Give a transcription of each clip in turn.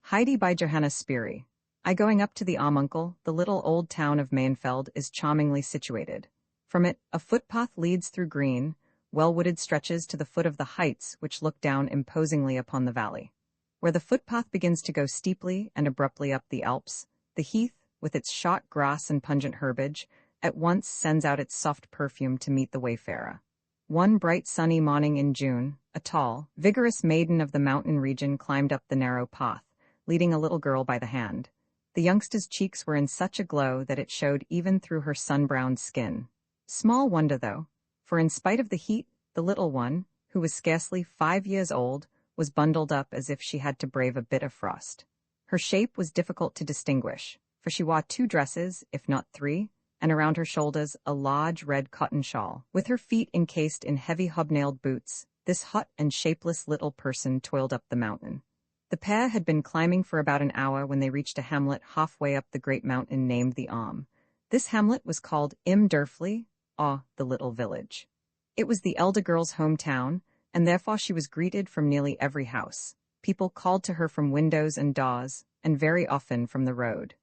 Heidi by Johanna Spyri. I going up to the Amunkel, the little old town of Mainfeld is charmingly situated. From it, a footpath leads through green, well-wooded stretches to the foot of the heights which look down imposingly upon the valley. Where the footpath begins to go steeply and abruptly up the Alps, the heath, with its shot grass and pungent herbage, at once sends out its soft perfume to meet the wayfarer. One bright sunny morning in June, a tall, vigorous maiden of the mountain region climbed up the narrow path, leading a little girl by the hand. The youngster's cheeks were in such a glow that it showed even through her sun-browned skin. Small wonder, though, for in spite of the heat, the little one, who was scarcely 5 years old, was bundled up as if she had to brave a bit of frost. Her shape was difficult to distinguish, for she wore 2 dresses, if not 3, and around her shoulders a large red cotton shawl. With her feet encased in heavy hobnailed boots, this hot and shapeless little person toiled up the mountain. The pair had been climbing for about an hour when they reached a hamlet halfway up the great mountain named the Alm. This hamlet was called Im Durfli, or the Little Village. It was the elder girl's hometown, and therefore she was greeted from nearly every house. People called to her from windows and doors, and very often from the road.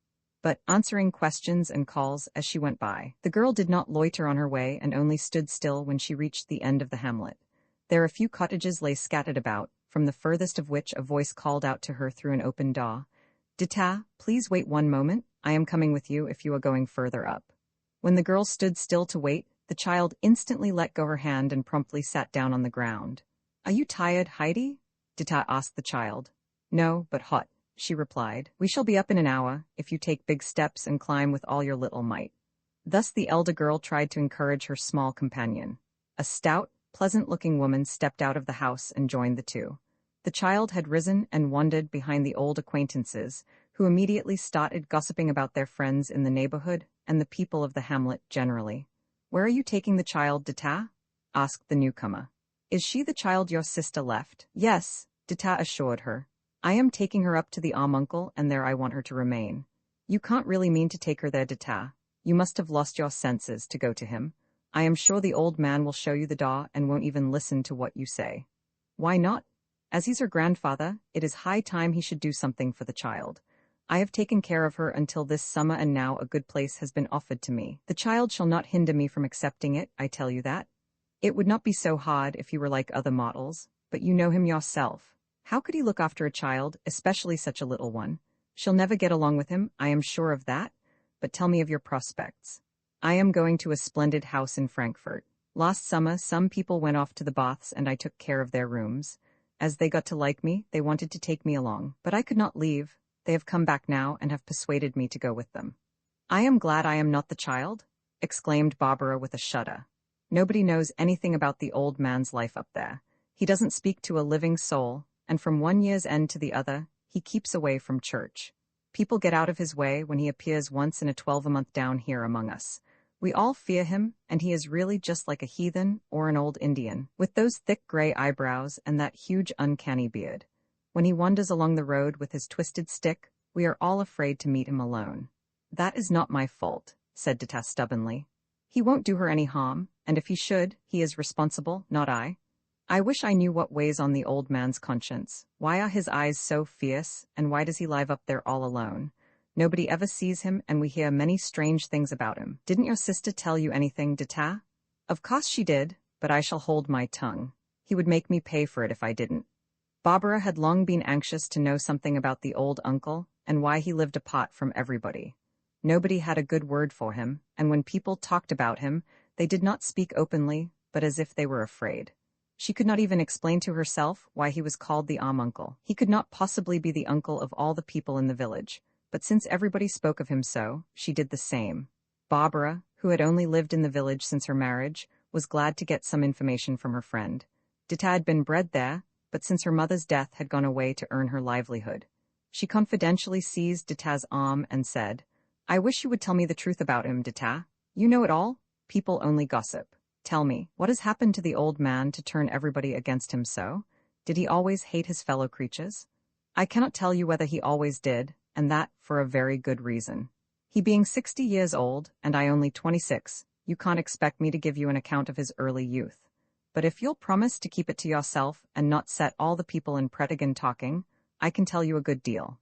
But, answering questions and calls as she went by, the girl did not loiter on her way and only stood still when she reached the end of the hamlet. There a few cottages lay scattered about, from the furthest of which a voice called out to her through an open door, "Dita, please wait 1 moment, I am coming with you if you are going further up." When the girl stood still to wait, the child instantly let go her hand and promptly sat down on the ground. "Are you tired, Heidi?" Dita asked the child. "No, but hot," she replied. "We shall be up in an hour, if you take big steps and climb with all your little might." Thus the elder girl tried to encourage her small companion. A stout, pleasant-looking woman stepped out of the house and joined the two. The child had risen and wandered behind the old acquaintances, who immediately started gossiping about their friends in the neighborhood and the people of the hamlet generally. "Where are you taking the child, Dita?" asked the newcomer. "Is she the child your sister left?" "Yes," Dita assured her. "I am taking her up to the Amunkel, and there I want her to remain." "You can't really mean to take her there, Dita. You must have lost your senses to go to him. I am sure the old man will show you the door and won't even listen to what you say." "Why not? As he's her grandfather, it is high time he should do something for the child. I have taken care of her until this summer, and now a good place has been offered to me. The child shall not hinder me from accepting it, I tell you that. It would not be so hard if he were like other mortals, but you know him yourself. How could he look after a child, especially such a little one? She'll never get along with him, I am sure of that. But tell me of your prospects." "I am going to a splendid house in Frankfurt. Last summer some people went off to the baths and I took care of their rooms. As they got to like me, they wanted to take me along, but I could not leave. They have come back now and have persuaded me to go with them." "I am glad I am not the child," exclaimed Barbara with a shudder. "Nobody knows anything about the old man's life up there. He doesn't speak to a living soul, and from one year's end to the other, he keeps away from church. People get out of his way when he appears once in a 12-a-month down here among us. We all fear him, and he is really just like a heathen or an old Indian, with those thick gray eyebrows and that huge uncanny beard. When he wanders along the road with his twisted stick, we are all afraid to meet him alone." "That is not my fault," said Dita stubbornly. "He won't do her any harm, and if he should, he is responsible, not I. I wish I knew what weighs on the old man's conscience. Why are his eyes so fierce, and why does he live up there all alone? Nobody ever sees him, and we hear many strange things about him. Didn't your sister tell you anything, Dita?" "Of course she did, but I shall hold my tongue. He would make me pay for it if I didn't." Barbara had long been anxious to know something about the old uncle, and why he lived apart from everybody. Nobody had a good word for him, and when people talked about him, they did not speak openly, but as if they were afraid. She could not even explain to herself why he was called the Amunkel. He could not possibly be the uncle of all the people in the village, but since everybody spoke of him so, she did the same. Barbara, who had only lived in the village since her marriage, was glad to get some information from her friend. Dita had been bred there, but since her mother's death had gone away to earn her livelihood. She confidentially seized Dita's arm and said, "I wish you would tell me the truth about him, Dita. You know it all? People only gossip. Tell me, what has happened to the old man to turn everybody against him so? Did he always hate his fellow creatures?" "I cannot tell you whether he always did, and that for a very good reason. He being 60 years old, and I only 26, you can't expect me to give you an account of his early youth. But if you'll promise to keep it to yourself and not set all the people in Pretigan talking, I can tell you a good deal."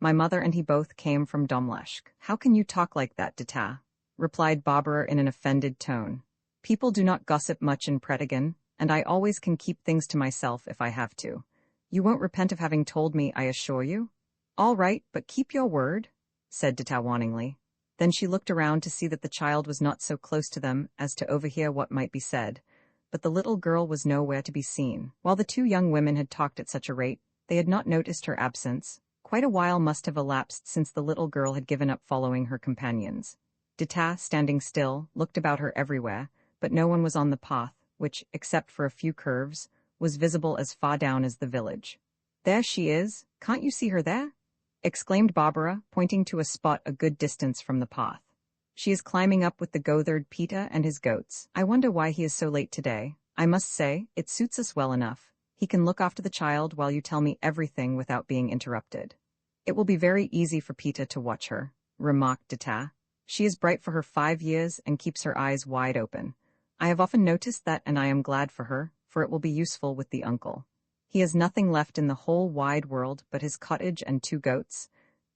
My mother and he both came from Domleschg. How can you talk like that, Dita? Replied Barbara in an offended tone. People do not gossip much in Pretigan, and I always can keep things to myself if I have to. You won't repent of having told me, I assure you? All right, but keep your word, said Dita warningly. Then she looked around to see that the child was not so close to them as to overhear what might be said, but the little girl was nowhere to be seen. While the two young women had talked at such a rate, they had not noticed her absence. Quite a while must have elapsed since the little girl had given up following her companions. Dita, standing still, looked about her everywhere, but no one was on the path, which, except for a few curves, was visible as far down as the village. There she is, can't you see her there? Exclaimed Barbara, pointing to a spot a good distance from the path. She is climbing up with the goatherd Peter and his goats. I wonder why he is so late today. I must say, it suits us well enough. He can look after the child while you tell me everything without being interrupted. It will be very easy for Peter to watch her, remarked Dita. She is bright for her 5 years and keeps her eyes wide open. I have often noticed that, and I am glad for her, for it will be useful with the uncle. He has nothing left in the whole wide world but his cottage and 2 goats.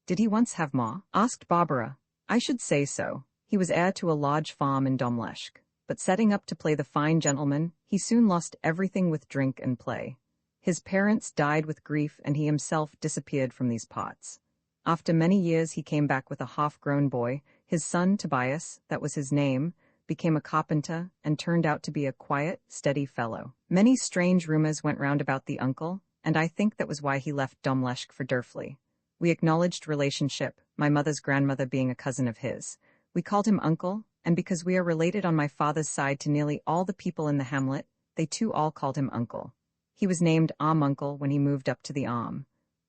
Did he once have Ma? Asked Barbara. I should say so. He was heir to a large farm in Domleschg, but setting up to play the fine gentleman, he soon lost everything with drink and play. His parents died with grief and he himself disappeared from these parts. After many years he came back with a half-grown boy. His son, Tobias, that was his name, became a carpenter and turned out to be a quiet, steady fellow. Many strange rumors went round about the uncle, and I think that was why he left Domleschg for Derfli. We acknowledged relationship, my mother's grandmother being a cousin of his. We called him uncle, and because we are related on my father's side to nearly all the people in the hamlet, they too all called him uncle. He was named Uncle when he moved up to the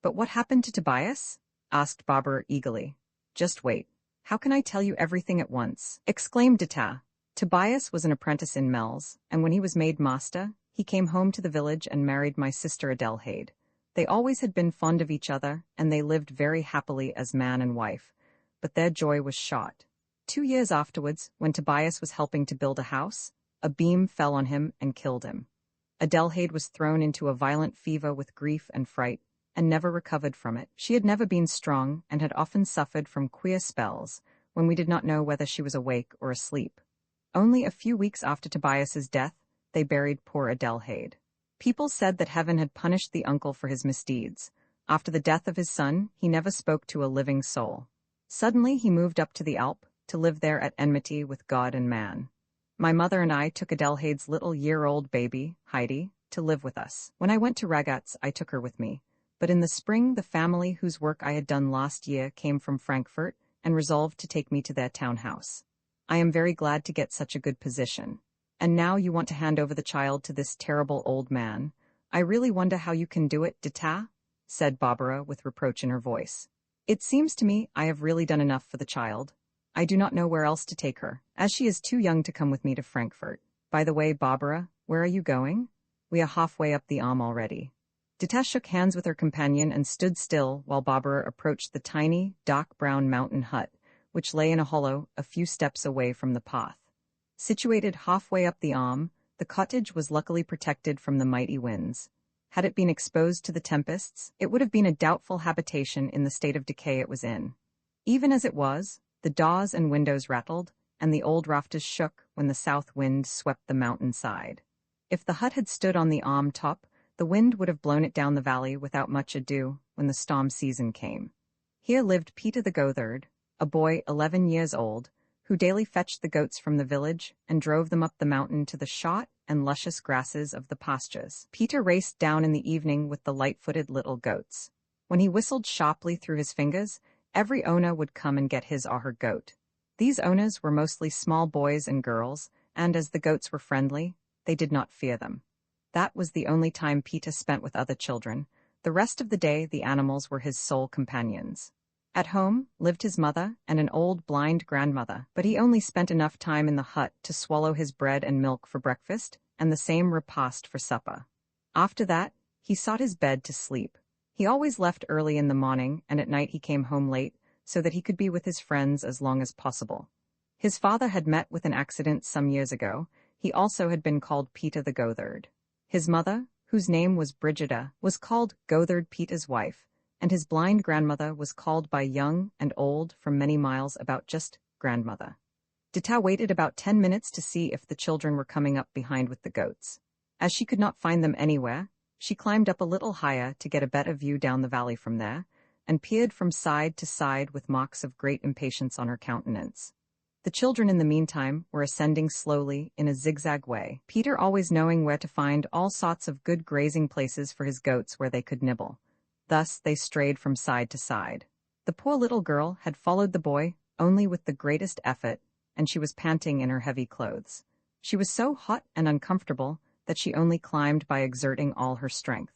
But what happened to Tobias? Asked Barbara eagerly. Just wait. How can I tell you everything at once? Exclaimed Dita. Tobias was an apprentice in Mel's, and when he was made master, he came home to the village and married my sister Adelheid. They always had been fond of each other, and they lived very happily as man and wife, but their joy was shot. 2 years afterwards, when Tobias was helping to build a house, a beam fell on him and killed him. Adelheid was thrown into a violent fever with grief and fright, and never recovered from it. She had never been strong, and had often suffered from queer spells, when we did not know whether she was awake or asleep. Only a few weeks after Tobias's death, they buried poor Adelheid. People said that heaven had punished the uncle for his misdeeds. After the death of his son, he never spoke to a living soul. Suddenly he moved up to the Alp, to live there at enmity with God and man. My mother and I took Adelheid's little year-old baby, Heidi, to live with us. When I went to Ragaz, I took her with me. But in the spring, the family whose work I had done last year came from Frankfurt and resolved to take me to their townhouse. I am very glad to get such a good position. And now you want to hand over the child to this terrible old man. I really wonder how you can do it, Dita, said Barbara with reproach in her voice. It seems to me I have really done enough for the child. I do not know where else to take her, as she is too young to come with me to Frankfurt. By the way, Barbara, where are you going? We are halfway up the already. Dita shook hands with her companion and stood still while Barbara approached the tiny, dark brown mountain hut, which lay in a hollow a few steps away from the path. Situated halfway up the the cottage was luckily protected from the mighty winds. Had it been exposed to the tempests, it would have been a doubtful habitation in the state of decay it was in. Even as it was, the doors and windows rattled, and the old rafters shook when the south wind swept the mountain side. If the hut had stood on the top, the wind would have blown it down the valley without much ado when the storm season came. Here lived Peter the goatherd, a boy 11 years old, who daily fetched the goats from the village and drove them up the mountain to the shot and luscious grasses of the pastures. Peter raced down in the evening with the light-footed little goats. When he whistled sharply through his fingers, every owner would come and get his or her goat. These owners were mostly small boys and girls, and as the goats were friendly, they did not fear them. That was the only time Peter spent with other children. The rest of the day the animals were his sole companions. At home lived his mother and an old blind grandmother, but he only spent enough time in the hut to swallow his bread and milk for breakfast and the same repast for supper. After that, he sought his bed to sleep. He always left early in the morning, and at night he came home late, so that he could be with his friends as long as possible. His father had met with an accident some years ago. He also had been called Peter the goatherd. His mother, whose name was Brigida, was called Goatherd Peter's wife, and his blind grandmother was called by young and old from many miles about just grandmother. Dita waited about 10 minutes to see if the children were coming up behind with the goats. As she could not find them anywhere, she climbed up a little higher to get a better view down the valley from there, and peered from side to side with marks of great impatience on her countenance. The children in the meantime were ascending slowly in a zigzag way, Peter always knowing where to find all sorts of good grazing places for his goats where they could nibble. Thus they strayed from side to side. The poor little girl had followed the boy only with the greatest effort, and she was panting in her heavy clothes. She was so hot and uncomfortable that she only climbed by exerting all her strength.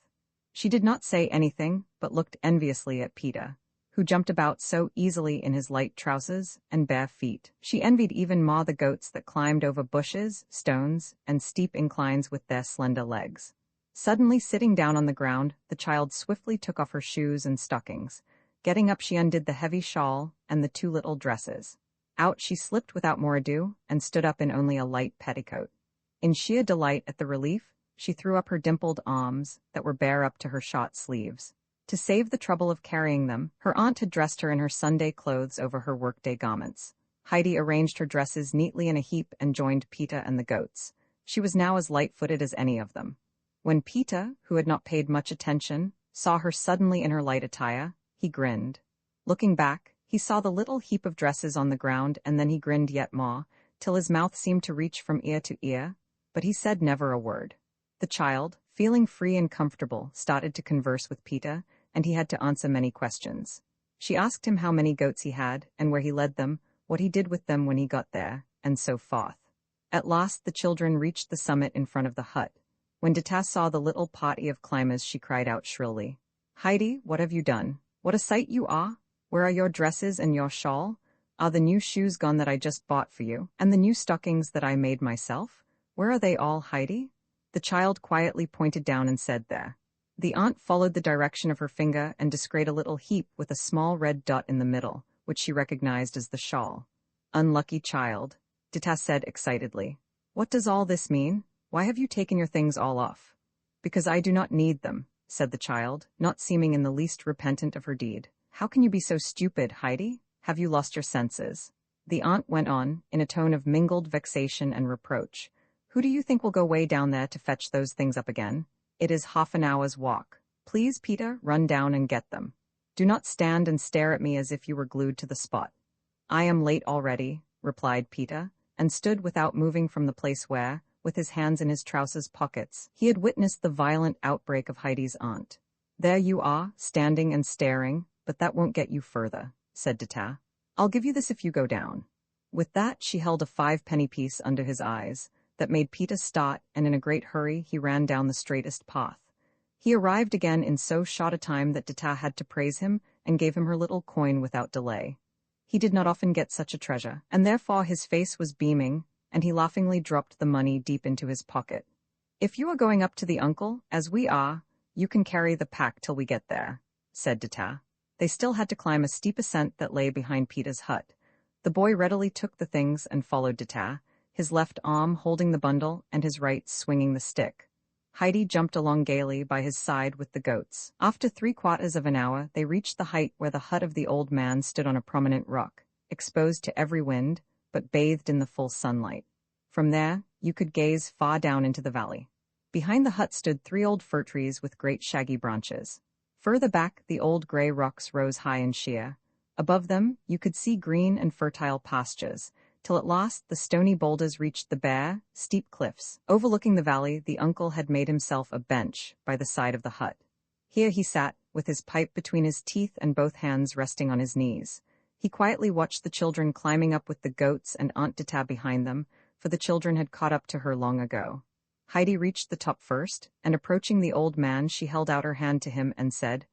She did not say anything, but looked enviously at Peter, who jumped about so easily in his light trousers and bare feet. She envied even more the goats that climbed over bushes, stones, and steep inclines with their slender legs. Suddenly sitting down on the ground, the child swiftly took off her shoes and stockings. Getting up, she undid the heavy shawl and the two little dresses. Out she slipped without more ado, and stood up in only a light petticoat. In sheer delight at the relief, she threw up her dimpled arms that were bare up to her short sleeves. To save the trouble of carrying them, her aunt had dressed her in her Sunday clothes over her workday garments. Heidi arranged her dresses neatly in a heap and joined Peter and the goats. She was now as light-footed as any of them. When Peter, who had not paid much attention, saw her suddenly in her light attire, he grinned. Looking back, he saw the little heap of dresses on the ground, and then he grinned yet more, till his mouth seemed to reach from ear to ear, but he said never a word. The child, feeling free and comfortable, started to converse with Peter, and he had to answer many questions. She asked him how many goats he had, and where he led them, what he did with them when he got there, and so forth. At last the children reached the summit in front of the hut. When Dita saw the little party of climbers, she cried out shrilly, "Heidi, what have you done? What a sight you are! Where are your dresses and your shawl? Are the new shoes gone that I just bought for you, and the new stockings that I made myself? Where are they all, Heidi?" The child quietly pointed down and said, "There." The aunt followed the direction of her finger and descried a little heap with a small red dot in the middle, which she recognized as the shawl. "Unlucky child," Dita said excitedly. "What does all this mean? Why have you taken your things all off?" "Because I do not need them," said the child, not seeming in the least repentant of her deed. "How can you be so stupid, Heidi? Have you lost your senses?" The aunt went on, in a tone of mingled vexation and reproach. "Who do you think will go way down there to fetch those things up again? It is half an hour's walk. Please, Peter, run down and get them. Do not stand and stare at me as if you were glued to the spot." "I am late already," replied Peter, and stood without moving from the place where, with his hands in his trousers pockets, he had witnessed the violent outbreak of Heidi's aunt. "There you are, standing and staring, but that won't get you further," said Dita. "I'll give you this if you go down." With that she held a 5-penny piece under his eyes, that made Peter start, and in a great hurry he ran down the straightest path. He arrived again in so short a time that Dita had to praise him and gave him her little coin without delay. He did not often get such a treasure, and therefore his face was beaming, and he laughingly dropped the money deep into his pocket. "If you are going up to the uncle, as we are, you can carry the pack till we get there," said Dita. They still had to climb a steep ascent that lay behind Peter's hut. The boy readily took the things and followed Dita, his left arm holding the bundle and his right swinging the stick. Heidi jumped along gaily by his side with the goats. After 3/4 of an hour, they reached the height where the hut of the old man stood on a prominent rock, exposed to every wind, but bathed in the full sunlight. From there, you could gaze far down into the valley. Behind the hut stood 3 old fir trees with great shaggy branches. Further back, the old gray rocks rose high and sheer. Above them, you could see green and fertile pastures, till at last the stony boulders reached the bare, steep cliffs. Overlooking the valley, the uncle had made himself a bench by the side of the hut. Here he sat, with his pipe between his teeth and both hands resting on his knees. He quietly watched the children climbing up with the goats and Aunt Dita behind them, for the children had caught up to her long ago. Heidi reached the top first, and approaching the old man, she held out her hand to him and said,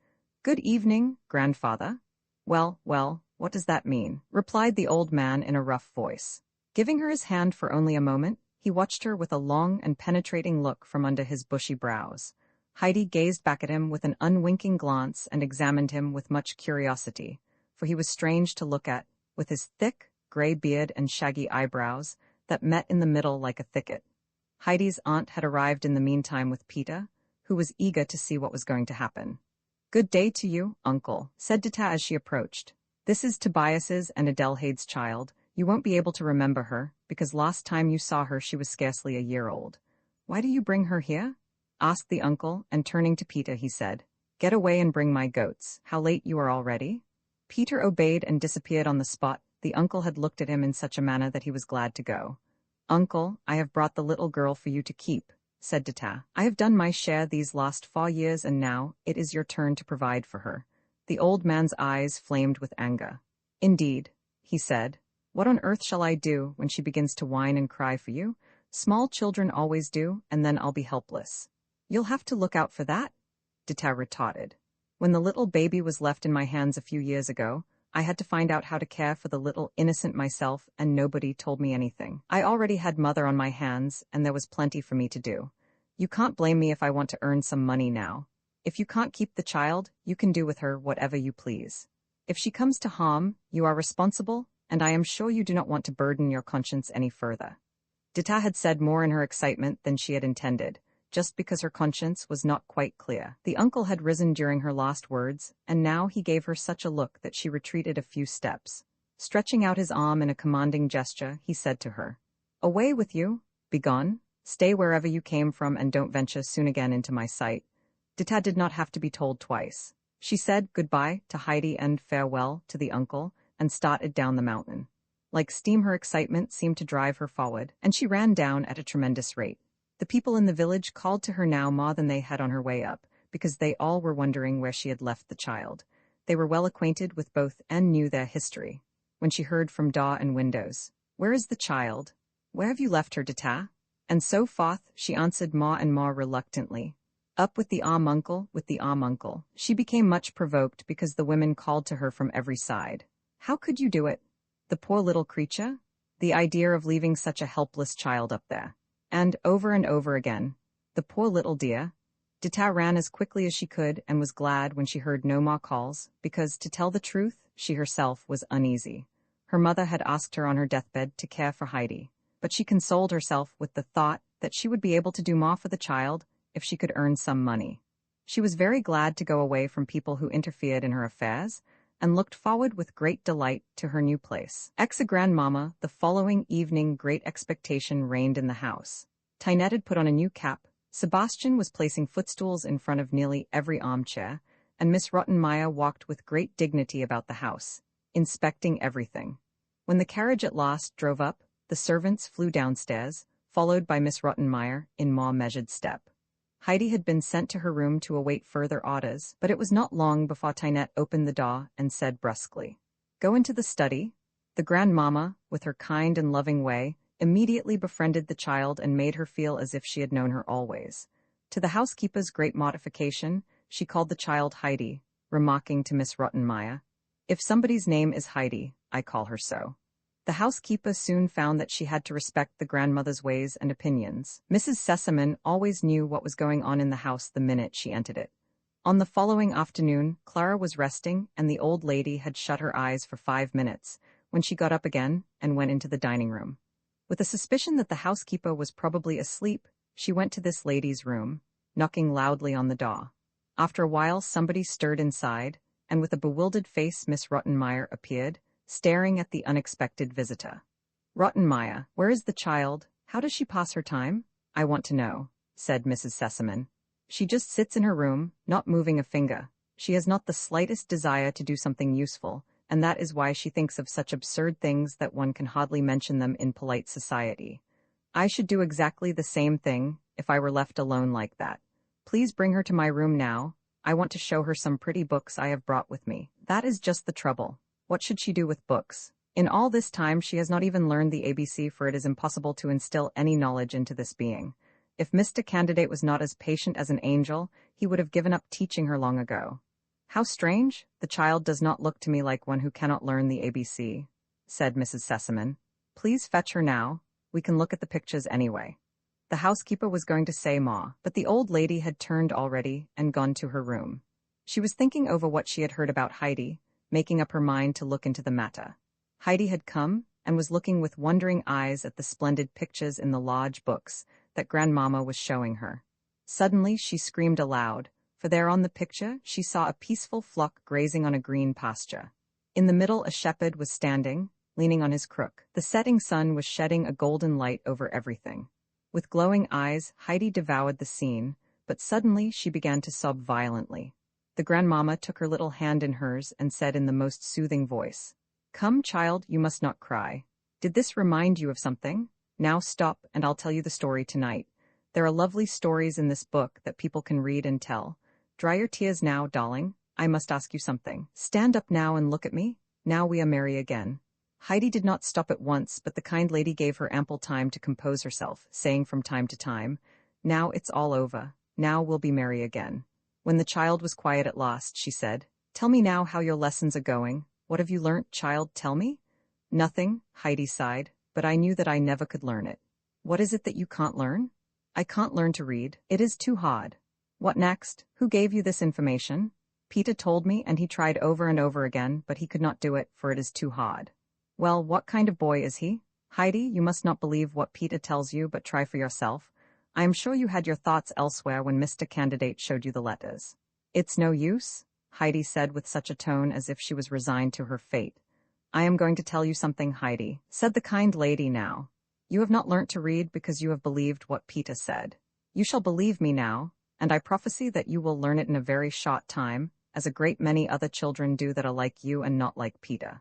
"Good evening, grandfather." Well, what does that mean?" replied the old man in a rough voice. Giving her his hand for only a moment, he watched her with a long and penetrating look from under his bushy brows. Heidi gazed back at him with an unwinking glance and examined him with much curiosity, for he was strange to look at, with his thick, gray beard and shaggy eyebrows that met in the middle like a thicket. Heidi's aunt had arrived in the meantime with Peter, who was eager to see what was going to happen. Good day to you, uncle, said Dita as she approached. This is Tobias's and Adelhaide's child. You won't be able to remember her, because last time you saw her she was scarcely a year old. Why do you bring her here? Asked the uncle, and turning to Peter he said, Get away and bring my goats. How late you are already? Peter obeyed and disappeared on the spot. The uncle had looked at him in such a manner that he was glad to go. Uncle, I have brought the little girl for you to keep, said Dita. I have done my share these last 4 years and now it is your turn to provide for her. The old man's eyes flamed with anger. Indeed, he said. What on earth shall I do when she begins to whine and cry for you? Small children always do, and then I'll be helpless. You'll have to look out for that, Dita retorted. When the little baby was left in my hands a few years ago, I had to find out how to care for the little innocent myself, and nobody told me anything. I already had mother on my hands, and there was plenty for me to do. You can't blame me if I want to earn some money now. If you can't keep the child, you can do with her whatever you please. If she comes to harm, you are responsible, and I am sure you do not want to burden your conscience any further. Dita had said more in her excitement than she had intended, just because her conscience was not quite clear. The uncle had risen during her last words, and now he gave her such a look that she retreated a few steps. Stretching out his arm in a commanding gesture, he said to her, Away with you, begone, stay wherever you came from and don't venture soon again into my sight. Dita did not have to be told twice. She said goodbye to Heidi and farewell to the uncle, and started down the mountain. Like steam her excitement seemed to drive her forward, and she ran down at a tremendous rate. The people in the village called to her now more than they had on her way up, because they all were wondering where she had left the child. They were well acquainted with both and knew their history. When she heard from door and windows, Where is the child? Where have you left her, Dita? And so forth, she answered more and more reluctantly. Up with the arm, uncle, with the arm, uncle. She became much provoked because the women called to her from every side. How could you do it? The poor little creature? The idea of leaving such a helpless child up there. And over again, the poor little dear. Dita ran as quickly as she could and was glad when she heard no more calls, because, to tell the truth, she herself was uneasy. Her mother had asked her on her deathbed to care for Heidi, but she consoled herself with the thought that she would be able to do more for the child if she could earn some money. She was very glad to go away from people who interfered in her affairs, and looked forward with great delight to her new place. Ex-grandmama, the following evening great expectation reigned in the house. Tinette had put on a new cap, Sebastian was placing footstools in front of nearly every armchair, and Miss Rottenmeier walked with great dignity about the house, inspecting everything. When the carriage at last drove up, the servants flew downstairs, followed by Miss Rottenmeier in more measured step. Heidi had been sent to her room to await further orders, but it was not long before Tinette opened the door and said brusquely, Go into the study. The grandmama, with her kind and loving way, immediately befriended the child and made her feel as if she had known her always. To the housekeeper's great mortification, she called the child Heidi, remarking to Miss Rottenmeier, If somebody's name is Heidi, I call her so. The housekeeper soon found that she had to respect the grandmother's ways and opinions. Mrs. Sesemann always knew what was going on in the house the minute she entered it. On the following afternoon, Clara was resting, and the old lady had shut her eyes for 5 minutes, when she got up again and went into the dining room. With a suspicion that the housekeeper was probably asleep, she went to this lady's room, knocking loudly on the door. After a while somebody stirred inside, and with a bewildered face Miss Rottenmeier appeared, staring at the unexpected visitor. Rottenmeier, where is the child? How does she pass her time? I want to know, said Mrs. Sesemann. She just sits in her room, not moving a finger. She has not the slightest desire to do something useful, and that is why she thinks of such absurd things that one can hardly mention them in polite society. I should do exactly the same thing if I were left alone like that. Please bring her to my room now. I want to show her some pretty books I have brought with me. That is just the trouble. What should she do with books? In all this time she has not even learned the ABC, for it is impossible to instill any knowledge into this being. If Mr. Candidate was not as patient as an angel, he would have given up teaching her long ago. How strange! The child does not look to me like one who cannot learn the ABC, said Mrs. Sesemann. Please fetch her now. We can look at the pictures anyway. The housekeeper was going to say more, but the old lady had turned already and gone to her room. She was thinking over what she had heard about Heidi, making up her mind to look into the matter. Heidi had come, and was looking with wondering eyes at the splendid pictures in the large books that grandmama was showing her. Suddenly she screamed aloud, for there on the picture she saw a peaceful flock grazing on a green pasture. In the middle a shepherd was standing, leaning on his crook. The setting sun was shedding a golden light over everything. With glowing eyes, Heidi devoured the scene, but suddenly she began to sob violently. The grandmama took her little hand in hers and said in the most soothing voice, "Come, child, you must not cry. Did this remind you of something? Now stop, and I'll tell you the story tonight. There are lovely stories in this book that people can read and tell. Dry your tears now, darling. I must ask you something. Stand up now and look at me. Now we are merry again." Heidi did not stop at once, but the kind lady gave her ample time to compose herself, saying from time to time, "Now it's all over. Now we'll be merry again." When the child was quiet at last, she said, "Tell me now how your lessons are going. What have you learnt, child, tell me?" "Nothing," Heidi sighed, "but I knew that I never could learn it." "What is it that you can't learn?" "I can't learn to read. It is too hard." "What next? Who gave you this information?" "Peter told me, and he tried over and over again, but he could not do it, for it is too hard." "Well, what kind of boy is he?" "Heidi, you must not believe what Peter tells you, but try for yourself. I am sure you had your thoughts elsewhere when Mr. Candidate showed you the letters." "It's no use," Heidi said with such a tone as if she was resigned to her fate. "I am going to tell you something, Heidi," said the kind lady now. "You have not learnt to read because you have believed what Peter said. You shall believe me now, and I prophesy that you will learn it in a very short time, as a great many other children do that are like you and not like Peter.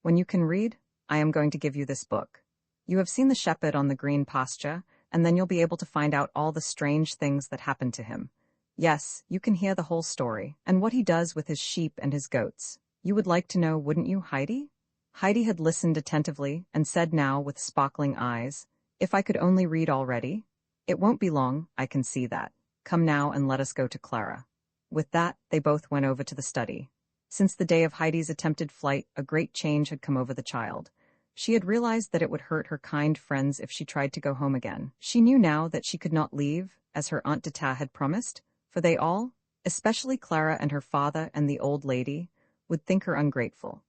When you can read, I am going to give you this book. You have seen the shepherd on the green pasture, and then you'll be able to find out all the strange things that happened to him. Yes, you can hear the whole story, and what he does with his sheep and his goats. You would like to know, wouldn't you, Heidi?" Heidi had listened attentively, and said now with sparkling eyes, "If I could only read already. It won't be long, I can see that. Come now and let us go to Clara." With that, they both went over to the study. Since the day of Heidi's attempted flight, a great change had come over the child. She had realized that it would hurt her kind friends if she tried to go home again. She knew now that she could not leave, as her Aunt Dita had promised, for they all, especially Clara and her father and the old lady, would think her ungrateful.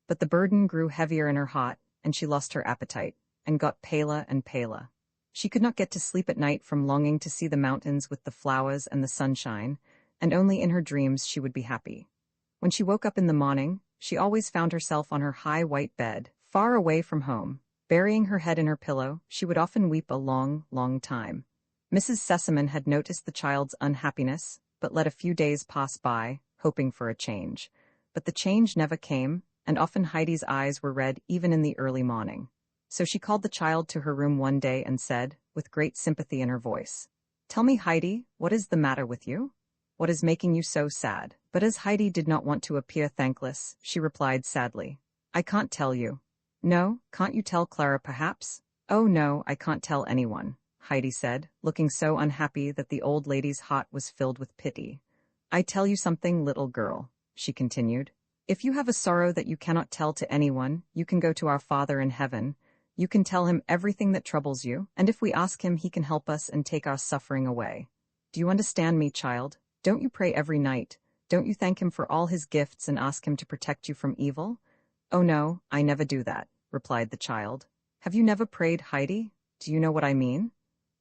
But the burden grew heavier in her heart, and she lost her appetite, and got paler and paler. She could not get to sleep at night from longing to see the mountains with the flowers and the sunshine, and only in her dreams she would be happy. When she woke up in the morning, she always found herself on her high white bed, far away from home. Burying her head in her pillow, she would often weep a long, long time. Mrs. Sesamon had noticed the child's unhappiness, but let a few days pass by, hoping for a change. But the change never came, and often Heidi's eyes were red even in the early morning. So she called the child to her room one day and said, with great sympathy in her voice, "Tell me, Heidi, what is the matter with you? What is making you so sad?" But as Heidi did not want to appear thankless, she replied sadly, "I can't tell you." "No, can't you tell Clara perhaps?" "Oh no, I can't tell anyone," Heidi said, looking so unhappy that the old lady's heart was filled with pity. "I tell you something, little girl," she continued. "If you have a sorrow that you cannot tell to anyone, you can go to our Father in heaven. You can tell him everything that troubles you, and if we ask him, he can help us and take our suffering away. Do you understand me, child? Don't you pray every night? Don't you thank him for all his gifts and ask him to protect you from evil?" "Oh no, I never do that," replied the child. "Have you never prayed, Heidi? Do you know what I mean?"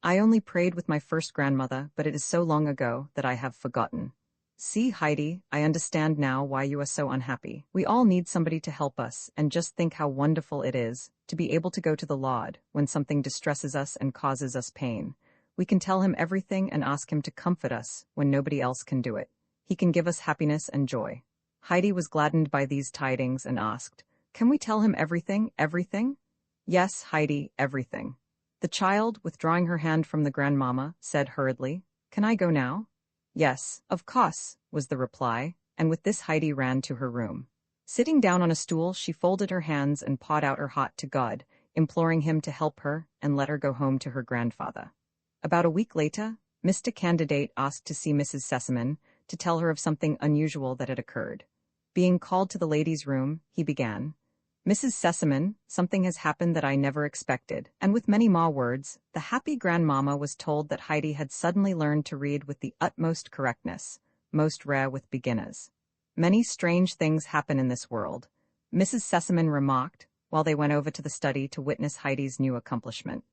"I only prayed with my first grandmother, but it is so long ago that I have forgotten." "See, Heidi, I understand now why you are so unhappy. We all need somebody to help us, and just think how wonderful it is to be able to go to the Lord when something distresses us and causes us pain. We can tell him everything and ask him to comfort us when nobody else can do it. He can give us happiness and joy." Heidi was gladdened by these tidings and asked, "Can we tell him everything, everything?" "Yes, Heidi, everything." The child, withdrawing her hand from the grandmama, said hurriedly, "Can I go now?" "Yes, of course," was the reply, and with this Heidi ran to her room. Sitting down on a stool, she folded her hands and poured out her heart to God, imploring him to help her and let her go home to her grandfather. About a week later, Mr. Candidate asked to see Mrs. Sesamon to tell her of something unusual that had occurred. Being called to the lady's room, he began, "Mrs. Sesamon, something has happened that I never expected," and with many more words, the happy grandmama was told that Heidi had suddenly learned to read with the utmost correctness, most rare with beginners. "Many strange things happen in this world," Mrs. Sesamon remarked, while they went over to the study to witness Heidi's new accomplishment.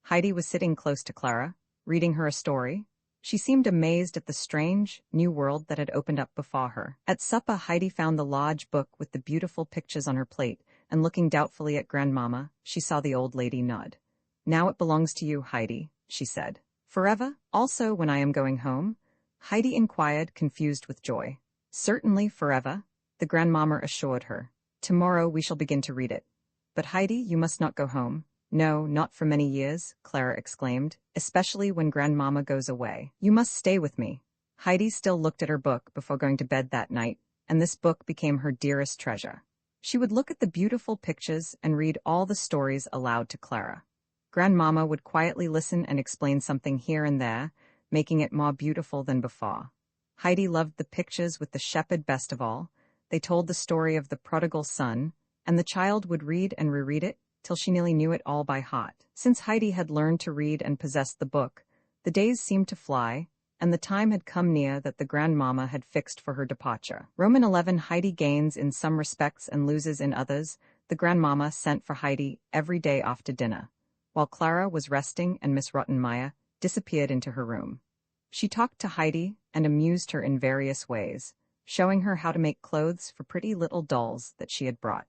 Heidi was sitting close to Clara, reading her a story. She seemed amazed at the strange, new world that had opened up before her. At supper, Heidi found the large book with the beautiful pictures on her plate, and looking doubtfully at Grandmama, she saw the old lady nod. "Now it belongs to you, Heidi," she said. "Forever? Also when I am going home?" Heidi inquired, confused with joy. "Certainly forever," the Grandmama assured her. "Tomorrow we shall begin to read it." "But Heidi, you must not go home." "No, not for many years," Clara exclaimed, "especially when Grandmama goes away. You must stay with me." Heidi still looked at her book before going to bed that night, and this book became her dearest treasure. She would look at the beautiful pictures and read all the stories aloud to Clara. Grandmama would quietly listen and explain something here and there, making it more beautiful than before. Heidi loved the pictures with the shepherd best of all. They told the story of the prodigal son, and the child would read and reread it till she nearly knew it all by heart. Since Heidi had learned to read and possessed the book, the days seemed to fly, and the time had come near that the Grandmama had fixed for her departure. Roman 11. Heidi gains in some respects and loses in others. The Grandmama sent for Heidi every day after dinner, while Clara was resting and Miss Rottenmeier disappeared into her room. She talked to Heidi and amused her in various ways, showing her how to make clothes for pretty little dolls that she had brought.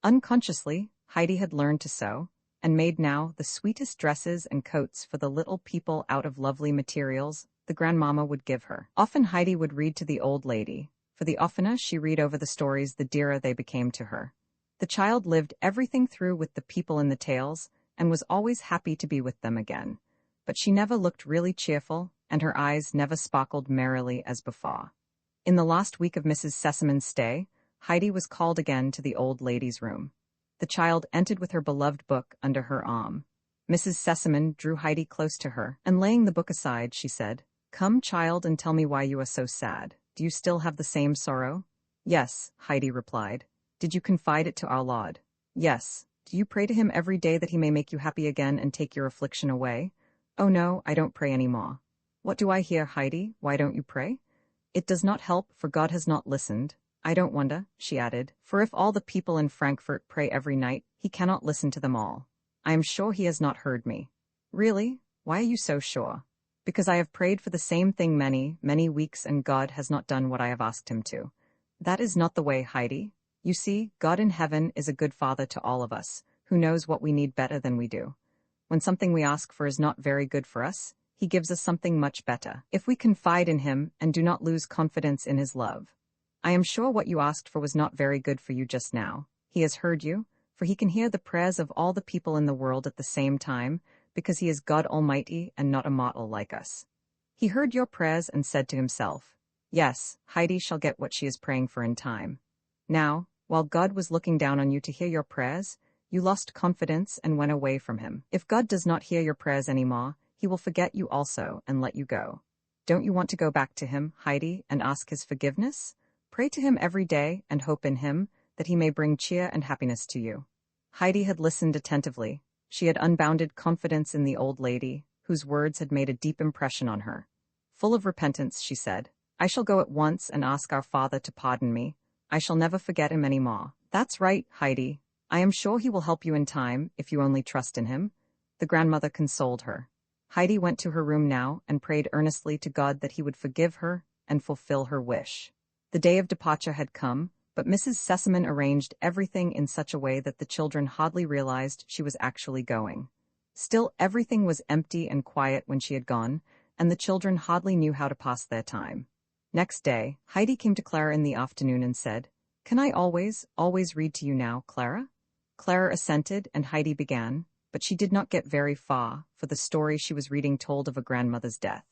Unconsciously, Heidi had learned to sew, and made now the sweetest dresses and coats for the little people out of lovely materials the Grandmama would give her. Often Heidi would read to the old lady, for the oftener she read over the stories the dearer they became to her. The child lived everything through with the people in the tales, and was always happy to be with them again. But she never looked really cheerful, and her eyes never sparkled merrily as before. In the last week of Mrs. Sesame's stay, Heidi was called again to the old lady's room. The child entered with her beloved book under her arm. Mrs. Sesame drew Heidi close to her, and laying the book aside, she said, "Come, child, and tell me why you are so sad. Do you still have the same sorrow?" "Yes," Heidi replied. "Did you confide it to our Lord?" "Yes." "Do you pray to him every day that he may make you happy again and take your affliction away?" "Oh no, I don't pray any more." "What do I hear, Heidi? Why don't you pray?" "It does not help, for God has not listened. I don't wonder," she added, "for if all the people in Frankfurt pray every night, he cannot listen to them all. I am sure he has not heard me." "Really? Why are you so sure?" "Because I have prayed for the same thing many, many weeks, and God has not done what I have asked him to." "That is not the way, Heidi. You see, God in heaven is a good father to all of us, who knows what we need better than we do. When something we ask for is not very good for us, he gives us something much better, if we confide in him and do not lose confidence in his love. I am sure what you asked for was not very good for you just now. He has heard you, for he can hear the prayers of all the people in the world at the same time, because he is God Almighty and not a mortal like us. He heard your prayers and said to himself, 'Yes, Heidi shall get what she is praying for in time.' Now, while God was looking down on you to hear your prayers, you lost confidence and went away from him. If God does not hear your prayers anymore, he will forget you also and let you go. Don't you want to go back to him, Heidi, and ask his forgiveness? Pray to him every day and hope in him that he may bring cheer and happiness to you." Heidi had listened attentively. She had unbounded confidence in the old lady, whose words had made a deep impression on her. Full of repentance, she said, "I shall go at once and ask our Father to pardon me. I shall never forget him any more." "That's right, Heidi. I am sure he will help you in time, if you only trust in him." The grandmother consoled her. Heidi went to her room now and prayed earnestly to God that he would forgive her and fulfill her wish. The day of departure had come, but Mrs. Sesame arranged everything in such a way that the children hardly realized she was actually going. Still, everything was empty and quiet when she had gone, and the children hardly knew how to pass their time. Next day, Heidi came to Clara in the afternoon and said, "Can I always read to you now, Clara?" Clara assented, and Heidi began, but she did not get very far, for the story she was reading told of a grandmother's death.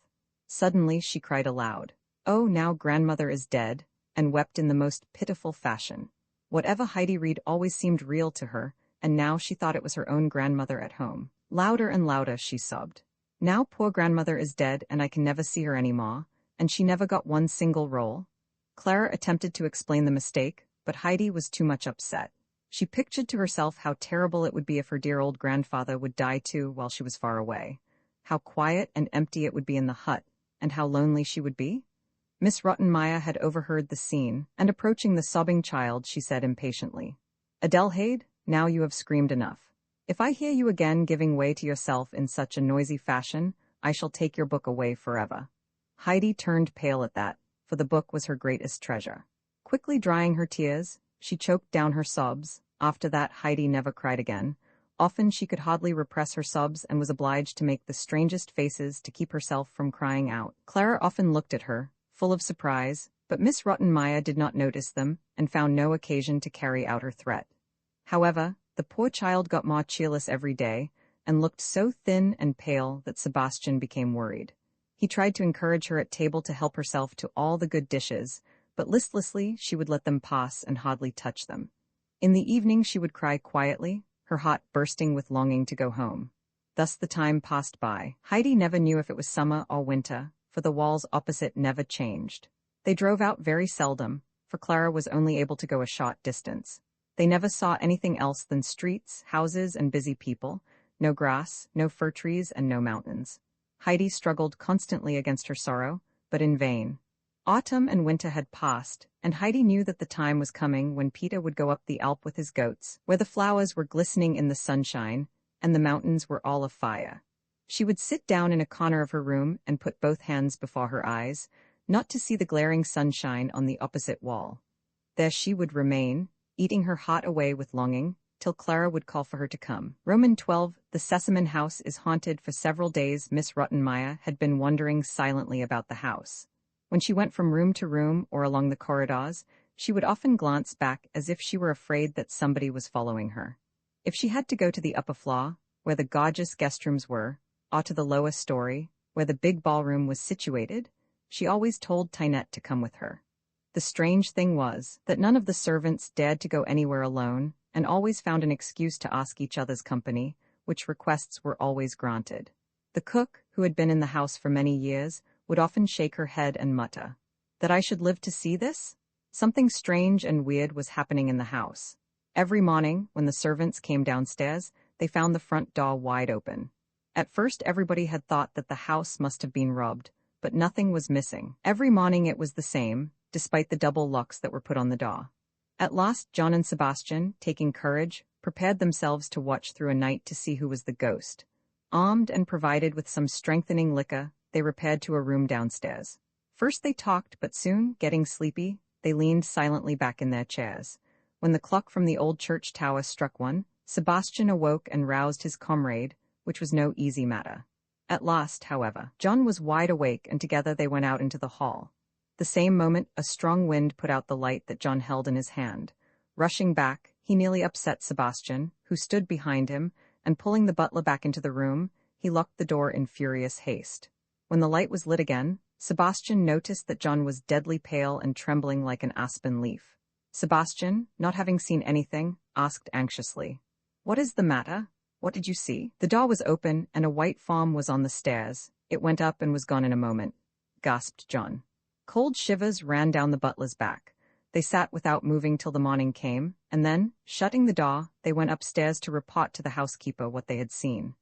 Suddenly she cried aloud, "Oh, now grandmother is dead," and wept in the most pitiful fashion. Whatever Heidi read always seemed real to her, and now she thought it was her own grandmother at home. Louder and louder she sobbed. "Now poor grandmother is dead, and I can never see her any more, and she never got one single roll." Clara attempted to explain the mistake, but Heidi was too much upset. She pictured to herself how terrible it would be if her dear old grandfather would die too while she was far away. How quiet and empty it would be in the hut, and how lonely she would be. Miss Rottenmeier had overheard the scene, and approaching the sobbing child, she said impatiently, "Adelheid, now you have screamed enough. If I hear you again giving way to yourself in such a noisy fashion, I shall take your book away forever." Heidi turned pale at that, for the book was her greatest treasure. Quickly drying her tears, she choked down her sobs. After that, Heidi never cried again. Often she could hardly repress her sobs and was obliged to make the strangest faces to keep herself from crying out. Clara often looked at her, full of surprise, but Miss Rottenmeier did not notice them and found no occasion to carry out her threat. However, the poor child got more cheerless every day and looked so thin and pale that Sebastian became worried. He tried to encourage her at table to help herself to all the good dishes, but listlessly she would let them pass and hardly touch them. In the evening she would cry quietly, her heart bursting with longing to go home. Thus the time passed by. Heidi never knew if it was summer or winter, for the walls opposite never changed. They drove out very seldom, for Clara was only able to go a short distance. They never saw anything else than streets, houses, and busy people, no grass, no fir trees, and no mountains. Heidi struggled constantly against her sorrow, but in vain. Autumn and winter had passed, and Heidi knew that the time was coming when Peter would go up the Alp with his goats, where the flowers were glistening in the sunshine, and the mountains were all afire. She would sit down in a corner of her room and put both hands before her eyes, not to see the glaring sunshine on the opposite wall. There she would remain, eating her heart away with longing, till Clara would call for her to come. Roman 12. The Sesamon house is haunted. For several days Miss Rottenmeier had been wondering silently about the house. When she went from room to room or along the corridors, she would often glance back as if she were afraid that somebody was following her. If she had to go to the upper floor, where the gorgeous guest rooms were, or to the lower story, where the big ballroom was situated, she always told Tynette to come with her. The strange thing was that none of the servants dared to go anywhere alone, and always found an excuse to ask each other's company, which requests were always granted. The cook, who had been in the house for many years, would often shake her head and mutter, "That I should live to see this?" Something strange and weird was happening in the house. Every morning, when the servants came downstairs, they found the front door wide open. At first everybody had thought that the house must have been robbed, but nothing was missing. Every morning it was the same, despite the double locks that were put on the door. At last John and Sebastian, taking courage, prepared themselves to watch through a night to see who was the ghost. Armed and provided with some strengthening liquor, they repaired to a room downstairs. First they talked, but soon, getting sleepy, they leaned silently back in their chairs. When the clock from the old church tower struck 1, Sebastian awoke and roused his comrade, which was no easy matter. At last, however, John was wide awake, and together they went out into the hall. The same moment, a strong wind put out the light that John held in his hand. Rushing back, he nearly upset Sebastian, who stood behind him, and pulling the butler back into the room, he locked the door in furious haste. When the light was lit again, Sebastian noticed that John was deadly pale and trembling like an aspen leaf. Sebastian, not having seen anything, asked anxiously, "What is the matter? What did you see?" The door was open, and a white form was on the stairs. It went up and was gone in a moment, gasped John. Cold shivers ran down the butler's back. They sat without moving till the morning came, and then, shutting the door, they went upstairs to report to the housekeeper what they had seen.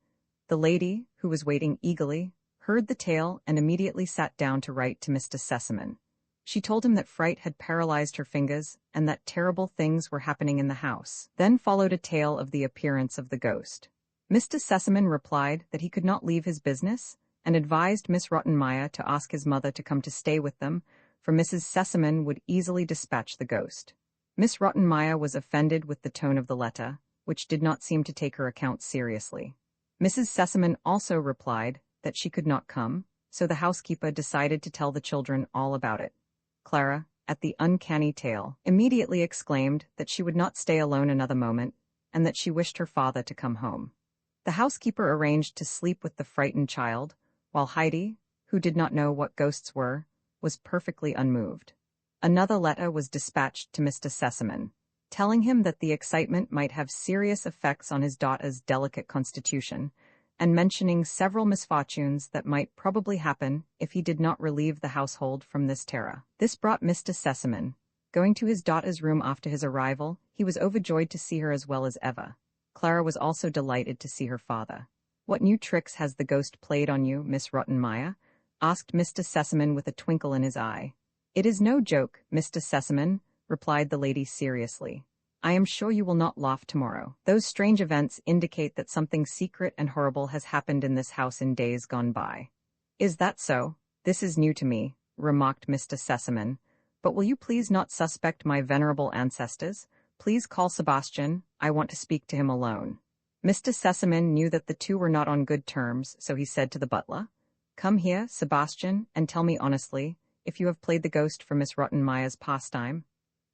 The lady, who was waiting eagerly, heard the tale and immediately sat down to write to Mr. Sesamon. She told him that fright had paralyzed her fingers and that terrible things were happening in the house. Then followed a tale of the appearance of the ghost. Mr. Sesamon replied that he could not leave his business, and advised Miss Rottenmeier to ask his mother to come to stay with them, for Mrs. Sesamon would easily dispatch the ghost. Miss Rottenmeier was offended with the tone of the letter, which did not seem to take her account seriously. Mrs. Sesamon also replied that she could not come, so the housekeeper decided to tell the children all about it. Clara, at the uncanny tale, immediately exclaimed that she would not stay alone another moment, and that she wished her father to come home. The housekeeper arranged to sleep with the frightened child, while Heidi, who did not know what ghosts were, was perfectly unmoved. Another letter was dispatched to Mr. Sesamon, telling him that the excitement might have serious effects on his daughter's delicate constitution, and mentioning several misfortunes that might probably happen if he did not relieve the household from this terror. This brought Mr. Sesamon. Going to his daughter's room after his arrival, he was overjoyed to see her as well as ever. Clara was also delighted to see her father. "What new tricks has the ghost played on you, Miss Rottenmeier?" asked Mr. Sesamon with a twinkle in his eye. "It is no joke, Mr. Sesamon," replied the lady seriously. "I am sure you will not laugh tomorrow. Those strange events indicate that something secret and horrible has happened in this house in days gone by." "Is that so?" This is new to me, remarked Mr. Sesamin. But will you please not suspect my venerable ancestors? Please call Sebastian, I want to speak to him alone. Mr. Sesamin knew that the two were not on good terms, so he said to the butler, Come here, Sebastian, and tell me honestly, if you have played the ghost for Miss Rottenmeier's pastime.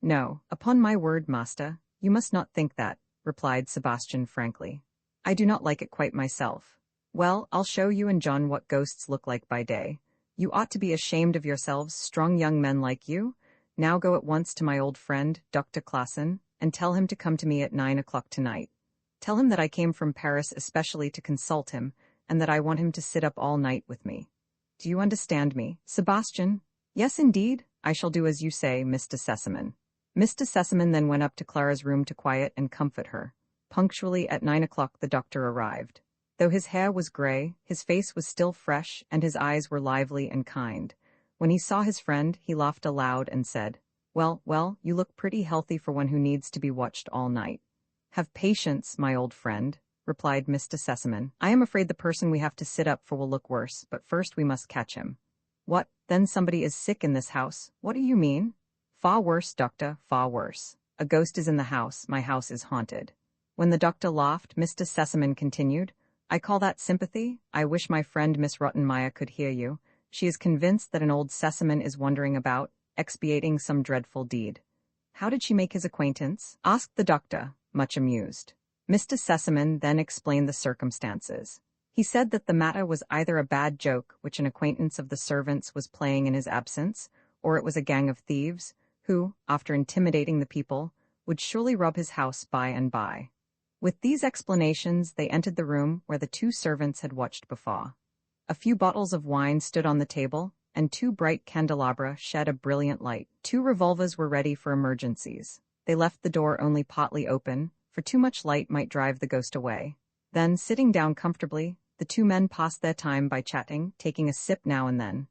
No, upon my word, master, you must not think that, replied Sebastian frankly. I do not like it quite myself. Well, I'll show you and John what ghosts look like by day. You ought to be ashamed of yourselves, strong young men like you. Now go at once to my old friend, Dr. Classen, and tell him to come to me at 9 o'clock tonight. Tell him that I came from Paris especially to consult him, and that I want him to sit up all night with me. Do you understand me, Sebastian? Yes, indeed, I shall do as you say, Mr. Sesamin. Mr. Sesamin then went up to Clara's room to quiet and comfort her. Punctually at 9 o'clock the doctor arrived. Though his hair was gray, his face was still fresh, and his eyes were lively and kind. When he saw his friend, he laughed aloud and said, Well, you look pretty healthy for one who needs to be watched all night. Have patience, my old friend, replied Mr. Sesamin. I am afraid the person we have to sit up for will look worse, but first we must catch him. What, then somebody is sick in this house? What do you mean? Far worse, doctor, far worse. A ghost is in the house, my house is haunted. When the doctor laughed, Mr. Sesamin continued, I call that sympathy. I wish my friend Miss Rottenmeier could hear you. She is convinced that an old Sesamin is wandering about, expiating some dreadful deed. How did she make his acquaintance? Asked the doctor, much amused. Mr. Sesamin then explained the circumstances. He said that the matter was either a bad joke which an acquaintance of the servants was playing in his absence, or it was a gang of thieves, who, after intimidating the people, would surely rob his house by and by. With these explanations they entered the room where the two servants had watched before. A few bottles of wine stood on the table, and 2 bright candelabra shed a brilliant light. 2 revolvers were ready for emergencies. They left the door only partly open, for too much light might drive the ghost away. Then, sitting down comfortably, the 2 men passed their time by chatting, taking a sip now and then.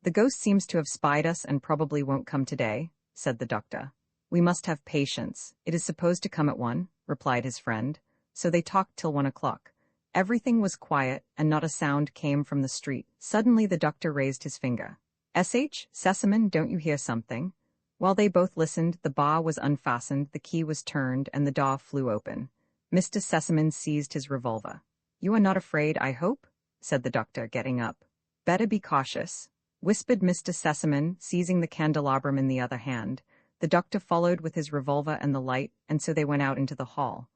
The ghost seems to have spied us and probably won't come today, said the doctor. We must have patience. It is supposed to come at 1, replied his friend. So they talked till 1 o'clock. Everything was quiet, and not a sound came from the street. Suddenly the doctor raised his finger. S.H. Sesamin, don't you hear something? While they both listened, the bar was unfastened, the key was turned, and the door flew open. Mr. Sesamin seized his revolver. You are not afraid, I hope? Said the doctor, getting up. Better be cautious, whispered Mr. Sesamin, seizing the candelabrum in the other hand. The doctor followed with his revolver and the light, and so they went out into the hall.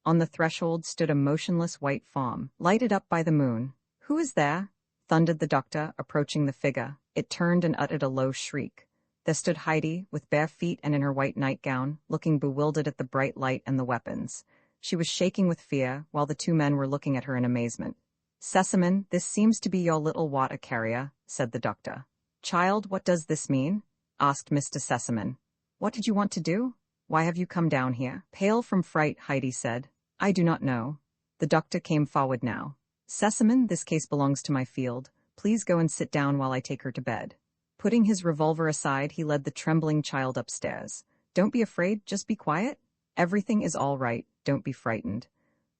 On the threshold stood a motionless white form, lighted up by the moon. Who is there? Thundered the doctor, approaching the figure. It turned and uttered a low shriek. There stood Heidi, with bare feet and in her white nightgown, looking bewildered at the bright light and the weapons. She was shaking with fear, while the 2 men were looking at her in amazement. Sesamin, this seems to be your little water carrier, said the doctor. Child, what does this mean? Asked Mr. Sesamin. What did you want to do? Why have you come down here? Pale from fright, Heidi said. I do not know. The doctor came forward now. Sesamin, this case belongs to my field. Please go and sit down while I take her to bed. Putting his revolver aside, he led the trembling child upstairs. Don't be afraid, just be quiet. Everything is all right, don't be frightened.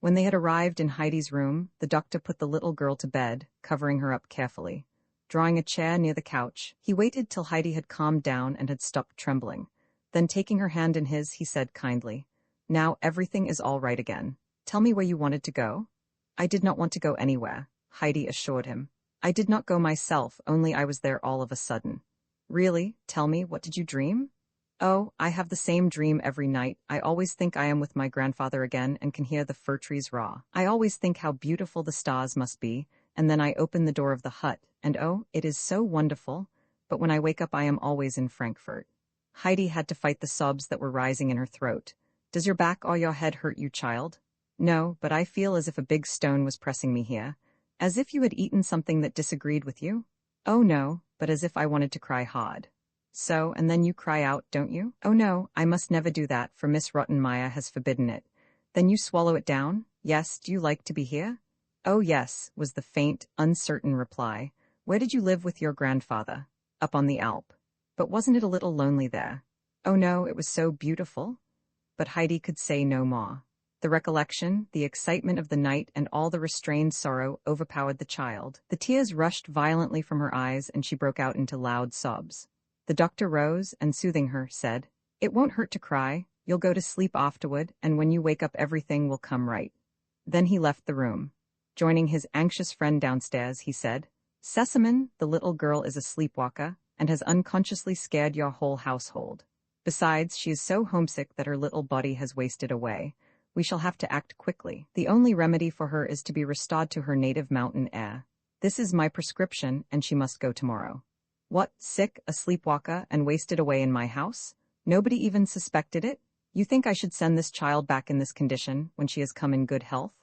When they had arrived in Heidi's room, the doctor put the little girl to bed, covering her up carefully. Drawing a chair near the couch, he waited till Heidi had calmed down and had stopped trembling. Then taking her hand in his, he said kindly, Now everything is all right again. Tell me where you wanted to go. I did not want to go anywhere, Heidi assured him. I did not go myself, only I was there all of a sudden. Really? Tell me, what did you dream? Oh, I have the same dream every night. I always think I am with my grandfather again and can hear the fir trees raw. I always think how beautiful the stars must be, and then I open the door of the hut, and oh, it is so wonderful. But when I wake up I am always in Frankfurt. Heidi had to fight the sobs that were rising in her throat. Does your back or your head hurt you, child? No, but I feel as if a big stone was pressing me here. As if you had eaten something that disagreed with you? Oh no, but as if I wanted to cry hard. So, and then you cry out, don't you? Oh no, I must never do that, for Miss Rottenmeier has forbidden it. Then you swallow it down? Yes, do you like to be here? Oh yes, was the faint, uncertain reply. Where did you live with your grandfather? Up on the Alp. But wasn't it a little lonely there? Oh no, it was so beautiful. But Heidi could say no more. The recollection, the excitement of the night, and all the restrained sorrow overpowered the child. The tears rushed violently from her eyes, and she broke out into loud sobs. The doctor rose and, soothing her, said, "It won't hurt to cry. You'll go to sleep afterward, and when you wake up everything will come right." Then he left the room. Joining his anxious friend downstairs, he said, "Sesamon, the little girl is a sleepwalker, and has unconsciously scared your whole household. Besides, she is so homesick that her little body has wasted away. We shall have to act quickly. The only remedy for her is to be restored to her native mountain air. This is my prescription, and she must go tomorrow." "What, sick, a sleepwalker, and wasted away in my house? Nobody even suspected it? You think I should send this child back in this condition when she has come in good health?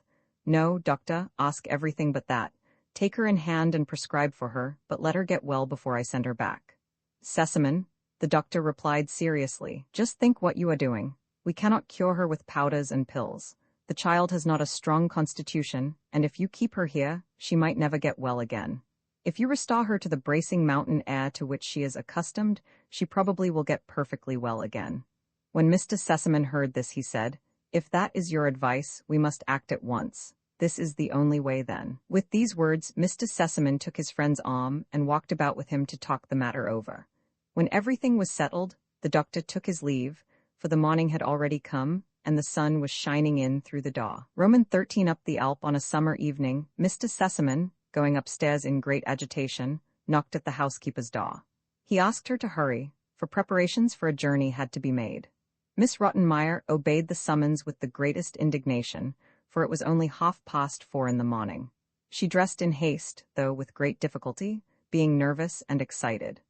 No, doctor, ask everything but that. Take her in hand and prescribe for her, but let her get well before I send her back." "Sesamon," the doctor replied seriously, "just think what you are doing. We cannot cure her with powders and pills. The child has not a strong constitution, and if you keep her here, she might never get well again. If you restore her to the bracing mountain air to which she is accustomed, she probably will get perfectly well again." When Mr. Sesamon heard this, he said, "If that is your advice, we must act at once. This is the only way then." With these words, Mr. Sesamon took his friend's arm and walked about with him to talk the matter over. When everything was settled, the doctor took his leave, for the morning had already come, and the sun was shining in through the door. Roman 13 up the Alp on a summer evening, Mr. Sesamon, going upstairs in great agitation, knocked at the housekeeper's door. He asked her to hurry, for preparations for a journey had to be made. Miss Rottenmeier obeyed the summons with the greatest indignation, for it was only 4:30 in the morning. She dressed in haste, though with great difficulty, being nervous and excited.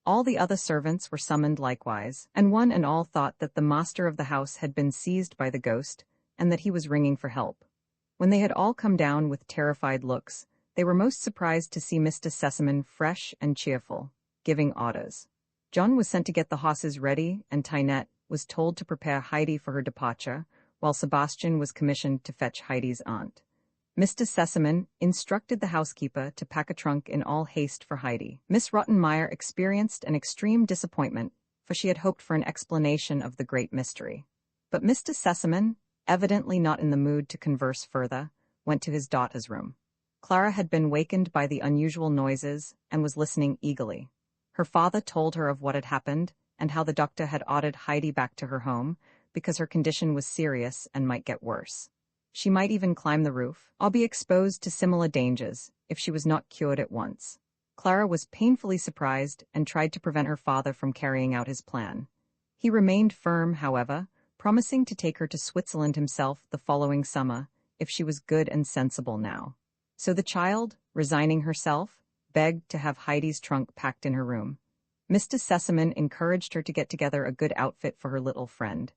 All the other servants were summoned likewise, and one and all thought that the master of the house had been seized by the ghost, and that he was ringing for help. When they had all come down with terrified looks, they were most surprised to see Mr. Sesamon fresh and cheerful, giving orders. John was sent to get the horses ready, and Tinette was told to prepare Heidi for her departure, while Sebastian was commissioned to fetch Heidi's aunt. Mr. Sesamon instructed the housekeeper to pack a trunk in all haste for Heidi. Miss Rottenmeier experienced an extreme disappointment, for she had hoped for an explanation of the great mystery. But Mr. Sesamon, evidently not in the mood to converse further, went to his daughter's room. Clara had been wakened by the unusual noises and was listening eagerly. Her father told her of what had happened and how the doctor had ordered Heidi back to her home because her condition was serious and might get worse. She might even climb the roof, or be exposed to similar dangers, if she was not cured at once. Clara was painfully surprised and tried to prevent her father from carrying out his plan. He remained firm, however, promising to take her to Switzerland himself the following summer, if she was good and sensible now. So the child, resigning herself, begged to have Heidi's trunk packed in her room. Mr. Sesamon encouraged her to get together a good outfit for her little friend.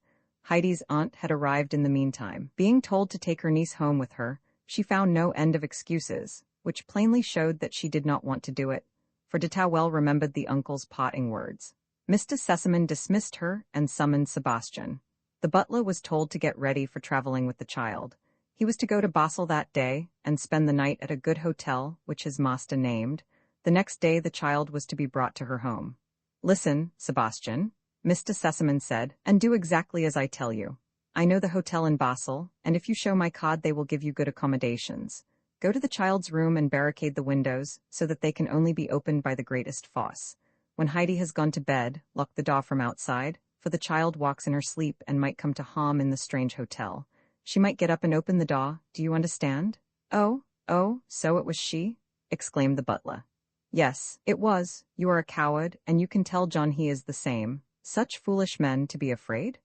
Heidi's aunt had arrived in the meantime. Being told to take her niece home with her, she found no end of excuses, which plainly showed that she did not want to do it, for Dita well remembered the uncle's parting words. Mr. Sesamon dismissed her and summoned Sebastian. The butler was told to get ready for traveling with the child. He was to go to Basel that day and spend the night at a good hotel, which his master named. The next day the child was to be brought to her home. "Listen, Sebastian," Mr. Sesamon said, "and do exactly as I tell you. I know the hotel in Basel, and if you show my card they will give you good accommodations. Go to the child's room and barricade the windows so that they can only be opened by the greatest force. When Heidi has gone to bed, lock the door from outside, for the child walks in her sleep and might come to harm in the strange hotel. She might get up and open the door, do you understand?" "Oh, so it was she?" exclaimed the butler. "Yes, it was. You are a coward, and you can tell John he is the same. Such foolish men to be afraid?"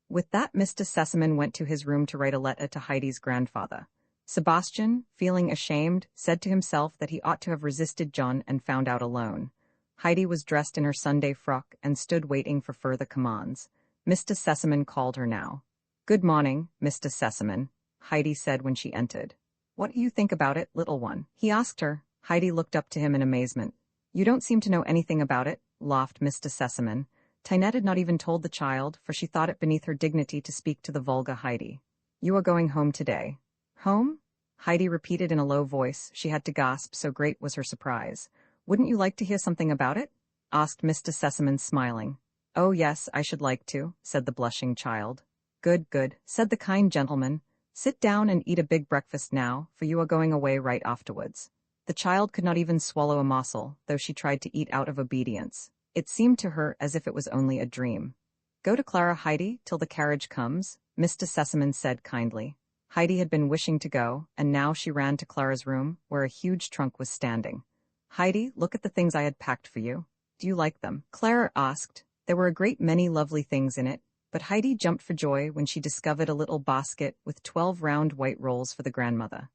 With that, Mr. Sesamon went to his room to write a letter to Heidi's grandfather. Sebastian, feeling ashamed, said to himself that he ought to have resisted John and found out alone. Heidi was dressed in her Sunday frock and stood waiting for further commands. Mr. Sesamon called her now. "Good morning, Mr. Sesamon," Heidi said when she entered. "What do you think about it, little one?" he asked her. Heidi looked up to him in amazement. "You don't seem to know anything about it," laughed Mr. Sesamon. Tinette had not even told the child, for she thought it beneath her dignity to speak to the vulgar Heidi. "You are going home today." "Home?" Heidi repeated in a low voice. She had to gasp, so great was her surprise. "Wouldn't you like to hear something about it?" asked Mr. Sesamon, smiling. "Oh yes, I should like to," said the blushing child. "Good," said the kind gentleman. Sit down and eat a big breakfast now, for you are going away right afterwards. The child could not even swallow a morsel, though she tried to eat out of obedience. It seemed to her as if it was only a dream. Go to Clara, Heidi, till the carriage comes, Mr. Sesamon said kindly. Heidi had been wishing to go, and now she ran to Clara's room, where a huge trunk was standing. Heidi, look at the things I had packed for you. Do you like them? Clara asked. There were a great many lovely things in it, but Heidi jumped for joy when she discovered a little basket with 12 round white rolls for the grandmother.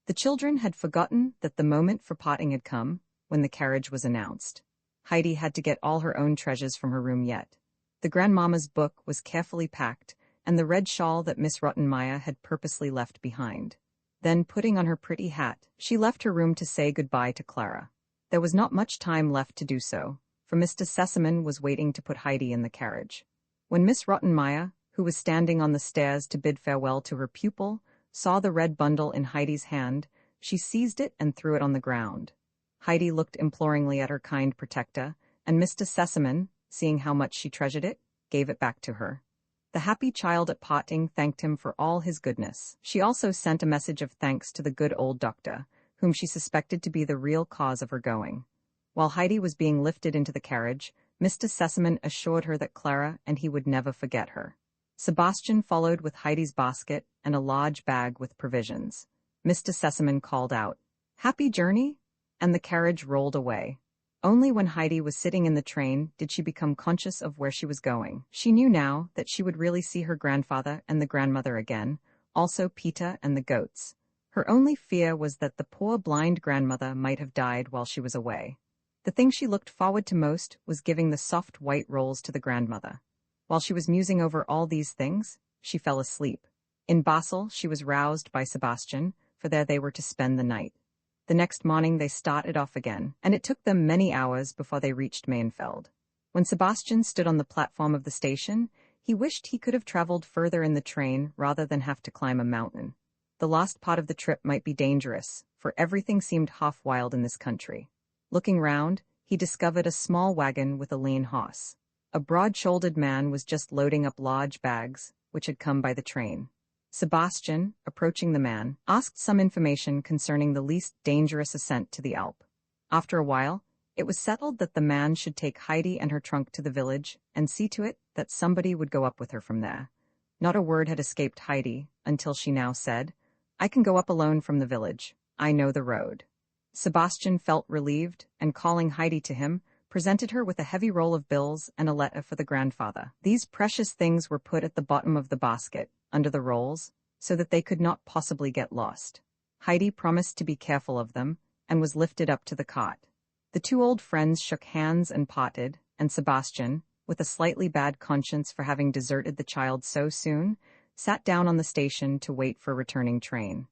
The children had forgotten that the moment for parting had come, when the carriage was announced. Heidi had to get all her own treasures from her room yet. The grandmama's book was carefully packed, and the red shawl that Miss Rottenmeier had purposely left behind. Then, putting on her pretty hat, she left her room to say goodbye to Clara. There was not much time left to do so, for Mr. Sesamon was waiting to put Heidi in the carriage. When Miss Rottenmeier, who was standing on the stairs to bid farewell to her pupil, saw the red bundle in Heidi's hand, she seized it and threw it on the ground. Heidi looked imploringly at her kind protector, and Mr. Sesamon, seeing how much she treasured it, gave it back to her. The happy child at parting thanked him for all his goodness. She also sent a message of thanks to the good old doctor, whom she suspected to be the real cause of her going. While Heidi was being lifted into the carriage, Mr. Sesamon assured her that Clara and he would never forget her. Sebastian followed with Heidi's basket and a large bag with provisions. Mr. Sesamon called out, "Happy journey?" and the carriage rolled away. Only when Heidi was sitting in the train did she become conscious of where she was going. She knew now that she would really see her grandfather and the grandmother again, also Peter and the goats. Her only fear was that the poor blind grandmother might have died while she was away. The thing she looked forward to most was giving the soft white rolls to the grandmother. While she was musing over all these things, she fell asleep. In Basel, she was roused by Sebastian, for there they were to spend the night. The next morning they started off again, and it took them many hours before they reached Mainfeld. When Sebastian stood on the platform of the station, he wished he could have traveled further in the train rather than have to climb a mountain. The last part of the trip might be dangerous, for everything seemed half wild in this country. Looking round, he discovered a small wagon with a lean horse. A broad-shouldered man was just loading up large bags, which had come by the train. Sebastian, approaching the man, asked some information concerning the least dangerous ascent to the Alp. After a while, it was settled that the man should take Heidi and her trunk to the village and see to it that somebody would go up with her from there. Not a word had escaped Heidi until she now said, "I can go up alone from the village. I know the road." Sebastian felt relieved, and calling Heidi to him, presented her with a heavy roll of bills and a letter for the grandfather. These precious things were put at the bottom of the basket, under the rolls, so that they could not possibly get lost. Heidi promised to be careful of them, and was lifted up to the cot. The two old friends shook hands and parted, and Sebastian, with a slightly bad conscience for having deserted the child so soon, sat down on the station to wait for a returning train.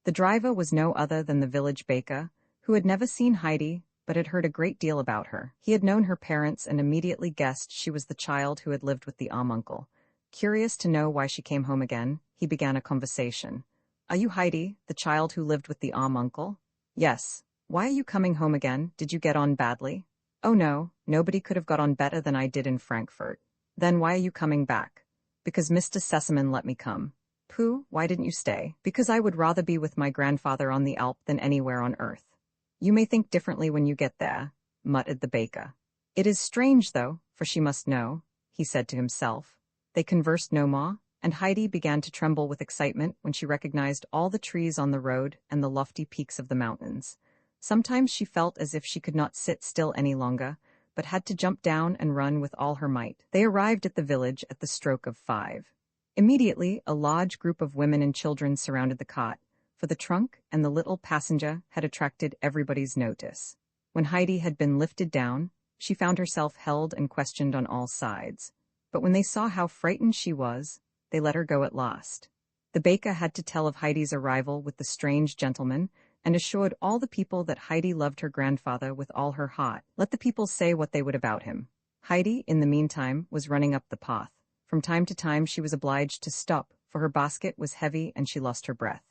The driver was no other than the village baker, who had never seen Heidi, but had heard a great deal about her. He had known her parents and immediately guessed she was the child who had lived with the uncle. Curious to know why she came home again, he began a conversation. "Are you Heidi, the child who lived with the uncle?" "Yes. Why are you coming home again? Did you get on badly?" "Oh no, nobody could have got on better than I did in Frankfurt." "Then why are you coming back?" "Because Mr. Sesamon let me come." "Pooh, why didn't you stay?" "Because I would rather be with my grandfather on the Alp than anywhere on earth." "You may think differently when you get there," muttered the baker. "It is strange, though, for she must know," he said to himself. They conversed no more, and Heidi began to tremble with excitement when she recognized all the trees on the road and the lofty peaks of the mountains. Sometimes she felt as if she could not sit still any longer, but had to jump down and run with all her might. They arrived at the village at the stroke of 5. Immediately, a large group of women and children surrounded the cot, for the trunk and the little passenger had attracted everybody's notice. When Heidi had been lifted down, she found herself held and questioned on all sides. But when they saw how frightened she was, they let her go at last. The baker had to tell of Heidi's arrival with the strange gentleman, and assured all the people that Heidi loved her grandfather with all her heart. Let the people say what they would about him. Heidi, in the meantime, was running up the path. From time to time she was obliged to stop, for her basket was heavy and she lost her breath.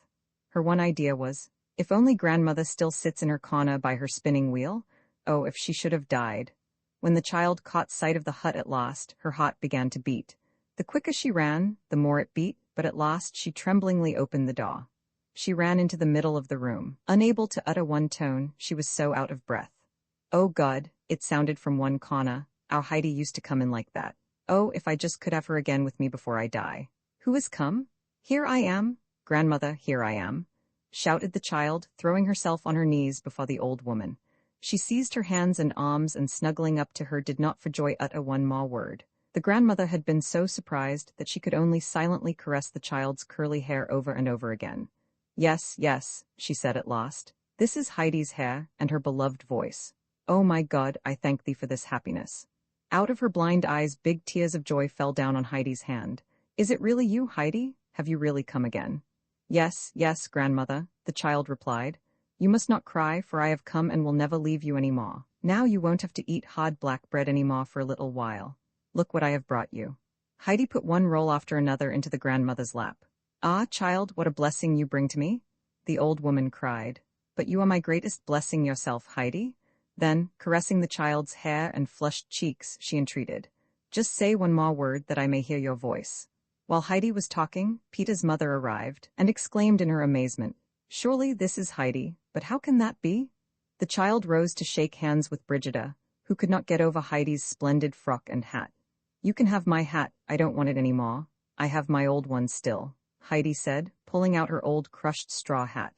Her one idea was, if only grandmother still sits in her corner by her spinning wheel, oh, if she should have died. When the child caught sight of the hut at last, her heart began to beat. The quicker she ran, the more it beat, but at last she tremblingly opened the door. She ran into the middle of the room. Unable to utter one tone, she was so out of breath. "Oh God," it sounded from one corner, "our Heidi used to come in like that. Oh, if I just could have her again with me before I die." "Who has come?" "Here I am, grandmother, here I am," shouted the child, throwing herself on her knees before the old woman. She seized her hands and arms and snuggling up to her did not for joy utter one more word. The grandmother had been so surprised that she could only silently caress the child's curly hair over and over again. "Yes, yes," she said at last. "This is Heidi's hair and her beloved voice. Oh my God, I thank thee for this happiness." Out of her blind eyes big tears of joy fell down on Heidi's hand. "Is it really you, Heidi? Have you really come again?" "Yes, yes, grandmother," the child replied. "You must not cry, for I have come and will never leave you any more. Now you won't have to eat hard black bread any more for a little while. Look what I have brought you." Heidi put one roll after another into the grandmother's lap. "Ah, child, what a blessing you bring to me," the old woman cried. "But you are my greatest blessing yourself, Heidi." Then, caressing the child's hair and flushed cheeks, she entreated, "Just say one more word that I may hear your voice." While Heidi was talking, Peter's mother arrived and exclaimed in her amazement, "Surely this is Heidi, but how can that be?" The child rose to shake hands with Brigida, who could not get over Heidi's splendid frock and hat. "You can have my hat, I don't want it any more. I have my old one still," Heidi said, pulling out her old crushed straw hat.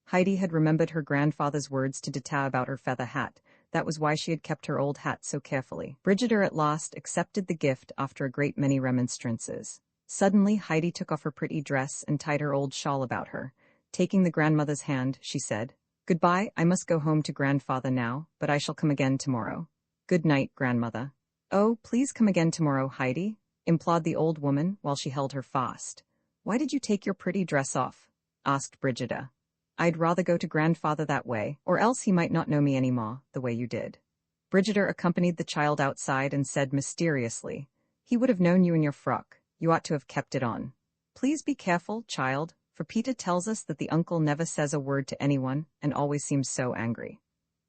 Heidi had remembered her grandfather's words to Dita about her feather hat. That was why she had kept her old hat so carefully. Brigida at last accepted the gift after a great many remonstrances. Suddenly Heidi took off her pretty dress and tied her old shawl about her. Taking the grandmother's hand, she said, "Goodbye, I must go home to grandfather now, but I shall come again tomorrow." "Good night, grandmother." "Oh, please come again tomorrow, Heidi," implored the old woman while she held her fast. "Why did you take your pretty dress off?" asked Brigida. "I'd rather go to grandfather that way, or else he might not know me any more, the way you did." Brigida accompanied the child outside and said mysteriously, "He would have known you in your frock. You ought to have kept it on. Please be careful, child, for Peter tells us that the uncle never says a word to anyone and always seems so angry."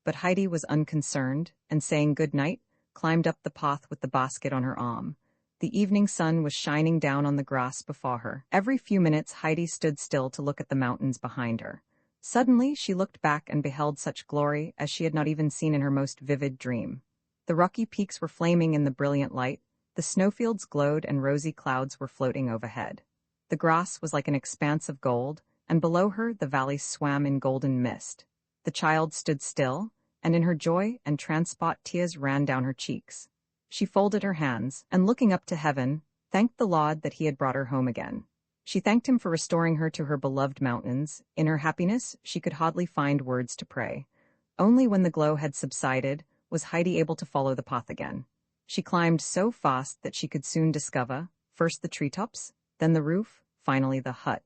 But Heidi was unconcerned, and saying good night, climbed up the path with the basket on her arm. The evening sun was shining down on the grass before her. Every few minutes Heidi stood still to look at the mountains behind her. Suddenly she looked back and beheld such glory as she had not even seen in her most vivid dream. The rocky peaks were flaming in the brilliant light, the snowfields glowed and rosy clouds were floating overhead. The grass was like an expanse of gold, and below her the valley swam in golden mist. The child stood still, and in her joy and transport tears ran down her cheeks. She folded her hands, and looking up to heaven, thanked the Lord that he had brought her home again. She thanked him for restoring her to her beloved mountains. In her happiness, she could hardly find words to pray. Only when the glow had subsided was Heidi able to follow the path again. She climbed so fast that she could soon discover, first the treetops, then the roof, finally the hut.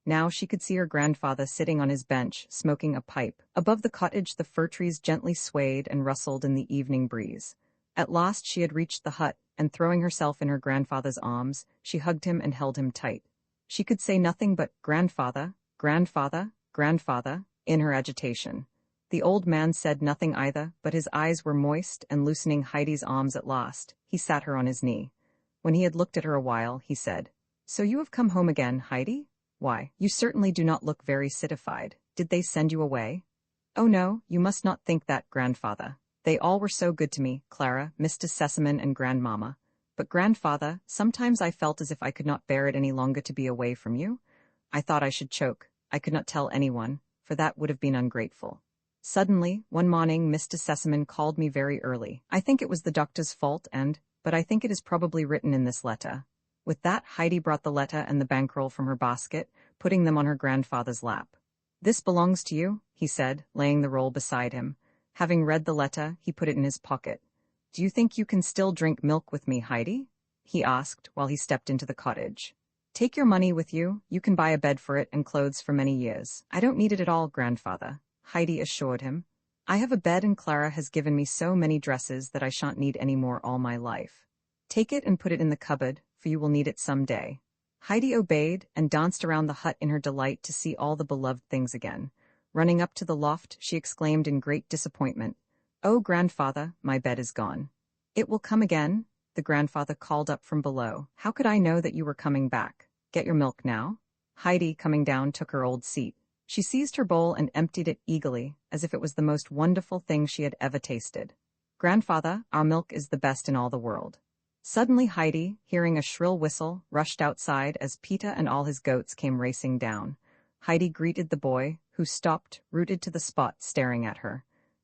Now she could see her grandfather sitting on his bench, smoking a pipe. Above the cottage the fir trees gently swayed and rustled in the evening breeze. At last she had reached the hut, and throwing herself in her grandfather's arms, she hugged him and held him tight. She could say nothing but "Grandfather, grandfather, grandfather," in her agitation. The old man said nothing either, but his eyes were moist, and loosening Heidi's arms at last, he sat her on his knee. When he had looked at her a while, he said, "So you have come home again, Heidi? Why, you certainly do not look very citified. Did they send you away?" "Oh no, you must not think that, grandfather. They all were so good to me, Clara, Mr. Sesamon and grandmamma. But grandfather, sometimes I felt as if I could not bear it any longer to be away from you. I thought I should choke. I could not tell anyone, for that would have been ungrateful. Suddenly, one morning Mr. Sesamon called me very early. I think it was the doctor's fault but I think it is probably written in this letter." With that, Heidi brought the letter and the bankroll from her basket, putting them on her grandfather's lap. "This belongs to you," he said, laying the roll beside him. Having read the letter, he put it in his pocket. "Do you think you can still drink milk with me, Heidi?" he asked while he stepped into the cottage. "Take your money with you. You can buy a bed for it and clothes for many years." "I don't need it at all, grandfather," Heidi assured him. "I have a bed and Clara has given me so many dresses that I shan't need any more all my life. Take it and put it in the cupboard, for you will need it some day." Heidi obeyed and danced around the hut in her delight to see all the beloved things again. Running up to the loft, she exclaimed in great disappointment, "Oh, grandfather, my bed is gone." "It will come again," the grandfather called up from below. "How could I know that you were coming back?" Get your milk now? Heidi, coming down, took her old seat. She seized her bowl and emptied it eagerly, as if it was the most wonderful thing she had ever tasted. Grandfather, our milk is the best in all the world. Suddenly Heidi, hearing a shrill whistle, rushed outside as Peter and all his goats came racing down. Heidi greeted the boy, who stopped, rooted to the spot, staring at her.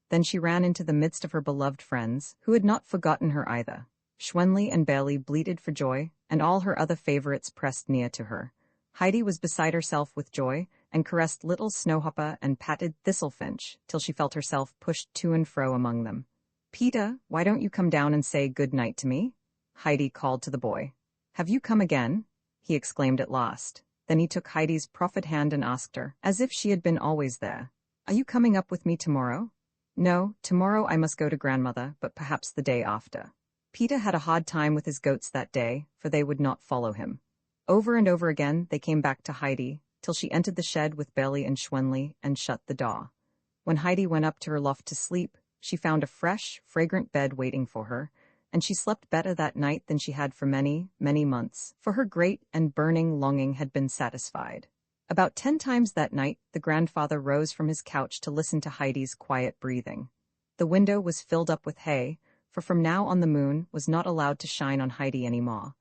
Then she ran into the midst of her beloved friends, who had not forgotten her either. Schwenli and Bailey bleated for joy, and all her other favorites pressed near to her. Heidi was beside herself with joy, and caressed little Snowhopper and patted Thistlefinch, till she felt herself pushed to and fro among them. Peter, why don't you come down and say good night to me? Heidi called to the boy. Have you come again? He exclaimed at last. Then he took Heidi's proffered hand and asked her, as if she had been always there, Are you coming up with me tomorrow? No, tomorrow I must go to grandmother, but perhaps the day after. Peter had a hard time with his goats that day, for they would not follow him. Over and over again they came back to Heidi, till she entered the shed with Bailey and Schwenli and shut the door. When Heidi went up to her loft to sleep, she found a fresh, fragrant bed waiting for her, and she slept better that night than she had for many, many months, for her great and burning longing had been satisfied. About 10 times that night the grandfather rose from his couch to listen to Heidi's quiet breathing. The window was filled up with hay, for from now on the moon was not allowed to shine on Heidi any more.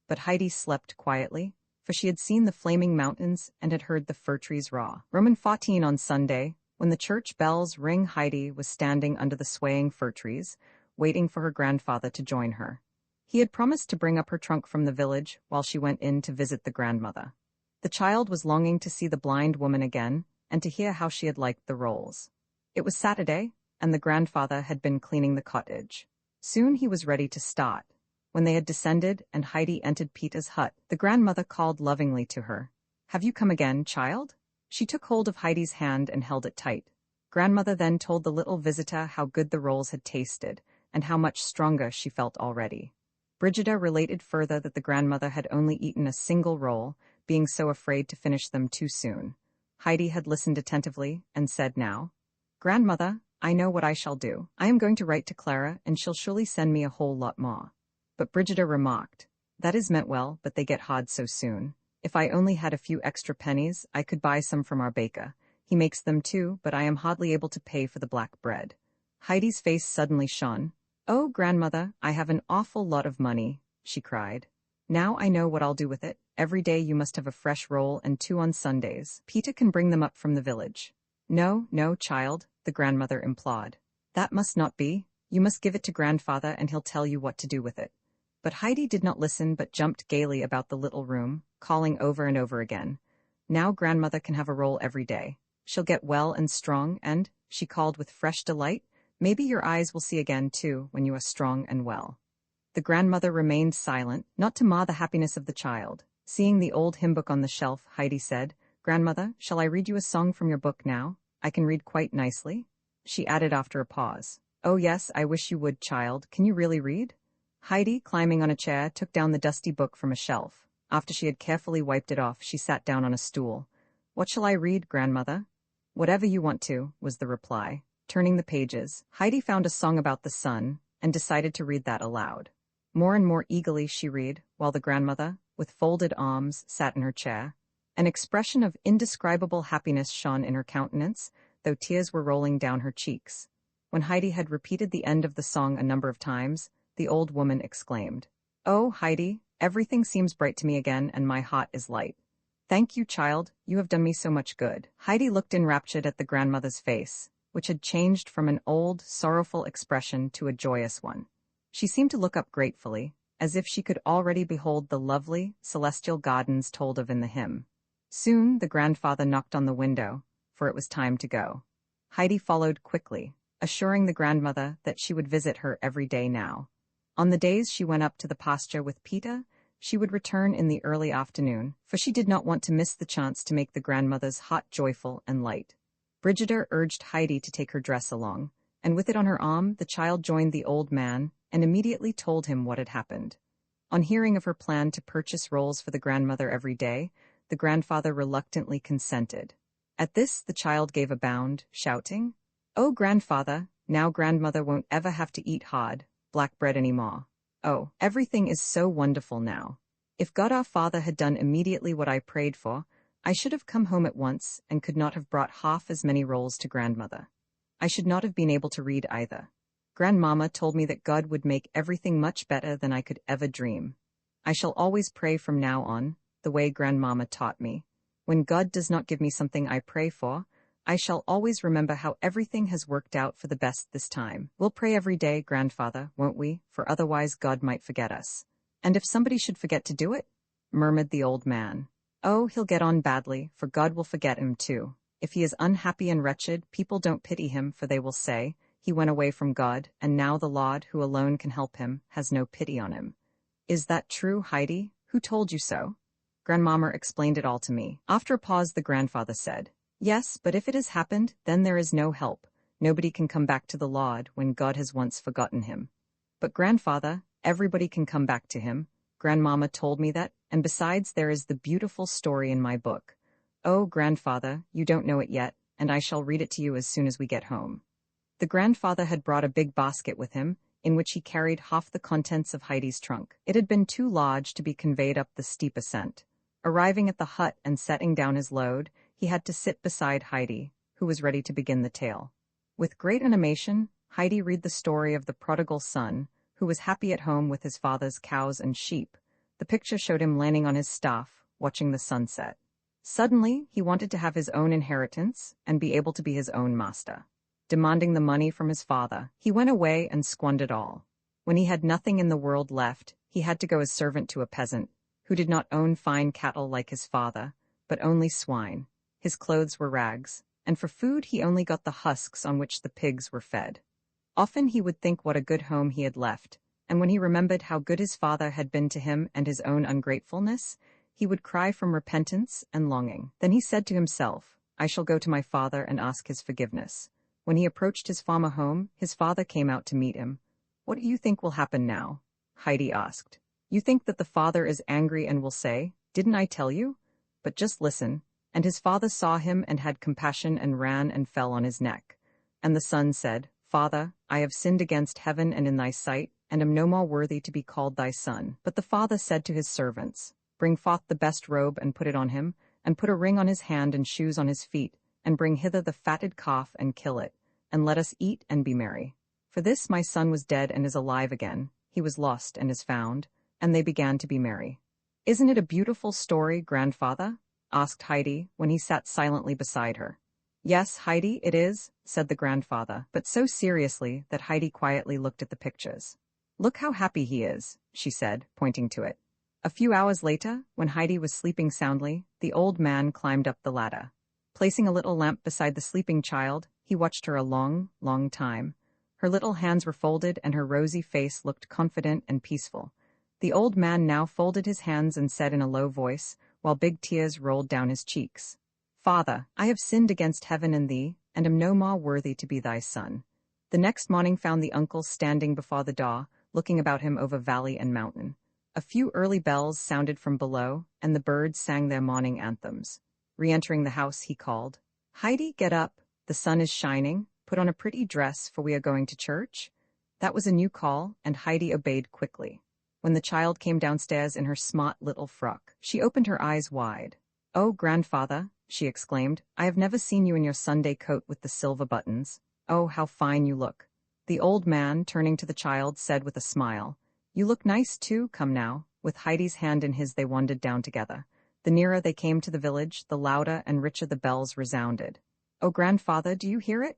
But Heidi slept quietly, for she had seen the flaming mountains and had heard the fir trees roar. Roman 14 on Sunday, when the church bells ring, Heidi was standing under the swaying fir trees, waiting for her grandfather to join her. He had promised to bring up her trunk from the village while she went in to visit the grandmother. The child was longing to see the blind woman again and to hear how she had liked the rolls. It was Saturday, and the grandfather had been cleaning the cottage. Soon he was ready to start. When they had descended and Heidi entered Peter's hut, the grandmother called lovingly to her. Have you come again, child? She took hold of Heidi's hand and held it tight. Grandmother then told the little visitor how good the rolls had tasted, and how much stronger she felt already. Brigida related further that the grandmother had only eaten a single roll, being so afraid to finish them too soon. Heidi had listened attentively, and said now, Grandmother, I know what I shall do. I am going to write to Clara, and she'll surely send me a whole lot more. But Brigida remarked, That is meant well, but they get hard so soon. If I only had a few extra pennies, I could buy some from our baker. He makes them too, but I am hardly able to pay for the black bread. Heidi's face suddenly shone. Oh, grandmother, I have an awful lot of money, she cried. Now I know what I'll do with it. Every day you must have a fresh roll and 2 on Sundays. Peter can bring them up from the village. No, no, child, the grandmother implored. That must not be. You must give it to grandfather and he'll tell you what to do with it. But Heidi did not listen but jumped gaily about the little room, calling over and over again. Now grandmother can have a roll every day. She'll get well and strong and, she called with fresh delight, maybe your eyes will see again too when you are strong and well. The grandmother remained silent, not to mar the happiness of the child. Seeing the old hymn book on the shelf, Heidi said, Grandmother, shall I read you a song from your book now? I can read quite nicely. She added after a pause. Oh yes, I wish you would, child. Can you really read? Heidi, climbing on a chair, took down the dusty book from a shelf. After she had carefully wiped it off, she sat down on a stool. What shall I read, Grandmother? Whatever you want to, was the reply. Turning the pages, Heidi found a song about the sun, and decided to read that aloud. More and more eagerly she read, while the grandmother, with folded arms, sat in her chair. An expression of indescribable happiness shone in her countenance, though tears were rolling down her cheeks. When Heidi had repeated the end of the song a number of times, the old woman exclaimed, Oh, Heidi, everything seems bright to me again, and my heart is light. Thank you, child, you have done me so much good. Heidi looked enraptured at the grandmother's face, which had changed from an old, sorrowful expression to a joyous one. She seemed to look up gratefully, as if she could already behold the lovely, celestial gardens told of in the hymn. Soon the grandfather knocked on the window, for it was time to go. Heidi followed quickly, assuring the grandmother that she would visit her every day now. On the days she went up to the pasture with Peter, she would return in the early afternoon, for she did not want to miss the chance to make the grandmother's hot joyful and light. Brigida urged Heidi to take her dress along, and with it on her arm the child joined the old man and immediately told him what had happened. On hearing of her plan to purchase rolls for the grandmother every day, the grandfather reluctantly consented. At this the child gave a bound, shouting, Oh, grandfather, now grandmother won't ever have to eat hard, black bread any more. Oh, everything is so wonderful now. If God our Father had done immediately what I prayed for, I should have come home at once and could not have brought half as many rolls to grandmother. I should not have been able to read either. Grandmama told me that God would make everything much better than I could ever dream. I shall always pray from now on, the way Grandmama taught me. When God does not give me something I pray for, I shall always remember how everything has worked out for the best this time. We'll pray every day, Grandfather, won't we? For otherwise God might forget us. And if somebody should forget to do it? Murmured the old man. Oh, he'll get on badly, for God will forget him too. If he is unhappy and wretched, people don't pity him, for they will say, he went away from God, and now the Lord, who alone can help him, has no pity on him. Is that true, Heidi? Who told you so? Grandmama explained it all to me. After a pause, the grandfather said, Yes, but if it has happened, then there is no help. Nobody can come back to the Lord when God has once forgotten him. But grandfather, everybody can come back to him. Grandmama told me that, and besides there is the beautiful story in my book. Oh, grandfather, you don't know it yet, and I shall read it to you as soon as we get home. The grandfather had brought a big basket with him, in which he carried half the contents of Heidi's trunk. It had been too large to be conveyed up the steep ascent. Arriving at the hut and setting down his load, he had to sit beside Heidi, who was ready to begin the tale. With great animation, Heidi read the story of the prodigal son, who was happy at home with his father's cows and sheep. The picture showed him landing on his staff, watching the sunset. Suddenly, he wanted to have his own inheritance and be able to be his own master. Demanding the money from his father, he went away and squandered all. When he had nothing in the world left, he had to go as servant to a peasant, who did not own fine cattle like his father, but only swine. His clothes were rags, and for food he only got the husks on which the pigs were fed. Often he would think what a good home he had left, and when he remembered how good his father had been to him and his own ungratefulness, he would cry from repentance and longing. Then he said to himself, I shall go to my father and ask his forgiveness. When he approached his farmer home, his father came out to meet him. What do you think will happen now? Heidi asked. You think that the father is angry and will say, Didn't I tell you? But just listen. And his father saw him and had compassion and ran and fell on his neck. And the son said, Father, I have sinned against heaven and in thy sight, and am no more worthy to be called thy son. But the father said to his servants, Bring forth the best robe and put it on him, and put a ring on his hand and shoes on his feet, and bring hither the fatted calf and kill it, and let us eat and be merry. For this my son was dead and is alive again, he was lost and is found, and they began to be merry. Isn't it a beautiful story, grandfather? Asked Heidi, when he sat silently beside her. Yes, Heidi, it is, said the grandfather, but so seriously that Heidi quietly looked at the pictures. Look how happy he is, she said, pointing to it. A few hours later, when Heidi was sleeping soundly, the old man climbed up the ladder. Placing a little lamp beside the sleeping child, he watched her a long, long time. Her little hands were folded and her rosy face looked confident and peaceful. The old man now folded his hands and said in a low voice, while big tears rolled down his cheeks, Father, I have sinned against heaven and thee, and am no more worthy to be thy son. The next morning found the uncle standing before the door, looking about him over valley and mountain. A few early bells sounded from below, and the birds sang their morning anthems. Re-entering the house, he called, Heidi, get up, the sun is shining, put on a pretty dress, for we are going to church. That was a new call, and Heidi obeyed quickly. When the child came downstairs in her smart little frock, she opened her eyes wide. Oh, grandfather, she exclaimed, I have never seen you in your Sunday coat with the silver buttons. Oh, how fine you look. The old man, turning to the child, said with a smile, You look nice too, come now. With Heidi's hand in his they wandered down together. The nearer they came to the village, the louder and richer the bells resounded. Oh, grandfather, do you hear it?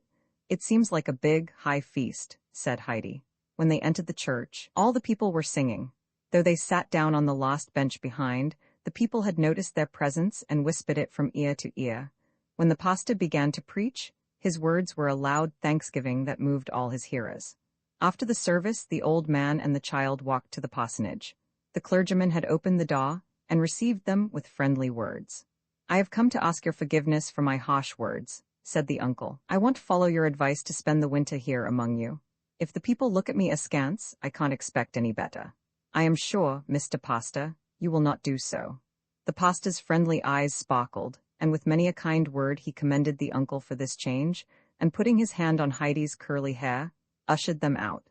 It seems like a big, high feast, said Heidi. When they entered the church, all the people were singing. Though they sat down on the last bench behind, the people had noticed their presence and whispered it from ear to ear. When the pastor began to preach, his words were a loud thanksgiving that moved all his hearers. After the service, the old man and the child walked to the parsonage. The clergyman had opened the door and received them with friendly words. I have come to ask your forgiveness for my harsh words, said the uncle. I won't follow your advice to spend the winter here among you. If the people look at me askance, I can't expect any better. I am sure, Mr. Pastor, you will not do so. The pastor's friendly eyes sparkled, and with many a kind word he commended the uncle for this change, and putting his hand on Heidi's curly hair, ushered them out.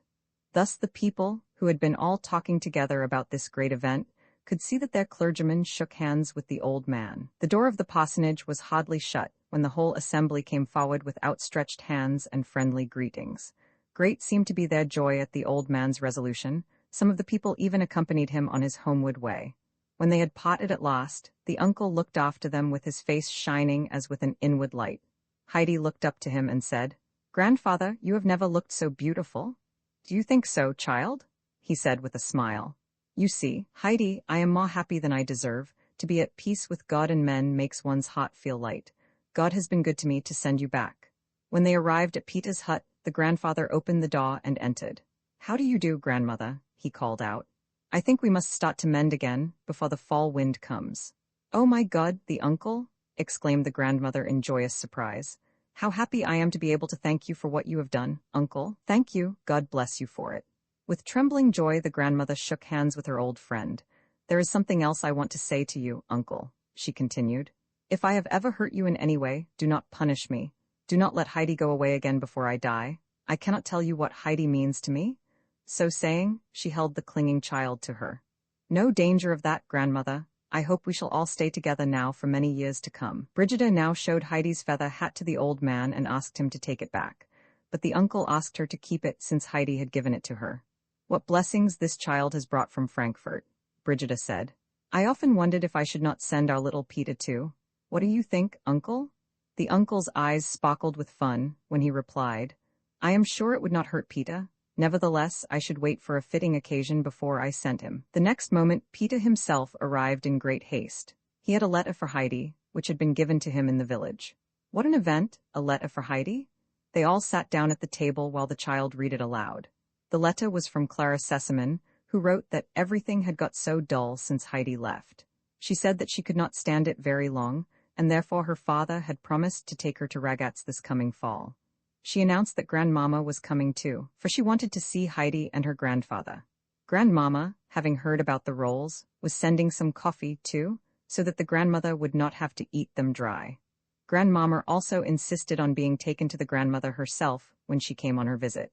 Thus the people, who had been all talking together about this great event, could see that their clergyman shook hands with the old man. The door of the parsonage was hardly shut when the whole assembly came forward with outstretched hands and friendly greetings. Great seemed to be their joy at the old man's resolution. Some of the people even accompanied him on his homeward way. When they had parted at last, the uncle looked after them with his face shining as with an inward light. Heidi looked up to him and said, "Grandfather, you have never looked so beautiful." "Do you think so, child?" he said with a smile. "You see, Heidi, I am more happy than I deserve. To be at peace with God and men makes one's heart feel light. God has been good to me to send you back." When they arrived at Peter's hut, the grandfather opened the door and entered. "How do you do, grandmother?" he called out. "I think we must start to mend again before the fall wind comes." "Oh my God, the uncle!" exclaimed the grandmother in joyous surprise. "How happy I am to be able to thank you for what you have done, uncle. Thank you, God bless you for it." With trembling joy, the grandmother shook hands with her old friend. "There is something else I want to say to you, uncle," she continued. "If I have ever hurt you in any way, do not punish me. Do not let Heidi go away again before I die. I cannot tell you what Heidi means to me." So saying, she held the clinging child to her. "No danger of that, grandmother. I hope we shall all stay together now for many years to come." Brigida now showed Heidi's feather hat to the old man and asked him to take it back. But the uncle asked her to keep it since Heidi had given it to her. "What blessings this child has brought from Frankfurt," Brigida said. "I often wondered if I should not send our little Peter too. What do you think, uncle?" The uncle's eyes sparkled with fun when he replied, "I am sure it would not hurt Peter. Nevertheless, I should wait for a fitting occasion before I sent him." The next moment, Peter himself arrived in great haste. He had a letter for Heidi, which had been given to him in the village. What an event, a letter for Heidi? They all sat down at the table while the child read it aloud. The letter was from Clara Sesemann, who wrote that everything had got so dull since Heidi left. She said that she could not stand it very long, and therefore her father had promised to take her to Ragaz this coming fall. She announced that Grandmama was coming too, for she wanted to see Heidi and her grandfather. Grandmama, having heard about the rolls, was sending some coffee too, so that the grandmother would not have to eat them dry. Grandmama also insisted on being taken to the grandmother herself when she came on her visit.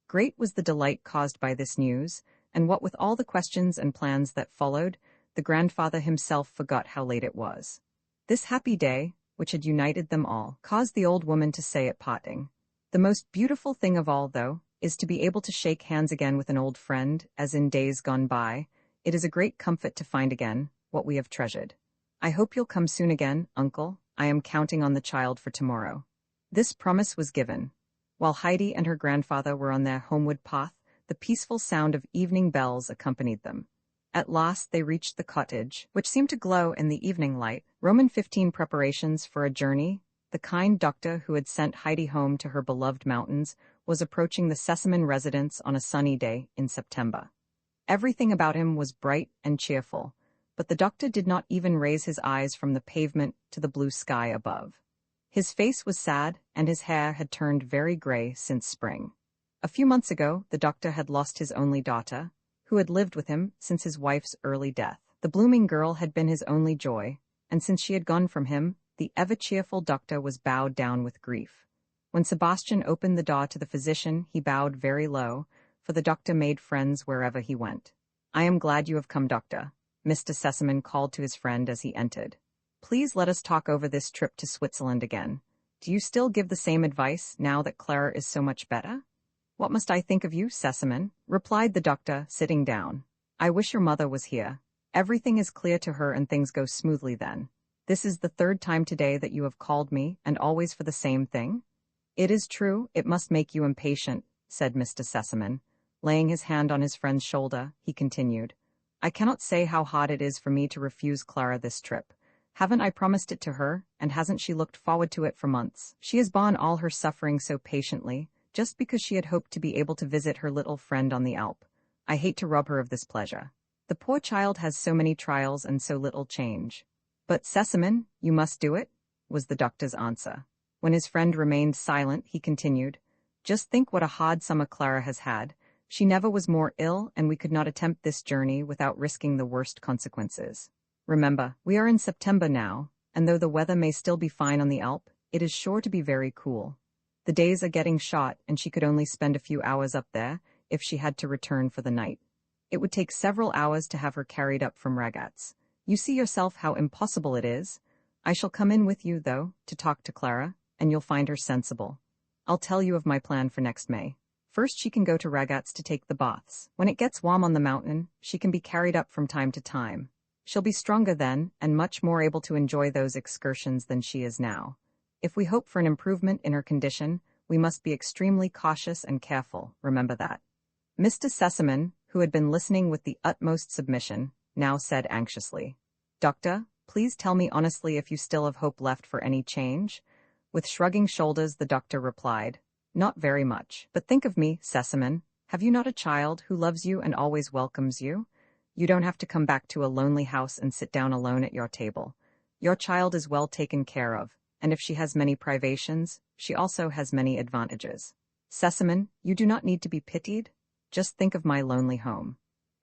Great was the delight caused by this news, and what with all the questions and plans that followed, the grandfather himself forgot how late it was. This happy day, which had united them all, caused the old woman to say at parting, "The most beautiful thing of all, though, is to be able to shake hands again with an old friend, as in days gone by. It is a great comfort to find again what we have treasured. I hope you'll come soon again, uncle. I am counting on the child for tomorrow." This promise was given. While Heidi and her grandfather were on their homeward path, the peaceful sound of evening bells accompanied them. At last they reached the cottage, which seemed to glow in the evening light. Roman 15 preparations for a journey. The kind doctor who had sent Heidi home to her beloved mountains was approaching the Sesemann residence on a sunny day in September. Everything about him was bright and cheerful, but the doctor did not even raise his eyes from the pavement to the blue sky above. His face was sad, and his hair had turned very gray since spring. A few months ago, the doctor had lost his only daughter, who had lived with him since his wife's early death. The blooming girl had been his only joy, and since she had gone from him, the ever-cheerful doctor was bowed down with grief. When Sebastian opened the door to the physician, he bowed very low, for the doctor made friends wherever he went. "I am glad you have come, doctor," Mr. Sesemann called to his friend as he entered. "Please let us talk over this trip to Switzerland again. Do you still give the same advice now that Clara is so much better?" "What must I think of you, Sesemann?" replied the doctor, sitting down. "I wish your mother was here. Everything is clear to her and things go smoothly then. This is the third time today that you have called me, and always for the same thing?" "It is true, it must make you impatient," said Mr. Sesemann. Laying his hand on his friend's shoulder, he continued, "I cannot say how hard it is for me to refuse Clara this trip. Haven't I promised it to her, and hasn't she looked forward to it for months? She has borne all her suffering so patiently, just because she had hoped to be able to visit her little friend on the Alp. I hate to rob her of this pleasure. The poor child has so many trials and so little change." "But Sesemann, you must do it," was the doctor's answer. When his friend remained silent, he continued, "Just think what a hard summer Clara has had. She never was more ill, and we could not attempt this journey without risking the worst consequences. Remember, we are in September now, and though the weather may still be fine on the Alp, it is sure to be very cool. The days are getting short, and she could only spend a few hours up there if she had to return for the night. It would take several hours to have her carried up from Ragats. You see yourself how impossible it is. I shall come in with you, though, to talk to Clara, and you'll find her sensible. I'll tell you of my plan for next May. First she can go to Ragats to take the baths. When it gets warm on the mountain, she can be carried up from time to time. She'll be stronger then, and much more able to enjoy those excursions than she is now. If we hope for an improvement in her condition, we must be extremely cautious and careful, remember that. Mr. Sesamon, who had been listening with the utmost submission, now said anxiously, "Doctor, please tell me honestly if you still have hope left for any change?" With shrugging shoulders the doctor replied, "Not very much. But think of me, Sesamon. Have you not a child who loves you and always welcomes you? You don't have to come back to a lonely house and sit down alone at your table. Your child is well taken care of, and if she has many privations, she also has many advantages. Sesamon, you do not need to be pitied. Just think of my lonely home."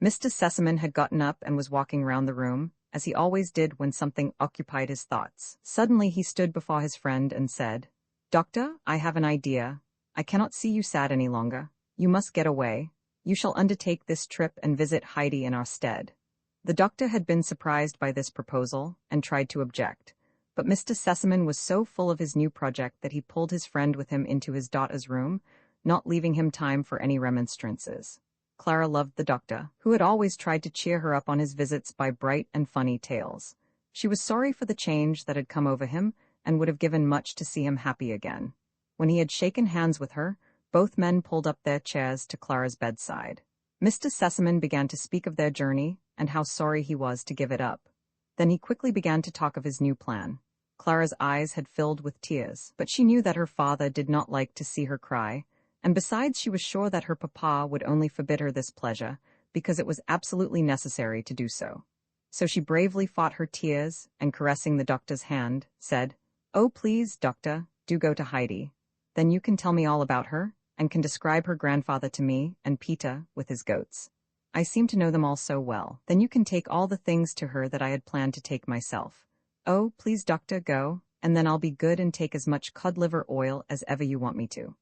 Mr. Sesamon had gotten up and was walking round the room, as he always did when something occupied his thoughts. Suddenly he stood before his friend and said, "Doctor, I have an idea. I cannot see you sad any longer. You must get away. You shall undertake this trip and visit Heidi in our stead." The doctor had been surprised by this proposal and tried to object, but Mr. Sesamon was so full of his new project that he pulled his friend with him into his daughter's room, not leaving him time for any remonstrances. Clara loved the doctor, who had always tried to cheer her up on his visits by bright and funny tales. She was sorry for the change that had come over him and would have given much to see him happy again. When he had shaken hands with her, both men pulled up their chairs to Clara's bedside. Mr. Sesamon began to speak of their journey and how sorry he was to give it up. Then he quickly began to talk of his new plan. Clara's eyes had filled with tears, but she knew that her father did not like to see her cry, and besides she was sure that her papa would only forbid her this pleasure, because it was absolutely necessary to do so. So she bravely fought her tears, and caressing the doctor's hand, said, "Oh please, doctor, do go to Heidi. Then you can tell me all about her, and can describe her grandfather to me, and Peter, with his goats. I seem to know them all so well. Then you can take all the things to her that I had planned to take myself. Oh, please doctor, go, and then I'll be good and take as much cod liver oil as ever you want me to."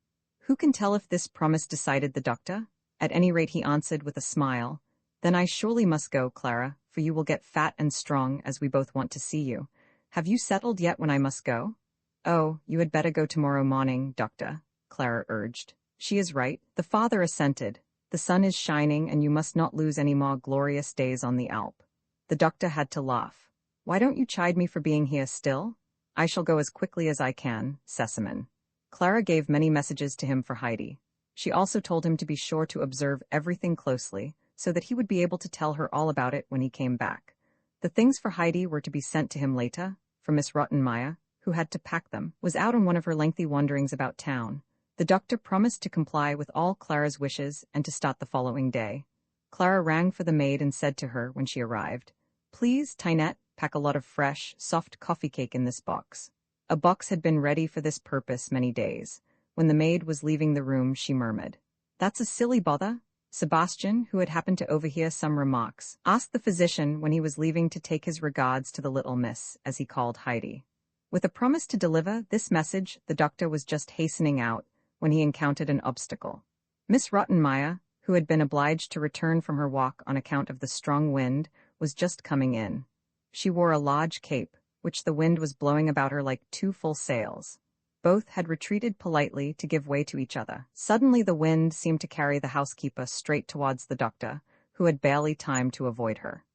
Who can tell if this promise decided the doctor? At any rate he answered with a smile, "Then I surely must go, Clara, for you will get fat and strong as we both want to see you. Have you settled yet when I must go?" "Oh, you had better go tomorrow morning, doctor," Clara urged. "She is right," the father assented. "The sun is shining and you must not lose any more glorious days on the Alp." The doctor had to laugh. "Why don't you chide me for being here still? I shall go as quickly as I can, Sesamon." Clara gave many messages to him for Heidi. She also told him to be sure to observe everything closely, so that he would be able to tell her all about it when he came back. The things for Heidi were to be sent to him later, for Miss Rottenmeier, who had to pack them, was out on one of her lengthy wanderings about town. The doctor promised to comply with all Clara's wishes and to start the following day. Clara rang for the maid and said to her when she arrived, "Please, Tinette, pack a lot of fresh, soft coffee cake in this box." A box had been ready for this purpose many days. When the maid was leaving the room, she murmured, "That's a silly bother." Sebastian, who had happened to overhear some remarks, asked the physician when he was leaving to take his regards to the little miss, as he called Heidi. With a promise to deliver this message, the doctor was just hastening out when he encountered an obstacle. Miss Rottenmeier, who had been obliged to return from her walk on account of the strong wind, was just coming in. She wore a large cape, which the wind was blowing about her like two full sails. Both had retreated politely to give way to each other. Suddenly the wind seemed to carry the housekeeper straight towards the doctor, who had barely time to avoid her.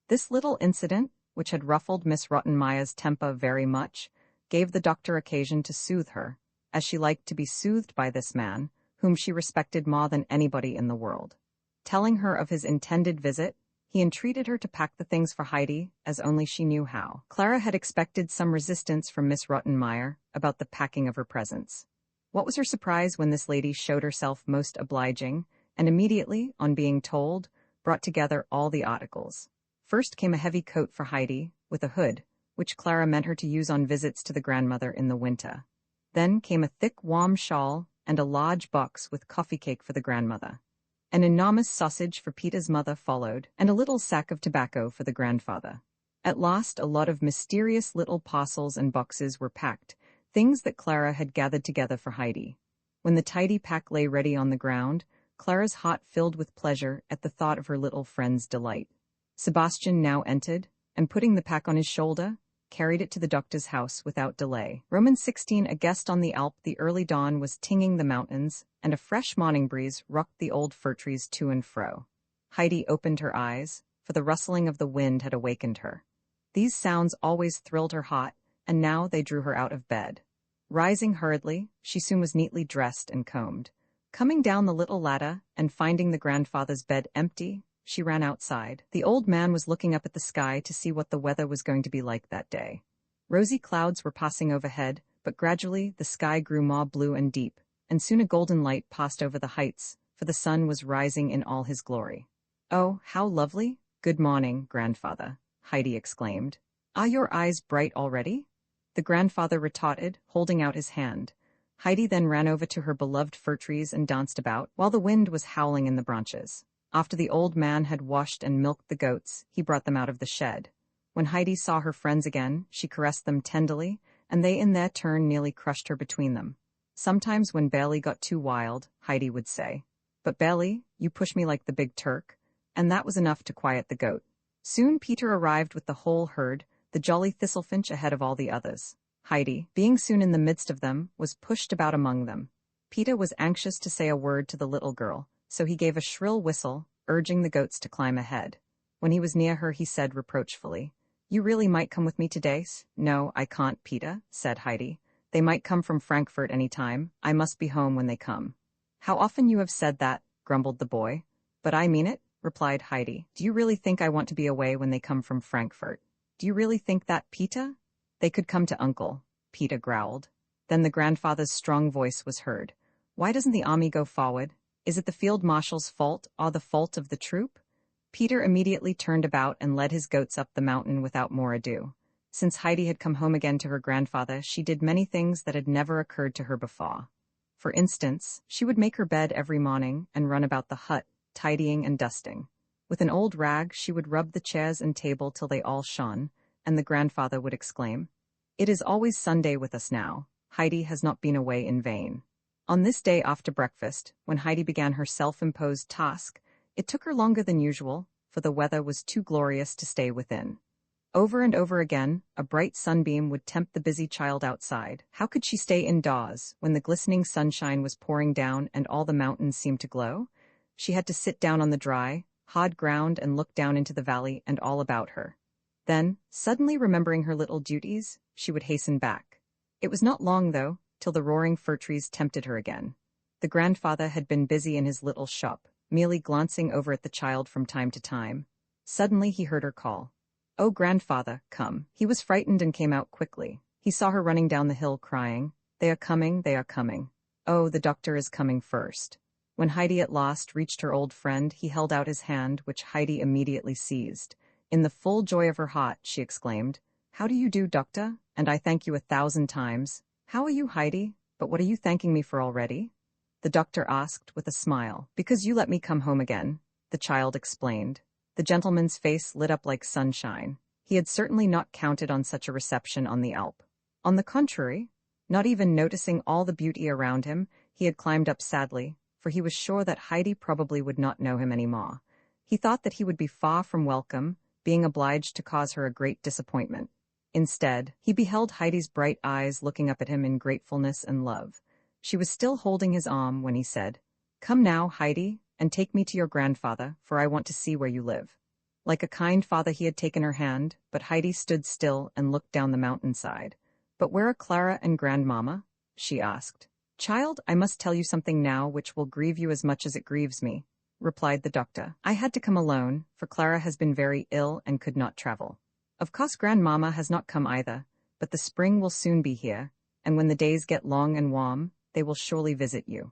This little incident, which had ruffled Miss Rottenmeier's temper very much, gave the doctor occasion to soothe her, as she liked to be soothed by this man, whom she respected more than anybody in the world. Telling her of his intended visit, he entreated her to pack the things for Heidi, as only she knew how. Clara had expected some resistance from Miss Rottenmeier about the packing of her presents. What was her surprise when this lady showed herself most obliging, and immediately, on being told, brought together all the articles. First came a heavy coat for Heidi, with a hood, which Clara meant her to use on visits to the grandmother in the winter. Then came a thick warm shawl and a large box with coffee cake for the grandmother. An enormous sausage for Peter's mother followed, and a little sack of tobacco for the grandfather. At last a lot of mysterious little parcels and boxes were packed, things that Clara had gathered together for Heidi. When the tidy pack lay ready on the ground, Clara's heart filled with pleasure at the thought of her little friend's delight. Sebastian now entered, and putting the pack on his shoulder, carried it to the doctor's house without delay. Roman 16, a guest on the Alp. The early dawn was tinging the mountains, and a fresh morning breeze rocked the old fir trees to and fro. Heidi opened her eyes, for the rustling of the wind had awakened her. These sounds always thrilled her heart, and now they drew her out of bed. Rising hurriedly, she soon was neatly dressed and combed. Coming down the little ladder, and finding the grandfather's bed empty, she ran outside. The old man was looking up at the sky to see what the weather was going to be like that day. Rosy clouds were passing overhead, but gradually the sky grew more blue and deep, and soon a golden light passed over the heights, for the sun was rising in all his glory. "Oh, how lovely! Good morning, grandfather," Heidi exclaimed. "Are your eyes bright already?" The grandfather retorted, holding out his hand. Heidi then ran over to her beloved fir trees and danced about, while the wind was howling in the branches. After the old man had washed and milked the goats, he brought them out of the shed. When Heidi saw her friends again, she caressed them tenderly, and they in their turn nearly crushed her between them. Sometimes when Bailey got too wild, Heidi would say, "But Bailey, you push me like the big Turk," and that was enough to quiet the goat. Soon Peter arrived with the whole herd, the jolly thistlefinch ahead of all the others. Heidi, being soon in the midst of them, was pushed about among them. Peter was anxious to say a word to the little girl, so he gave a shrill whistle, urging the goats to climb ahead. When he was near her, he said reproachfully, "You really might come with me today?" "No, I can't, Peter," said Heidi. "They might come from Frankfurt any time. I must be home when they come." "How often you have said that," grumbled the boy. "But I mean it," replied Heidi. "Do you really think I want to be away when they come from Frankfurt? Do you really think that, Peter?" "They could come to Uncle," Peter growled. Then the grandfather's strong voice was heard. "Why doesn't the army go forward? Is it the field marshal's fault or the fault of the troop?" Peter immediately turned about and led his goats up the mountain without more ado. Since Heidi had come home again to her grandfather, she did many things that had never occurred to her before. For instance, she would make her bed every morning and run about the hut, tidying and dusting. With an old rag, she would rub the chairs and table till they all shone, and the grandfather would exclaim, "It is always Sunday with us now. Heidi has not been away in vain." On this day after breakfast, when Heidi began her self-imposed task, it took her longer than usual, for the weather was too glorious to stay within. Over and over again, a bright sunbeam would tempt the busy child outside. How could she stay indoors when the glistening sunshine was pouring down and all the mountains seemed to glow? She had to sit down on the dry, hard ground and look down into the valley and all about her. Then, suddenly remembering her little duties, she would hasten back. It was not long, though, till the roaring fir trees tempted her again. The grandfather had been busy in his little shop, merely glancing over at the child from time to time. Suddenly he heard her call. "Oh, grandfather, come." He was frightened and came out quickly. He saw her running down the hill crying, "They are coming, they are coming. Oh, the doctor is coming first." When Heidi at last reached her old friend, he held out his hand, which Heidi immediately seized. In the full joy of her heart, she exclaimed, "How do you do, doctor? And I thank you 1,000 times. How are you, Heidi? But what are you thanking me for already?" The doctor asked with a smile. "Because you let me come home again," the child explained. The gentleman's face lit up like sunshine. He had certainly not counted on such a reception on the Alp. On the contrary, not even noticing all the beauty around him, he had climbed up sadly, for he was sure that Heidi probably would not know him any more. He thought that he would be far from welcome, being obliged to cause her a great disappointment. Instead, he beheld Heidi's bright eyes looking up at him in gratefulness and love. She was still holding his arm when he said, "Come now, Heidi, and take me to your grandfather, for I want to see where you live." Like a kind father he had taken her hand, but Heidi stood still and looked down the mountainside. "But where are Clara and grandmama?" she asked. "Child, I must tell you something now which will grieve you as much as it grieves me," replied the doctor. "I had to come alone, for Clara has been very ill and could not travel. Of course grandmama has not come either, but the spring will soon be here, and when the days get long and warm, they will surely visit you."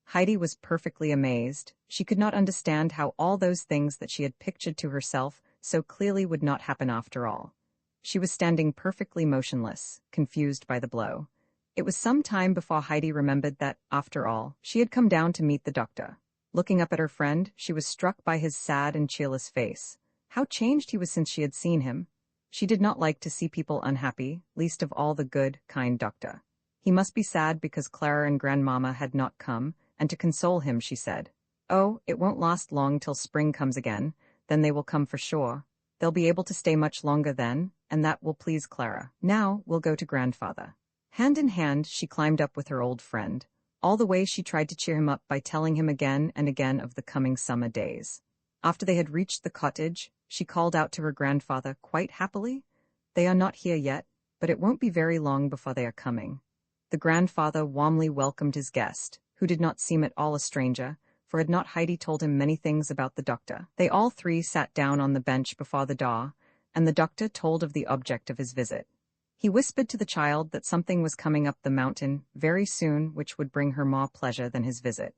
Heidi was perfectly amazed. She could not understand how all those things that she had pictured to herself so clearly would not happen after all. She was standing perfectly motionless, confused by the blow. It was some time before Heidi remembered that, after all, she had come down to meet the doctor. Looking up at her friend, she was struck by his sad and cheerless face. How changed he was since she had seen him. She did not like to see people unhappy, least of all the good, kind doctor. He must be sad because Clara and grandmama had not come, and to console him, she said, "Oh, it won't last long till spring comes again, then they will come for sure. They'll be able to stay much longer then, and that will please Clara. Now we'll go to grandfather." Hand in hand, she climbed up with her old friend. All the way she tried to cheer him up by telling him again and again of the coming summer days. After they had reached the cottage, she called out to her grandfather quite happily, "They are not here yet, but it won't be very long before they are coming." The grandfather warmly welcomed his guest, who did not seem at all a stranger, for had not Heidi told him many things about the doctor. They all three sat down on the bench before the door, and the doctor told of the object of his visit. He whispered to the child that something was coming up the mountain very soon which would bring her more pleasure than his visit.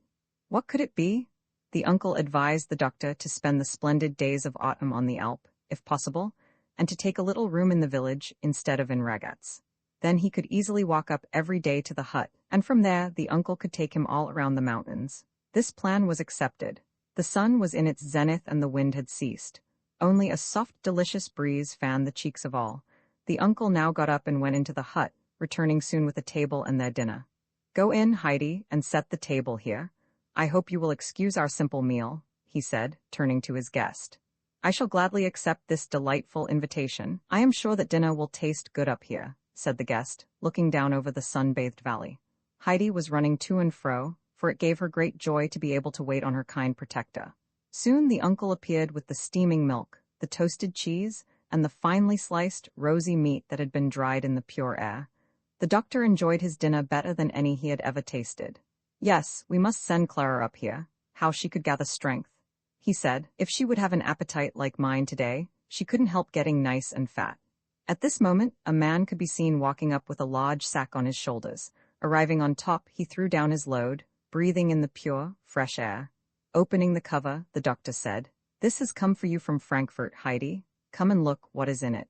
What could it be? The uncle advised the doctor to spend the splendid days of autumn on the Alp, if possible, and to take a little room in the village instead of in Ragaz. Then he could easily walk up every day to the hut, and from there the uncle could take him all around the mountains. This plan was accepted. The sun was in its zenith and the wind had ceased. Only a soft, delicious breeze fanned the cheeks of all. The uncle now got up and went into the hut, returning soon with a table and their dinner. "Go in, Heidi, and set the table here. I hope you will excuse our simple meal," he said, turning to his guest. "I shall gladly accept this delightful invitation. I am sure that dinner will taste good up here," said the guest, looking down over the sun-bathed valley. Heidi was running to and fro, for it gave her great joy to be able to wait on her kind protector. Soon the uncle appeared with the steaming milk, the toasted cheese, and the finely sliced, rosy meat that had been dried in the pure air. The doctor enjoyed his dinner better than any he had ever tasted. "Yes, we must send Clara up here. How she could gather strength," he said. "If she would have an appetite like mine today, she couldn't help getting nice and fat." At this moment, a man could be seen walking up with a large sack on his shoulders. Arriving on top, he threw down his load, breathing in the pure, fresh air. Opening the cover, the doctor said, "This has come for you from Frankfurt, Heidi. Come and look what is in it."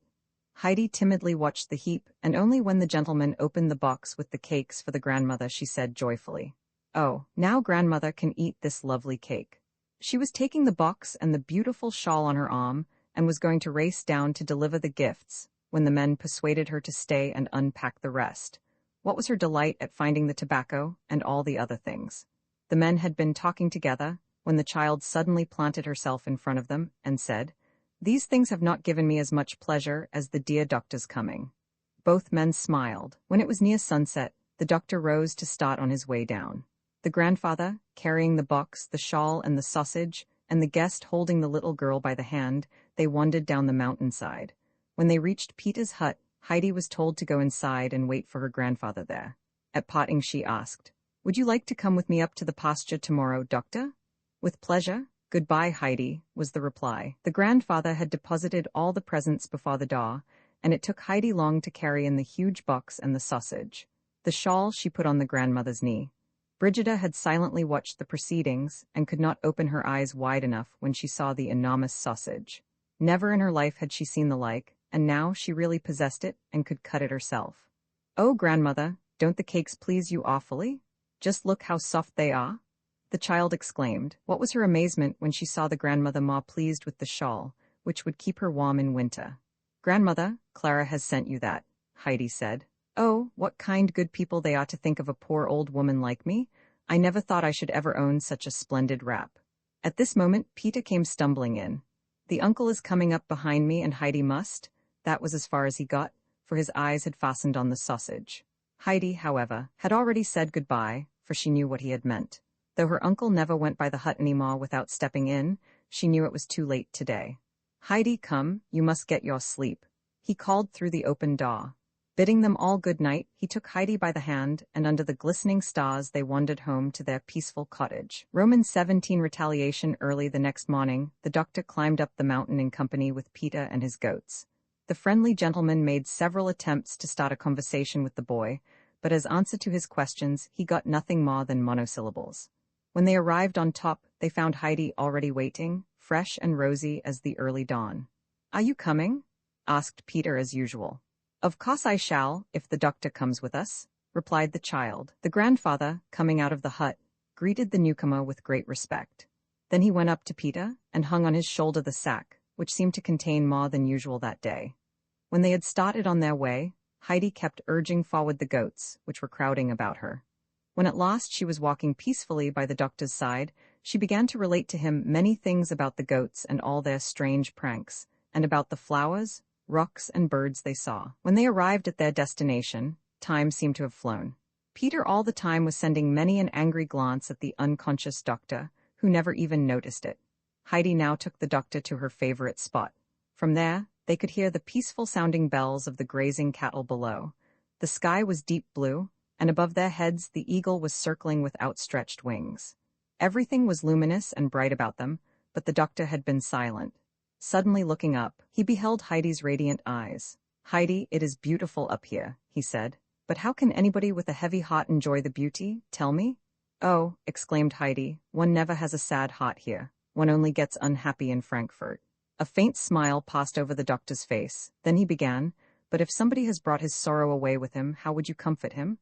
Heidi timidly watched the heap, and only when the gentleman opened the box with the cakes for the grandmother she said joyfully, "Oh, now grandmother can eat this lovely cake." She was taking the box and the beautiful shawl on her arm, and was going to race down to deliver the gifts, when the men persuaded her to stay and unpack the rest. What was her delight at finding the tobacco and all the other things? The men had been talking together, when the child suddenly planted herself in front of them, and said, "These things have not given me as much pleasure as the dear doctor's coming." Both men smiled. When it was near sunset, the doctor rose to start on his way down. The grandfather, carrying the box, the shawl, and the sausage, and the guest holding the little girl by the hand, they wandered down the mountainside. When they reached Peter's hut, Heidi was told to go inside and wait for her grandfather there. At parting she asked, "Would you like to come with me up to the pasture tomorrow, doctor?" "With pleasure. Goodbye, Heidi," was the reply. The grandfather had deposited all the presents before the door, and it took Heidi long to carry in the huge box and the sausage. The shawl she put on the grandmother's knee. Brigida had silently watched the proceedings and could not open her eyes wide enough when she saw the enormous sausage. Never in her life had she seen the like, and now she really possessed it and could cut it herself. "Oh, grandmother, don't the cakes please you awfully? Just look how soft they are," the child exclaimed. What was her amazement when she saw the grandmother more pleased with the shawl, which would keep her warm in winter. "Grandmother, Clara has sent you that," Heidi said. "Oh, what kind good people they are to think of a poor old woman like me. I never thought I should ever own such a splendid wrap." At this moment, Peter came stumbling in. "The uncle is coming up behind me and Heidi must." That was as far as he got, for his eyes had fastened on the sausage. Heidi, however, had already said goodbye, for she knew what he had meant. Though her uncle never went by the hut any more without stepping in, she knew it was too late today. "Heidi, come, you must get your sleep," he called through the open door. Bidding them all good night, he took Heidi by the hand, and under the glistening stars they wandered home to their peaceful cottage. Roman 17 retaliation. Early the next morning, the doctor climbed up the mountain in company with Peter and his goats. The friendly gentleman made several attempts to start a conversation with the boy, but as answer to his questions, he got nothing more than monosyllables. When they arrived on top, they found Heidi already waiting, fresh and rosy as the early dawn. "Are you coming?" asked Peter as usual. "Of course I shall, if the doctor comes with us," replied the child. The grandfather, coming out of the hut, greeted the newcomer with great respect. Then he went up to Peter and hung on his shoulder the sack, which seemed to contain more than usual that day. When they had started on their way, Heidi kept urging forward the goats, which were crowding about her. When at last she was walking peacefully by the doctor's side, She began to relate to him many things about the goats and all their strange pranks, and about the flowers, rocks, and birds they saw. When they arrived at their destination, time seemed to have flown. Peter all the time was sending many an angry glance at the unconscious doctor, who never even noticed it. Heidi now took the doctor to her favorite spot. From there, they could hear the peaceful-sounding bells of the grazing cattle below. The sky was deep blue, and above their heads the eagle was circling with outstretched wings. Everything was luminous and bright about them, but the doctor had been silent. Suddenly looking up, he beheld Heidi's radiant eyes. "Heidi, it is beautiful up here," he said. "But how can anybody with a heavy heart enjoy the beauty? Tell me." "Oh," exclaimed Heidi, "one never has a sad heart here. One only gets unhappy in Frankfurt." A faint smile passed over the doctor's face. Then he began, "But if somebody has brought his sorrow away with him, how would you comfort him?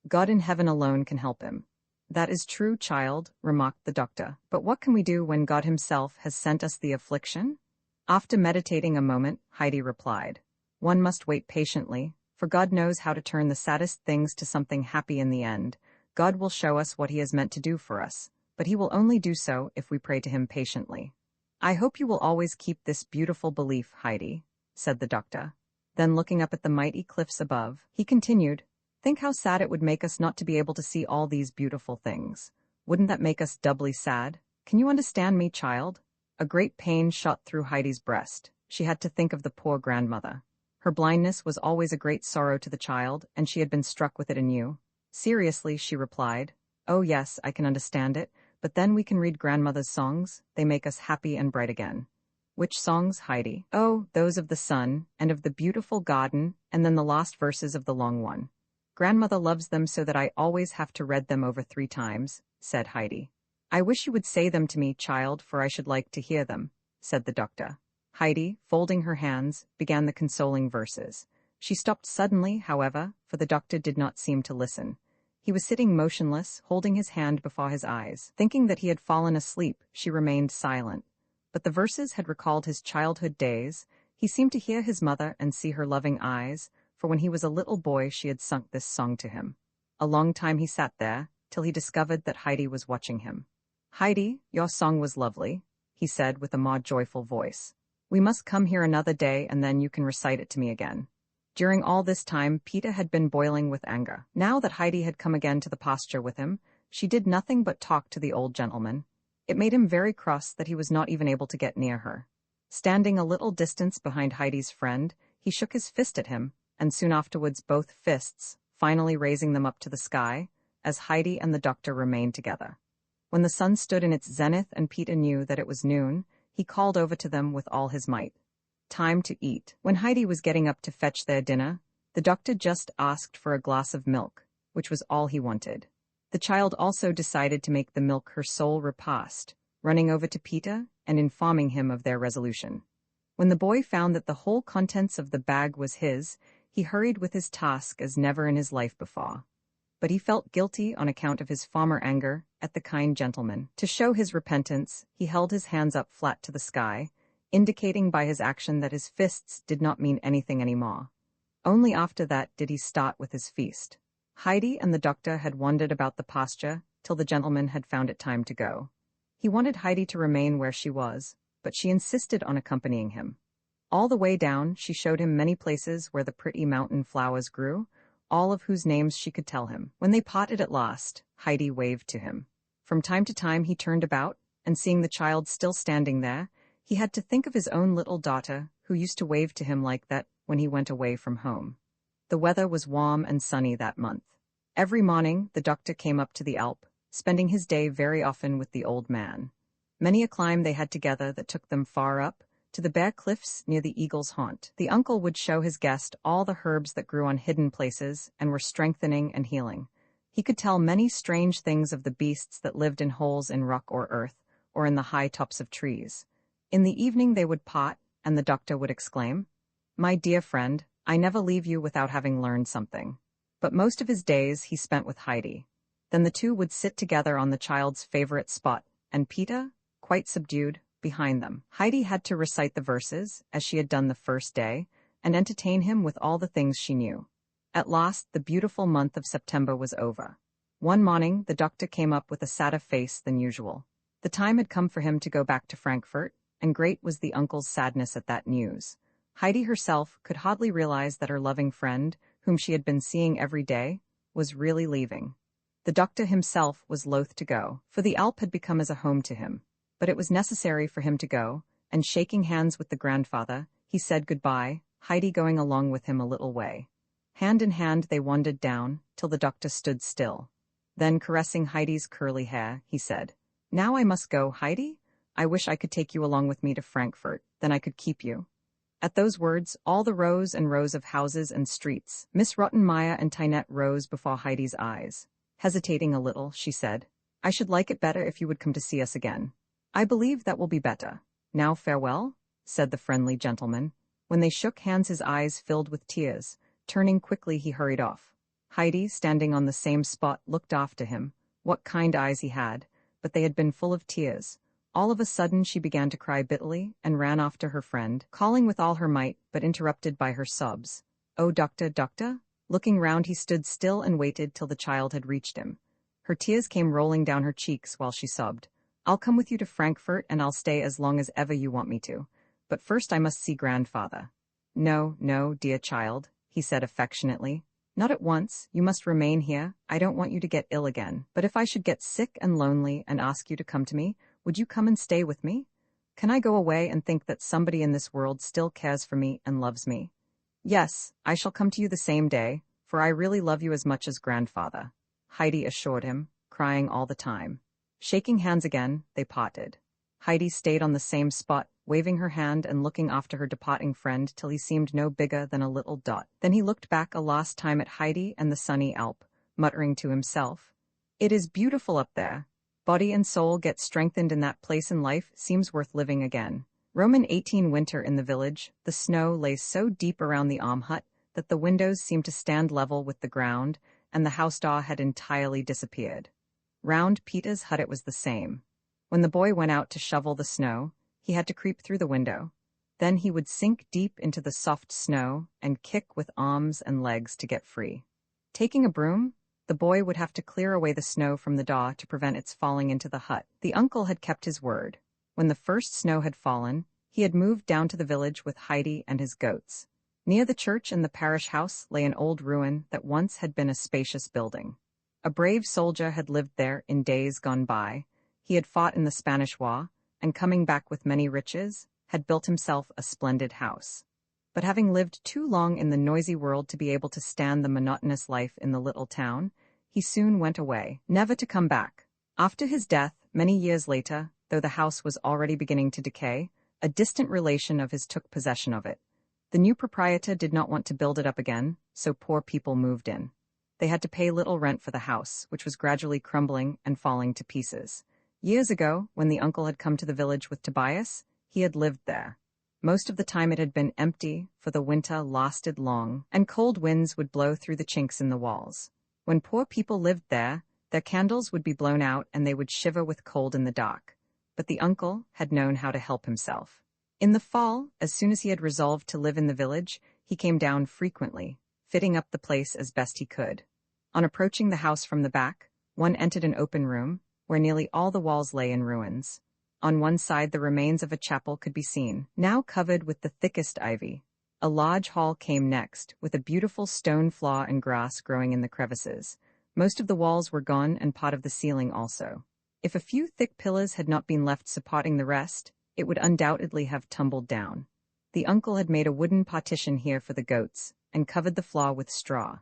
God in heaven alone can help him." "That is true, child," remarked the doctor. "But what can we do when God himself has sent us the affliction?" After meditating a moment, Heidi replied, "One must wait patiently, for God knows how to turn the saddest things to something happy in the end. God will show us what he has meant to do for us, but he will only do so if we pray to him patiently." "I hope you will always keep this beautiful belief, Heidi," said the doctor. Then looking up at the mighty cliffs above, he continued, "Think how sad it would make us not to be able to see all these beautiful things. Wouldn't that make us doubly sad? Can you understand me, child?" A great pain shot through Heidi's breast. She had to think of the poor grandmother. Her blindness was always a great sorrow to the child, and she had been struck with it anew. Seriously, she replied, "Oh yes, I can understand it, but then we can read grandmother's songs. They make us happy and bright again." "Which songs, Heidi?" "Oh, those of the sun, and of the beautiful garden, and then the last verses of the long one. Grandmother loves them so that I always have to read them over 3 times, said Heidi. "I wish you would say them to me, child, for I should like to hear them," said the doctor. Heidi, folding her hands, began the consoling verses. She stopped suddenly, however, for the doctor did not seem to listen. He was sitting motionless, holding his hand before his eyes. Thinking that he had fallen asleep, she remained silent. But the verses had recalled his childhood days. He seemed to hear his mother and see her loving eyes, for when he was a little boy she had sung this song to him. A long time he sat there, till he discovered that Heidi was watching him. "Heidi, your song was lovely," he said with a more joyful voice. "We must come here another day and then you can recite it to me again." During all this time Peter had been boiling with anger. Now that Heidi had come again to the pasture with him, she did nothing but talk to the old gentleman. It made him very cross that he was not even able to get near her. Standing a little distance behind Heidi's friend, he shook his fist at him, and soon afterwards both fists, finally raising them up to the sky, as Heidi and the doctor remained together. When the sun stood in its zenith and Peter knew that it was noon, he called over to them with all his might. Time to eat. When Heidi was getting up to fetch their dinner, the doctor just asked for a glass of milk, which was all he wanted. The child also decided to make the milk her sole repast, running over to Peter and informing him of their resolution. When the boy found that the whole contents of the bag was his, he hurried with his task as never in his life before. But he felt guilty on account of his former anger at the kind gentleman. To show his repentance, he held his hands up flat to the sky, indicating by his action that his fists did not mean anything anymore. Only after that did he start with his feast. Heidi and the doctor had wandered about the pasture till the gentleman had found it time to go. He wanted Heidi to remain where she was, but she insisted on accompanying him. All the way down, she showed him many places where the pretty mountain flowers grew, all of whose names she could tell him. When they parted at last, Heidi waved to him. From time to time he turned about, and seeing the child still standing there, he had to think of his own little daughter, who used to wave to him like that when he went away from home. The weather was warm and sunny that month. Every morning the doctor came up to the Alp, spending his day very often with the old man. Many a climb they had together that took them far up, to the bare cliffs near the eagle's haunt. The uncle would show his guest all the herbs that grew on hidden places and were strengthening and healing. He could tell many strange things of the beasts that lived in holes in rock or earth, or in the high tops of trees. In the evening they would part, and the doctor would exclaim, "My dear friend, I never leave you without having learned something." But most of his days he spent with Heidi. Then the two would sit together on the child's favorite spot, and Peter, quite subdued, behind them. Heidi had to recite the verses, as she had done the first day, and entertain him with all the things she knew. At last the beautiful month of September was over. One morning the doctor came up with a sadder face than usual. The time had come for him to go back to Frankfurt, and great was the uncle's sadness at that news. Heidi herself could hardly realize that her loving friend, whom she had been seeing every day, was really leaving. The doctor himself was loath to go, for the Alp had become as a home to him. But it was necessary for him to go, and shaking hands with the grandfather, he said goodbye, Heidi going along with him a little way. Hand in hand they wandered down, till the doctor stood still. Then, caressing Heidi's curly hair, he said, "Now I must go, Heidi. I wish I could take you along with me to Frankfurt, then I could keep you." At those words, all the rows and rows of houses and streets, Miss Rottenmeier and Tinette rose before Heidi's eyes. Hesitating a little, she said, "I should like it better if you would come to see us again." "I believe that will be better. Now farewell," said the friendly gentleman. When they shook hands his eyes filled with tears. Turning quickly he hurried off. Heidi, standing on the same spot, looked after him. What kind eyes he had, but they had been full of tears. All of a sudden she began to cry bitterly, and ran after her friend, calling with all her might, but interrupted by her sobs. "Oh, doctor, doctor!" Looking round he stood still and waited till the child had reached him. Her tears came rolling down her cheeks while she sobbed. "I'll come with you to Frankfurt, and I'll stay as long as ever you want me to. But first I must see grandfather." "No, no, dear child," he said affectionately. "Not at once, you must remain here. I don't want you to get ill again. But if I should get sick and lonely and ask you to come to me, would you come and stay with me? Can I go away and think that somebody in this world still cares for me and loves me? Yes, I shall come to you the same day, for I really love you as much as grandfather," Heidi assured him, crying all the time. Shaking hands again, they parted. Heidi stayed on the same spot, waving her hand and looking after her departing friend till he seemed no bigger than a little dot. Then he looked back a last time at Heidi and the sunny Alp, muttering to himself, "It is beautiful up there. Body and soul get strengthened in that place, and life seems worth living again." Roman 18 winter in the village, the snow lay so deep around the alm hut that the windows seemed to stand level with the ground, and the house door had entirely disappeared. Round Peter's hut it was the same. When the boy went out to shovel the snow, he had to creep through the window. Then he would sink deep into the soft snow and kick with arms and legs to get free. Taking a broom, the boy would have to clear away the snow from the door to prevent its falling into the hut. The uncle had kept his word. When the first snow had fallen, he had moved down to the village with Heidi and his goats. Near the church and the parish house lay an old ruin that once had been a spacious building. A brave soldier had lived there in days gone by. He had fought in the Spanish War, and coming back with many riches, had built himself a splendid house. But having lived too long in the noisy world to be able to stand the monotonous life in the little town, he soon went away, never to come back. After his death, many years later, though the house was already beginning to decay, a distant relation of his took possession of it. The new proprietor did not want to build it up again, so poor people moved in. They had to pay little rent for the house, which was gradually crumbling and falling to pieces. Years ago, when the uncle had come to the village with Tobias, he had lived there. Most of the time it had been empty, for the winter lasted long, and cold winds would blow through the chinks in the walls. When poor people lived there, their candles would be blown out and they would shiver with cold in the dark. But the uncle had known how to help himself. In the fall, as soon as he had resolved to live in the village, he came down frequently, fitting up the place as best he could. On approaching the house from the back, one entered an open room, where nearly all the walls lay in ruins. On one side the remains of a chapel could be seen, now covered with the thickest ivy. A large hall came next, with a beautiful stone floor and grass growing in the crevices. Most of the walls were gone and part of the ceiling also. If a few thick pillars had not been left supporting the rest, it would undoubtedly have tumbled down. The uncle had made a wooden partition here for the goats, and covered the floor with straw.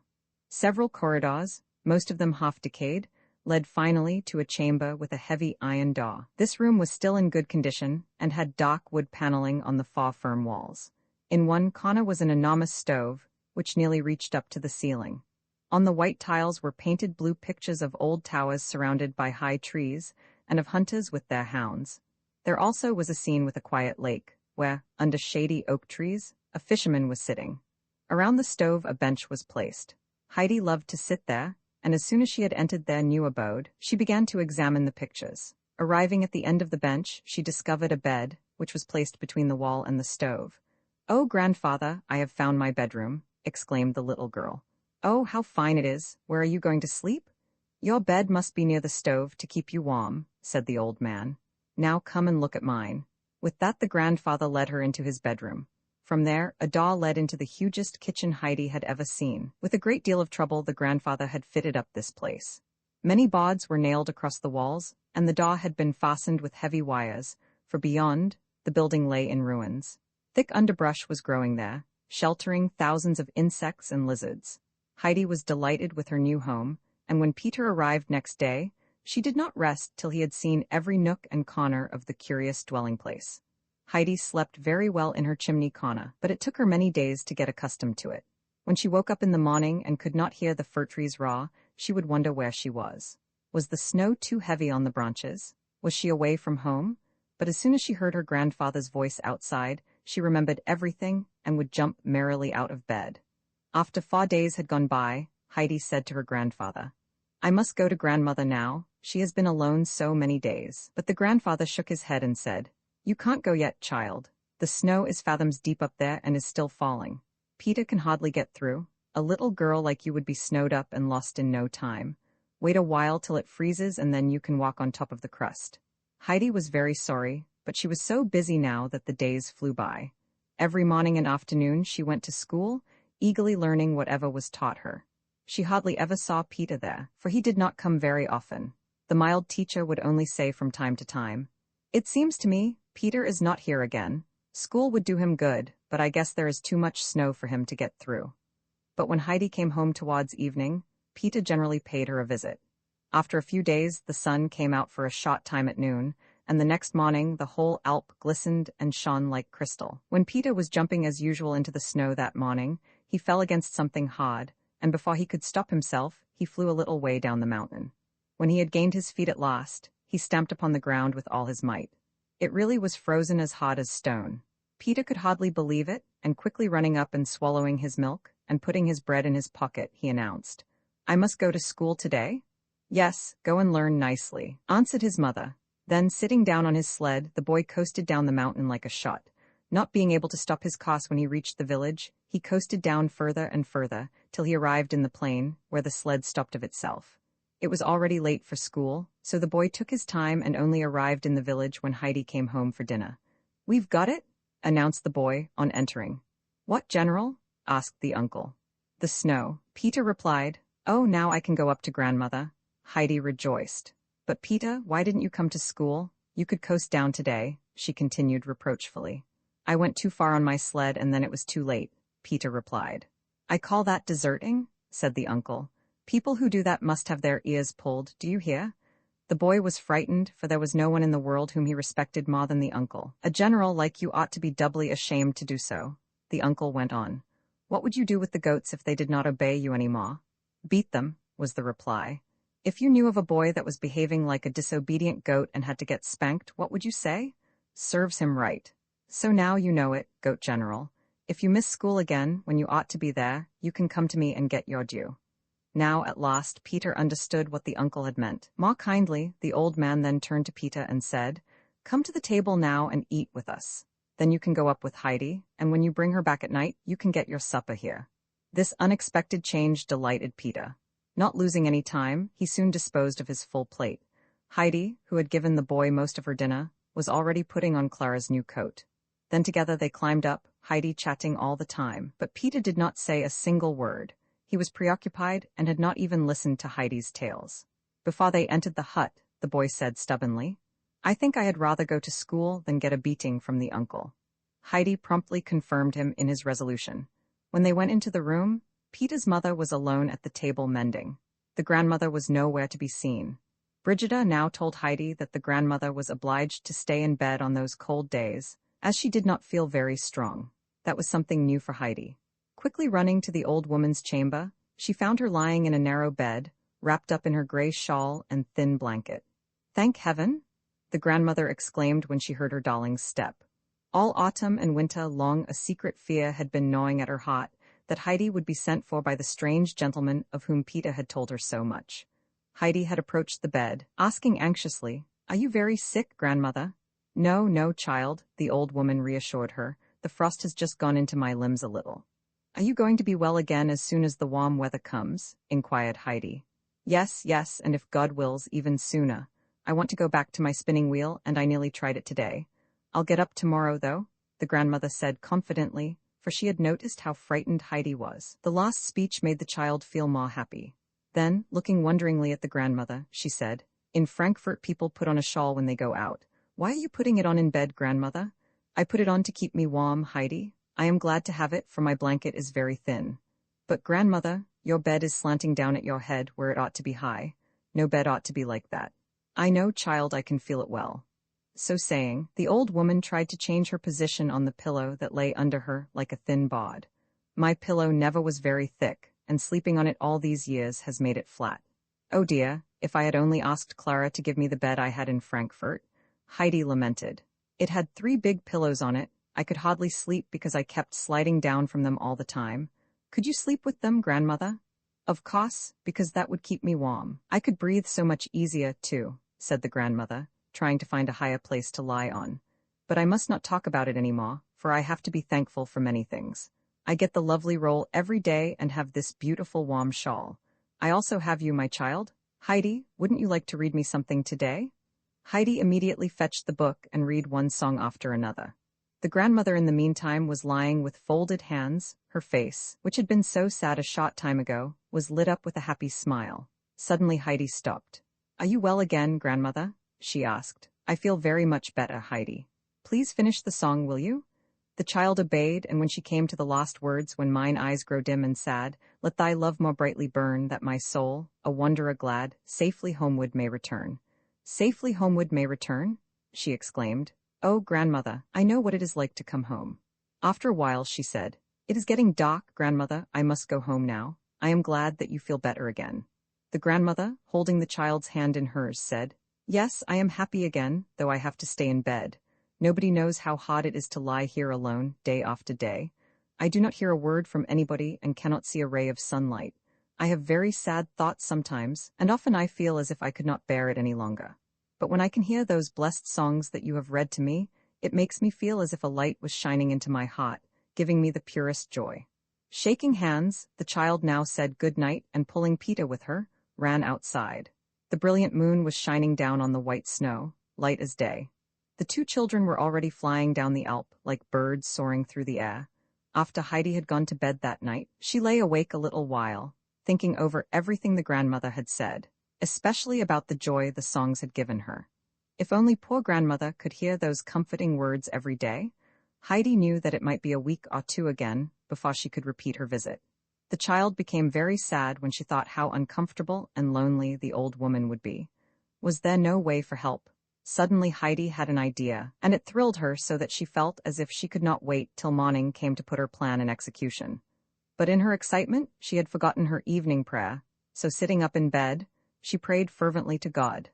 Several corridors, most of them half-decayed, led finally to a chamber with a heavy iron door. This room was still in good condition, and had dark wood paneling on the far firm walls. In one corner was an enormous stove, which nearly reached up to the ceiling. On the white tiles were painted blue pictures of old towers surrounded by high trees, and of hunters with their hounds. There also was a scene with a quiet lake, where, under shady oak trees, a fisherman was sitting. Around the stove a bench was placed. Heidi loved to sit there, and as soon as she had entered their new abode, she began to examine the pictures. Arriving at the end of the bench, she discovered a bed, which was placed between the wall and the stove. "Oh, grandfather, I have found my bedroom," exclaimed the little girl. "Oh, how fine it is! Where are you going to sleep?" "Your bed must be near the stove to keep you warm," said the old man. Now come and look at mine." With that the grandfather led her into his bedroom. From there, a door led into the hugest kitchen Heidi had ever seen. With a great deal of trouble the grandfather had fitted up this place. Many boards were nailed across the walls, and the door had been fastened with heavy wires, for beyond, the building lay in ruins. Thick underbrush was growing there, sheltering thousands of insects and lizards. Heidi was delighted with her new home, and when Peter arrived next day, she did not rest till he had seen every nook and corner of the curious dwelling place. Heidi slept very well in her chimney corner, but it took her many days to get accustomed to it. When she woke up in the morning and could not hear the fir trees raw, she would wonder where she was. Was the snow too heavy on the branches? Was she away from home? But as soon as she heard her grandfather's voice outside, she remembered everything and would jump merrily out of bed. After 4 days had gone by, Heidi said to her grandfather, "I must go to grandmother now, she has been alone so many days." But the grandfather shook his head and said, "You can't go yet, child. The snow is fathoms deep up there and is still falling. Peter can hardly get through. A little girl like you would be snowed up and lost in no time. Wait a while till it freezes and then you can walk on top of the crust." Heidi was very sorry, but she was so busy now that the days flew by. Every morning and afternoon she went to school, eagerly learning whatever was taught her. She hardly ever saw Peter there, for he did not come very often. The mild teacher would only say from time to time, "It seems to me, Peter is not here again. School would do him good, but I guess there is too much snow for him to get through." But when Heidi came home towards evening, Peter generally paid her a visit. After a few days, the sun came out for a short time at noon, and the next morning the whole Alp glistened and shone like crystal. When Peter was jumping as usual into the snow that morning, he fell against something hard, and before he could stop himself, he flew a little way down the mountain. When he had gained his feet at last, he stamped upon the ground with all his might. It really was frozen as hard as stone. Peter could hardly believe it, and quickly running up and swallowing his milk, and putting his bread in his pocket, he announced, "I must go to school today?" "Yes, go and learn nicely," answered his mother. Then, sitting down on his sled, the boy coasted down the mountain like a shot. Not being able to stop his course when he reached the village, he coasted down further and further, till he arrived in the plain, where the sled stopped of itself. It was already late for school, so the boy took his time and only arrived in the village when Heidi came home for dinner. "We've got it," announced the boy, on entering. "What, General?" asked the uncle. "The snow," Peter replied. "Oh, now I can go up to grandmother." Heidi rejoiced. "But Peter, why didn't you come to school? You could coast down today," she continued reproachfully. "I went too far on my sled and then it was too late," Peter replied. "I call that deserting," said the uncle. "People who do that must have their ears pulled, do you hear?" The boy was frightened, for there was no one in the world whom he respected more than the uncle. "A general like you ought to be doubly ashamed to do so," the uncle went on. "What would you do with the goats if they did not obey you any more?" "Beat them," was the reply. "If you knew of a boy that was behaving like a disobedient goat and had to get spanked, what would you say? Serves him right. So now you know it, Goat General. If you miss school again when you ought to be there, you can come to me and get your due." Now, at last, Peter understood what the uncle had meant. More kindly, the old man then turned to Peter and said, "Come to the table now and eat with us. Then you can go up with Heidi, and when you bring her back at night, you can get your supper here." This unexpected change delighted Peter. Not losing any time, he soon disposed of his full plate. Heidi, who had given the boy most of her dinner, was already putting on Clara's new coat. Then together they climbed up, Heidi chatting all the time, but Peter did not say a single word. He was preoccupied and had not even listened to Heidi's tales. Before they entered the hut, the boy said stubbornly, "I think I had rather go to school than get a beating from the uncle." Heidi promptly confirmed him in his resolution. When they went into the room, Peter's mother was alone at the table mending. The grandmother was nowhere to be seen. Brigida now told Heidi that the grandmother was obliged to stay in bed on those cold days, as she did not feel very strong. That was something new for Heidi. Quickly running to the old woman's chamber, she found her lying in a narrow bed, wrapped up in her gray shawl and thin blanket. "Thank heaven!" the grandmother exclaimed when she heard her darling's step. All autumn and winter long a secret fear had been gnawing at her heart, that Heidi would be sent for by the strange gentleman of whom Peter had told her so much. Heidi had approached the bed, asking anxiously, "Are you very sick, grandmother?" "No, no, child," the old woman reassured her. "The frost has just gone into my limbs a little." "Are you going to be well again as soon as the warm weather comes?" inquired Heidi. "Yes, yes, and if God wills, even sooner. I want to go back to my spinning wheel and I nearly tried it today. I'll get up tomorrow though, the grandmother said confidently, for she had noticed how frightened Heidi was. The last speech made the child feel more happy. Then, looking wonderingly at the grandmother, she said, "In Frankfurt people put on a shawl when they go out. Why are you putting it on in bed, grandmother?" "I put it on to keep me warm, Heidi. I am glad to have it, for my blanket is very thin." "But grandmother, your bed is slanting down at your head where it ought to be high. No bed ought to be like that." "I know, child, I can feel it well." So saying, the old woman tried to change her position on the pillow that lay under her like a thin bod. "My pillow never was very thick, and sleeping on it all these years has made it flat. Oh dear, if I had only asked Clara to give me the bed I had in Frankfurt," Heidi lamented. "It had 3 big pillows on it. I could hardly sleep because I kept sliding down from them all the time." "Could you sleep with them, grandmother?" "Of course, because that would keep me warm. I could breathe so much easier, too," said the grandmother, trying to find a higher place to lie on. "But I must not talk about it anymore, for I have to be thankful for many things. I get the lovely roll every day and have this beautiful warm shawl. I also have you, my child. Heidi, wouldn't you like to read me something today?" Heidi immediately fetched the book and read one song after another. The grandmother in the meantime was lying with folded hands. Her face, which had been so sad a short time ago, was lit up with a happy smile. Suddenly Heidi stopped. "Are you well again, grandmother?" she asked. "I feel very much better, Heidi. Please finish the song, will you?" The child obeyed, and when she came to the last words, "When mine eyes grow dim and sad, let thy love more brightly burn, that my soul, a wanderer glad, safely homeward may return." "Safely homeward may return?" she exclaimed. "Oh, grandmother, I know what it is like to come home." After a while she said, "It is getting dark, grandmother, I must go home now. I am glad that you feel better again." The grandmother, holding the child's hand in hers, said, "Yes, I am happy again, though I have to stay in bed. Nobody knows how hard it is to lie here alone, day after day. I do not hear a word from anybody and cannot see a ray of sunlight. I have very sad thoughts sometimes, and often I feel as if I could not bear it any longer. But when I can hear those blessed songs that you have read to me, it makes me feel as if a light was shining into my heart, giving me the purest joy." Shaking hands, the child now said good night and pulling Peter with her, ran outside. The brilliant moon was shining down on the white snow, light as day. The 2 children were already flying down the Alp like birds soaring through the air. After Heidi had gone to bed that night, she lay awake a little while, thinking over everything the grandmother had said, especially about the joy the songs had given her. If only poor grandmother could hear those comforting words every day. Heidi knew that it might be a week or 2 again before she could repeat her visit. The child became very sad when she thought how uncomfortable and lonely the old woman would be. Was there no way for help? Suddenly Heidi had an idea, and it thrilled her so that she felt as if she could not wait till morning came to put her plan in execution. But in her excitement, she had forgotten her evening prayer, so sitting up in bed, she prayed fervently to God.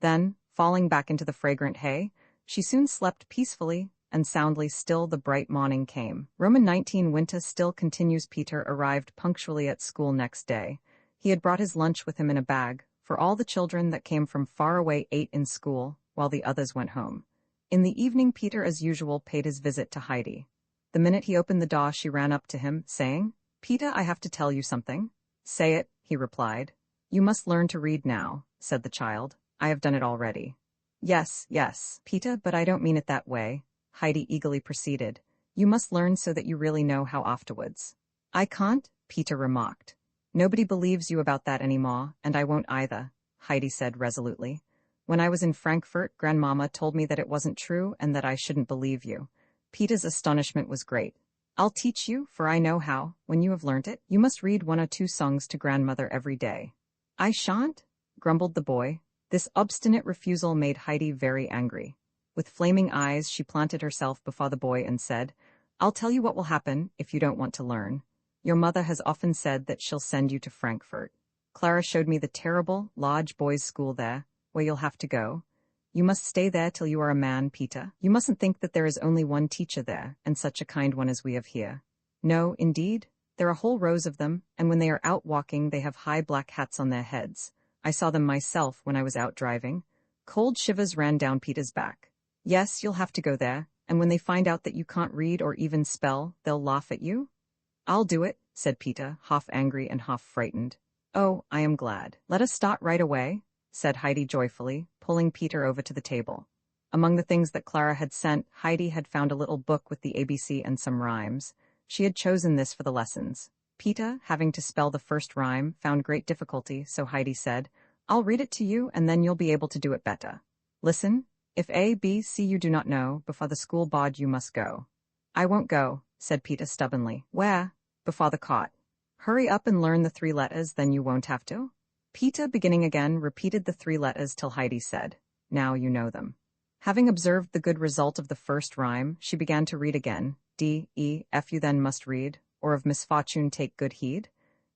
Then, falling back into the fragrant hay, she soon slept peacefully and soundly. Still the bright morning came. Roman 19 winter still continues. Peter arrived punctually at school next day. He had brought his lunch with him in a bag, for all the children that came from far away ate in school, while the others went home. In the evening Peter as usual paid his visit to Heidi. The minute he opened the door she ran up to him, saying, "Peter, I have to tell you something." "Say it," he replied. "You must learn to read now," said the child. "I have done it already." Yes, Peter, but I don't mean it that way," Heidi eagerly proceeded. "You must learn so that you really know how afterwards." "I can't," Peter remarked. "Nobody believes you about that anymore, and I won't either," Heidi said resolutely. "When I was in Frankfurt, Grandmama told me that it wasn't true and that I shouldn't believe you." Peter's astonishment was great. "I'll teach you, for I know how. When you have learnt it, you must read 1 or 2 songs to grandmother every day." "I shan't," grumbled the boy. This obstinate refusal made Heidi very angry. With flaming eyes, she planted herself before the boy and said, "I'll tell you what will happen if you don't want to learn. Your mother has often said that she'll send you to Frankfurt. Clara showed me the terrible, large boys' school there, where you'll have to go. You must stay there till you are a man, Peter. You mustn't think that there is only one teacher there, and such a kind one as we have here. No, indeed, there are whole rows of them, and when they are out walking they have high black hats on their heads. I saw them myself when I was out driving." Cold shivers ran down Peter's back. "Yes, you'll have to go there, and when they find out that you can't read or even spell, they'll laugh at you." "I'll do it," said Peter, half angry and half frightened. "Oh, I am glad. Let us start right away." said Heidi joyfully, pulling Peter over to the table. Among the things that Clara had sent, Heidi had found a little book with the ABC and some rhymes. She had chosen this for the lessons. Peter, having to spell the first rhyme, found great difficulty, so Heidi said, "I'll read it to you and then you'll be able to do it better. Listen, if A, B, C you do not know, before the school board you must go." "I won't go," said Peter stubbornly. "Where?" "Before the cot." "Hurry up and learn the 3 letters, then you won't have to." Peter, beginning again, repeated the 3 letters till Heidi said, "Now you know them." Having observed the good result of the first rhyme, she began to read again. D, E, F you then must read, or of misfortune take good heed.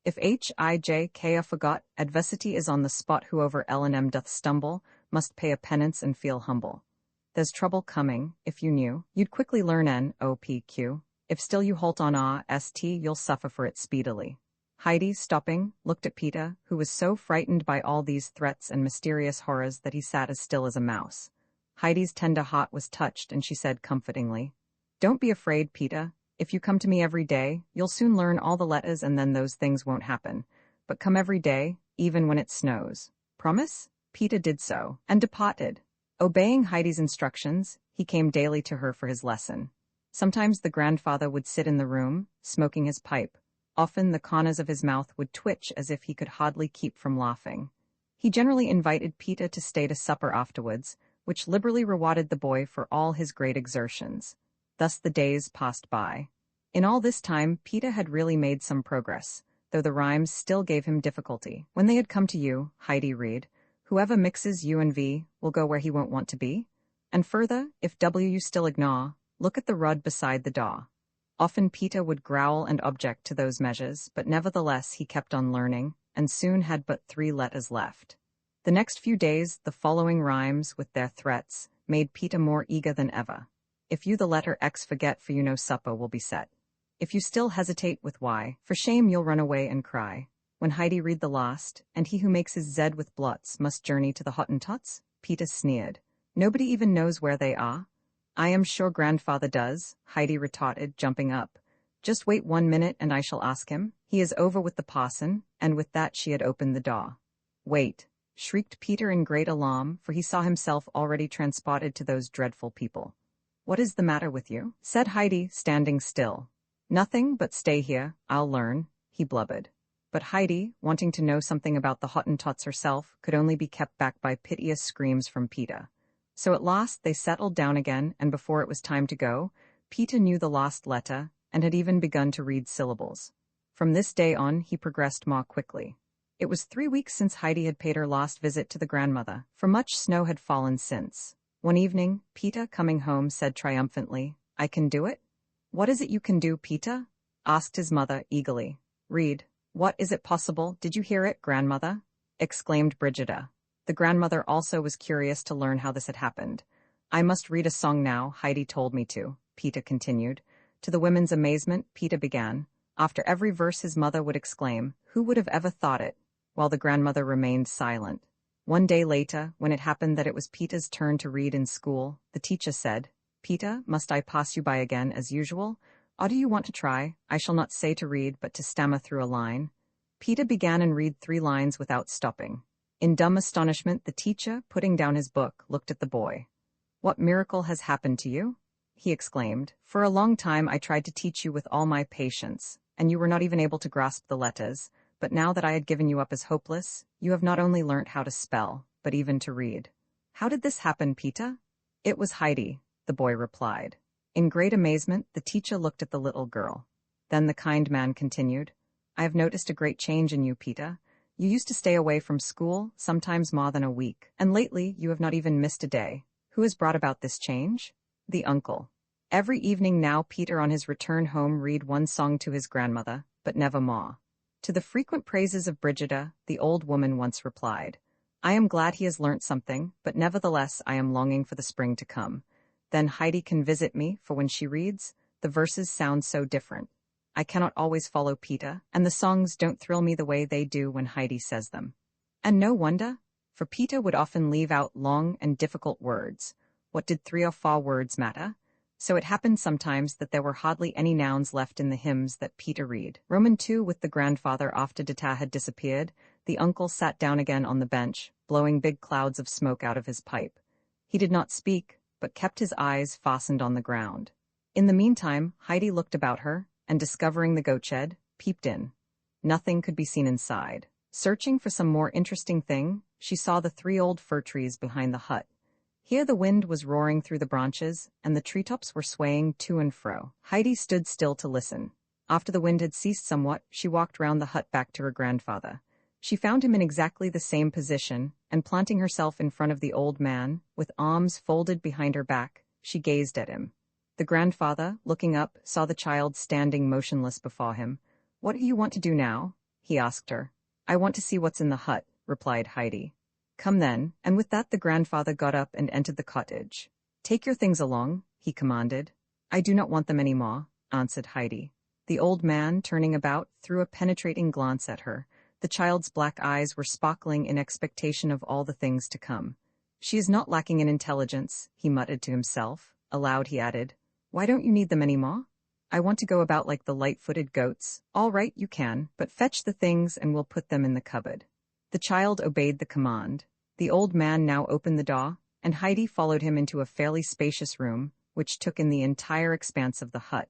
If H, I, J, K are forgot, adversity is on the spot, who over L and M doth stumble, must pay a penance and feel humble. There's trouble coming, if you knew, you'd quickly learn N, O, P, Q. If still you halt on R, S, T, you'll suffer for it speedily. Heidi, stopping, looked at Peter, who was so frightened by all these threats and mysterious horrors that he sat as still as a mouse. Heidi's tender heart was touched, and she said comfortingly, "Don't be afraid, Peter. If you come to me every day, you'll soon learn all the letters and then those things won't happen. But come every day, even when it snows. Promise?" Peter did so, and departed. Obeying Heidi's instructions, he came daily to her for his lesson. Sometimes the grandfather would sit in the room, smoking his pipe. Often the corners of his mouth would twitch as if he could hardly keep from laughing. He generally invited Peter to stay to supper afterwards, which liberally rewarded the boy for all his great exertions. Thus the days passed by. In all this time, Peter had really made some progress, though the rhymes still gave him difficulty. When they had come to U, Heidi read, "Whoever mixes U and V will go where he won't want to be." And further, if W you still ignore, look at the rod beside the door. Often Peter would growl and object to those measures, but nevertheless he kept on learning, and soon had but 3 letters left. The next few days, the following rhymes, with their threats, made Peter more eager than ever. If you the letter X forget, for you no supper will be set. If you still hesitate with Y, for shame you'll run away and cry. When Heidi read the last, and he who makes his Z with blots must journey to the Hottentots, Peter sneered. "Nobody even knows where they are." "I am sure grandfather does," Heidi retorted, jumping up. "Just wait 1 minute and I shall ask him. He is over with the parson," and with that she had opened the door. "Wait," shrieked Peter in great alarm, for he saw himself already transported to those dreadful people. "What is the matter with you?" said Heidi, standing still. "Nothing, but stay here, I'll learn," he blubbered. But Heidi, wanting to know something about the Hottentots herself, could only be kept back by piteous screams from Peter. So at last they settled down again, and before it was time to go, Peter knew the last letter, and had even begun to read syllables. From this day on he progressed more quickly. It was 3 weeks since Heidi had paid her last visit to the grandmother, for much snow had fallen since. One evening, Peter, coming home, said triumphantly, "I can do it?" "What is it you can do, Peter?" asked his mother eagerly. "Read. What, is it possible? Did you hear it, grandmother?" exclaimed Brigida. The grandmother also was curious to learn how this had happened. "I must read a song now, Heidi told me to," Peter continued. To the women's amazement, Peter began. After every verse his mother would exclaim, "Who would have ever thought it?" while the grandmother remained silent. One day later, when it happened that it was Peter's turn to read in school, the teacher said, "Peter, must I pass you by again as usual? Or do you want to try? I shall not say to read, but to stammer through a line." Peter began and read 3 lines without stopping. In dumb astonishment, the teacher, putting down his book, looked at the boy. "What miracle has happened to you?" he exclaimed. "For a long time I tried to teach you with all my patience, and you were not even able to grasp the letters. But now that I had given you up as hopeless, you have not only learnt how to spell, but even to read." "How did this happen, Peter?" "It was Heidi," the boy replied. In great amazement, the teacher looked at the little girl. Then the kind man continued, "I have noticed a great change in you, Peter. You used to stay away from school, sometimes more than a week, and lately you have not even missed a day. Who has brought about this change?" "The uncle." Every evening now Peter on his return home read one song to his grandmother, but never more. To the frequent praises of Brigida, the old woman once replied, "I am glad he has learnt something, but nevertheless I am longing for the spring to come. Then Heidi can visit me, for when she reads, the verses sound so different. I cannot always follow Peter, and the songs don't thrill me the way they do when Heidi says them." And no wonder, for Peter would often leave out long and difficult words. What did 3 or 4 words matter? So it happened sometimes that there were hardly any nouns left in the hymns that Peter read. Roman 2 with the grandfather after Dita had disappeared, the uncle sat down again on the bench, blowing big clouds of smoke out of his pipe. He did not speak, but kept his eyes fastened on the ground. In the meantime, Heidi looked about her, and discovering the goat shed, peeped in. Nothing could be seen inside. Searching for some more interesting thing, she saw the 3 old fir trees behind the hut. Here the wind was roaring through the branches, and the treetops were swaying to and fro. Heidi stood still to listen. After the wind had ceased somewhat, she walked round the hut back to her grandfather. She found him in exactly the same position, and planting herself in front of the old man, with arms folded behind her back, she gazed at him. The grandfather, looking up, saw the child standing motionless before him. "What do you want to do now?" he asked her. "I want to see what's in the hut," replied Heidi. "Come then," and with that the grandfather got up and entered the cottage. "Take your things along," he commanded. "I do not want them any more," answered Heidi. The old man, turning about, threw a penetrating glance at her. The child's black eyes were sparkling in expectation of all the things to come. "She is not lacking in intelligence," he muttered to himself. Aloud he added, "Why don't you need them any more? I want to go about like the light-footed goats." "All right, you can, but fetch the things and we'll put them in the cupboard." The child obeyed the command. The old man now opened the door, and Heidi followed him into a fairly spacious room, which took in the entire expanse of the hut.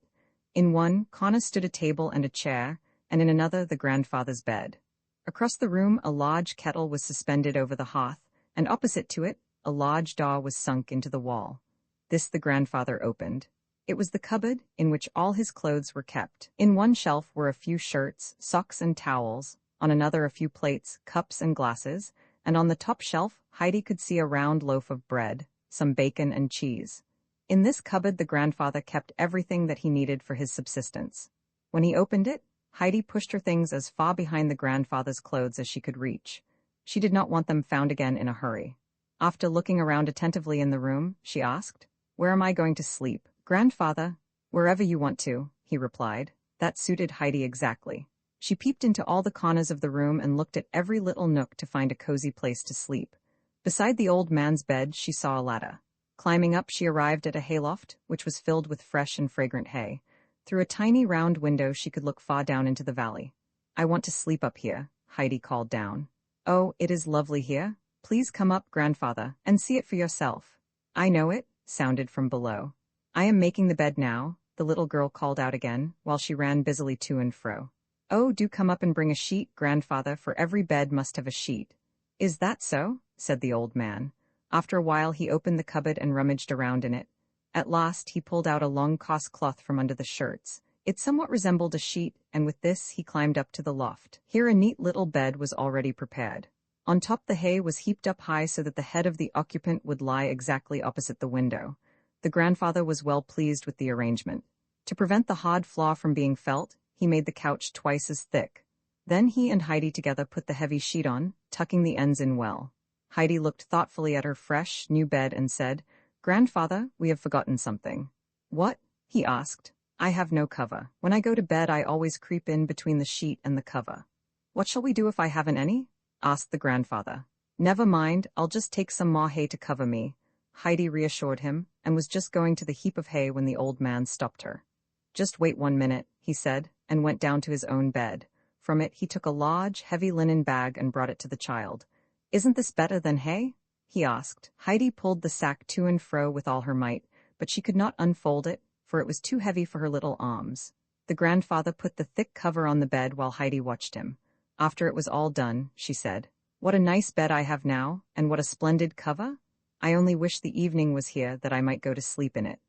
In one corner stood a table and a chair, and in another the grandfather's bed. Across the room a large kettle was suspended over the hearth, and opposite to it a large door was sunk into the wall. This the grandfather opened. It was the cupboard in which all his clothes were kept. In one shelf were a few shirts, socks and towels, on another a few plates, cups and glasses, and on the top shelf Heidi could see a round loaf of bread, some bacon and cheese. In this cupboard the grandfather kept everything that he needed for his subsistence. When he opened it, Heidi pushed her things as far behind the grandfather's clothes as she could reach. She did not want them found again in a hurry. After looking around attentively in the room, she asked, "Where am I going to sleep?" "Grandfather, wherever you want to," he replied. That suited Heidi exactly. She peeped into all the corners of the room and looked at every little nook to find a cozy place to sleep. Beside the old man's bed she saw a ladder. Climbing up she arrived at a hayloft, which was filled with fresh and fragrant hay. Through a tiny round window she could look far down into the valley. "I want to sleep up here," Heidi called down. "Oh, it is lovely here. Please come up, grandfather, and see it for yourself." "I know it," sounded from below. "I am making the bed now," the little girl called out again, while she ran busily to and fro. "Oh, do come up and bring a sheet, grandfather, for every bed must have a sheet." "Is that so?" said the old man. After a while he opened the cupboard and rummaged around in it. At last he pulled out a long coarse cloth from under the shirts. It somewhat resembled a sheet, and with this he climbed up to the loft. Here a neat little bed was already prepared. On top the hay was heaped up high so that the head of the occupant would lie exactly opposite the window. The grandfather was well pleased with the arrangement. To prevent the hard floor from being felt, he made the couch twice as thick. Then he and Heidi together put the heavy sheet on, tucking the ends in well. Heidi looked thoughtfully at her fresh, new bed and said, "Grandfather, we have forgotten something." "What?" he asked. "I have no cover. When I go to bed I always creep in between the sheet and the cover." "What shall we do if I haven't any?" asked the grandfather. "Never mind, I'll just take some more hay to cover me," Heidi reassured him, and was just going to the heap of hay when the old man stopped her. "Just wait 1 minute," he said, and went down to his own bed. From it he took a large, heavy linen bag and brought it to the child. "Isn't this better than hay?" he asked. Heidi pulled the sack to and fro with all her might, but she could not unfold it, for it was too heavy for her little arms. The grandfather put the thick cover on the bed while Heidi watched him. After it was all done, she said, "What a nice bed I have now, and what a splendid cover! I only wish the evening was here that I might go to sleep in it."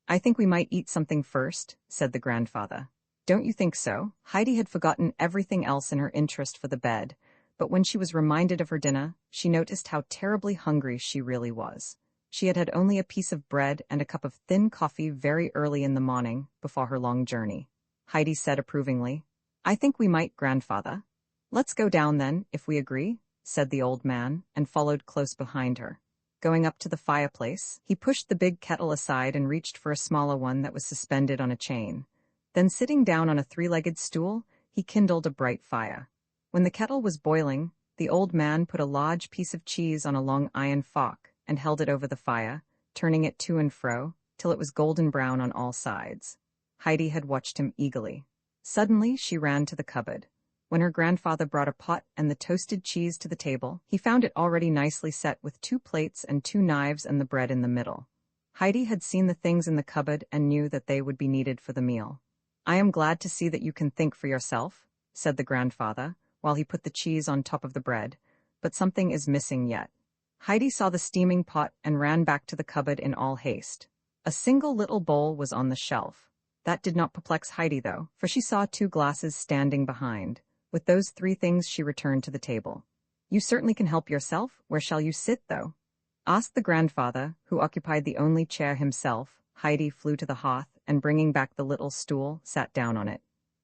"I think we might eat something first," said the grandfather. "Don't you think so?" Heidi had forgotten everything else in her interest for the bed, but when she was reminded of her dinner, she noticed how terribly hungry she really was. She had had only a piece of bread and a cup of thin coffee very early in the morning, before her long journey. Heidi said approvingly, "I think we might, grandfather." "Let's go down then, if we agree," said the old man, and followed close behind her. Going up to the fireplace, he pushed the big kettle aside and reached for a smaller one that was suspended on a chain. Then sitting down on a 3-legged stool, he kindled a bright fire. When the kettle was boiling, the old man put a large piece of cheese on a long iron fork and held it over the fire, turning it to and fro, till it was golden brown on all sides. Heidi had watched him eagerly. Suddenly she ran to the cupboard. When her grandfather brought a pot and the toasted cheese to the table, he found it already nicely set with 2 plates and 2 knives and the bread in the middle. Heidi had seen the things in the cupboard and knew that they would be needed for the meal. "I am glad to see that you can think for yourself," said the grandfather, while he put the cheese on top of the bread, "but something is missing yet." Heidi saw the steaming pot and ran back to the cupboard in all haste. A single little bowl was on the shelf. That did not perplex Heidi, though, for she saw 2 glasses standing behind. With those 3 things she returned to the table. "You certainly can help yourself. Where shall you sit, though?" asked the grandfather, who occupied the only chair himself. Heidi flew to the hearth, and bringing back the little stool, sat down on it.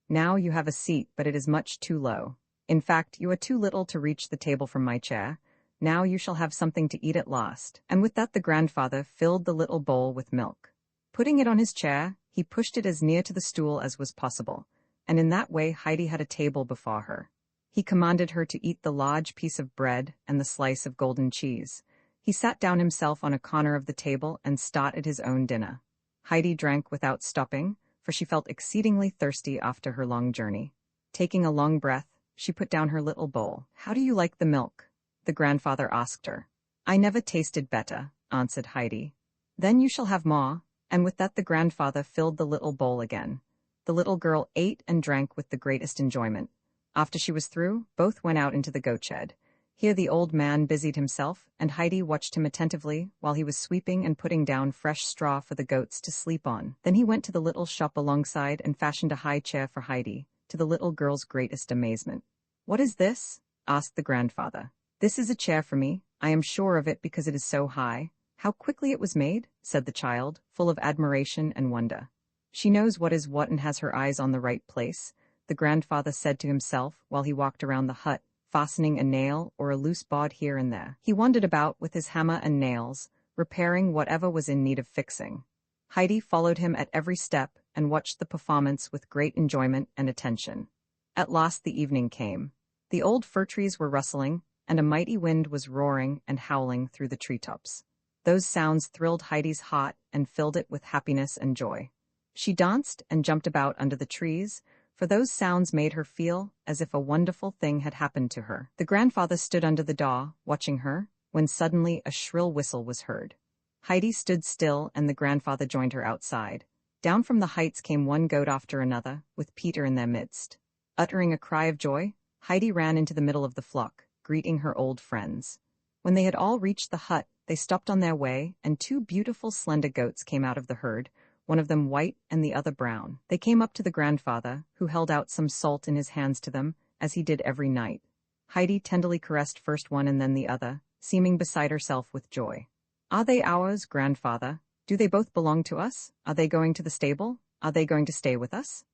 "Now you have a seat, but it is much too low. In fact, you are too little to reach the table from my chair. Now you shall have something to eat at last." And with that the grandfather filled the little bowl with milk. Putting it on his chair, he pushed it as near to the stool as was possible, and in that way Heidi had a table before her. He commanded her to eat the large piece of bread and the slice of golden cheese. He sat down himself on a corner of the table and started his own dinner. Heidi drank without stopping, for she felt exceedingly thirsty after her long journey. Taking a long breath, she put down her little bowl. "How do you like the milk?" the grandfather asked her. "I never tasted better," answered Heidi. "Then you shall have more," and with that the grandfather filled the little bowl again. The little girl ate and drank with the greatest enjoyment. After she was through, both went out into the goat shed. Here the old man busied himself, and Heidi watched him attentively while he was sweeping and putting down fresh straw for the goats to sleep on. Then he went to the little shop alongside and fashioned a high chair for Heidi, to the little girl's greatest amazement. "What is this?" asked the grandfather. "This is a chair for me. I am sure of it because it is so high." "How quickly it was made," said the child, full of admiration and wonder. "She knows what is what and has her eyes on the right place," the grandfather said to himself while he walked around the hut, fastening a nail or a loose board here and there. He wandered about with his hammer and nails, repairing whatever was in need of fixing. Heidi followed him at every step and watched the performance with great enjoyment and attention. At last the evening came. The old fir trees were rustling, and a mighty wind was roaring and howling through the treetops. Those sounds thrilled Heidi's heart and filled it with happiness and joy. She danced and jumped about under the trees, for those sounds made her feel as if a wonderful thing had happened to her. The grandfather stood under the door, watching her, when suddenly a shrill whistle was heard. Heidi stood still and the grandfather joined her outside. Down from the heights came one goat after another, with Peter in their midst. Uttering a cry of joy, Heidi ran into the middle of the flock, greeting her old friends. When they had all reached the hut, they stopped on their way, and 2 beautiful slender goats came out of the herd, one of them white and the other brown. They came up to the grandfather, who held out some salt in his hands to them, as he did every night. Heidi tenderly caressed first one and then the other, seeming beside herself with joy. "Are they ours, grandfather? Do they both belong to us? Are they going to the stable? Are they going to stay with us?"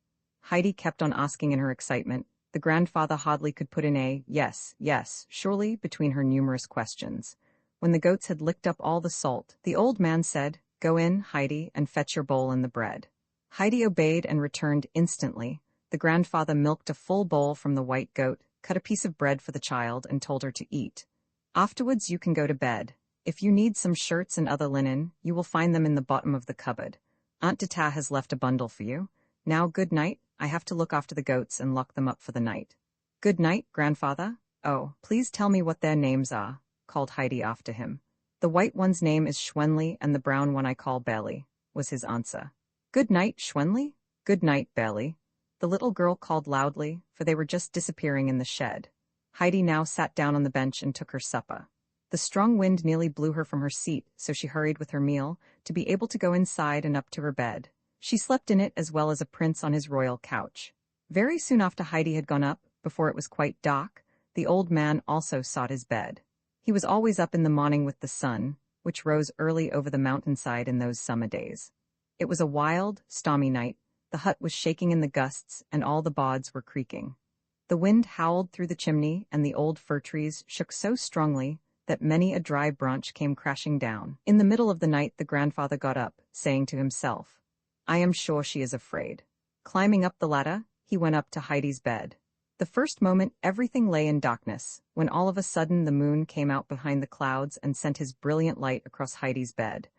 Heidi kept on asking in her excitement. The grandfather hardly could put in a "yes, yes, surely" between her numerous questions. When the goats had licked up all the salt, the old man said, "Go in, Heidi, and fetch your bowl and the bread." Heidi obeyed and returned instantly. The grandfather milked a full bowl from the white goat, cut a piece of bread for the child, and told her to eat. "Afterwards you can go to bed. If you need some shirts and other linen, you will find them in the bottom of the cupboard. Aunt Tata has left a bundle for you. Now good night. I have to look after the goats and lock them up for the night." "Good night, grandfather. Oh, please tell me what their names are," called Heidi after him. "The white one's name is Schwenli and the brown one I call Belly," was his answer. "Good night, Schwenli." "Good night, Belly," the little girl called loudly, for they were just disappearing in the shed. Heidi now sat down on the bench and took her supper. The strong wind nearly blew her from her seat, so she hurried with her meal, to be able to go inside and up to her bed. She slept in it as well as a prince on his royal couch. Very soon after Heidi had gone up, before it was quite dark, the old man also sought his bed. He was always up in the morning with the sun, which rose early over the mountainside in those summer days. It was a wild, stormy night. The hut was shaking in the gusts, and all the boards were creaking. The wind howled through the chimney, and the old fir trees shook so strongly that many a dry branch came crashing down. In the middle of the night the grandfather got up, saying to himself, "I am sure she is afraid." Climbing up the ladder, he went up to Heidi's bed. The first moment everything lay in darkness, when all of a sudden the moon came out behind the clouds and sent his brilliant light across Heidi's bed.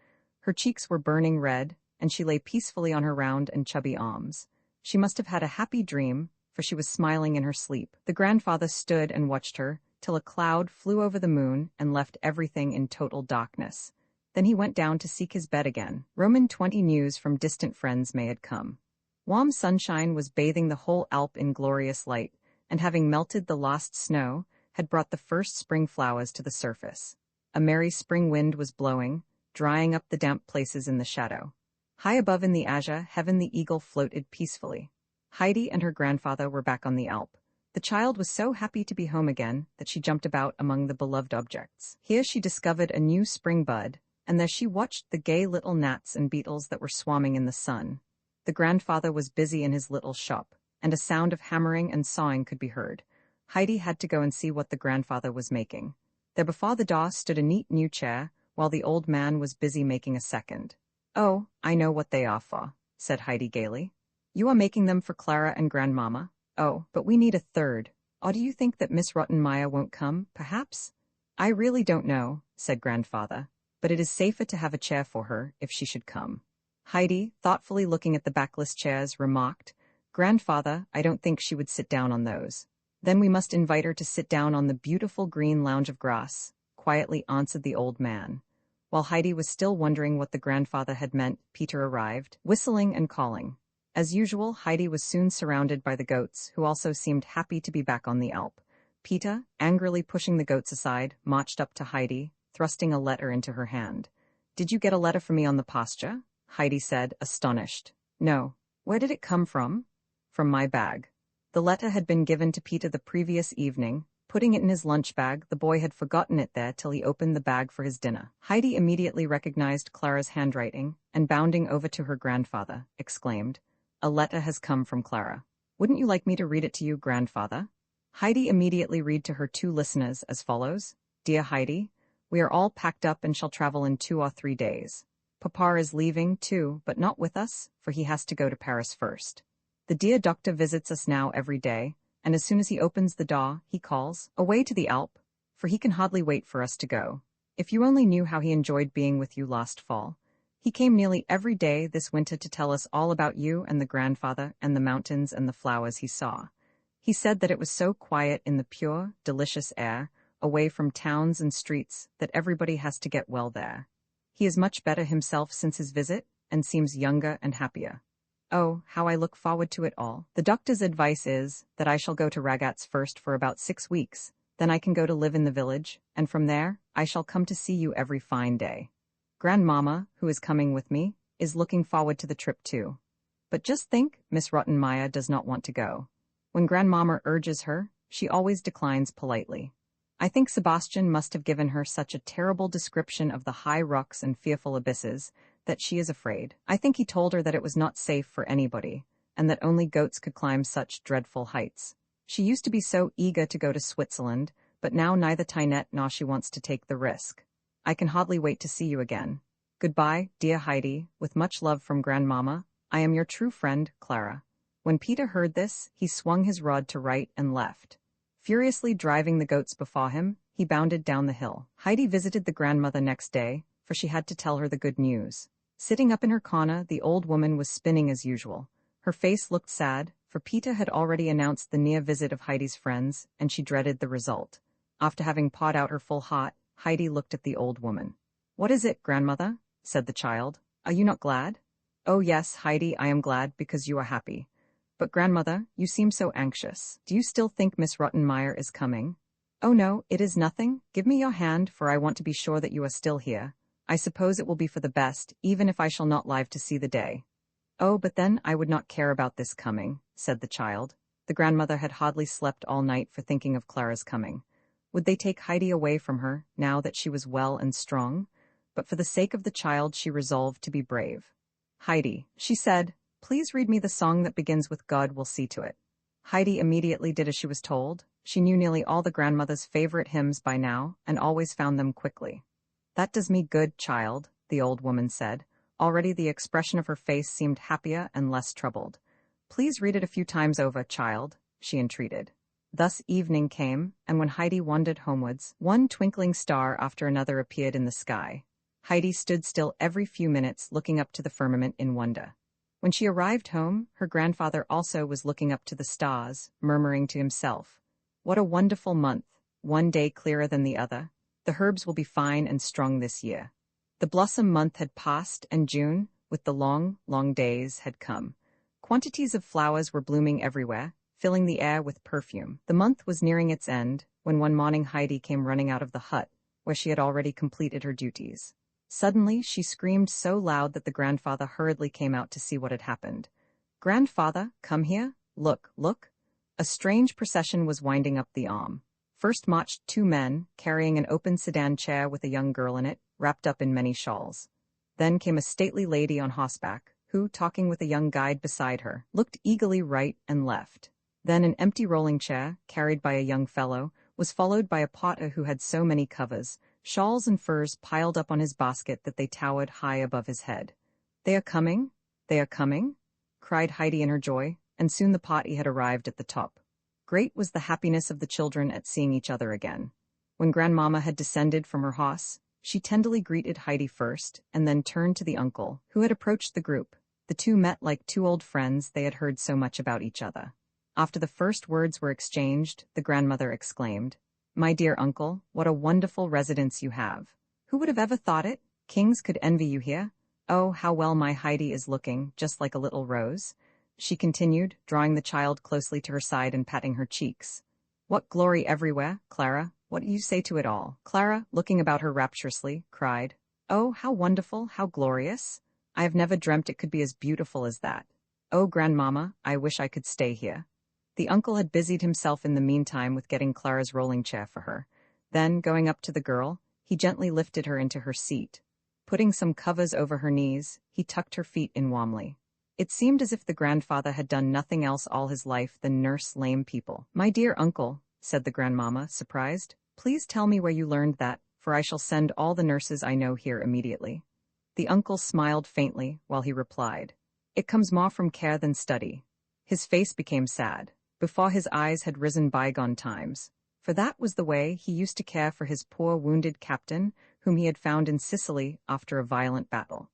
Her cheeks were burning red, and she lay peacefully on her round and chubby arms. She must have had a happy dream, for she was smiling in her sleep. The grandfather stood and watched her, till a cloud flew over the moon and left everything in total darkness. Then he went down to seek his bed again. Roman 20 news from distant friends May had come. Warm sunshine was bathing the whole Alp in glorious light, and having melted the last snow, had brought the first spring flowers to the surface. A merry spring wind was blowing, drying up the damp places in the shadow. High above in the azure heaven the eagle floated peacefully. Heidi and her grandfather were back on the Alp. The child was so happy to be home again that she jumped about among the beloved objects. Here she discovered a new spring bud, and there she watched the gay little gnats and beetles that were swarming in the sun. The grandfather was busy in his little shop, and a sound of hammering and sawing could be heard. Heidi had to go and see what the grandfather was making. There before the door stood a neat new chair, while the old man was busy making a second. "Oh, I know what they are for," said Heidi gaily. "You are making them for Clara and Grandmama? Oh, but we need a third. Or do you think that Miss Rottenmeier won't come, perhaps?" "I really don't know," said Grandfather, "but it is safer to have a chair for her, if she should come." Heidi, thoughtfully looking at the backless chairs, remarked, "Grandfather, I don't think she would sit down on those." "Then we must invite her to sit down on the beautiful green lounge of grass," quietly answered the old man. While Heidi was still wondering what the grandfather had meant, Peter arrived, whistling and calling. As usual, Heidi was soon surrounded by the goats, who also seemed happy to be back on the Alp. Peter, angrily pushing the goats aside, marched up to Heidi, thrusting a letter into her hand. "Did you get a letter for me on the pasture?" Heidi said, astonished. "No. Where did it come from?" "From my bag." The letter had been given to Peter the previous evening. Putting it in his lunch bag, the boy had forgotten it there till he opened the bag for his dinner. Heidi immediately recognized Clara's handwriting, and bounding over to her grandfather, exclaimed, "A letter has come from Clara. Wouldn't you like me to read it to you, grandfather?" Heidi immediately read to her two listeners as follows: "Dear Heidi, we are all packed up and shall travel in 2 or 3 days. Papa is leaving, too, but not with us, for he has to go to Paris first. The dear doctor visits us now every day, and as soon as he opens the door, he calls, away to the Alp, for he can hardly wait for us to go. If you only knew how he enjoyed being with you last fall. He came nearly every day this winter to tell us all about you and the grandfather and the mountains and the flowers he saw. He said that it was so quiet in the pure, delicious air, away from towns and streets, that everybody has to get well there. He is much better himself since his visit, and seems younger and happier. Oh, how I look forward to it all. The doctor's advice is that I shall go to Ragatz first for about 6 weeks, then I can go to live in the village, and from there, I shall come to see you every fine day. Grandmama, who is coming with me, is looking forward to the trip too. But just think, Miss Rottenmeier does not want to go. When Grandmama urges her, she always declines politely. I think Sebastian must have given her such a terrible description of the high rocks and fearful abysses that she is afraid. I think he told her that it was not safe for anybody, and that only goats could climb such dreadful heights. She used to be so eager to go to Switzerland, but now neither Tinette nor she wants to take the risk. I can hardly wait to see you again. Goodbye, dear Heidi, with much love from Grandmama. I am your true friend, Clara." When Peter heard this, he swung his rod to right and left. Furiously driving the goats before him, he bounded down the hill. Heidi visited the grandmother next day, for she had to tell her the good news. Sitting up in her corner, the old woman was spinning as usual. Her face looked sad, for Peter had already announced the near visit of Heidi's friends, and she dreaded the result. After having poured out her full heart, Heidi looked at the old woman. "What is it, grandmother?" said the child. "Are you not glad?" "Oh yes, Heidi, I am glad because you are happy. But grandmother, you seem so anxious. Do you still think Miss Rottenmeier is coming?" "Oh no, it is nothing. Give me your hand, for I want to be sure that you are still here. I suppose it will be for the best, even if I shall not live to see the day." "Oh, but then I would not care about this coming," said the child. The grandmother had hardly slept all night for thinking of Clara's coming. Would they take Heidi away from her, now that she was well and strong? But for the sake of the child she resolved to be brave. "Heidi," she said, "please read me the song that begins with 'God will see to it.'" Heidi immediately did as she was told. She knew nearly all the grandmother's favorite hymns by now, and always found them quickly. "That does me good, child," the old woman said. Already the expression of her face seemed happier and less troubled. "Please read it a few times over, child," she entreated. Thus evening came, and when Heidi wandered homewards, one twinkling star after another appeared in the sky. Heidi stood still every few minutes, looking up to the firmament in wonder. When she arrived home, her grandfather also was looking up to the stars, murmuring to himself, "What a wonderful month, one day clearer than the other. The herbs will be fine and strong this year." The blossom month had passed, and June, with the long, long days, had come. Quantities of flowers were blooming everywhere, filling the air with perfume. The month was nearing its end, when one morning Heidi came running out of the hut, where she had already completed her duties. Suddenly, she screamed so loud that the grandfather hurriedly came out to see what had happened. "Grandfather, come here. Look, look." A strange procession was winding up the arm. First marched two men, carrying an open sedan chair with a young girl in it, wrapped up in many shawls. Then came a stately lady on horseback, who, talking with a young guide beside her, looked eagerly right and left. Then an empty rolling chair, carried by a young fellow, was followed by a potter who had so many covers, shawls and furs piled up on his basket that they towered high above his head. "They are coming! They are coming!" cried Heidi in her joy, and soon the party had arrived at the top. Great was the happiness of the children at seeing each other again. When Grandmama had descended from her horse, she tenderly greeted Heidi first, and then turned to the uncle, who had approached the group. The two met like two old friends they had heard so much about each other. After the first words were exchanged, the grandmother exclaimed, "My dear uncle, what a wonderful residence you have. Who would have ever thought it? Kings could envy you here. Oh, how well my Heidi is looking, just like a little rose," she continued, drawing the child closely to her side and patting her cheeks. "What glory everywhere, Clara. What do you say to it all?" Clara, looking about her rapturously, cried, "Oh, how wonderful, how glorious! I have never dreamt it could be as beautiful as that. Oh, Grandmama, I wish I could stay here." The uncle had busied himself in the meantime with getting Clara's rolling chair for her. Then, going up to the girl, he gently lifted her into her seat. Putting some covers over her knees, he tucked her feet in warmly. It seemed as if the grandfather had done nothing else all his life than nurse lame people. "My dear uncle," said the grandmama, surprised, "please tell me where you learned that, for I shall send all the nurses I know here immediately." The uncle smiled faintly while he replied, "It comes more from care than study." His face became sad. Before his eyes had risen bygone times, for that was the way he used to care for his poor wounded captain, whom he had found in Sicily after a violent battle.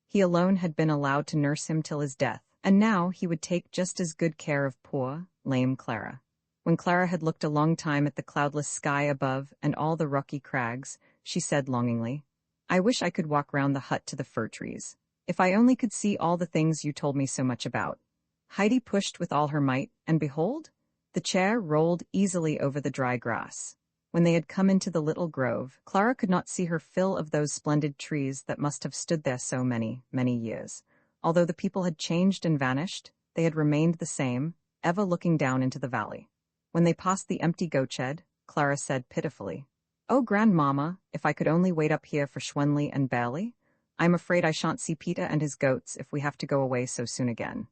He alone had been allowed to nurse him till his death, and now he would take just as good care of poor, lame Clara. When Clara had looked a long time at the cloudless sky above and all the rocky crags, she said longingly, "I wish I could walk round the hut to the fir trees. If I only could see all the things you told me so much about." Heidi pushed with all her might, and behold, the chair rolled easily over the dry grass. When they had come into the little grove, Clara could not see her fill of those splendid trees that must have stood there so many, many years. Although the people had changed and vanished, they had remained the same, ever looking down into the valley. When they passed the empty goat shed, Clara said pitifully, "Oh, Grandmama, if I could only wait up here for Schwenli and Barley. I'm afraid I shan't see Peter and his goats if we have to go away so soon again."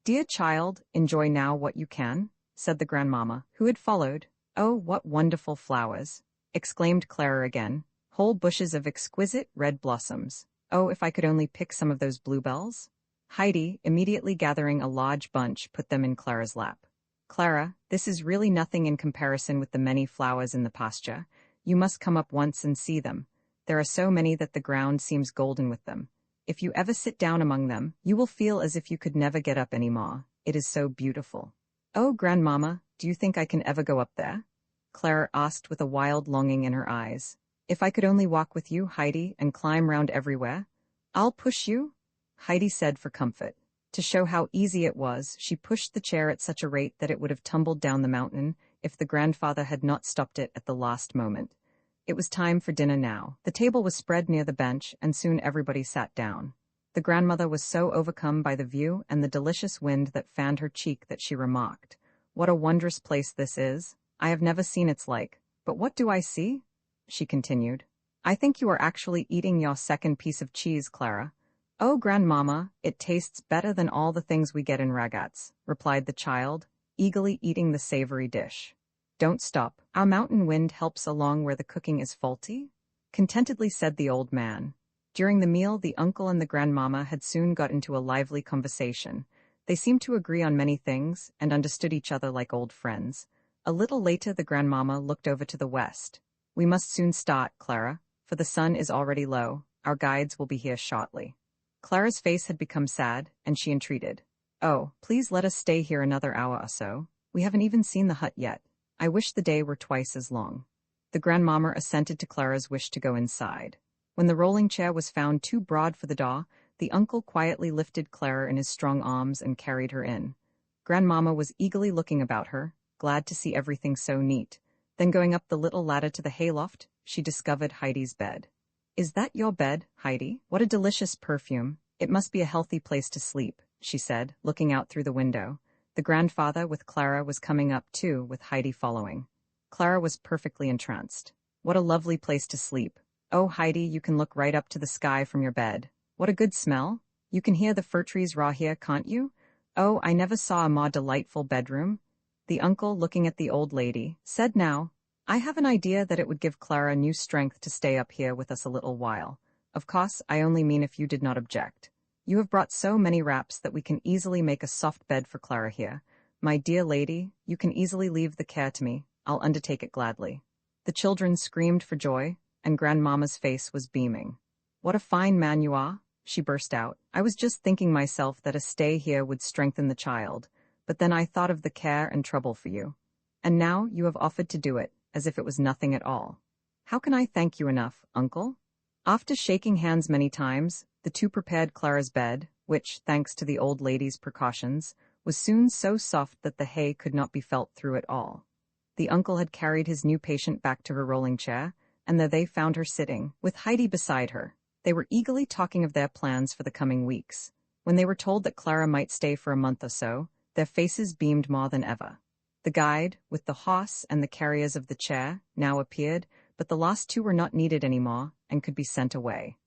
"Dear child, enjoy now what you can," said the grandmama, who had followed. "Oh, what wonderful flowers!" exclaimed Clara again. "Whole bushes of exquisite red blossoms. Oh, if I could only pick some of those bluebells." Heidi, immediately gathering a large bunch, put them in Clara's lap. "Clara, this is really nothing in comparison with the many flowers in the pasture. You must come up once and see them. There are so many that the ground seems golden with them. If you ever sit down among them, you will feel as if you could never get up any more. It is so beautiful." "Oh, Grandmama, do you think I can ever go up there?" Clara asked with a wild longing in her eyes. "If I could only walk with you, Heidi, and climb round everywhere." "I'll push you," Heidi said for comfort. To show how easy it was, she pushed the chair at such a rate that it would have tumbled down the mountain if the grandfather had not stopped it at the last moment. It was time for dinner now. The table was spread near the bench, and soon everybody sat down. The grandmother was so overcome by the view and the delicious wind that fanned her cheek that she remarked, "What a wondrous place this is. I have never seen its like. But what do I see?" she continued. "I think you are actually eating your second piece of cheese, Clara." "Oh, Grandmama, it tastes better than all the things we get in Ragaz," replied the child, eagerly eating the savory dish. "Don't stop. Our mountain wind helps along where the cooking is faulty," contentedly said the old man. During the meal, the uncle and the grandmama had soon got into a lively conversation. They seemed to agree on many things and understood each other like old friends. A little later, the grandmama looked over to the west. "We must soon start, Clara, for the sun is already low. Our guides will be here shortly." Clara's face had become sad, and she entreated. "Oh, please let us stay here another hour or so. We haven't even seen the hut yet. I wish the day were twice as long." The grandmamma assented to Clara's wish to go inside. When the rolling chair was found too broad for the door, the uncle quietly lifted Clara in his strong arms and carried her in. Grandmamma was eagerly looking about her, glad to see everything so neat. Then going up the little ladder to the hayloft, she discovered Heidi's bed. "Is that your bed, Heidi? What a delicious perfume. It must be a healthy place to sleep," she said, looking out through the window. The grandfather with Clara was coming up too, with Heidi following. Clara was perfectly entranced. "What a lovely place to sleep. Oh, Heidi, you can look right up to the sky from your bed. What a good smell. You can hear the fir trees raw here, can't you? Oh, I never saw a more delightful bedroom." The uncle, looking at the old lady, said, "Now, I have an idea that it would give Clara new strength to stay up here with us a little while. Of course, I only mean if you did not object. You have brought so many wraps that we can easily make a soft bed for Clara here. My dear lady, you can easily leave the care to me. I'll undertake it gladly." The children screamed for joy, and Grandmamma's face was beaming. "What a fine man you are," she burst out. "I was just thinking myself that a stay here would strengthen the child, but then I thought of the care and trouble for you. And now you have offered to do it, as if it was nothing at all. How can I thank you enough, uncle?" After shaking hands many times, the two prepared Clara's bed, which, thanks to the old lady's precautions, was soon so soft that the hay could not be felt through it all. The uncle had carried his new patient back to her rolling chair, and there they found her sitting, with Heidi beside her. They were eagerly talking of their plans for the coming weeks. When they were told that Clara might stay for a month or so, their faces beamed more than ever. The guide, with the horse and the carriers of the chair, now appeared, but the last two were not needed anymore and could be sent away.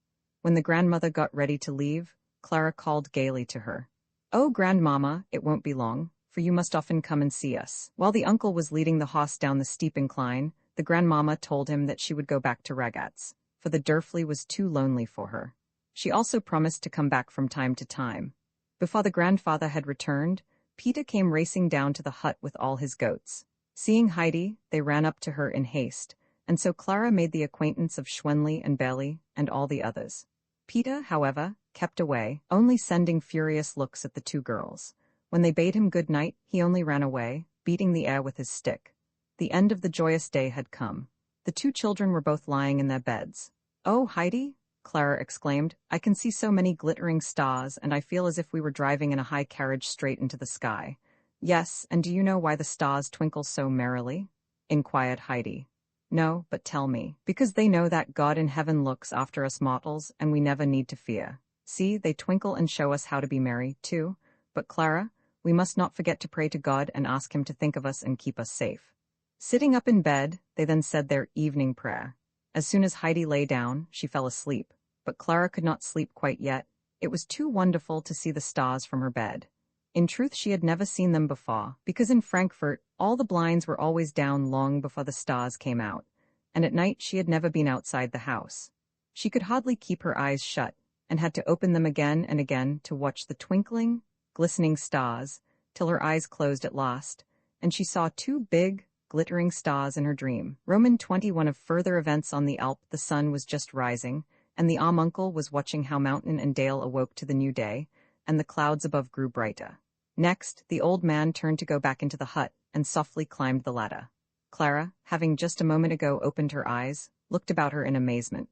When the grandmother got ready to leave, Clara called gaily to her. "Oh, Grandmamma, it won't be long, for you must often come and see us." While the uncle was leading the horse down the steep incline, the grandmamma told him that she would go back to Ragaz, for the Durfli was too lonely for her. She also promised to come back from time to time. Before the grandfather had returned, Peter came racing down to the hut with all his goats. Seeing Heidi, they ran up to her in haste, and so Clara made the acquaintance of Schwenli and Belly and all the others. Peter, however, kept away, only sending furious looks at the two girls. When they bade him good night, he only ran away, beating the air with his stick. The end of the joyous day had come. The two children were both lying in their beds. "Oh, Heidi," Clara exclaimed, "I can see so many glittering stars, and I feel as if we were driving in a high carriage straight into the sky." "Yes, and do you know why the stars twinkle so merrily?" inquired Heidi. "No, but tell me." "Because they know that God in heaven looks after us mortals, and we never need to fear. See, they twinkle and show us how to be merry, too. But Clara, we must not forget to pray to God and ask him to think of us and keep us safe." Sitting up in bed, they then said their evening prayer. As soon as Heidi lay down, she fell asleep, but Clara could not sleep quite yet. It was too wonderful to see the stars from her bed. In truth, she had never seen them before, because in Frankfurt, all the blinds were always down long before the stars came out, and at night she had never been outside the house. She could hardly keep her eyes shut, and had to open them again and again to watch the twinkling, glistening stars, till her eyes closed at last, and she saw two big, glittering stars in her dream. Roman 21 of further events on the Alp. The sun was just rising, and the Amuncle was watching how mountain and dale awoke to the new day, and the clouds above grew brighter. Next, the old man turned to go back into the hut, and softly climbed the ladder. Clara, having just a moment ago opened her eyes, looked about her in amazement.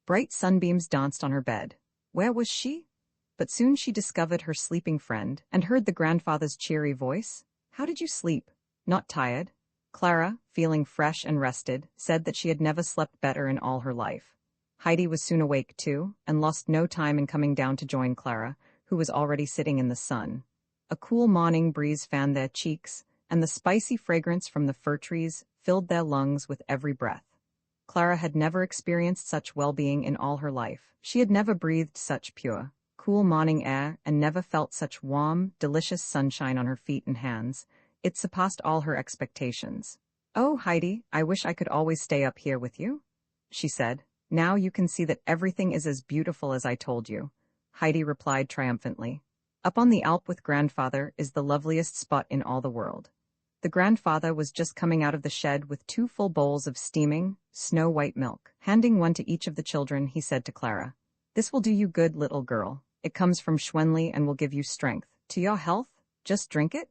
Bright sunbeams danced on her bed. Where was she? But soon she discovered her sleeping friend, and heard the grandfather's cheery voice. "How did you sleep? Not tired?" Clara, feeling fresh and rested, said that she had never slept better in all her life. Heidi was soon awake too, and lost no time in coming down to join Clara, who was already sitting in the sun. A cool morning breeze fanned their cheeks, and the spicy fragrance from the fir trees filled their lungs with every breath. Clara had never experienced such well-being in all her life. She had never breathed such pure, cool morning air, and never felt such warm, delicious sunshine on her feet and hands. It surpassed all her expectations. "Oh, Heidi, I wish I could always stay up here with you," she said. "Now you can see that everything is as beautiful as I told you," Heidi replied triumphantly. "Up on the Alp with grandfather is the loveliest spot in all the world." The grandfather was just coming out of the shed with 2 full bowls of steaming, snow-white milk. Handing one to each of the children, he said to Clara, "This will do you good, little girl. It comes from Schwenli and will give you strength. To your health, just drink it?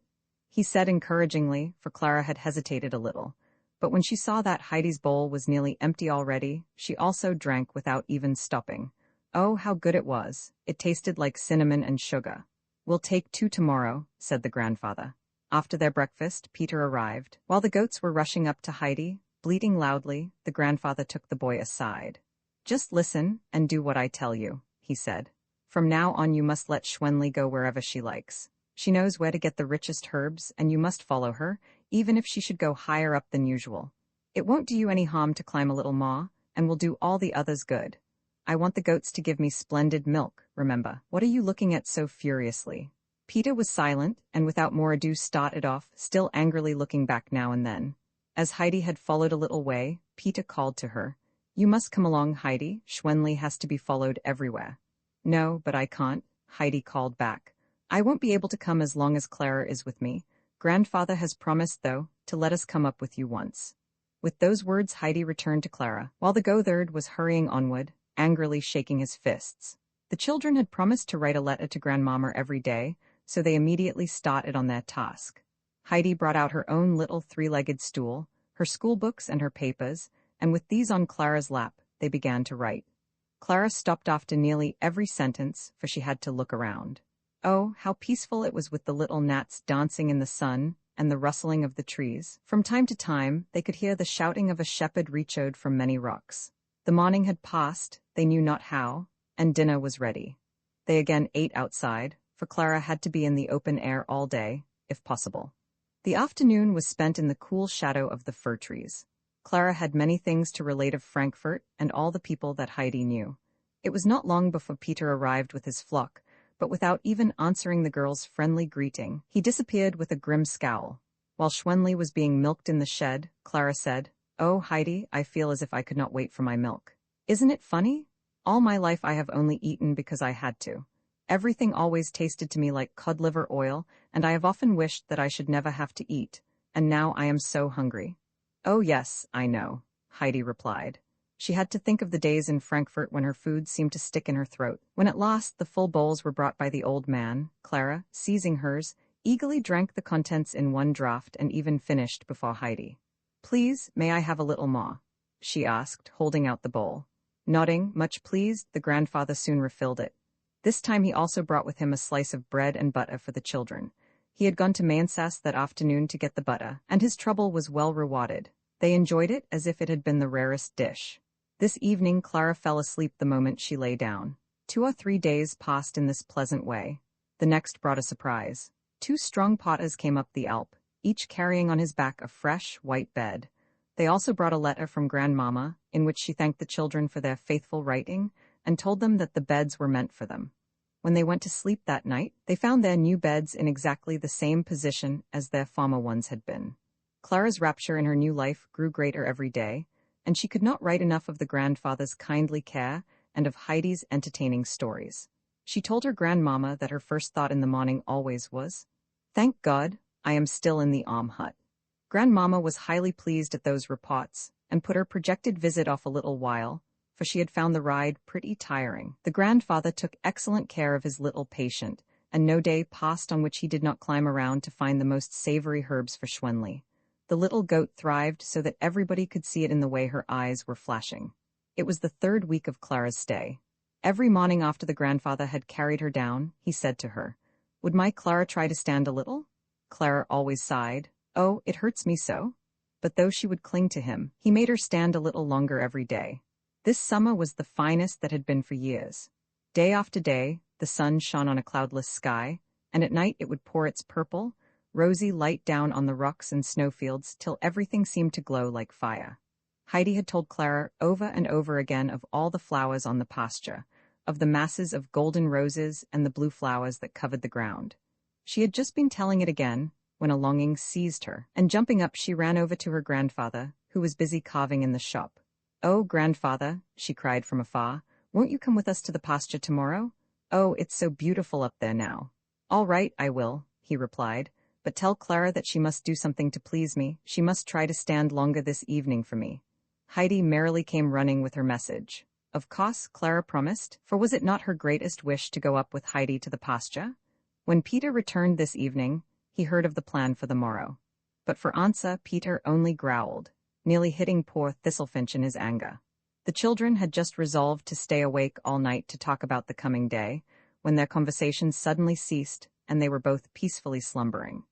He said encouragingly, for Clara had hesitated a little. But when she saw that Heidi's bowl was nearly empty already, she also drank without even stopping. Oh, how good it was. It tasted like cinnamon and sugar. We'll take 2 tomorrow, said the grandfather. After their breakfast, Peter arrived. While the goats were rushing up to Heidi, bleating loudly, the grandfather took the boy aside. Just listen and do what I tell you, he said. From now on you must let Schwenli go wherever she likes. She knows where to get the richest herbs, and you must follow her, even if she should go higher up than usual. It won't do you any harm to climb a little more, and will do all the others good. I want the goats to give me splendid milk, remember. What are you looking at so furiously? Peter was silent, and without more ado started off, still angrily looking back now and then. As Heidi had followed a little way, Peter called to her. You must come along, Heidi. Schwenli has to be followed everywhere. No, but I can't, Heidi called back. I won't be able to come as long as Clara is with me. Grandfather has promised, though, to let us come up with you once. With those words Heidi returned to Clara, while the goatherd was hurrying onward, angrily shaking his fists. The children had promised to write a letter to Grandmama every day, so they immediately started on their task. Heidi brought out her own little 3-legged stool, her schoolbooks and her papers, and with these on Clara's lap, they began to write. Clara stopped after nearly every sentence, for she had to look around. Oh, how peaceful it was with the little gnats dancing in the sun and the rustling of the trees. From time to time, they could hear the shouting of a shepherd reachowed from many rocks. The morning had passed, they knew not how, and dinner was ready. They again ate outside, for Clara had to be in the open air all day, if possible. The afternoon was spent in the cool shadow of the fir trees. Clara had many things to relate of Frankfurt and all the people that Heidi knew. It was not long before Peter arrived with his flock, but without even answering the girl's friendly greeting, he disappeared with a grim scowl. While Schwenli was being milked in the shed, Clara said, Oh, Heidi, I feel as if I could not wait for my milk. Isn't it funny? All my life I have only eaten because I had to. Everything always tasted to me like cod liver oil, and I have often wished that I should never have to eat, and now I am so hungry. Oh yes, I know, Heidi replied. She had to think of the days in Frankfurt when her food seemed to stick in her throat. When at last the full bowls were brought by the old man, Clara, seizing hers, eagerly drank the contents in one draught and even finished before Heidi. Please, may I have a little more? She asked, holding out the bowl. Nodding, much pleased, the grandfather soon refilled it. This time he also brought with him a slice of bread and butter for the children. He had gone to Mainsass that afternoon to get the butter, and his trouble was well rewarded. They enjoyed it as if it had been the rarest dish. This evening Clara fell asleep the moment she lay down. 2 or 3 days passed in this pleasant way. The next brought a surprise. 2 strong potters came up the Alp, each carrying on his back a fresh, white bed. They also brought a letter from Grandmama, in which she thanked the children for their faithful writing, and told them that the beds were meant for them. When they went to sleep that night, they found their new beds in exactly the same position as their former ones had been. Clara's rapture in her new life grew greater every day, and she could not write enough of the grandfather's kindly care and of Heidi's entertaining stories. She told her grandmama that her first thought in the morning always was, Thank God, I am still in the hut. Grandmama was highly pleased at those reports, and put her projected visit off a little while, for she had found the ride pretty tiring. The grandfather took excellent care of his little patient, and no day passed on which he did not climb around to find the most savory herbs for Schwenli. The little goat thrived so that everybody could see it in the way her eyes were flashing. It was the 3rd week of Clara's stay. Every morning after the grandfather had carried her down, he said to her, Would my Clara try to stand a little? Clara always sighed, Oh, it hurts me so. But though she would cling to him, he made her stand a little longer every day. This summer was the finest that had been for years. Day after day, the sun shone on a cloudless sky, and at night it would pour its purple, rosy light down on the rocks and snowfields till everything seemed to glow like fire. Heidi had told Clara over and over again of all the flowers on the pasture, of the masses of golden roses and the blue flowers that covered the ground. She had just been telling it again, when a longing seized her, and jumping up she ran over to her grandfather, who was busy carving in the shop. Oh, grandfather, she cried from afar, won't you come with us to the pasture tomorrow? Oh, it's so beautiful up there now. All right, I will, he replied. But tell Clara that she must do something to please me. She must try to stand longer this evening for me. Heidi merrily came running with her message. Of course, Clara promised, for was it not her greatest wish to go up with Heidi to the pasture? When Peter returned this evening, he heard of the plan for the morrow. But for answer, Peter only growled, nearly hitting poor Thistlefinch in his anger. The children had just resolved to stay awake all night to talk about the coming day, when their conversations suddenly ceased, and they were both peacefully slumbering.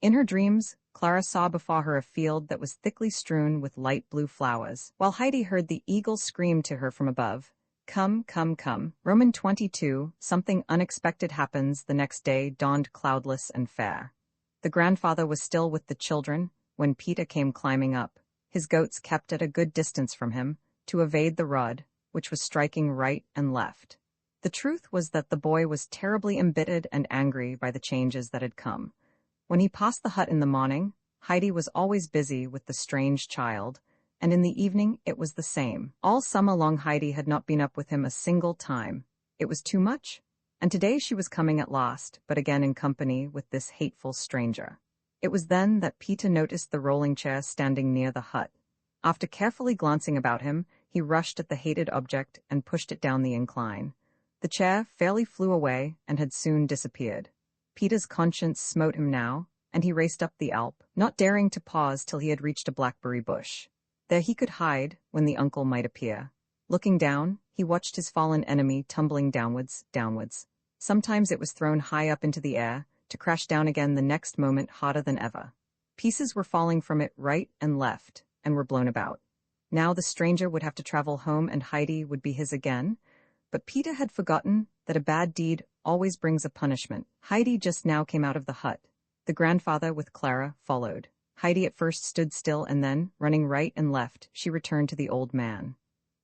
In her dreams, Clara saw before her a field that was thickly strewn with light blue flowers, while Heidi heard the eagle scream to her from above, "Come, come, come." Roman 22, something unexpected happens the next day dawned cloudless and fair. The grandfather was still with the children when Peter came climbing up, his goats kept at a good distance from him, to evade the rod, which was striking right and left. The truth was that the boy was terribly embittered and angry by the changes that had come. When he passed the hut in the morning, Heidi was always busy with the strange child, and in the evening it was the same. All summer long Heidi had not been up with him a single time. It was too much, and today she was coming at last, but again in company with this hateful stranger. It was then that Peter noticed the rolling chair standing near the hut. After carefully glancing about him, he rushed at the hated object and pushed it down the incline. The chair fairly flew away and had soon disappeared. Peter's conscience smote him now, and he raced up the Alp, not daring to pause till he had reached a blackberry bush. There he could hide when the uncle might appear. Looking down, he watched his fallen enemy tumbling downwards. Sometimes it was thrown high up into the air, to crash down again the next moment harder than ever. Pieces were falling from it right and left, and were blown about. Now the stranger would have to travel home and Heidi would be his again, but Peter had forgotten that a bad deed always brings a punishment. Heidi just now came out of the hut. The grandfather with Clara followed. Heidi at first stood still and then, running right and left, she returned to the old man.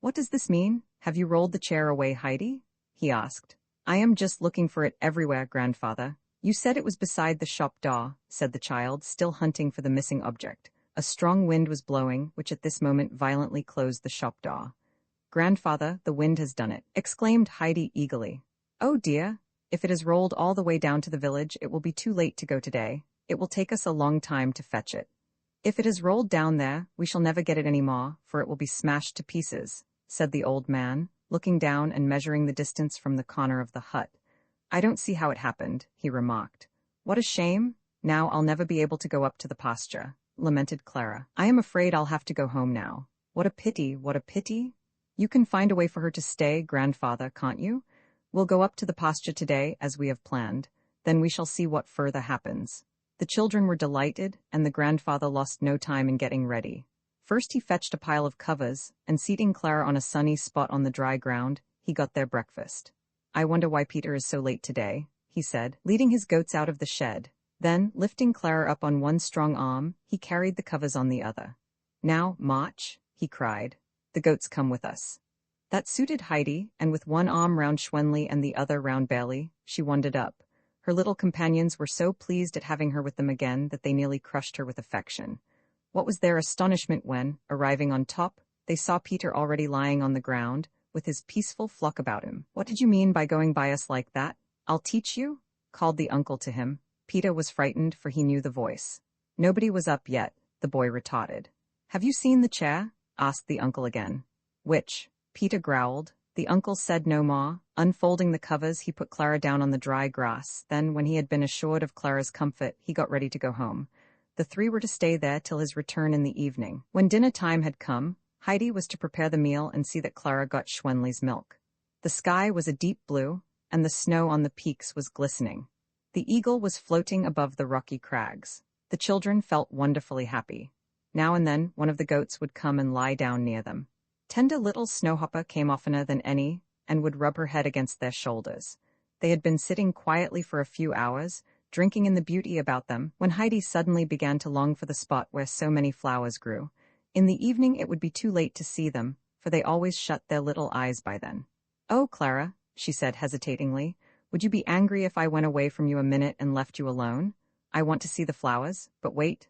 "What does this mean? Have you rolled the chair away, Heidi?" he asked. "I am just looking for it everywhere, grandfather." "You said it was beside the shop door," said the child, still hunting for the missing object. A strong wind was blowing, which at this moment violently closed the shop door. "Grandfather, the wind has done it," exclaimed Heidi eagerly. "Oh dear, if it has rolled all the way down to the village, it will be too late to go today. It will take us a long time to fetch it. If it has rolled down there, we shall never get it any more, for it will be smashed to pieces," said the old man, looking down and measuring the distance from the corner of the hut. "I don't see how it happened," he remarked. "What a shame! Now I'll never be able to go up to the pasture," lamented Clara. "I am afraid I'll have to go home now. What a pity, what a pity! You can find a way for her to stay, grandfather, can't you? We'll go up to the pasture today, as we have planned. Then we shall see what further happens." The children were delighted, and the grandfather lost no time in getting ready. First he fetched a pile of covers, and seating Clara on a sunny spot on the dry ground, he got their breakfast. "I wonder why Peter is so late today," he said, leading his goats out of the shed. Then, lifting Clara up on one strong arm, he carried the covers on the other. "Now, march," he cried. "The goats come with us." That suited Heidi, and with one arm round Schwenli and the other round Bailey, she wandered up. Her little companions were so pleased at having her with them again that they nearly crushed her with affection. What was their astonishment when, arriving on top, they saw Peter already lying on the ground, with his peaceful flock about him. "What did you mean by going by us like that? I'll teach you," called the uncle to him. Peter was frightened, for he knew the voice. "Nobody was up yet," the boy retorted. "Have you seen the chair?" asked the uncle again. "Which?" Peter growled. The uncle said no more. Unfolding the covers, he put Clara down on the dry grass. Then, when he had been assured of Clara's comfort, he got ready to go home. The three were to stay there till his return in the evening. When dinner time had come, Heidi was to prepare the meal and see that Clara got Schwenli's milk. The sky was a deep blue, and the snow on the peaks was glistening. The eagle was floating above the rocky crags. The children felt wonderfully happy. Now and then, one of the goats would come and lie down near them. Tender little Snowhopper came oftener than any, and would rub her head against their shoulders. They had been sitting quietly for a few hours, drinking in the beauty about them, when Heidi suddenly began to long for the spot where so many flowers grew. In the evening it would be too late to see them, for they always shut their little eyes by then. "Oh, Clara," she said hesitatingly, "would you be angry if I went away from you a minute and left you alone? I want to see the flowers, but wait."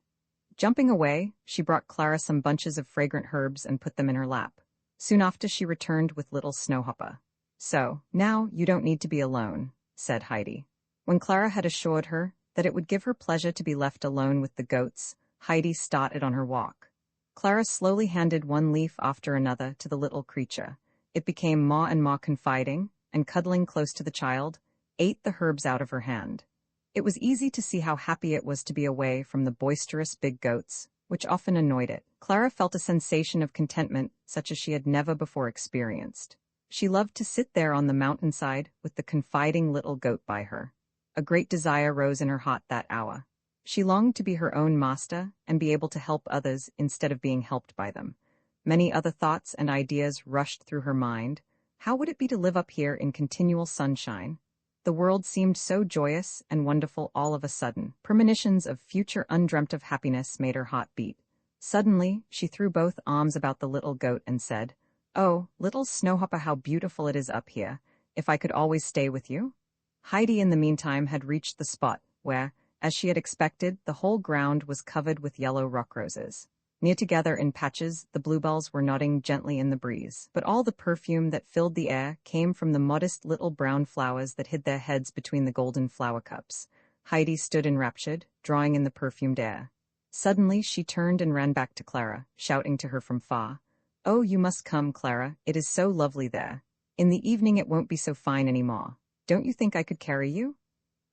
Jumping away, she brought Clara some bunches of fragrant herbs and put them in her lap. Soon after she returned with little Snowhopper. "So, now you don't need to be alone," said Heidi. When Clara had assured her that it would give her pleasure to be left alone with the goats, Heidi started on her walk. Clara slowly handed one leaf after another to the little creature. It became more and more confiding, and cuddling close to the child, ate the herbs out of her hand. It was easy to see how happy it was to be away from the boisterous big goats, which often annoyed it. Clara felt a sensation of contentment such as she had never before experienced. She loved to sit there on the mountainside with the confiding little goat by her. A great desire rose in her heart that hour. She longed to be her own master and be able to help others instead of being helped by them. Many other thoughts and ideas rushed through her mind. How would it be to live up here in continual sunshine? The world seemed so joyous and wonderful all of a sudden. Premonitions of future undreamt of happiness made her heart beat. Suddenly, she threw both arms about the little goat and said, "Oh, little snowhopper, how beautiful it is up here. If I could always stay with you." Heidi in the meantime had reached the spot where, as she had expected, the whole ground was covered with yellow rock roses. Near together in patches, the bluebells were nodding gently in the breeze. But all the perfume that filled the air came from the modest little brown flowers that hid their heads between the golden flower cups. Heidi stood enraptured, drawing in the perfumed air. Suddenly she turned and ran back to Clara, shouting to her from far, "Oh, you must come, Clara, it is so lovely there. In the evening it won't be so fine anymore. Don't you think I could carry you?"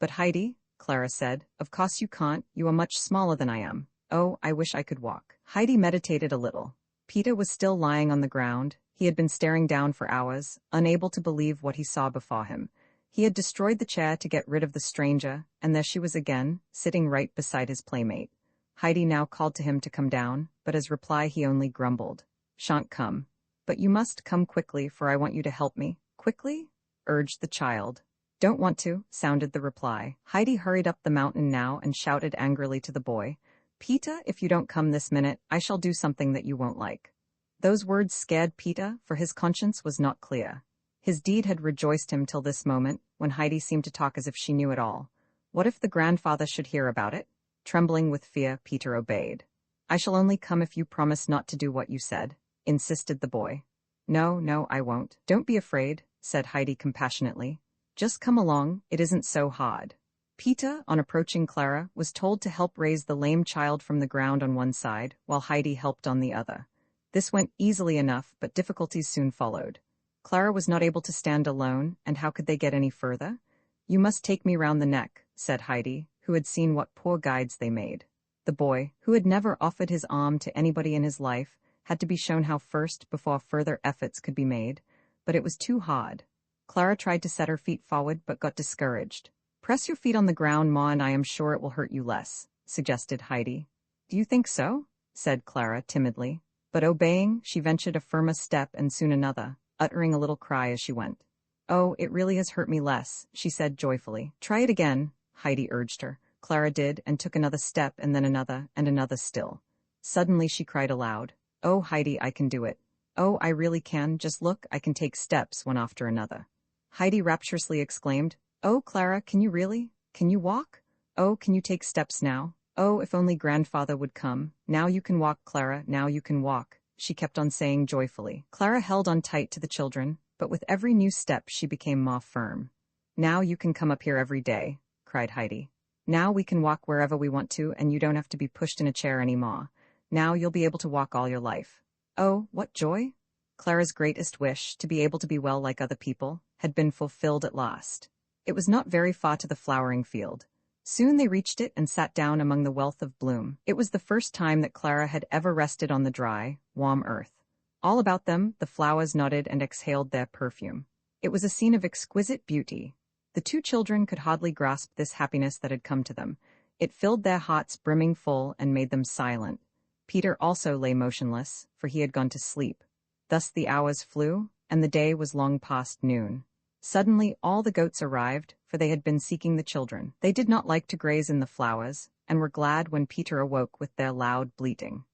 "But Heidi," Clara said, "of course you can't, you are much smaller than I am. Oh, I wish I could walk." Heidi meditated a little. Peter was still lying on the ground. He had been staring down for hours, unable to believe what he saw before him. He had destroyed the chair to get rid of the stranger, and there she was again, sitting right beside his playmate. Heidi now called to him to come down, but as reply he only grumbled, "Shan't come." "But you must come quickly, for I want you to help me." "Quickly?" urged the child. "Don't want to," sounded the reply. Heidi hurried up the mountain now and shouted angrily to the boy, "Peter, if you don't come this minute, I shall do something that you won't like." Those words scared Peter, for his conscience was not clear. His deed had rejoiced him till this moment, when Heidi seemed to talk as if she knew it all. What if the grandfather should hear about it? Trembling with fear, Peter obeyed. "I shall only come if you promise not to do what you said," insisted the boy. "No, no, I won't." "Don't be afraid," said Heidi compassionately. "Just come along, it isn't so hard." Peter, on approaching Clara, was told to help raise the lame child from the ground on one side, while Heidi helped on the other. This went easily enough, but difficulties soon followed. Clara was not able to stand alone, and how could they get any further? "You must take me round the neck," said Heidi, who had seen what poor guides they made. The boy, who had never offered his arm to anybody in his life, had to be shown how first before further efforts could be made, but it was too hard. Clara tried to set her feet forward but got discouraged. "Press your feet on the ground, Ma, and I am sure it will hurt you less," suggested Heidi. "Do you think so?" said Clara timidly. But obeying, she ventured a firmer step and soon another, uttering a little cry as she went. "Oh, it really has hurt me less," she said joyfully. "Try it again," Heidi urged her. Clara did, and took another step and then another, and another still. Suddenly she cried aloud, "Oh, Heidi, I can do it. Oh, I really can, just look, I can take steps one after another." Heidi rapturously exclaimed, "Oh, Clara, can you really? Can you walk? Oh, can you take steps now? Oh, if only grandfather would come. Now you can walk, Clara, now you can walk," she kept on saying joyfully. Clara held on tight to the children, but with every new step she became more firm. "Now you can come up here every day," cried Heidi. "Now we can walk wherever we want to, and you don't have to be pushed in a chair anymore. Now you'll be able to walk all your life." Oh, what joy! Clara's greatest wish, to be able to be well like other people, had been fulfilled at last. It was not very far to the flowering field. Soon they reached it and sat down among the wealth of bloom. It was the first time that Clara had ever rested on the dry, warm earth. All about them, the flowers nodded and exhaled their perfume. It was a scene of exquisite beauty. The two children could hardly grasp this happiness that had come to them. It filled their hearts brimming full and made them silent. Peter also lay motionless, for he had gone to sleep. Thus the hours flew, and the day was long past noon. Suddenly all the goats arrived, for they had been seeking the children. They did not like to graze in the flowers, and were glad when Peter awoke with their loud bleating.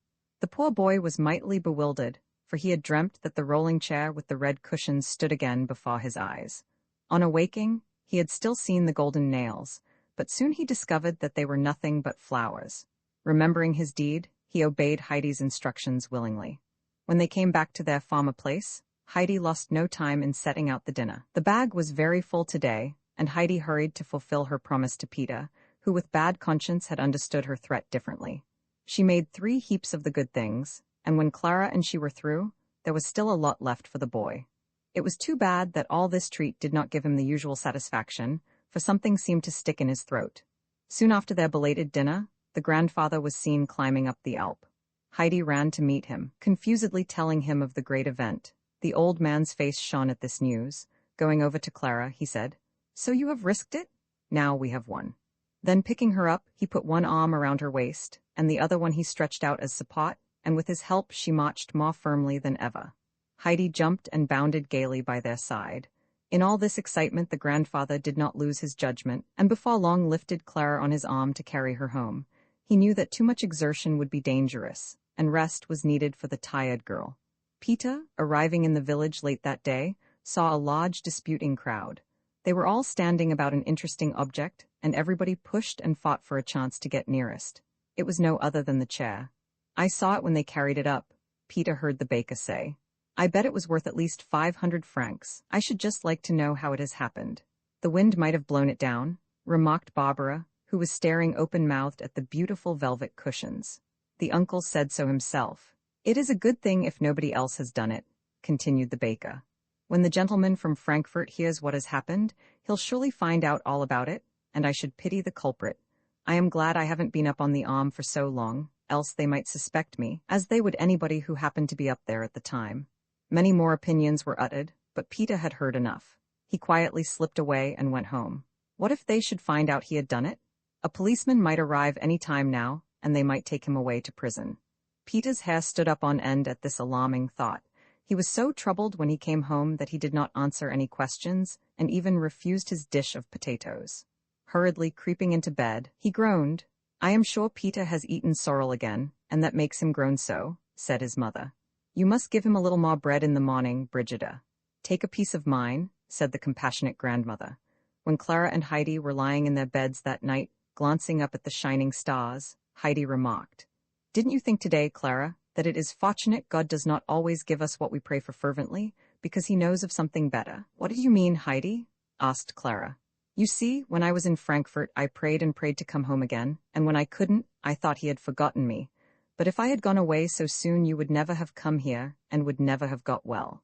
The poor boy was mightily bewildered, for he had dreamt that the rolling chair with the red cushions stood again before his eyes. On awaking, he had still seen the golden nails, but soon he discovered that they were nothing but flowers. Remembering his deed, he obeyed Heidi's instructions willingly. When they came back to their farmer place, Heidi lost no time in setting out the dinner. The bag was very full today, and Heidi hurried to fulfill her promise to Peter, who with bad conscience had understood her threat differently. She made 3 heaps of the good things, and when Clara and she were through, there was still a lot left for the boy. It was too bad that all this treat did not give him the usual satisfaction, for something seemed to stick in his throat. Soon after their belated dinner, the grandfather was seen climbing up the Alp. Heidi ran to meet him, confusedly telling him of the great event. The old man's face shone at this news. Going over to Clara, he said, "So you have risked it? Now we have won." Then picking her up, he put one arm around her waist, and the other one he stretched out as support, and with his help she marched more firmly than ever. Heidi jumped and bounded gaily by their side. In all this excitement the grandfather did not lose his judgment, and before long lifted Clara on his arm to carry her home. He knew that too much exertion would be dangerous, and rest was needed for the tired girl. Peter, arriving in the village late that day, saw a large disputing crowd. They were all standing about an interesting object, and everybody pushed and fought for a chance to get nearest. It was no other than the chair. "I saw it when they carried it up," Peter heard the baker say. "I bet it was worth at least 500 francs. I should just like to know how it has happened." "The wind might have blown it down," remarked Barbara, who was staring open-mouthed at the beautiful velvet cushions. "The uncle said so himself." "It is a good thing if nobody else has done it," continued the baker. "When the gentleman from Frankfurt hears what has happened, he'll surely find out all about it, and I should pity the culprit. I am glad I haven't been up on the arm for so long, else they might suspect me, as they would anybody who happened to be up there at the time." Many more opinions were uttered, but Peter had heard enough. He quietly slipped away and went home. What if they should find out he had done it? A policeman might arrive any time now, and they might take him away to prison. Peter's hair stood up on end at this alarming thought. He was so troubled when he came home that he did not answer any questions, and even refused his dish of potatoes. Hurriedly creeping into bed, he groaned. "I am sure Peter has eaten sorrel again, and that makes him groan so," said his mother. "You must give him a little more bread in the morning, Brigida." "Take a piece of mine," said the compassionate grandmother. When Clara and Heidi were lying in their beds that night, glancing up at the shining stars, Heidi remarked, "Didn't you think today, Clara, that it is fortunate God does not always give us what we pray for fervently, because he knows of something better?" "What did you mean, Heidi?" asked Clara. "You see, when I was in Frankfurt I prayed and prayed to come home again, and when I couldn't, I thought he had forgotten me. But if I had gone away so soon you would never have come here, and would never have got well."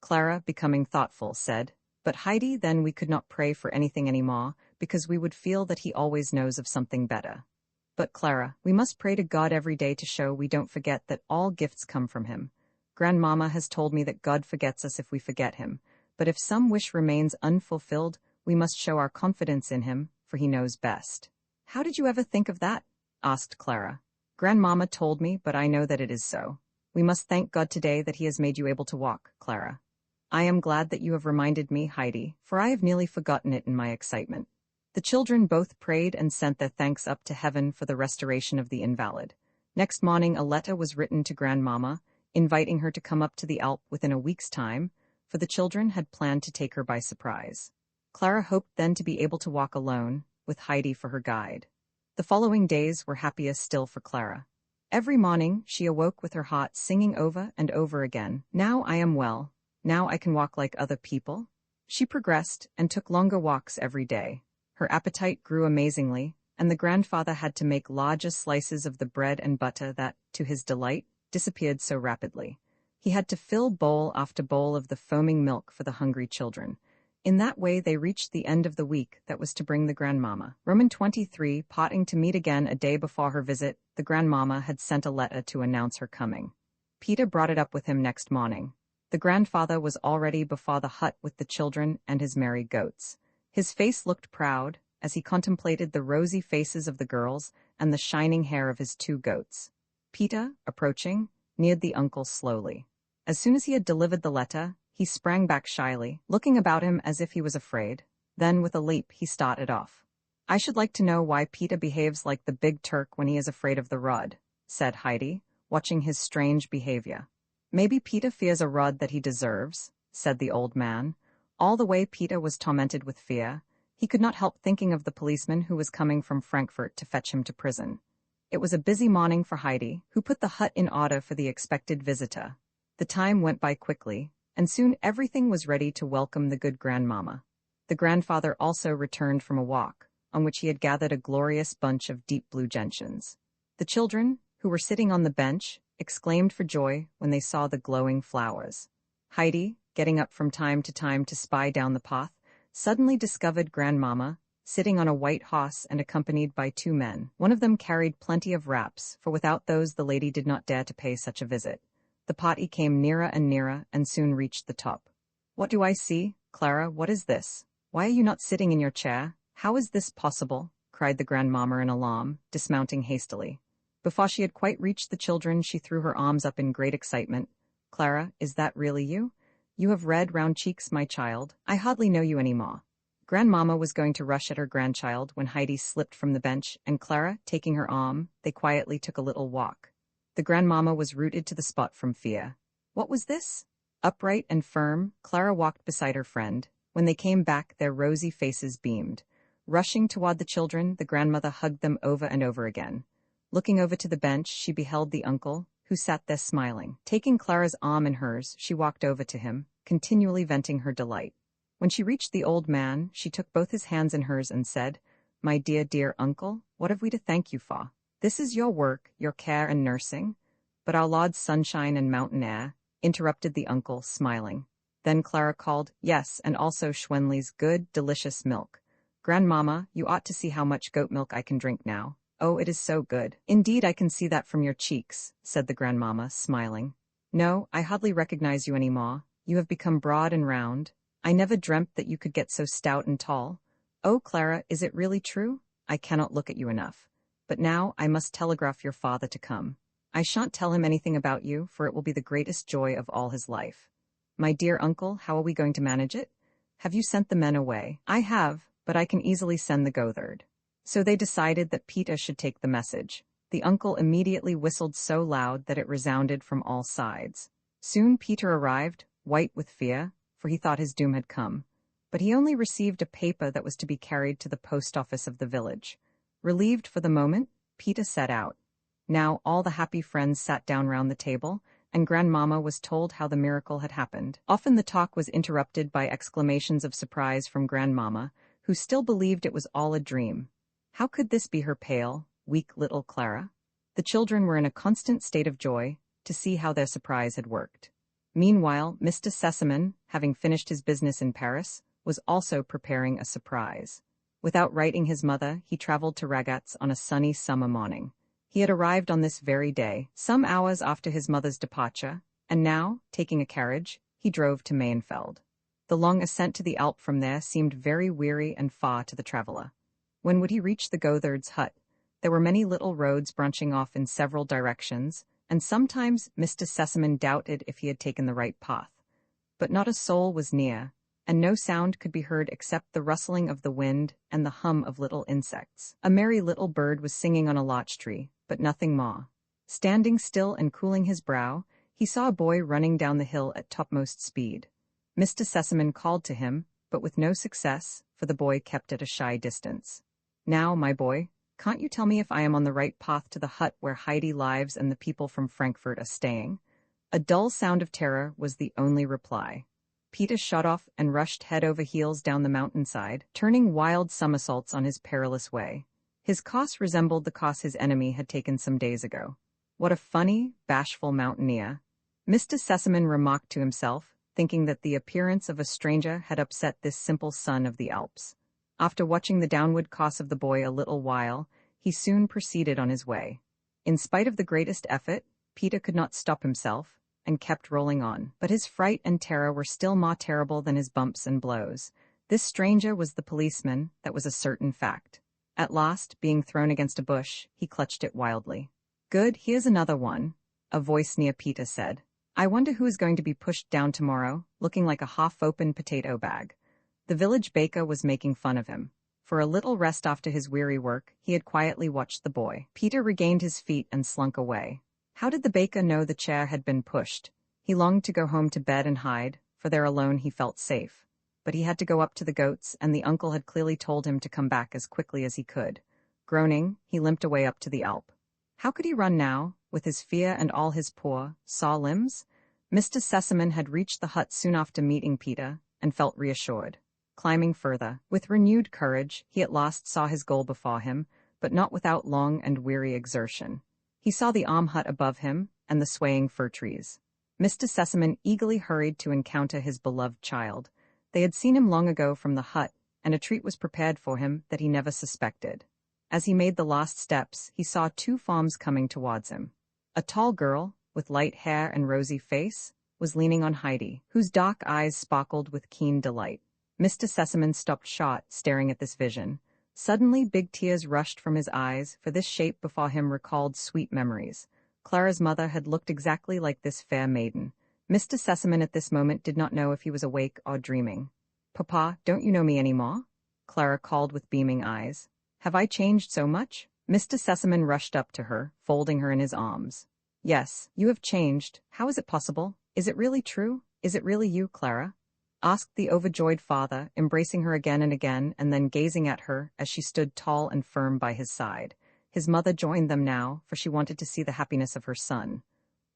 Clara, becoming thoughtful, said, "But Heidi, then we could not pray for anything any more, because we would feel that he always knows of something better." "But Clara, we must pray to God every day to show we don't forget that all gifts come from him. Grandmama has told me that God forgets us if we forget him, but if some wish remains unfulfilled, we must show our confidence in him, for he knows best." "How did you ever think of that?" asked Clara. "Grandmama told me, but I know that it is so. We must thank God today that he has made you able to walk, Clara." "I am glad that you have reminded me, Heidi, for I have nearly forgotten it in my excitement." The children both prayed and sent their thanks up to heaven for the restoration of the invalid. Next morning a letter was written to Grandmama, inviting her to come up to the Alp within a week's time, for the children had planned to take her by surprise. Clara hoped then to be able to walk alone, with Heidi for her guide. The following days were happiest still for Clara. Every morning she awoke with her heart singing over and over again, "Now I am well. Now I can walk like other people." She progressed and took longer walks every day. Her appetite grew amazingly, and the grandfather had to make larger slices of the bread and butter that, to his delight, disappeared so rapidly. He had to fill bowl after bowl of the foaming milk for the hungry children. In that way they reached the end of the week that was to bring the grandmama. Roman 23, plotting to meet again a day before her visit, the grandmama had sent a letter to announce her coming. Peter brought it up with him next morning. The grandfather was already before the hut with the children and his merry goats. His face looked proud, as he contemplated the rosy faces of the girls and the shining hair of his 2 goats. Peter, approaching, neared the uncle slowly. As soon as he had delivered the letter, he sprang back shyly, looking about him as if he was afraid. Then, with a leap, he started off. "I should like to know why Peter behaves like the big Turk when he is afraid of the rod," said Heidi, watching his strange behavior. "Maybe Peter fears a rod that he deserves," said the old man. All the way Peter was tormented with fear. He could not help thinking of the policeman who was coming from Frankfurt to fetch him to prison. It was a busy morning for Heidi, who put the hut in order for the expected visitor. The time went by quickly, and soon everything was ready to welcome the good grandmama. The grandfather also returned from a walk, on which he had gathered a glorious bunch of deep blue gentians. The children, who were sitting on the bench, exclaimed for joy when they saw the glowing flowers. Heidi, getting up from time to spy down the path, suddenly discovered Grandmama, sitting on a white horse and accompanied by two men. One of them carried plenty of wraps, for without those the lady did not dare to pay such a visit. The party came nearer and soon reached the top. "What do I see? Clara, what is this? Why are you not sitting in your chair? How is this possible?" cried the Grandmama in alarm, dismounting hastily. Before she had quite reached the children, she threw her arms up in great excitement. "Clara, is that really you? You have red, round cheeks, my child. I hardly know you any more." Grandmama was going to rush at her grandchild when Heidi slipped from the bench, and Clara, taking her arm, they quietly took a little walk. The Grandmama was rooted to the spot from fear. What was this? Upright and firm, Clara walked beside her friend. When they came back, their rosy faces beamed. Rushing toward the children, the grandmother hugged them over and over again. Looking over to the bench, she beheld the uncle, who sat there smiling. Taking Clara's arm in hers, she walked over to him, continually venting her delight. When she reached the old man, she took both his hands in hers and said, "My dear, dear uncle, what have we to thank you for? This is your work, your care and nursing." "But our Lord's sunshine and mountain air," interrupted the uncle, smiling. Then Clara called, "Yes, and also Schwenli's good, delicious milk. Grandmama, you ought to see how much goat milk I can drink now. Oh, it is so good." "Indeed, I can see that from your cheeks," said the Grandmama, smiling. "No, I hardly recognize you any more. You have become broad and round. I never dreamt that you could get so stout and tall. Oh, Clara, is it really true? I cannot look at you enough. But now I must telegraph your father to come. I shan't tell him anything about you, for it will be the greatest joy of all his life. My dear uncle, how are we going to manage it? Have you sent the men away?" "I have, but I can easily send the goatherd." So they decided that Peter should take the message. The uncle immediately whistled so loud that it resounded from all sides. Soon Peter arrived, white with fear, for he thought his doom had come. But he only received a paper that was to be carried to the post office of the village. Relieved for the moment, Peter set out. Now all the happy friends sat down round the table, and Grandmama was told how the miracle had happened. Often the talk was interrupted by exclamations of surprise from Grandmama, who still believed it was all a dream. How could this be her pale, weak little Clara? The children were in a constant state of joy to see how their surprise had worked. Meanwhile, Mr. Sesamon, having finished his business in Paris, was also preparing a surprise. Without writing his mother, he traveled to Ragatz on a sunny summer morning. He had arrived on this very day, some hours after his mother's departure, and now, taking a carriage, he drove to Mainfeld. The long ascent to the Alp from there seemed very weary and far to the traveler. When would he reach the goatherd's hut? There were many little roads branching off in several directions, and sometimes Mr. Sesamon doubted if he had taken the right path. But not a soul was near, and no sound could be heard except the rustling of the wind and the hum of little insects. A merry little bird was singing on a larch tree, but nothing more. Standing still and cooling his brow, he saw a boy running down the hill at topmost speed. Mr. Sesamon called to him, but with no success, for the boy kept at a shy distance. "Now, my boy, can't you tell me if I am on the right path to the hut where Heidi lives and the people from Frankfurt are staying?" A dull sound of terror was the only reply. Peter shot off and rushed head over heels down the mountainside, turning wild somersaults on his perilous way. His course resembled the course his enemy had taken some days ago. What a funny, bashful mountaineer. Mr. Sesamon remarked to himself, thinking that the appearance of a stranger had upset this simple son of the Alps. After watching the downward course of the boy a little while, he soon proceeded on his way. In spite of the greatest effort, Peter could not stop himself, and kept rolling on. But his fright and terror were still more terrible than his bumps and blows. This stranger was the policeman, that was a certain fact. At last, being thrown against a bush, he clutched it wildly. "Good, here's another one," a voice near Peter said. "I wonder who is going to be pushed down tomorrow, looking like a half-open potato bag." The village baker was making fun of him. For a little rest after his weary work, he had quietly watched the boy. Peter regained his feet and slunk away. How did the baker know the chair had been pushed? He longed to go home to bed and hide, for there alone he felt safe. But he had to go up to the goats, and the uncle had clearly told him to come back as quickly as he could. Groaning, he limped away up to the Alp. How could he run now, with his fear and all his poor, saw limbs? Mr. Sesamon had reached the hut soon after meeting Peter, and felt reassured. Climbing further, with renewed courage, he at last saw his goal before him, but not without long and weary exertion. He saw the hut above him, and the swaying fir trees. Mr. Sesamon eagerly hurried to encounter his beloved child. They had seen him long ago from the hut, and a treat was prepared for him that he never suspected. As he made the last steps, he saw two forms coming towards him. A tall girl, with light hair and rosy face, was leaning on Heidi, whose dark eyes sparkled with keen delight. Mr. Sesamon stopped short, staring at this vision. Suddenly big tears rushed from his eyes, for this shape before him recalled sweet memories. Clara's mother had looked exactly like this fair maiden. Mr. Sesamon at this moment did not know if he was awake or dreaming. "Papa, don't you know me any more?" Clara called with beaming eyes. "Have I changed so much?" Mr. Sesamon rushed up to her, folding her in his arms. "Yes, you have changed. How is it possible? Is it really true? Is it really you, Clara?" asked the overjoyed father, embracing her again and then gazing at her as she stood tall and firm by his side. His mother joined them now, for she wanted to see the happiness of her son.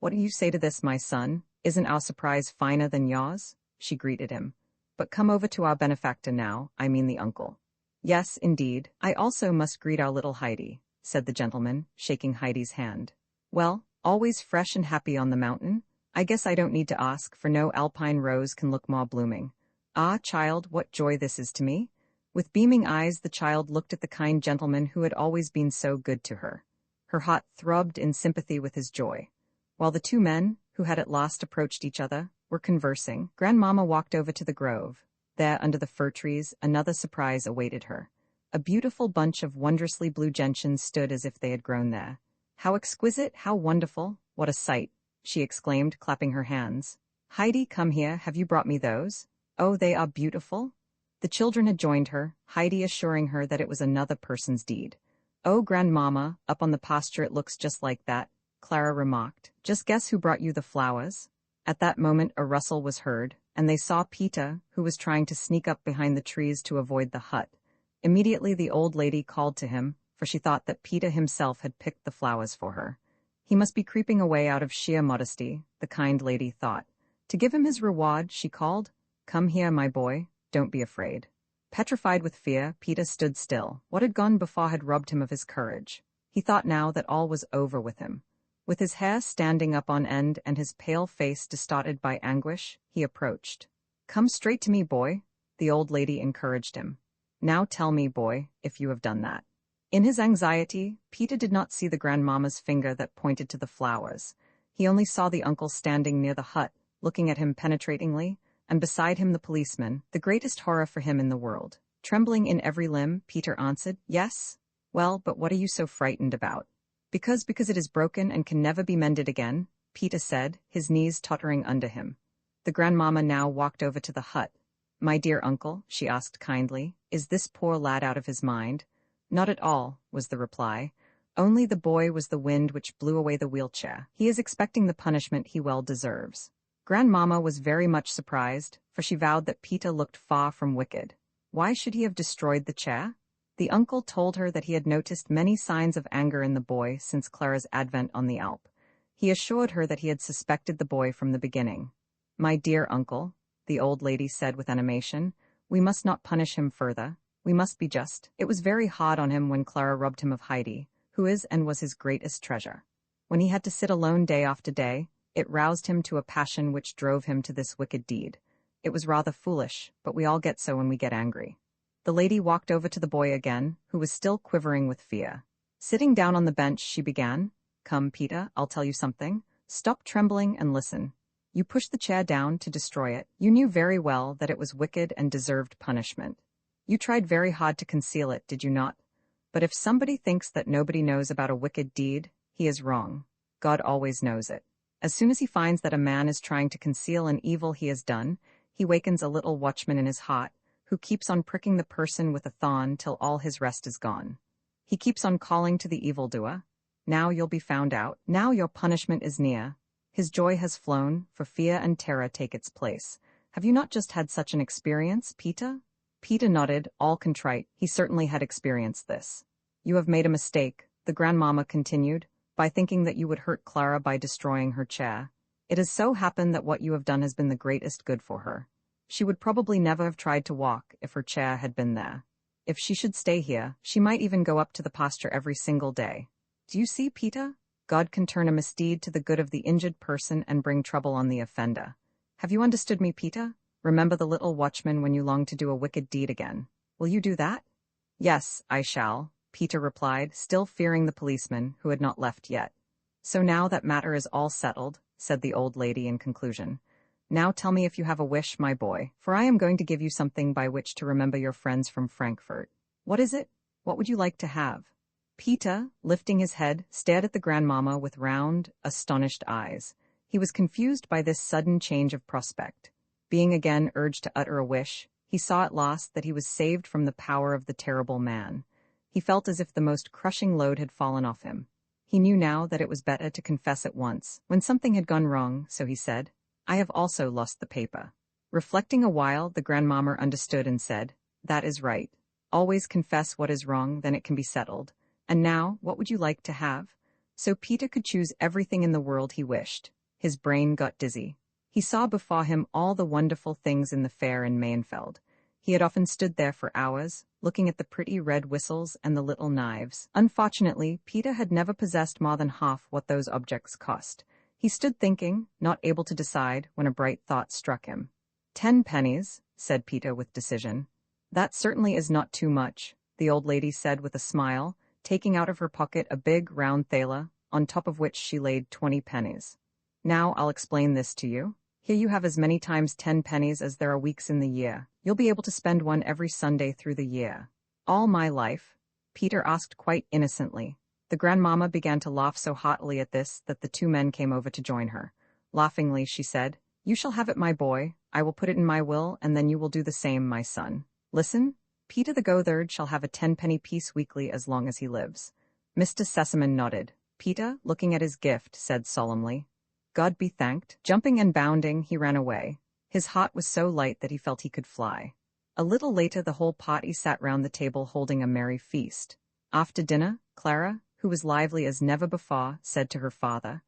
"What do you say to this, my son? Isn't our surprise finer than yours?" she greeted him. "But come over to our benefactor now, I mean the uncle." "Yes, indeed. I also must greet our little Heidi," said the gentleman, shaking Heidi's hand. "Well, always fresh and happy on the mountain? I guess I don't need to ask, for no alpine rose can look more blooming. Ah, child, what joy this is to me." With beaming eyes the child looked at the kind gentleman who had always been so good to her. Her heart throbbed in sympathy with his joy. While the two men, who had at last approached each other, were conversing, Grandmama walked over to the grove. There, under the fir trees, another surprise awaited her. A beautiful bunch of wondrously blue gentians stood as if they had grown there. "How exquisite, how wonderful, what a sight!" she exclaimed, clapping her hands. "Heidi, come here, have you brought me those? Oh, they are beautiful." The children had joined her, Heidi assuring her that it was another person's deed. "Oh, Grandmama, up on the pasture it looks just like that," Clara remarked. "Just guess who brought you the flowers?" At that moment a rustle was heard, and they saw Peter, who was trying to sneak up behind the trees to avoid the hut. Immediately the old lady called to him, for she thought that Peter himself had picked the flowers for her. He must be creeping away out of sheer modesty, the kind lady thought. To give him his reward, she called, "Come here, my boy, don't be afraid." Petrified with fear, Peter stood still. What had gone before had robbed him of his courage. He thought now that all was over with him. With his hair standing up on end and his pale face distorted by anguish, he approached. "Come straight to me, boy," the old lady encouraged him. "Now tell me, boy, if you have done that." In his anxiety, Peter did not see the grandmama's finger that pointed to the flowers. He only saw the uncle standing near the hut, looking at him penetratingly, and beside him the policeman, the greatest horror for him in the world. Trembling in every limb, Peter answered, "Yes." "Well, but what are you so frightened about?" Because it is broken and can never be mended again," Peter said, his knees tottering under him. The grandmama now walked over to the hut. "My dear uncle," she asked kindly, "is this poor lad out of his mind?" "Not at all," was the reply. "Only the boy was the wind which blew away the wheelchair. He is expecting the punishment he well deserves." Grandmama was very much surprised, for she vowed that Peter looked far from wicked. Why should he have destroyed the chair? The uncle told her that he had noticed many signs of anger in the boy since Clara's advent on the Alp. He assured her that he had suspected the boy from the beginning. "My dear uncle," the old lady said with animation, "we must not punish him further. We must be just. It was very hard on him when Clara robbed him of Heidi, who is and was his greatest treasure. When he had to sit alone day after day, it roused him to a passion which drove him to this wicked deed. It was rather foolish, but we all get so when we get angry." The lady walked over to the boy again, who was still quivering with fear. Sitting down on the bench, she began, "Come, Peter, I'll tell you something. Stop trembling and listen. You pushed the chair down to destroy it. You knew very well that it was wicked and deserved punishment. You tried very hard to conceal it, did you not? But if somebody thinks that nobody knows about a wicked deed, he is wrong. God always knows it. As soon as he finds that a man is trying to conceal an evil he has done, he wakens a little watchman in his heart, who keeps on pricking the person with a thorn till all his rest is gone. He keeps on calling to the evildoer, 'Now you'll be found out. Now your punishment is near.' His joy has flown, for fear and terror take its place. Have you not just had such an experience, Peter?" Peter nodded, all contrite. He certainly had experienced this. "You have made a mistake," the grandmama continued, "by thinking that you would hurt Clara by destroying her chair. It has so happened that what you have done has been the greatest good for her. She would probably never have tried to walk if her chair had been there. If she should stay here, she might even go up to the pasture every single day. Do you see, Peter? God can turn a misdeed to the good of the injured person and bring trouble on the offender. Have you understood me, Peter? Remember the little watchman when you long to do a wicked deed again. Will you do that? Yes, I shall, Peter replied, still fearing the policeman, who had not left yet. So now that matter is all settled, said the old lady in conclusion. Now tell me if you have a wish, my boy, for I am going to give you something by which to remember your friends from Frankfurt. What is it? What would you like to have? Peter, lifting his head, stared at the grandmama with round, astonished eyes. He was confused by this sudden change of prospect. Being again urged to utter a wish, he saw at last that he was saved from the power of the terrible man. He felt as if the most crushing load had fallen off him. He knew now that it was better to confess at once, when something had gone wrong, so he said, I have also lost the paper. Reflecting a while, the grandmama understood and said, That is right. Always confess what is wrong, then it can be settled. And now, what would you like to have? So Peter could choose everything in the world he wished. His brain got dizzy. He saw before him all the wonderful things in the fair in Mainfeld. He had often stood there for hours, looking at the pretty red whistles and the little knives. Unfortunately, Peter had never possessed more than half what those objects cost. He stood thinking, not able to decide, when a bright thought struck him. 10 pennies, said Peter with decision. That certainly is not too much, the old lady said with a smile, taking out of her pocket a big, round thaler, on top of which she laid 20 pennies. Now I'll explain this to you. Here you have as many times 10 pennies as there are weeks in the year. You'll be able to spend one every Sunday through the year. All my life? Peter asked quite innocently. The grandmama began to laugh so heartily at this that the two men came over to join her. Laughingly, she said, You shall have it, my boy. I will put it in my will, and then you will do the same, my son. Listen, Peter the Goatherd shall have a 10-penny piece weekly as long as he lives. Mr. Sesamon nodded. Peter, looking at his gift, said solemnly, God be thanked. Jumping and bounding, he ran away. His heart was so light that he felt he could fly. A little later, the whole party sat round the table holding a merry feast. After dinner, Clara, who was lively as never before, said to her father,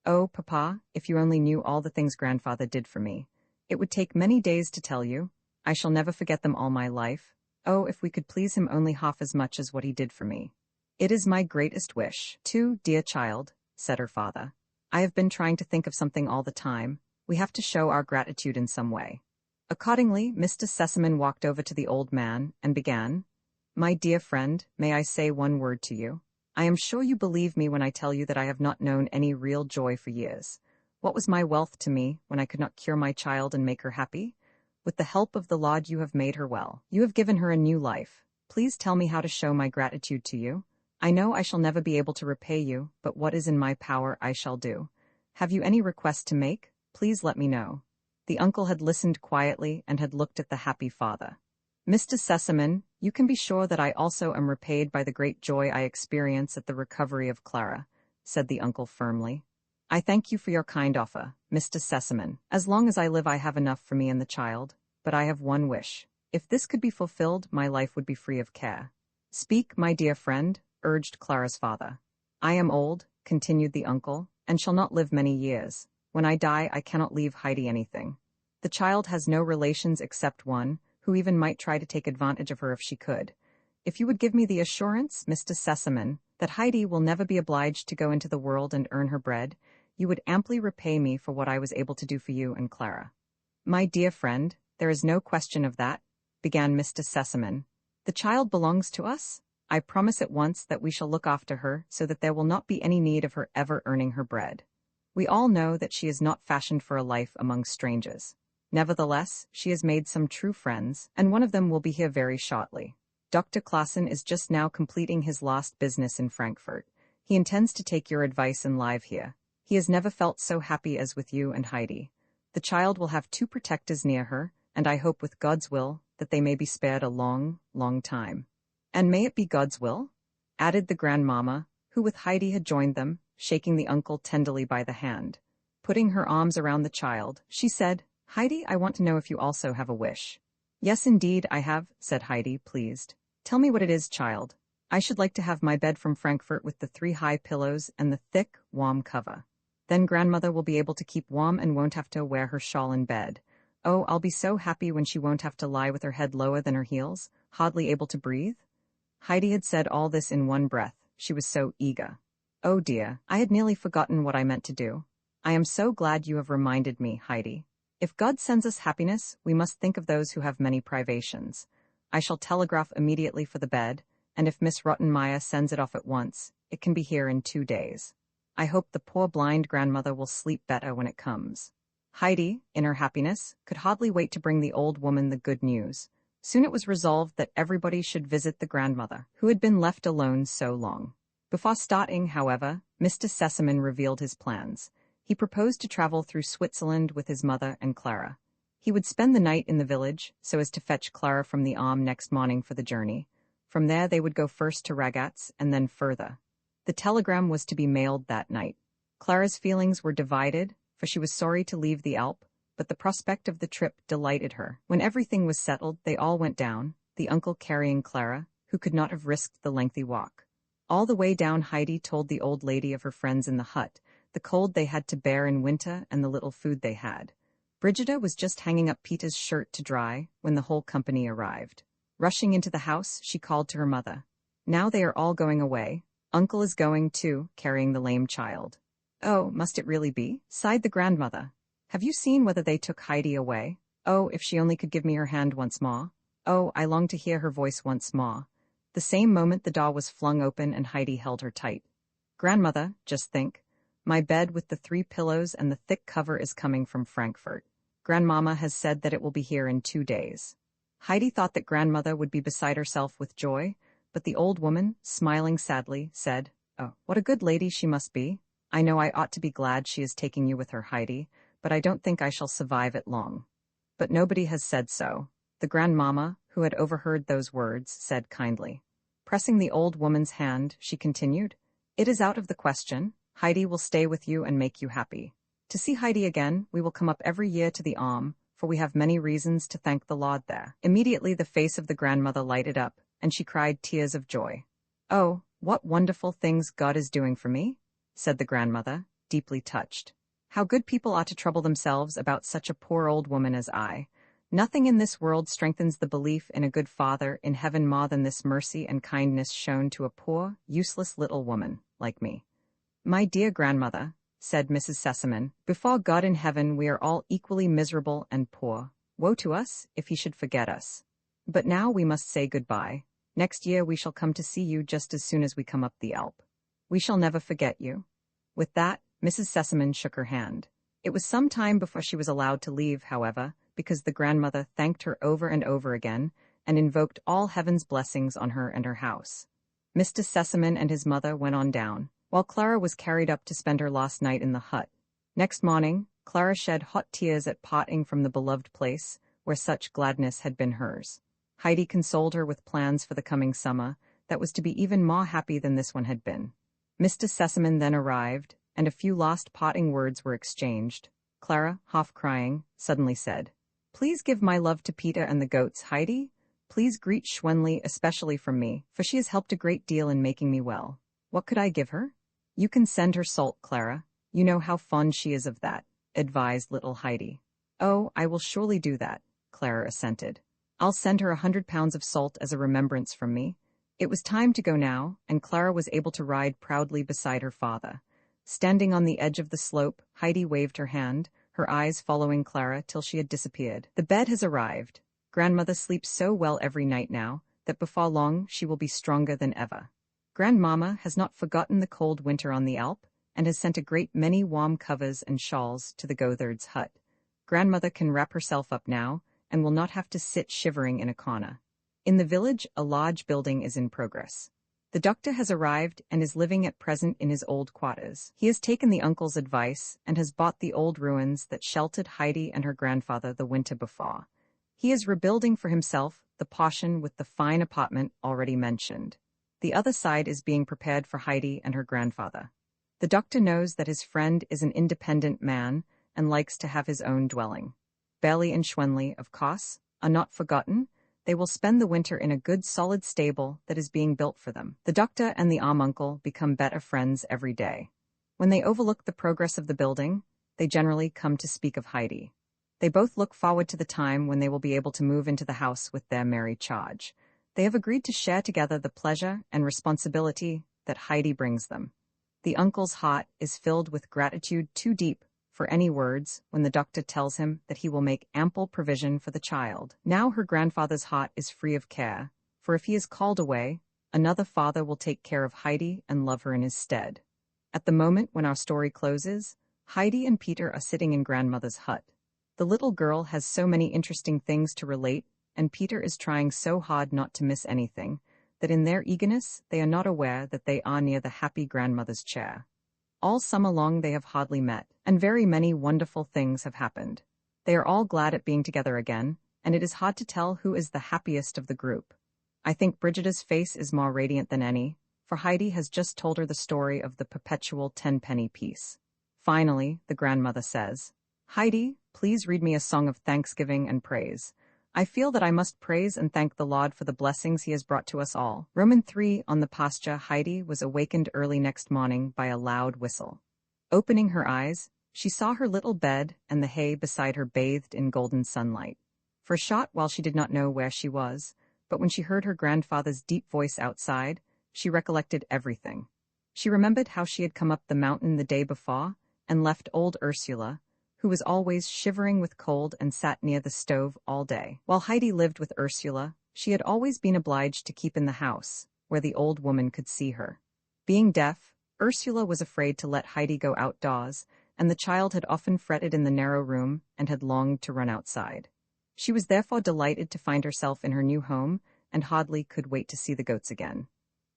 Oh, Papa, if you only knew all the things Grandfather did for me. It would take many days to tell you. I shall never forget them all my life. Oh, if we could please him only half as much as what he did for me. It is my greatest wish. Too, dear child, said her father. I have been trying to think of something all the time. We have to show our gratitude in some way. Accordingly, Mr. Sesamon walked over to the old man and began, My dear friend, may I say one word to you? I am sure you believe me when I tell you that I have not known any real joy for years. What was my wealth to me when I could not cure my child and make her happy? With the help of the Lord you have made her well. You have given her a new life. Please tell me how to show my gratitude to you. I know I shall never be able to repay you, but what is in my power I shall do. Have you any request to make? Please let me know. The uncle had listened quietly and had looked at the happy father. Mr. Sesamon, you can be sure that I also am repaid by the great joy I experience at the recovery of Clara, said the uncle firmly. I thank you for your kind offer, Mr. Sesamon. As long as I live I have enough for me and the child, but I have one wish. If this could be fulfilled, my life would be free of care. Speak, my dear friend, urged Clara's father. I am old, continued the uncle, and shall not live many years. When I die, I cannot leave Heidi anything. The child has no relations except one, who even might try to take advantage of her if she could. If you would give me the assurance, Mr. Sesamon, that Heidi will never be obliged to go into the world and earn her bread, you would amply repay me for what I was able to do for you and Clara. My dear friend, there is no question of that, began Mr. Sesamon. The child belongs to us? I promise at once that we shall look after her so that there will not be any need of her ever earning her bread. We all know that she is not fashioned for a life among strangers. Nevertheless, she has made some true friends, and one of them will be here very shortly. Dr. Classen is just now completing his last business in Frankfurt. He intends to take your advice and live here. He has never felt so happy as with you and Heidi. The child will have 2 protectors near her, and I hope with God's will that they may be spared a long, long time. And may it be God's will? Added the grandmama, who with Heidi had joined them, shaking the uncle tenderly by the hand. Putting her arms around the child, she said, Heidi, I want to know if you also have a wish. Yes, indeed, I have, said Heidi, pleased. Tell me what it is, child. I should like to have my bed from Frankfurt with the 3 high pillows and the thick, warm cover. Then grandmother will be able to keep warm and won't have to wear her shawl in bed. Oh, I'll be so happy when she won't have to lie with her head lower than her heels, hardly able to breathe. Heidi had said all this in one breath. She was so eager. Oh dear, I had nearly forgotten what I meant to do. I am so glad you have reminded me, Heidi. If God sends us happiness, we must think of those who have many privations. I shall telegraph immediately for the bed, and if Miss Rottenmeier sends it off at once, it can be here in 2 days. I hope the poor blind grandmother will sleep better when it comes. Heidi, in her happiness, could hardly wait to bring the old woman the good news. Soon it was resolved that everybody should visit the grandmother, who had been left alone so long. Before starting, however, Mr. Sesamon revealed his plans. He proposed to travel through Switzerland with his mother and Clara. He would spend the night in the village, so as to fetch Clara from the Alm next morning for the journey. From there they would go first to Ragaz and then further. The telegram was to be mailed that night. Clara's feelings were divided, for she was sorry to leave the Alp, but the prospect of the trip delighted her. When everything was settled, they all went down, the uncle carrying Clara, who could not have risked the lengthy walk. All the way down Heidi told the old lady of her friends in the hut, the cold they had to bear in winter and the little food they had. Brigida was just hanging up Peter's shirt to dry when the whole company arrived. Rushing into the house, she called to her mother. Now they are all going away. Uncle is going too, carrying the lame child. Oh, must it really be? Sighed the grandmother. Have you seen whether they took Heidi away? Oh, if she only could give me her hand once more. Oh, I long to hear her voice once more. The same moment the door was flung open and Heidi held her tight. Grandmother, just think. My bed with the 3 pillows and the thick cover is coming from Frankfurt. Grandmama has said that it will be here in 2 days. Heidi thought that grandmother would be beside herself with joy, but the old woman, smiling sadly, said, "Oh, what a good lady she must be. I know I ought to be glad she is taking you with her, Heidi, but I don't think I shall survive it long." But nobody has said so. The grandmama, who had overheard those words, said kindly. Pressing the old woman's hand, she continued, "It is out of the question. Heidi will stay with you and make you happy. To see Heidi again, we will come up every year to the Alm, for we have many reasons to thank the Lord there." Immediately the face of the grandmother lighted up, and she cried tears of joy. "Oh, what wonderful things God is doing for me," said the grandmother, deeply touched. "How good people ought to trouble themselves about such a poor old woman as I. Nothing in this world strengthens the belief in a good Father in heaven more than this mercy and kindness shown to a poor, useless little woman like me." "My dear grandmother," said Mrs. Sesamon, "before God in heaven we are all equally miserable and poor. Woe to us if he should forget us. But now we must say goodbye. Next year we shall come to see you just as soon as we come up the Alp. We shall never forget you." With that, Mrs. Sesamon shook her hand. It was some time before she was allowed to leave, however, because the grandmother thanked her over and over again, and invoked all heaven's blessings on her and her house. Mr. Sesamon and his mother went on down, while Clara was carried up to spend her last night in the hut. Next morning, Clara shed hot tears at parting from the beloved place, where such gladness had been hers. Heidi consoled her with plans for the coming summer that was to be even more happy than this one had been. Mr. Sesamon then arrived, and a few last parting words were exchanged. Clara, half crying, suddenly said, "Please give my love to Peter and the goats, Heidi. Please greet Schwenli especially from me, for she has helped a great deal in making me well." "What could I give her?" "You can send her salt, Clara. You know how fond she is of that," advised little Heidi. "Oh, I will surely do that," Clara assented. "I'll send her 100 pounds of salt as a remembrance from me." It was time to go now, and Clara was able to ride proudly beside her father. Standing on the edge of the slope, Heidi waved her hand, her eyes following Clara till she had disappeared. "The bed has arrived. Grandmother sleeps so well every night now, that before long she will be stronger than ever. Grandmama has not forgotten the cold winter on the Alp, and has sent a great many warm covers and shawls to the Gothard's hut. Grandmother can wrap herself up now, and will not have to sit shivering in a corner. In the village, a large building is in progress. The doctor has arrived and is living at present in his old quarters. He has taken the uncle's advice and has bought the old ruins that sheltered Heidi and her grandfather the winter before. He is rebuilding for himself the portion with the fine apartment already mentioned. The other side is being prepared for Heidi and her grandfather. The doctor knows that his friend is an independent man and likes to have his own dwelling. Belly and Schwenli, of course, are not forgotten. They will spend the winter in a good solid stable that is being built for them. The doctor and the uncle become better friends every day. When they overlook the progress of the building, they generally come to speak of Heidi. They both look forward to the time when they will be able to move into the house with their merry charge. They have agreed to share together the pleasure and responsibility that Heidi brings them. The uncle's heart is filled with gratitude too deep for any words when the doctor tells him that he will make ample provision for the child. Now her grandfather's heart is free of care, for if he is called away, another father will take care of Heidi and love her in his stead. At the moment when our story closes, Heidi and Peter are sitting in grandmother's hut. The little girl has so many interesting things to relate, and Peter is trying so hard not to miss anything, that in their eagerness they are not aware that they are near the happy grandmother's chair. All summer long they have hardly met, and very many wonderful things have happened. They are all glad at being together again, and it is hard to tell who is the happiest of the group. I think Brigida's face is more radiant than any, for Heidi has just told her the story of the perpetual 10-penny piece. Finally, the grandmother says, "Heidi, please read me a song of thanksgiving and praise. I feel that I must praise and thank the Lord for the blessings he has brought to us all." Roman 3 On the pasture, Heidi was awakened early next morning by a loud whistle. Opening her eyes, she saw her little bed and the hay beside her bathed in golden sunlight. For a short while she did not know where she was, but when she heard her grandfather's deep voice outside, she recollected everything. She remembered how she had come up the mountain the day before and left old Ursula, who was always shivering with cold and sat near the stove all day. While Heidi lived with Ursula, she had always been obliged to keep in the house, where the old woman could see her. Being deaf, Ursula was afraid to let Heidi go outdoors, and the child had often fretted in the narrow room and had longed to run outside. She was therefore delighted to find herself in her new home and hardly could wait to see the goats again.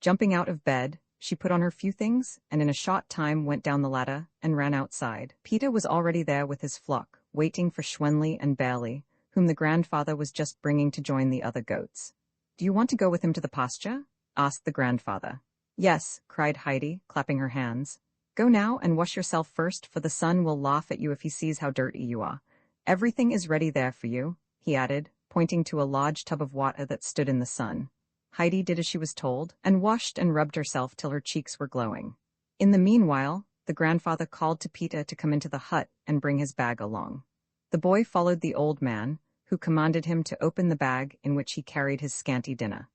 Jumping out of bed, she put on her few things and in a short time went down the ladder and ran outside. Peter was already there with his flock, waiting for Schwenli and Barley, whom the grandfather was just bringing to join the other goats. "Do you want to go with him to the pasture?" asked the grandfather. "Yes," cried Heidi, clapping her hands. "Go now and wash yourself first, for the son will laugh at you if he sees how dirty you are. Everything is ready there for you," he added, pointing to a large tub of water that stood in the sun. Heidi did as she was told, and washed and rubbed herself till her cheeks were glowing. In the meanwhile, the grandfather called to Peter to come into the hut and bring his bag along. The boy followed the old man, who commanded him to open the bag in which he carried his scanty dinner.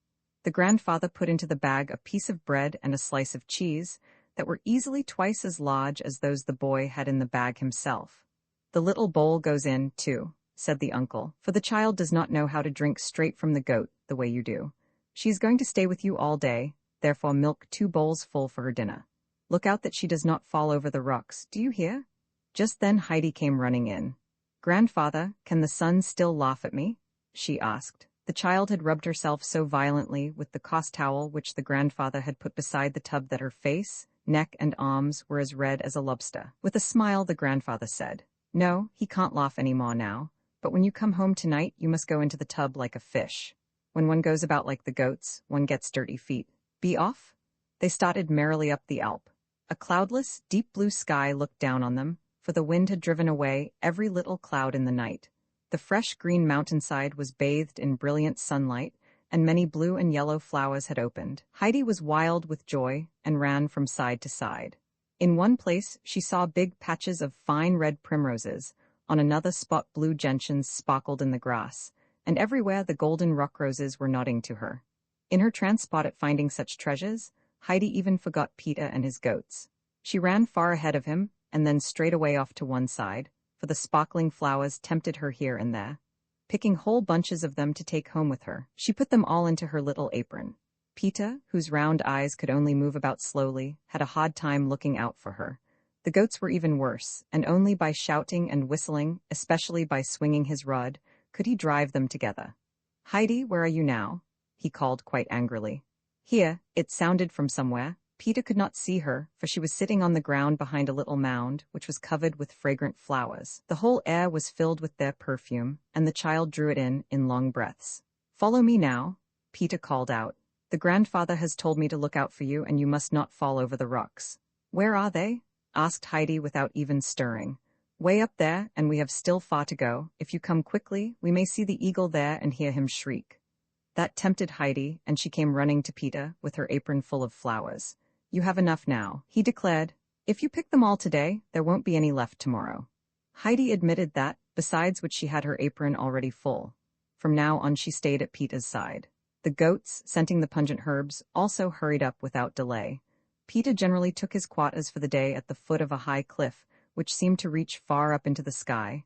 The grandfather put into the bag a piece of bread and a slice of cheese that were easily twice as large as those the boy had in the bag himself. "The little bowl goes in, too," said the uncle, "for the child does not know how to drink straight from the goat the way you do. She is going to stay with you all day, therefore milk 2 bowls full for her dinner. Look out that she does not fall over the rocks, do you hear?" Just then Heidi came running in. "Grandfather, can the sun still laugh at me?" she asked. The child had rubbed herself so violently with the cost towel which the grandfather had put beside the tub that her face, neck, and arms were as red as a lobster. With a smile the grandfather said, "No, he can't laugh any more now, but when you come home tonight you must go into the tub like a fish. When one goes about like the goats, one gets dirty feet. Be off?" They started merrily up the Alp. A cloudless, deep blue sky looked down on them, for the wind had driven away every little cloud in the night. The fresh green mountainside was bathed in brilliant sunlight, and many blue and yellow flowers had opened. Heidi was wild with joy and ran from side to side. In one place she saw big patches of fine red primroses, on another spot blue gentians sparkled in the grass, and everywhere the golden rock roses were nodding to her. In her transport at finding such treasures, Heidi even forgot Peter and his goats. She ran far ahead of him, and then straight away off to one side, for the sparkling flowers tempted her here and there. Picking whole bunches of them to take home with her, she put them all into her little apron. Peter, whose round eyes could only move about slowly, had a hard time looking out for her. The goats were even worse, and only by shouting and whistling, especially by swinging his rod, could he drive them together. "Heidi, where are you now?" he called quite angrily. "Here," it sounded from somewhere. Peter could not see her, for she was sitting on the ground behind a little mound, which was covered with fragrant flowers. The whole air was filled with their perfume, and the child drew it in long breaths. "Follow me now," Peter called out. "The grandfather has told me to look out for you, and you must not fall over the rocks." "Where are they?" asked Heidi without even stirring. "Way up there, and we have still far to go. If you come quickly, we may see the eagle there and hear him shriek." That tempted Heidi, and she came running to Peter with her apron full of flowers. "You have enough now," he declared. "If you pick them all today, there won't be any left tomorrow." Heidi admitted that, besides which she had her apron already full. From now on she stayed at Peter's side. The goats, scenting the pungent herbs, also hurried up without delay. Peter generally took his quarters for the day at the foot of a high cliff, which seemed to reach far up into the sky.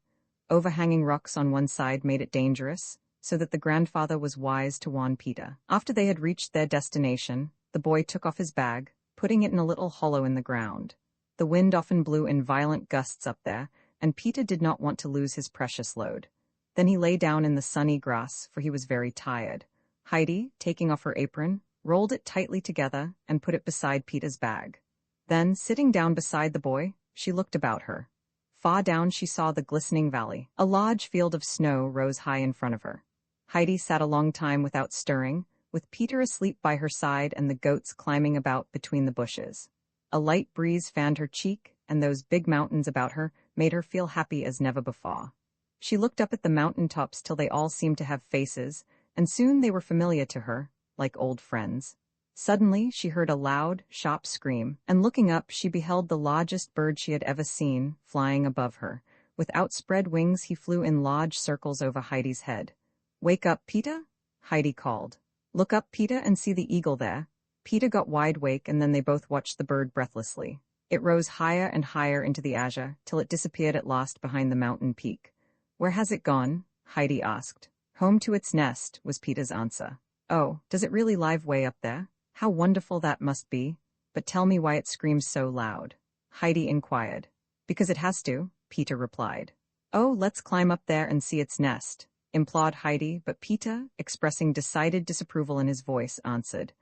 Overhanging rocks on one side made it dangerous, so that the grandfather was wise to warn Peter. After they had reached their destination, the boy took off his bag, putting it in a little hollow in the ground. The wind often blew in violent gusts up there, and Peter did not want to lose his precious load. Then he lay down in the sunny grass, for he was very tired. Heidi, taking off her apron, rolled it tightly together and put it beside Peter's bag. Then, sitting down beside the boy, she looked about her. Far down she saw the glistening valley. A large field of snow rose high in front of her. Heidi sat a long time without stirring, with Peter asleep by her side and the goats climbing about between the bushes. A light breeze fanned her cheek, and those big mountains about her made her feel happy as never before. She looked up at the mountain tops till they all seemed to have faces, and soon they were familiar to her, like old friends. Suddenly she heard a loud, sharp scream, and looking up she beheld the largest bird she had ever seen, flying above her. With outspread wings he flew in large circles over Heidi's head. "Wake up, Peter," Heidi called. "Look up, Peter, and see the eagle there." Peter got wide awake, and then they both watched the bird breathlessly. It rose higher and higher into the azure, till it disappeared at last behind the mountain peak. "Where has it gone?" Heidi asked. "Home to its nest," was Peter's answer. "Oh, does it really live way up there? How wonderful that must be. But tell me why it screams so loud," Heidi inquired. "Because it has to," Peter replied. "Oh, let's climb up there and see its nest," implored Heidi, but Peter, expressing decided disapproval in his voice, answered,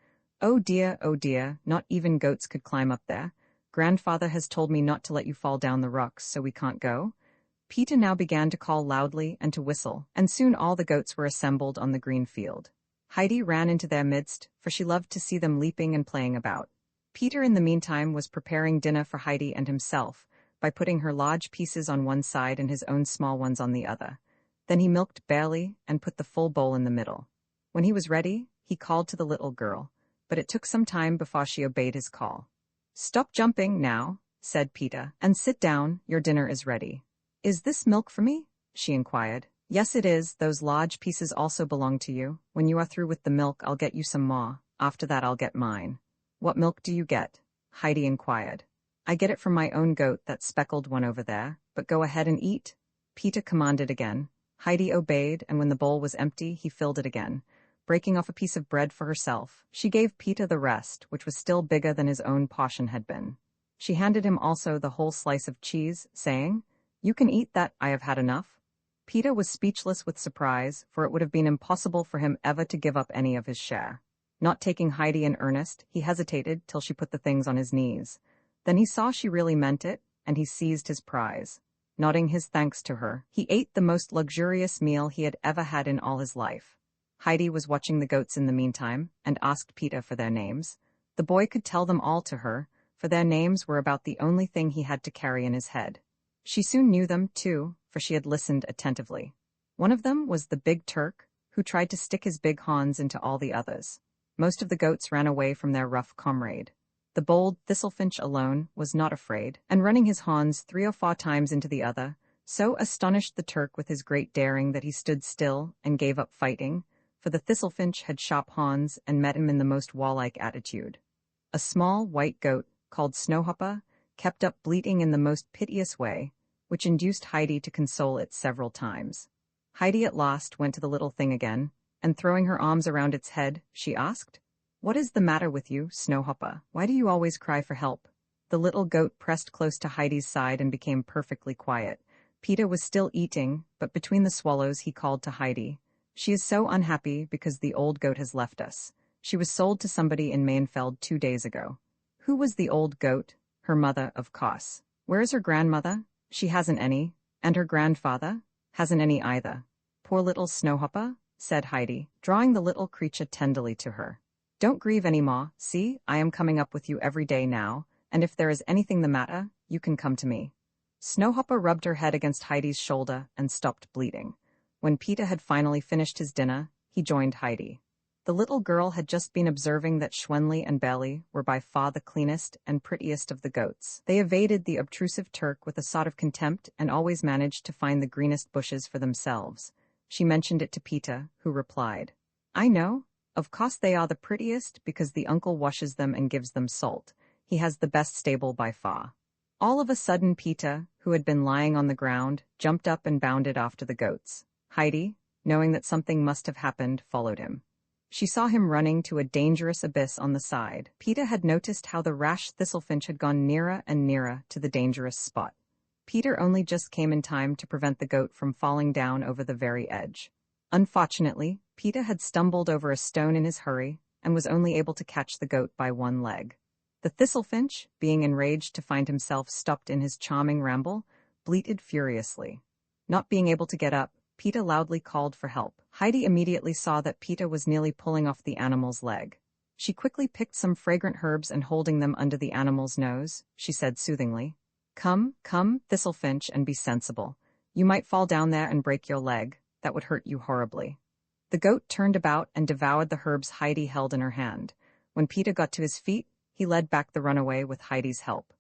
oh dear, not even goats could climb up there. Grandfather has told me not to let you fall down the rocks, so we can't go." Peter now began to call loudly and to whistle, and soon all the goats were assembled on the green field. Heidi ran into their midst, for she loved to see them leaping and playing about. Peter in the meantime was preparing dinner for Heidi and himself, by putting her large pieces on one side and his own small ones on the other. Then he milked barley and put the full bowl in the middle. When he was ready, he called to the little girl, but it took some time before she obeyed his call. "Stop jumping now," said Peter, "and sit down, your dinner is ready." "Is this milk for me?" she inquired. "Yes, it is. Those large pieces also belong to you. When you are through with the milk, I'll get you some more. After that, I'll get mine." "What milk do you get?" Heidi inquired. "I get it from my own goat, that speckled one over there, but go ahead and eat," Peter commanded again. Heidi obeyed, and when the bowl was empty, he filled it again. Breaking off a piece of bread for herself, she gave Peter the rest, which was still bigger than his own portion had been. She handed him also the whole slice of cheese, saying, "You can eat that, I have had enough." Peter was speechless with surprise, for it would have been impossible for him ever to give up any of his share. Not taking Heidi in earnest, he hesitated till she put the things on his knees. Then he saw she really meant it, and he seized his prize. Nodding his thanks to her, he ate the most luxurious meal he had ever had in all his life. Heidi was watching the goats in the meantime, and asked Peter for their names. The boy could tell them all to her, for their names were about the only thing he had to carry in his head. She soon knew them, too, for she had listened attentively. One of them was the big Turk, who tried to stick his big horns into all the others. Most of the goats ran away from their rough comrade. The bold Thistlefinch alone was not afraid, and running his horns 3 or 4 times into the other, so astonished the Turk with his great daring that he stood still and gave up fighting, for the Thistlefinch had sharp horns and met him in the most warlike attitude. A small white goat, called Snowhopper, kept up bleating in the most piteous way, which induced Heidi to console it several times. Heidi at last went to the little thing again, and throwing her arms around its head, she asked, "What is the matter with you, Snowhopper? Why do you always cry for help?" The little goat pressed close to Heidi's side and became perfectly quiet. Peter was still eating, but between the swallows he called to Heidi, "She is so unhappy because the old goat has left us. She was sold to somebody in Mainfeld 2 days ago." "Who was the old goat?" "Her mother, of course." "Where is her grandmother?" "She hasn't any." "And her grandfather?" "Hasn't any either." "Poor little Snowhopper," said Heidi, drawing the little creature tenderly to her. "Don't grieve any more. See, I am coming up with you every day now, and if there is anything the matter, you can come to me." Snowhopper rubbed her head against Heidi's shoulder and stopped bleeding. When Peter had finally finished his dinner, he joined Heidi. The little girl had just been observing that Schwenli and Belly were by far the cleanest and prettiest of the goats. They evaded the obtrusive Turk with a sort of contempt and always managed to find the greenest bushes for themselves. She mentioned it to Peter, who replied, "I know. Of course they are the prettiest because the uncle washes them and gives them salt. He has the best stable by far. All of a sudden Peter, who had been lying on the ground, jumped up and bounded after the goats. Heidi, knowing that something must have happened, followed him. She saw him running to a dangerous abyss on the side. Peter had noticed how the rash thistlefinch had gone nearer and nearer to the dangerous spot. Peter only just came in time to prevent the goat from falling down over the very edge. Unfortunately, Peter had stumbled over a stone in his hurry and was only able to catch the goat by one leg. The thistlefinch, being enraged to find himself stopped in his charming ramble, bleated furiously. Not being able to get up, Peter loudly called for help. Heidi immediately saw that Peter was nearly pulling off the animal's leg. She quickly picked some fragrant herbs and holding them under the animal's nose, she said soothingly, "Come, come, thistlefinch, and be sensible. You might fall down there and break your leg. That would hurt you horribly." The goat turned about and devoured the herbs Heidi held in her hand. When Peter got to his feet, he led back the runaway with Heidi's help.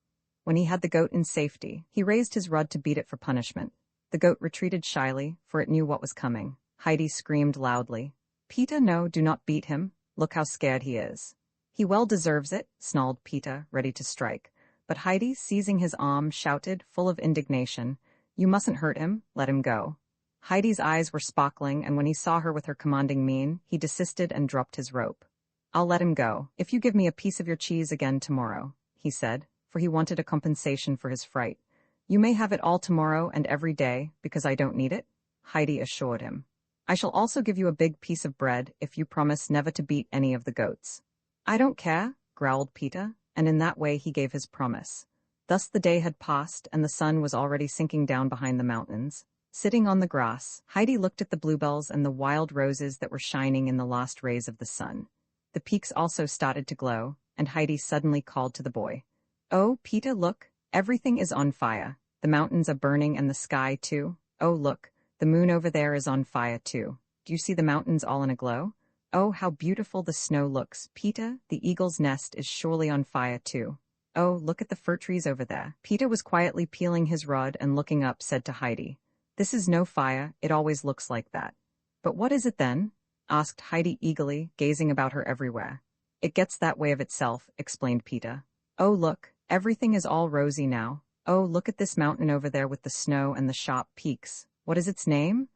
When he had the goat in safety, he raised his rod to beat it for punishment. The goat retreated shyly, for it knew what was coming. Heidi screamed loudly, "Peter, no, do not beat him. Look how scared he is." "He well deserves it," snarled Peter, ready to strike. But Heidi, seizing his arm, shouted, full of indignation, "You mustn't hurt him, let him go." Heidi's eyes were sparkling, and when he saw her with her commanding mien, he desisted and dropped his rope. "I'll let him go, if you give me a piece of your cheese again tomorrow," he said, for he wanted a compensation for his fright. "You may have it all tomorrow and every day, because I don't need it," Heidi assured him. "I shall also give you a big piece of bread if you promise never to beat any of the goats." "I don't care," growled Peter, and in that way he gave his promise. Thus the day had passed, and the sun was already sinking down behind the mountains. Sitting on the grass, Heidi looked at the bluebells and the wild roses that were shining in the last rays of the sun. The peaks also started to glow, and Heidi suddenly called to the boy. "Oh, Peter, look, everything is on fire. The mountains are burning and the sky, too. Oh, look, the moon over there is on fire, too. Do you see the mountains all in a glow? Oh, how beautiful the snow looks. Peter, the eagle's nest is surely on fire, too. Oh, look at the fir trees over there." Peter was quietly peeling his rod and looking up, said to Heidi, "This is no fire, it always looks like that." "But what is it then?" asked Heidi eagerly, gazing about her everywhere. "It gets that way of itself," explained Peter. "Oh, look, everything is all rosy now. Oh, look at this mountain over there with the snow and the sharp peaks. What is its name?"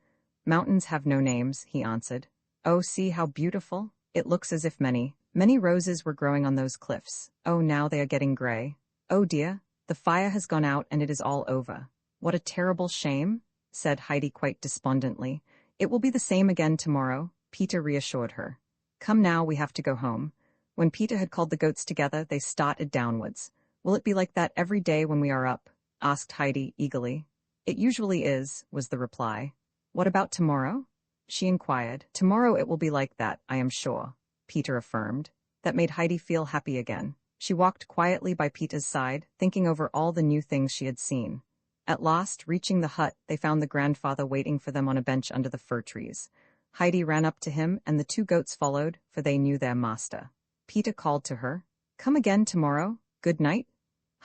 "Mountains have no names," he answered. "Oh, see how beautiful. It looks as if many roses were growing on those cliffs. Oh, now they are getting gray. Oh dear, the fire has gone out and it is all over. What a terrible shame," said Heidi quite despondently. "It will be the same again tomorrow," Peter reassured her. "Come now, we have to go home." When Peter had called the goats together, they started downwards. "Will it be like that every day when we are up?" asked Heidi eagerly. "It usually is," was the reply. "What about tomorrow?" she inquired. "Tomorrow it will be like that, I am sure," Peter affirmed. That made Heidi feel happy again. She walked quietly by Peter's side, thinking over all the new things she had seen. At last, reaching the hut, they found the grandfather waiting for them on a bench under the fir trees. Heidi ran up to him, and the two goats followed, for they knew their master. Peter called to her, "Come again tomorrow. Good night."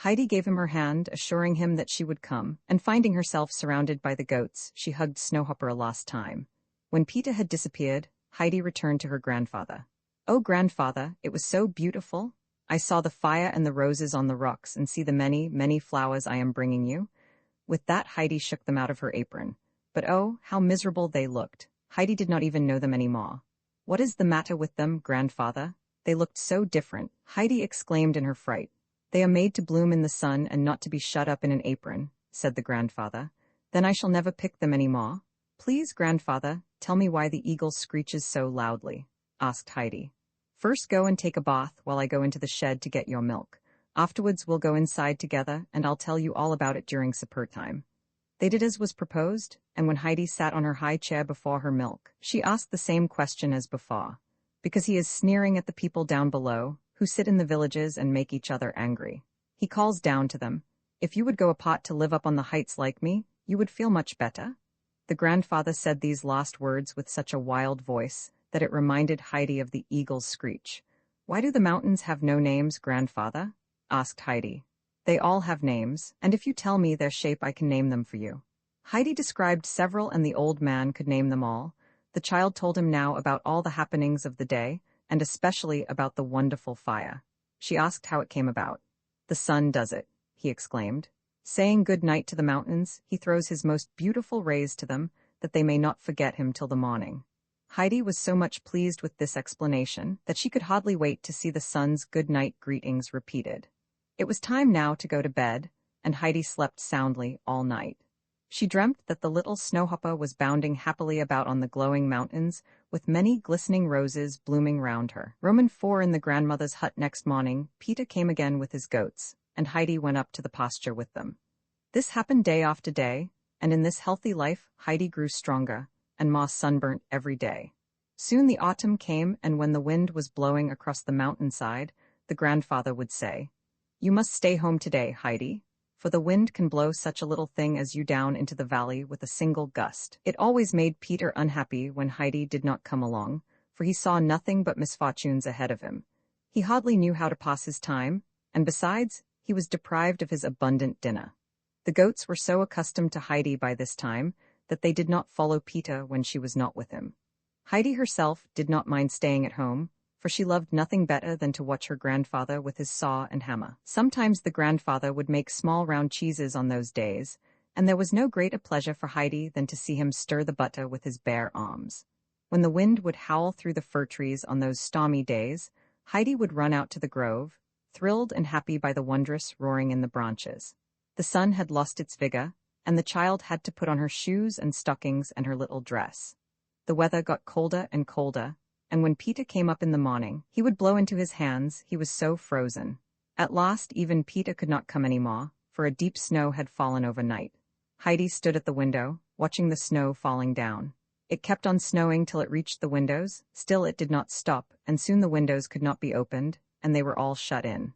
Heidi gave him her hand, assuring him that she would come, and finding herself surrounded by the goats, she hugged Snowhopper a last time. When Peter had disappeared, Heidi returned to her grandfather. "Oh, grandfather, it was so beautiful. I saw the fire and the roses on the rocks and see the many, many flowers I am bringing you." With that, Heidi shook them out of her apron. But oh, how miserable they looked. Heidi did not even know them anymore. "What is the matter with them, grandfather? They looked so different," Heidi exclaimed in her fright. "They are made to bloom in the sun and not to be shut up in an apron," said the grandfather. "Then I shall never pick them any more." "Please, grandfather, tell me why the eagle screeches so loudly," asked Heidi. "First go and take a bath while I go into the shed to get your milk. Afterwards we'll go inside together and I'll tell you all about it during supper time." They did as was proposed, and when Heidi sat on her high chair before her milk, she asked the same question as before. "Because he is sneering at the people down below, who sit in the villages and make each other angry. He calls down to them, 'If you would go apart to live up on the heights like me, you would feel much better.'" The grandfather said these last words with such a wild voice that it reminded Heidi of the eagle's screech. "Why do the mountains have no names, grandfather?" asked Heidi. "They all have names, and if you tell me their shape I can name them for you." Heidi described several and the old man could name them all. The child told him now about all the happenings of the day, and especially about the wonderful fire. She asked how it came about. The sun does it, he exclaimed. Saying good night to the mountains, he throws his most beautiful rays to them, that they may not forget him till the morning. Heidi was so much pleased with this explanation that she could hardly wait to see the sun's good-night greetings repeated. It was time now to go to bed, and Heidi slept soundly all night. She dreamt that the little snowhopper was bounding happily about on the glowing mountains, with many glistening roses blooming round her. Roman 4 in the grandmother's hut next morning, Peter came again with his goats, and Heidi went up to the pasture with them. This happened day after day, and in this healthy life Heidi grew stronger, and more sunburnt every day. Soon the autumn came, and when the wind was blowing across the mountainside, the grandfather would say, "You must stay home today, Heidi, for the wind can blow such a little thing as you down into the valley with a single gust." It always made Peter unhappy when Heidi did not come along, for he saw nothing but misfortunes ahead of him. He hardly knew how to pass his time, and besides, he was deprived of his abundant dinner. The goats were so accustomed to Heidi by this time that they did not follow Peter when she was not with him. Heidi herself did not mind staying at home, for she loved nothing better than to watch her grandfather with his saw and hammer. Sometimes the grandfather would make small round cheeses on those days, and there was no greater pleasure for Heidi than to see him stir the butter with his bare arms. When the wind would howl through the fir trees on those stormy days, Heidi would run out to the grove, thrilled and happy by the wondrous roaring in the branches. The sun had lost its vigor, and the child had to put on her shoes and stockings and her little dress. The weather got colder and colder, and when Peter came up in the morning, he would blow into his hands, he was so frozen. At last even Peter could not come any more, for a deep snow had fallen overnight. Heidi stood at the window, watching the snow falling down. It kept on snowing till it reached the windows, still it did not stop, and soon the windows could not be opened, and they were all shut in.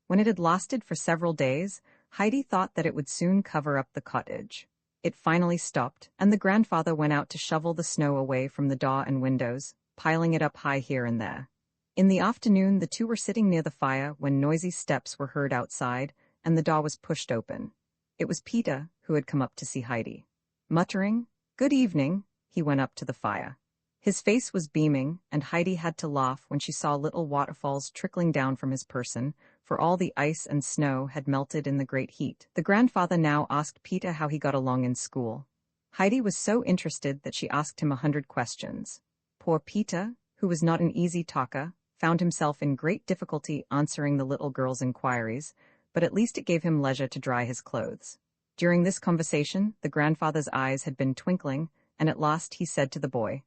When it had lasted for several days, Heidi thought that it would soon cover up the cottage. It finally stopped, and the grandfather went out to shovel the snow away from the door and windows, piling it up high here and there. In the afternoon the two were sitting near the fire when noisy steps were heard outside, and the door was pushed open. It was Peter, who had come up to see Heidi. Muttering, "Good evening," he went up to the fire. His face was beaming, and Heidi had to laugh when she saw little waterfalls trickling down from his person, for all the ice and snow had melted in the great heat. The grandfather now asked Peter how he got along in school. Heidi was so interested that she asked him 100 questions. Poor Peter, who was not an easy talker, found himself in great difficulty answering the little girl's inquiries, but at least it gave him leisure to dry his clothes. During this conversation, the grandfather's eyes had been twinkling, and at last he said to the boy,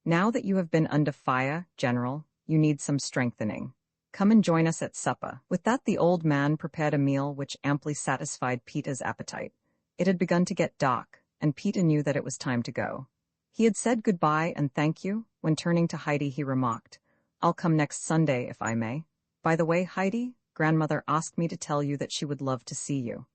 "Now that you have been under fire, General, you need some strengthening. Come and join us at supper." With that the old man prepared a meal which amply satisfied Peter's appetite. It had begun to get dark, and Peter knew that it was time to go. He had said goodbye and thank you, when turning to Heidi he remarked, "I'll come next Sunday if I may. By the way, Heidi, grandmother asked me to tell you that she would love to see you."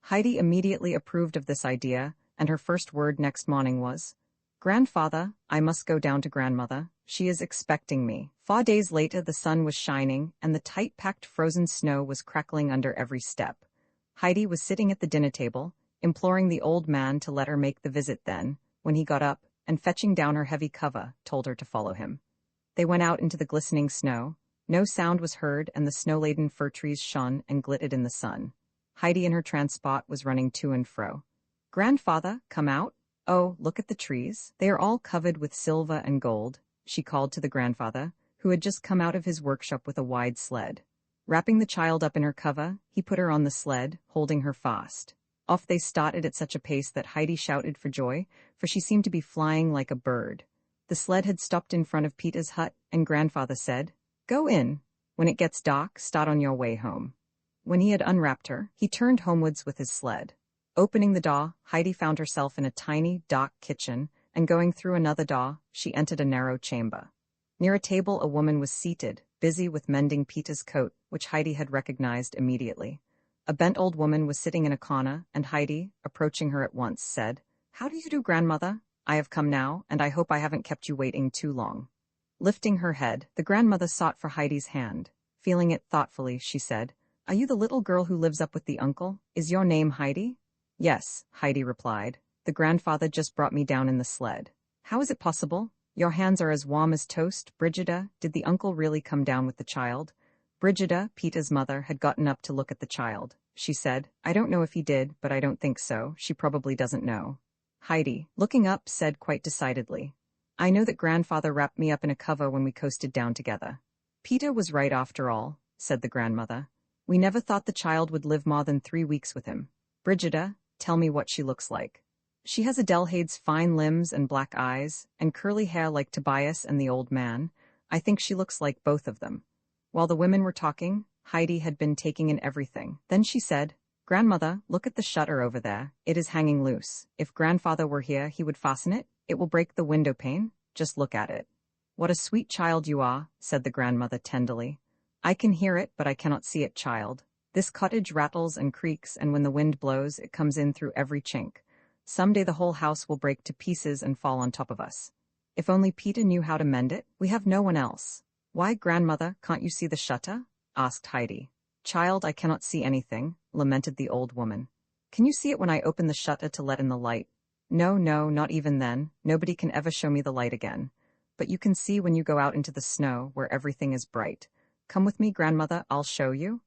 Heidi immediately approved of this idea, and her first word next morning was, "Grandfather, I must go down to grandmother. She is expecting me." 4 days later the sun was shining, and the tight-packed frozen snow was crackling under every step. Heidi was sitting at the dinner table, imploring the old man to let her make the visit then, when he got up, and fetching down her heavy cover, told her to follow him. They went out into the glistening snow. No sound was heard, and the snow-laden fir trees shone and glittered in the sun. Heidi in her transport was running to and fro. "Grandfather, come out. Oh, look at the trees. They are all covered with silver and gold," she called to the grandfather, who had just come out of his workshop with a wide sled. Wrapping the child up in her cover, he put her on the sled, holding her fast. Off they started at such a pace that Heidi shouted for joy, for she seemed to be flying like a bird. The sled had stopped in front of Peter's hut, and grandfather said, "Go in. When it gets dark, start on your way home." When he had unwrapped her, he turned homewards with his sled. Opening the door, Heidi found herself in a tiny, dark kitchen, and going through another door, she entered a narrow chamber. Near a table a woman was seated, busy with mending Peter's coat, which Heidi had recognized immediately. A bent old woman was sitting in a corner, and Heidi, approaching her at once, said, "How do you do, grandmother? I have come now, and I hope I haven't kept you waiting too long." Lifting her head, the grandmother sought for Heidi's hand. Feeling it thoughtfully, she said, "Are you the little girl who lives up with the uncle? Is your name Heidi?" "Yes," Heidi replied. "The grandfather just brought me down in the sled." "How is it possible? Your hands are as warm as toast, Brigida. Did the uncle really come down with the child?" Brigida, Peeta's mother, had gotten up to look at the child. She said, "I don't know if he did, but I don't think so. She probably doesn't know." Heidi, looking up, said quite decidedly, "I know that grandfather wrapped me up in a cover when we coasted down together." "Peeta was right after all," said the grandmother. "We never thought the child would live more than 3 weeks with him. Brigida, tell me what she looks like." "She has Adelhaide's fine limbs and black eyes, and curly hair like Tobias and the old man. I think she looks like both of them." While the women were talking, Heidi had been taking in everything. Then she said, "Grandmother, look at the shutter over there. It is hanging loose. If grandfather were here, he would fasten it. It will break the window pane. Just look at it." "What a sweet child you are," said the grandmother tenderly. "I can hear it, but I cannot see it, child. This cottage rattles and creaks, and when the wind blows, it comes in through every chink. Some day the whole house will break to pieces and fall on top of us. If only Peeta knew how to mend it. We have no one else." "Why, grandmother, can't you see the shutter?" asked Heidi. "Child, I cannot see anything," lamented the old woman. "Can you see it when I open the shutter to let in the light?" "No, no, not even then. Nobody can ever show me the light again. But you can see when you go out into the snow, where everything is bright. Come with me, grandmother, I'll show you."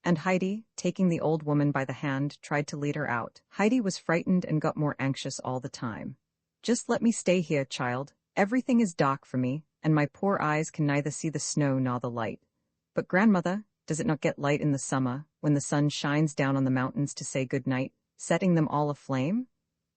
And Heidi, taking the old woman by the hand, tried to lead her out. Heidi was frightened and got more anxious all the time. "Just let me stay here, child. Everything is dark for me, and my poor eyes can neither see the snow nor the light." "But grandmother, does it not get light in the summer, when the sun shines down on the mountains to say good night, setting them all aflame?"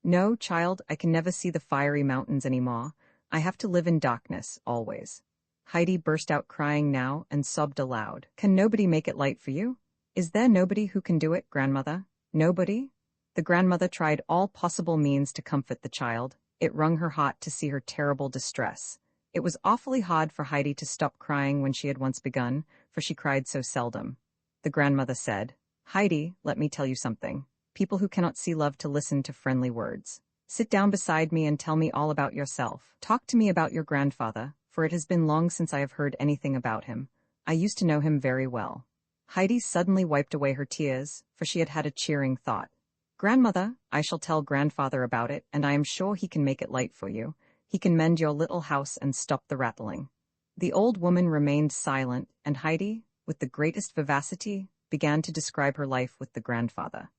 "No, child, I can never see the fiery mountains any more. I have to live in darkness, always." Heidi burst out crying now and sobbed aloud. "Can nobody make it light for you? Is there nobody who can do it, grandmother? Nobody?" The grandmother tried all possible means to comfort the child. It wrung her heart to see her terrible distress. It was awfully hard for Heidi to stop crying when she had once begun, for she cried so seldom. The grandmother said, "Heidi, let me tell you something. People who cannot see love to listen to friendly words. Sit down beside me and tell me all about yourself. Talk to me about your grandfather, for it has been long since I have heard anything about him. I used to know him very well." Heidi suddenly wiped away her tears, for she had had a cheering thought. "Grandmother, I shall tell grandfather about it, and I am sure he can make it light for you. He can mend your little house and stop the rattling." The old woman remained silent, and Heidi, with the greatest vivacity, began to describe her life with the grandfather.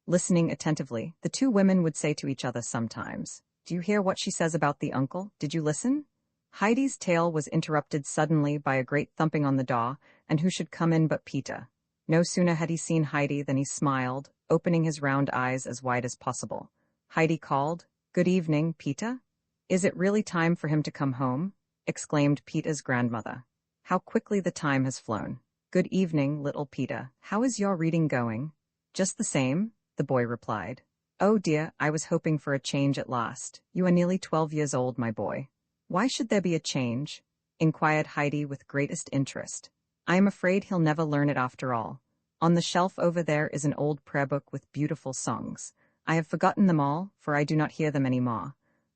Listening attentively, the two women would say to each other sometimes, "Do you hear what she says about the uncle? Did you listen?" Heidi's tale was interrupted suddenly by a great thumping on the door, and who should come in but Peeta. No sooner had he seen Heidi than he smiled, opening his round eyes as wide as possible. Heidi called, "Good evening, Peeta." "Is it really time for him to come home?" exclaimed Peeta's grandmother. "How quickly the time has flown. Good evening, little Peeta. How is your reading going?" "Just the same," the boy replied. "Oh dear, I was hoping for a change at last. You are nearly 12 years old, my boy." "Why should there be a change?" inquired Heidi with greatest interest. "I am afraid he'll never learn it after all. On the shelf over there is an old prayer book with beautiful songs. I have forgotten them all, for I do not hear them any more.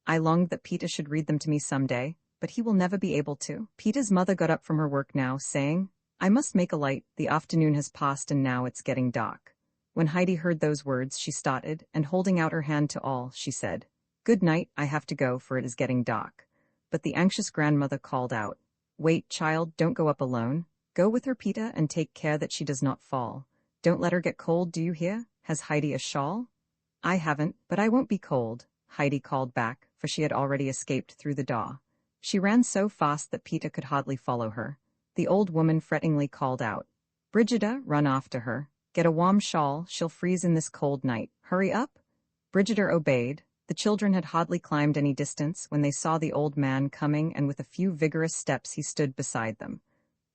I longed that Peeta should read them to me some day, but he will never be able to." Peeta's mother got up from her work now, saying, "I must make a light. The afternoon has passed and now it's getting dark." When Heidi heard those words, she started, and holding out her hand to all, she said, "Good night, I have to go, for it is getting dark." But the anxious grandmother called out, "Wait, child, don't go up alone. Go with her, Peeta, and take care that she does not fall. Don't let her get cold, do you hear? Has Heidi a shawl?" "I haven't, but I won't be cold," Heidi called back, for she had already escaped through the door. She ran so fast that Peeta could hardly follow her. The old woman frettingly called out, "Brigida, run after her. Get a warm shawl, she'll freeze in this cold night. Hurry up." Brigida obeyed. The children had hardly climbed any distance when they saw the old man coming, and with a few vigorous steps he stood beside them.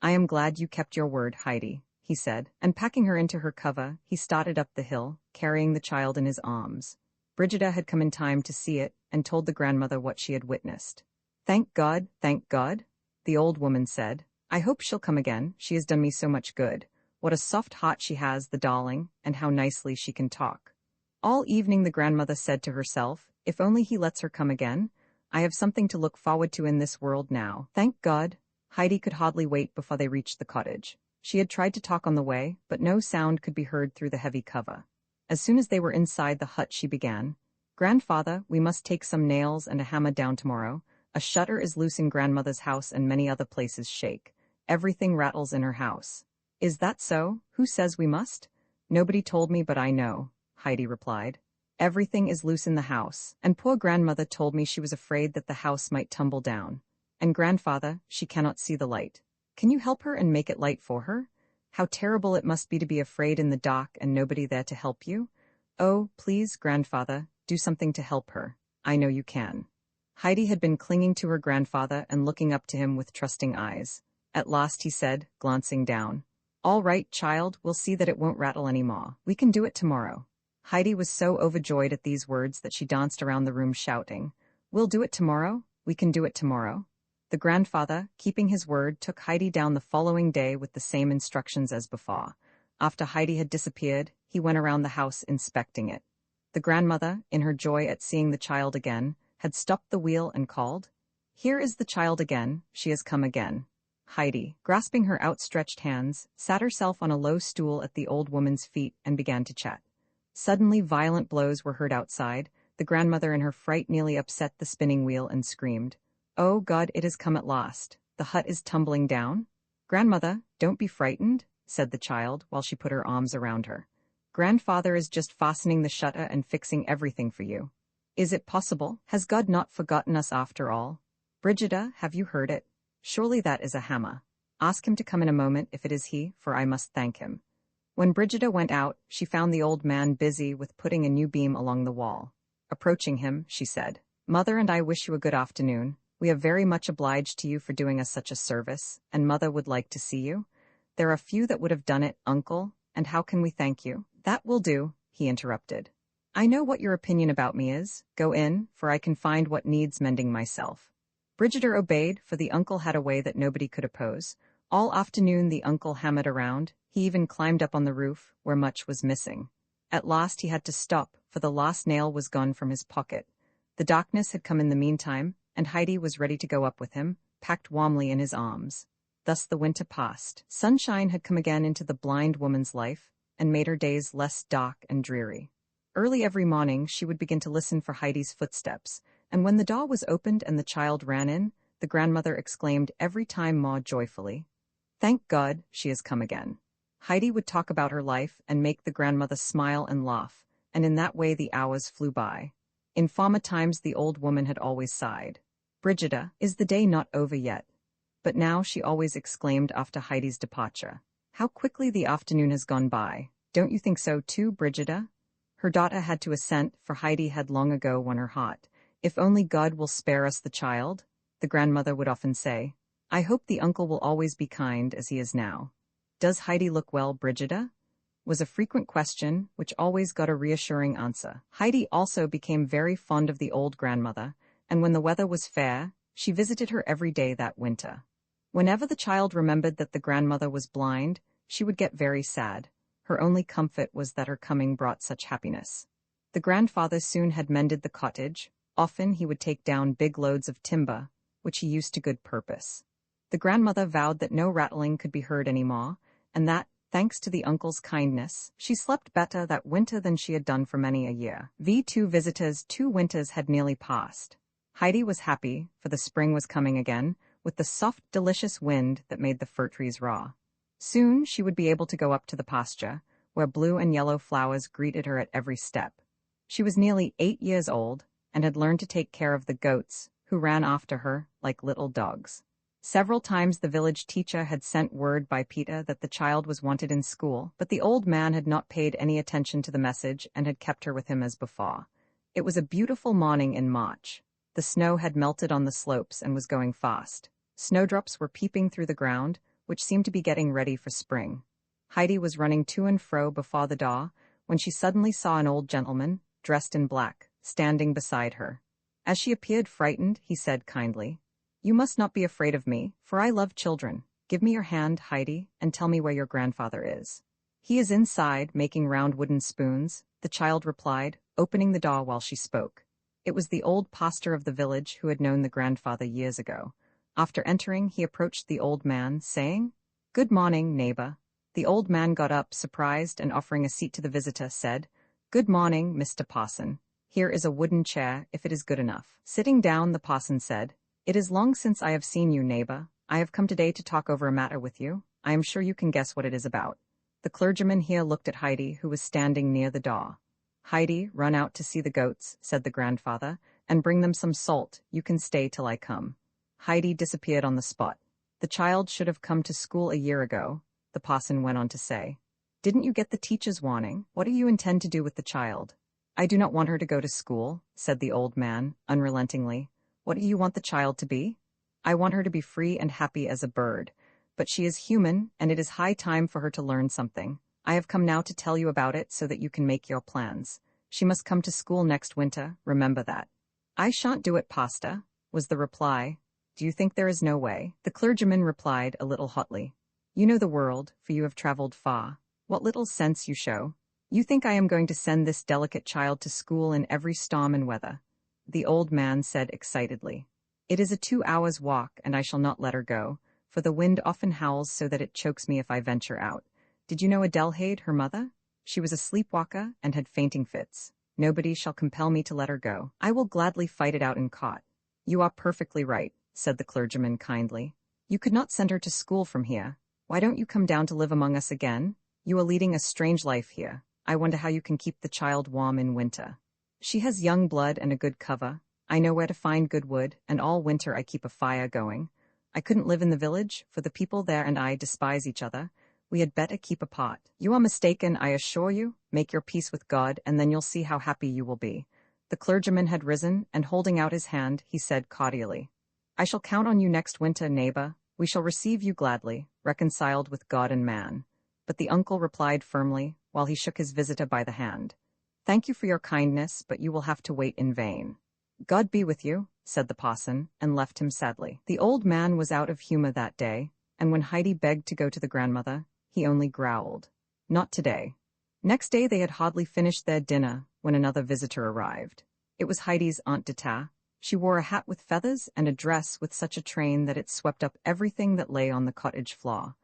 "I am glad you kept your word, Heidi," he said, and packing her into her cover, he started up the hill, carrying the child in his arms. Brigida had come in time to see it, and told the grandmother what she had witnessed. Thank God," the old woman said. "I hope she'll come again, she has done me so much good. What a soft heart she has, the darling, and how nicely she can talk." All evening the grandmother said to herself, "If only he lets her come again. I have something to look forward to in this world now. Thank God." Heidi could hardly wait before they reached the cottage. She had tried to talk on the way, but no sound could be heard through the heavy cover. As soon as they were inside the hut she began, "Grandfather, we must take some nails and a hammer down tomorrow. A shutter is loose in grandmother's house and many other places shake. Everything rattles in her house." Is that so? Who says we must? Nobody told me, but I know, Heidi replied. Everything is loose in the house, and poor grandmother told me she was afraid that the house might tumble down. And grandfather, she cannot see the light. Can you help her and make it light for her? How terrible it must be to be afraid in the dark and nobody there to help you. Oh, please, grandfather, do something to help her. I know you can. Heidi had been clinging to her grandfather and looking up to him with trusting eyes. At last he said, glancing down, "All right, child, we'll see that it won't rattle any more. We can do it tomorrow." Heidi was so overjoyed at these words that she danced around the room shouting, "We'll do it tomorrow. We can do it tomorrow." The grandfather, keeping his word, took Heidi down the following day with the same instructions as before. After Heidi had disappeared, he went around the house inspecting it. The grandmother, in her joy at seeing the child again, had stopped the wheel and called, "Here is the child again, she has come again." Heidi, grasping her outstretched hands, sat herself on a low stool at the old woman's feet and began to chat. Suddenly violent blows were heard outside. The grandmother in her fright nearly upset the spinning wheel and screamed, "Oh God, it has come at last. The hut is tumbling down." "Grandmother, don't be frightened," said the child while she put her arms around her. "Grandfather is just fastening the shutter and fixing everything for you." "Is it possible? Has God not forgotten us after all? Brigida, have you heard it? Surely that is a hammer. Ask him to come in a moment if it is he, for I must thank him." When Brigida went out, she found the old man busy with putting a new beam along the wall. Approaching him, she said, "Mother and I wish you a good afternoon. We are very much obliged to you for doing us such a service, and Mother would like to see you." "There are few that would have done it, uncle, and how can we thank you?" "That will do," he interrupted. "I know what your opinion about me is. Go in, for I can find what needs mending myself." Brigida obeyed, for the uncle had a way that nobody could oppose. All afternoon the uncle hammered around. He even climbed up on the roof, where much was missing. At last he had to stop, for the last nail was gone from his pocket. The darkness had come in the meantime, and Heidi was ready to go up with him, packed warmly in his arms. Thus the winter passed. Sunshine had come again into the blind woman's life, and made her days less dark and dreary. Early every morning she would begin to listen for Heidi's footsteps, and when the door was opened and the child ran in, the grandmother exclaimed every time more joyfully, "Thank God, she has come again." Heidi would talk about her life and make the grandmother smile and laugh, and in that way the hours flew by. In former times the old woman had always sighed, "Brigida, is the day not over yet?" But now she always exclaimed after Heidi's departure, "How quickly the afternoon has gone by. Don't you think so too, Brigida?" Her daughter had to assent, for Heidi had long ago won her heart. "If only God will spare us the child," the grandmother would often say. "I hope the uncle will always be kind as he is now." "Does Heidi look well, Brigida?" was a frequent question, which always got a reassuring answer. Heidi also became very fond of the old grandmother, and when the weather was fair, she visited her every day that winter. Whenever the child remembered that the grandmother was blind, she would get very sad. Her only comfort was that her coming brought such happiness. The grandfather soon had mended the cottage. Often he would take down big loads of timber, which he used to good purpose. The grandmother vowed that no rattling could be heard any more, and that, thanks to the uncle's kindness, she slept better that winter than she had done for many a year. Two winters had nearly passed. Heidi was happy, for the spring was coming again, with the soft, delicious wind that made the fir trees raw. Soon she would be able to go up to the pasture, where blue and yellow flowers greeted her at every step. She was nearly 8 years old, and had learned to take care of the goats, who ran after her like little dogs. Several times the village teacher had sent word by Peter that the child was wanted in school, but the old man had not paid any attention to the message and had kept her with him as before. It was a beautiful morning in March. The snow had melted on the slopes and was going fast. Snowdrops were peeping through the ground, which seemed to be getting ready for spring. Heidi was running to and fro before the door, when she suddenly saw an old gentleman, dressed in black, standing beside her. As she appeared frightened, he said kindly, "You must not be afraid of me, for I love children. Give me your hand, Heidi, and tell me where your grandfather is." "He is inside, making round wooden spoons," the child replied, opening the door while she spoke. It was the old pastor of the village who had known the grandfather years ago. After entering, he approached the old man, saying, "Good morning, neighbor." The old man got up, surprised, and offering a seat to the visitor, said, "Good morning, Mr. Parson. Here is a wooden chair, if it is good enough." Sitting down, the parson said, "It is long since I have seen you, neighbor. I have come today to talk over a matter with you." I am sure you can guess what it is about. The clergyman here looked at Heidi, who was standing near the door. Heidi, run out to see the goats, said the grandfather, and bring them some salt. You can stay till I come. Heidi disappeared on the spot. The child should have come to school a year ago, the parson went on to say. Didn't you get the teacher's warning? What do you intend to do with the child? I do not want her to go to school, said the old man, unrelentingly. What do you want the child to be? I want her to be free and happy as a bird. But she is human, and it is high time for her to learn something. I have come now to tell you about it so that you can make your plans. She must come to school next winter, remember that. I shan't do it, Pasta, was the reply. Do you think there is no way? The clergyman replied a little hotly. You know the world, for you have traveled far. What little sense you show. You think I am going to send this delicate child to school in every storm and weather? The old man said excitedly. It is a 2 hours walk, and I shall not let her go, for the wind often howls so that it chokes me if I venture out. Did you know Adelheid, her mother? She was a sleepwalker and had fainting fits. Nobody shall compel me to let her go. I will gladly fight it out in court. You are perfectly right, said the clergyman kindly. You could not send her to school from here. Why don't you come down to live among us again? You are leading a strange life here. I wonder how you can keep the child warm in winter. She has young blood and a good cover. I know where to find good wood, and all winter I keep a fire going. I couldn't live in the village, for the people there and I despise each other. We had better keep apart. You are mistaken, I assure you. Make your peace with God, and then you'll see how happy you will be. The clergyman had risen, and holding out his hand, he said cordially, I shall count on you next winter, neighbor. We shall receive you gladly, reconciled with God and man. But the uncle replied firmly, while he shook his visitor by the hand. Thank you for your kindness, but you will have to wait in vain. God be with you, said the parson, and left him sadly. The old man was out of humor that day, and when Heidi begged to go to the grandmother, he only growled. Not today. Next day they had hardly finished their dinner when another visitor arrived. It was Heidi's Aunt Dita. She wore a hat with feathers and a dress with such a train that it swept up everything that lay on the cottage floor.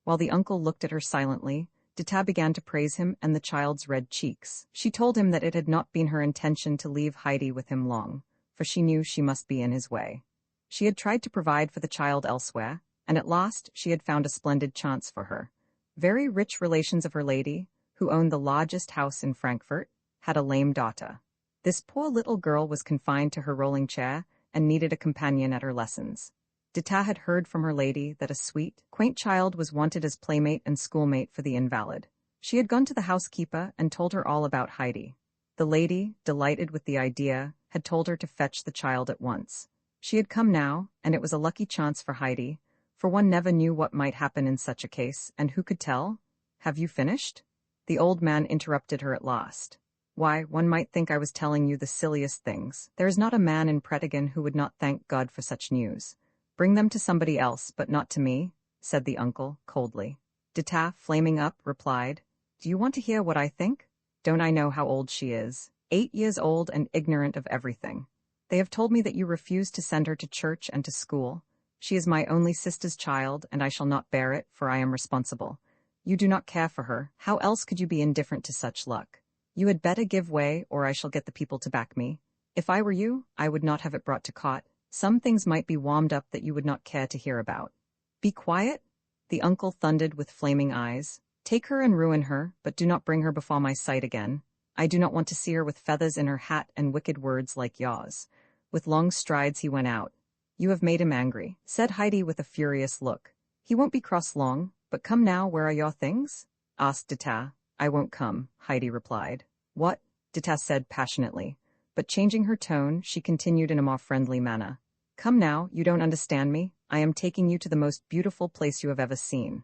While the uncle looked at her silently, Dita began to praise him and the child's red cheeks. She told him that it had not been her intention to leave Heidi with him long, for she knew she must be in his way. She had tried to provide for the child elsewhere, and at last she had found a splendid chance for her. Very rich relations of her lady, who owned the largest house in Frankfurt, had a lame daughter. This poor little girl was confined to her rolling chair and needed a companion at her lessons. Dita had heard from her lady that a sweet, quaint child was wanted as playmate and schoolmate for the invalid. She had gone to the housekeeper and told her all about Heidi. The lady, delighted with the idea, had told her to fetch the child at once. She had come now, and it was a lucky chance for Heidi, for one never knew what might happen in such a case, and who could tell? Have you finished? The old man interrupted her at last. Why, one might think I was telling you the silliest things. There is not a man in Pretigan who would not thank God for such news. Bring them to somebody else, but not to me, said the uncle, coldly. Dita, flaming up, replied, Do you want to hear what I think? Don't I know how old she is? 8 years old and ignorant of everything. They have told me that you refuse to send her to church and to school. She is my only sister's child, and I shall not bear it, for I am responsible. You do not care for her. How else could you be indifferent to such luck? You had better give way, or I shall get the people to back me. If I were you, I would not have it brought to court. Some things might be warmed up that you would not care to hear about. Be quiet, the uncle thundered with flaming eyes. Take her and ruin her, but do not bring her before my sight again. I do not want to see her with feathers in her hat and wicked words like yours. With long strides he went out. You have made him angry, said Heidi with a furious look. He won't be cross long, but come now, where are your things? Asked Dita. I won't come, Heidi replied. What? Dita said passionately. But changing her tone, she continued in a more friendly manner. Come now, you don't understand me. I am taking you to the most beautiful place you have ever seen.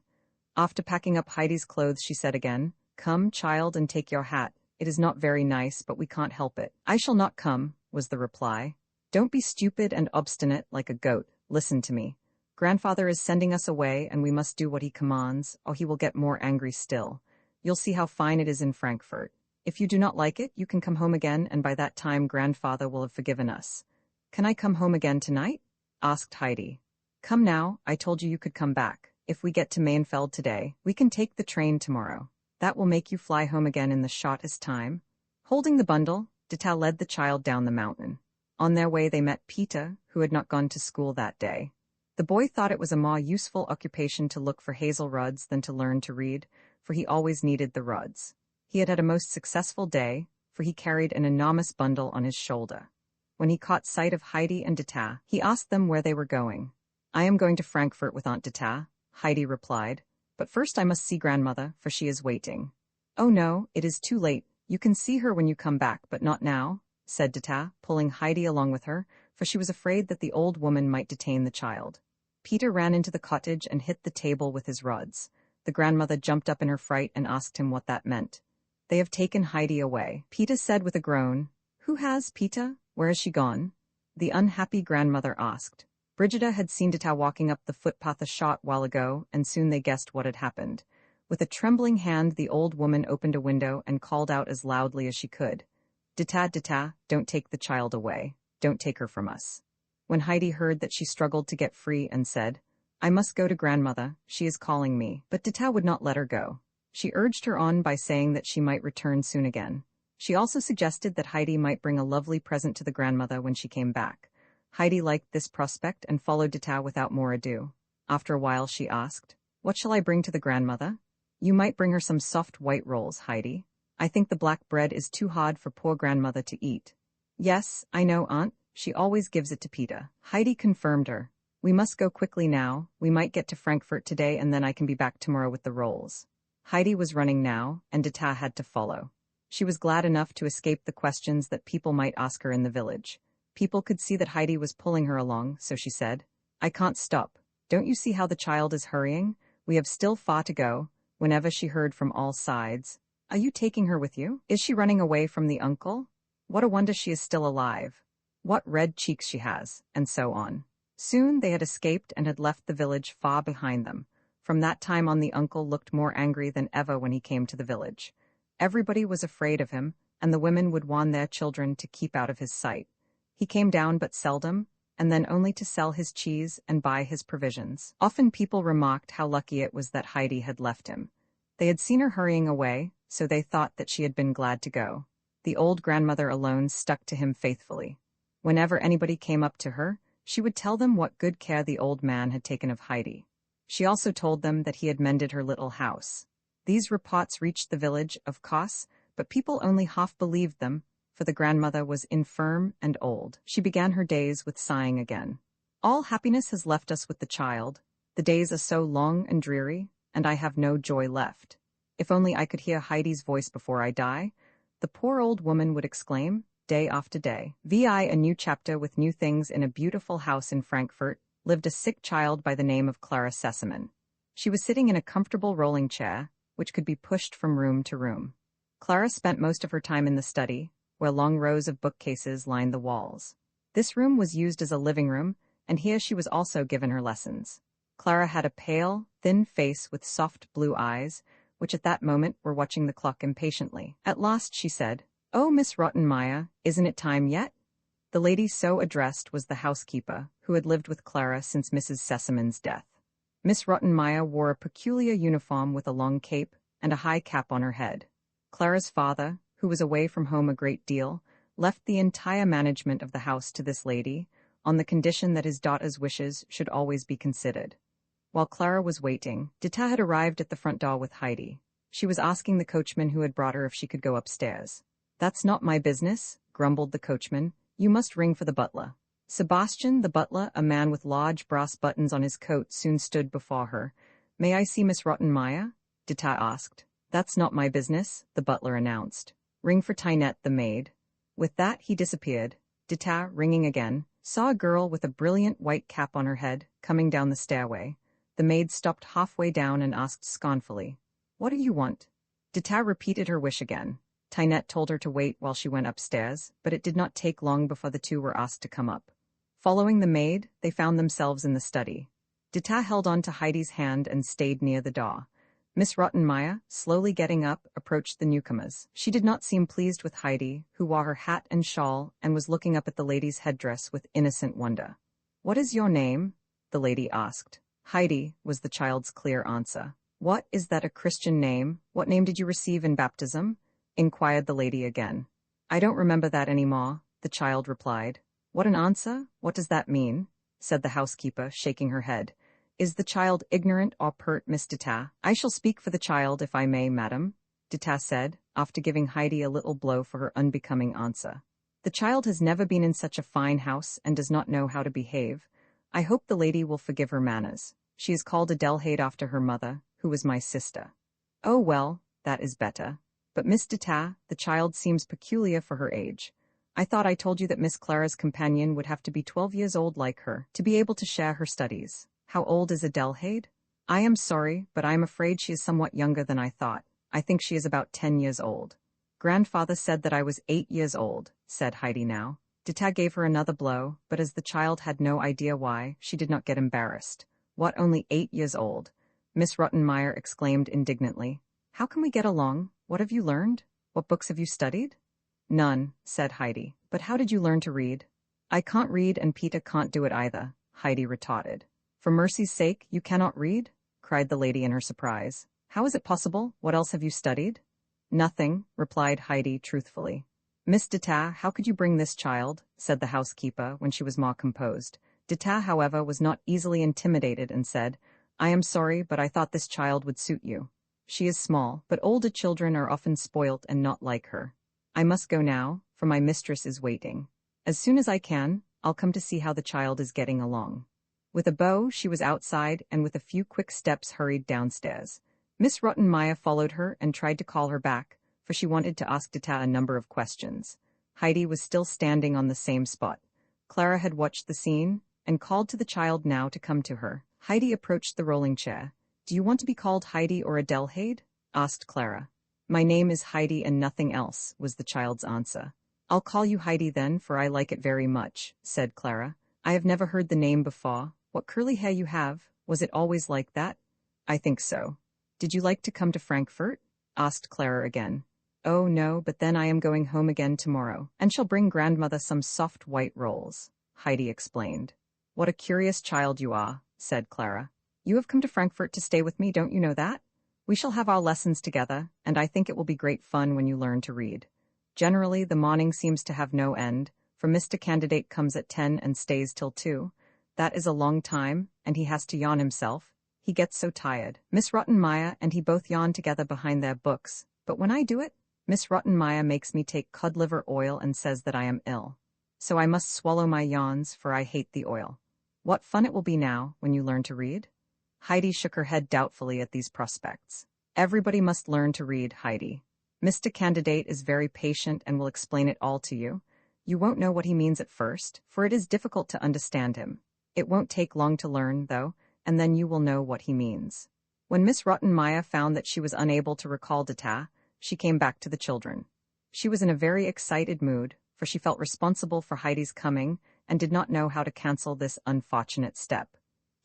After packing up Heidi's clothes, she said again, Come, child, and take your hat. It is not very nice, but we can't help it. I shall not come, was the reply. Don't be stupid and obstinate like a goat. Listen to me. Grandfather is sending us away, and we must do what he commands, or he will get more angry still. You'll see how fine it is in Frankfurt. If you do not like it, you can come home again, and by that time grandfather will have forgiven us. Can I come home again tonight? Asked Heidi. Come now, I told you you could come back. If we get to Mainfeld today, we can take the train tomorrow. That will make you fly home again in the shortest time. Holding the bundle, Dita led the child down the mountain. On their way they met Peter, who had not gone to school that day. The boy thought it was a more useful occupation to look for hazel rods than to learn to read, for he always needed the rods. He had a most successful day, for he carried an enormous bundle on his shoulder. When he caught sight of Heidi and Dita, he asked them where they were going. "I am going to Frankfurt with Aunt Dita," Heidi replied, "but first I must see grandmother, for she is waiting." "Oh no, it is too late. You can see her when you come back, but not now," said Dita, pulling Heidi along with her, for she was afraid that the old woman might detain the child. Peter ran into the cottage and hit the table with his rods. The grandmother jumped up in her fright and asked him what that meant. "They have taken Heidi away," Peter said with a groan. "Who has, Peter? Where has she gone?" the unhappy grandmother asked. Brigida had seen Dita walking up the footpath a short while ago, and soon they guessed what had happened. With a trembling hand, the old woman opened a window and called out as loudly as she could, "Dita, Dita, don't take the child away. Don't take her from us." When Heidi heard that, she struggled to get free and said, "I must go to grandmother, she is calling me." But Dita would not let her go. She urged her on by saying that she might return soon again. She also suggested that Heidi might bring a lovely present to the grandmother when she came back. Heidi liked this prospect and followed Dita without more ado. After a while she asked, "What shall I bring to the grandmother?" "You might bring her some soft white rolls, Heidi. I think the black bread is too hard for poor grandmother to eat." "Yes, I know, Aunt. She always gives it to Peter," Heidi confirmed her. "We must go quickly now. We might get to Frankfurt today and then I can be back tomorrow with the rolls." Heidi was running now, and Dita had to follow. She was glad enough to escape the questions that people might ask her in the village. People could see that Heidi was pulling her along, so she said, "I can't stop. Don't you see how the child is hurrying? We have still far to go," whenever she heard from all sides, "Are you taking her with you? Is she running away from the uncle? What a wonder she is still alive. What red cheeks she has," and so on. Soon they had escaped and had left the village far behind them. From that time on, the uncle looked more angry than ever when he came to the village. Everybody was afraid of him, and the women would warn their children to keep out of his sight. He came down but seldom, and then only to sell his cheese and buy his provisions. Often people remarked how lucky it was that Heidi had left him. They had seen her hurrying away, so they thought that she had been glad to go. The old grandmother alone stuck to him faithfully. Whenever anybody came up to her, she would tell them what good care the old man had taken of Heidi. She also told them that he had mended her little house. These reports reached the village, of course, but people only half believed them, for the grandmother was infirm and old. She began her days with sighing again. "All happiness has left us with the child. The days are so long and dreary, and I have no joy left. If only I could hear Heidi's voice before I die," the poor old woman would exclaim, day after day. A new chapter with new things. In a beautiful house in Frankfurt lived a sick child by the name of Clara Sesemann. She was sitting in a comfortable rolling chair, which could be pushed from room to room. Clara spent most of her time in the study, where long rows of bookcases lined the walls. This room was used as a living room, and here she was also given her lessons. Clara had a pale, thin face with soft blue eyes, which at that moment were watching the clock impatiently. At last she said, "Oh, Miss Rottenmeier, isn't it time yet?" The lady so addressed was the housekeeper, who had lived with Clara since Mrs. Sesamann's death. Miss Rottenmeier wore a peculiar uniform with a long cape and a high cap on her head. Clara's father, who was away from home a great deal, left the entire management of the house to this lady, on the condition that his daughter's wishes should always be considered. While Clara was waiting, Dita had arrived at the front door with Heidi. She was asking the coachman who had brought her if she could go upstairs. "That's not my business," grumbled the coachman. "You must ring for the butler." Sebastian, the butler, a man with large brass buttons on his coat, soon stood before her. "May I see Miss Rottenmeier?" Dita asked. "That's not my business," the butler announced. "Ring for Tinette, the maid." With that he disappeared. Dita, ringing again, saw a girl with a brilliant white cap on her head coming down the stairway. The maid stopped halfway down and asked scornfully, "What do you want?" Dita repeated her wish again. Tinette told her to wait while she went upstairs, but it did not take long before the two were asked to come up. Following the maid, they found themselves in the study. Dita held on to Heidi's hand and stayed near the door. Miss Rottenmeier, slowly getting up, approached the newcomers. She did not seem pleased with Heidi, who wore her hat and shawl and was looking up at the lady's headdress with innocent wonder. "What is your name?" the lady asked. "Heidi," was the child's clear answer. "What, is that a Christian name? What name did you receive in baptism?" inquired the lady again. "I don't remember that any more," the child replied. "What an answer? What does that mean?" said the housekeeper, shaking her head. Is the child ignorant or pert, Miss Dita? I shall speak for the child if I may, madam, Dita said, after giving Heidi a little blow for her unbecoming answer. The child has never been in such a fine house and does not know how to behave. I hope the lady will forgive her manners. She is called Adelheid after her mother, who was my sister. Oh well, that is better. But Miss Dita, the child seems peculiar for her age. I thought I told you that Miss Clara's companion would have to be 12 years old like her, to be able to share her studies. How old is Adelheid? I am sorry, but I am afraid she is somewhat younger than I thought. I think she is about 10 years old. Grandfather said that I was 8 years old, said Heidi now. Dita gave her another blow, but as the child had no idea why, she did not get embarrassed. What, only 8 years old? Miss Rottenmeier exclaimed indignantly. How can we get along? What have you learned? What books have you studied? None, said Heidi. But how did you learn to read? I can't read and Peter can't do it either, Heidi retorted. For mercy's sake, you cannot read? Cried the lady in her surprise. How is it possible? What else have you studied? Nothing, replied Heidi truthfully. Miss Dita, how could you bring this child? Said the housekeeper when she was more composed. Dita, however, was not easily intimidated and said, I am sorry, but I thought this child would suit you. She is small, but older children are often spoilt and not like her. I must go now, for my mistress is waiting. As soon as I can, I'll come to see how the child is getting along. With a bow, she was outside and with a few quick steps hurried downstairs. Miss Rottenmeier followed her and tried to call her back, for she wanted to ask Dita a number of questions. Heidi was still standing on the same spot. Clara had watched the scene and called to the child now to come to her. Heidi approached the rolling chair. Do you want to be called Heidi or Adelheid? Asked Clara. My name is Heidi and nothing else, was the child's answer. I'll call you Heidi then, for I like it very much, said Clara. I have never heard the name before. What curly hair you have. Was it always like that? I think so. Did you like to come to Frankfurt? Asked Clara again. Oh no, but then I am going home again tomorrow, and shall bring grandmother some soft white rolls, Heidi explained. What a curious child you are, said Clara. You have come to Frankfurt to stay with me, don't you know that? We shall have our lessons together, and I think it will be great fun when you learn to read. Generally, the morning seems to have no end, for Mr. Candidate comes at 10 and stays till 2. That is a long time, and he has to yawn himself. He gets so tired. Miss Rottenmeier and he both yawn together behind their books, but when I do it, Miss Rottenmeier makes me take cod liver oil and says that I am ill. So I must swallow my yawns, for I hate the oil. What fun it will be now, when you learn to read? Heidi shook her head doubtfully at these prospects. Everybody must learn to read, Heidi. Mr. Candidate is very patient and will explain it all to you. You won't know what he means at first, for it is difficult to understand him. It won't take long to learn, though, and then you will know what he means. When Miss Rottenmeier found that she was unable to recall Dita, she came back to the children. She was in a very excited mood, for she felt responsible for Heidi's coming and did not know how to cancel this unfortunate step.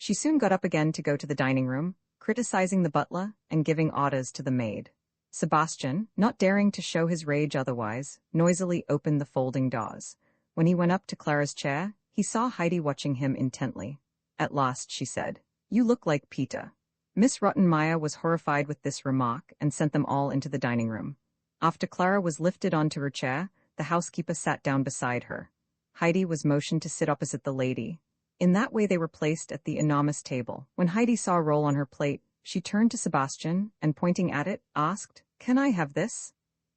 She soon got up again to go to the dining room, criticizing the butler and giving orders to the maid. Sebastian, not daring to show his rage otherwise, noisily opened the folding doors. When he went up to Clara's chair, he saw Heidi watching him intently. At last she said, You look like Peter. Miss Rottenmeier was horrified with this remark and sent them all into the dining room. After Clara was lifted onto her chair, the housekeeper sat down beside her. Heidi was motioned to sit opposite the lady. In that way they were placed at the enormous table. When Heidi saw a roll on her plate, she turned to Sebastian and, pointing at it, asked, Can I have this?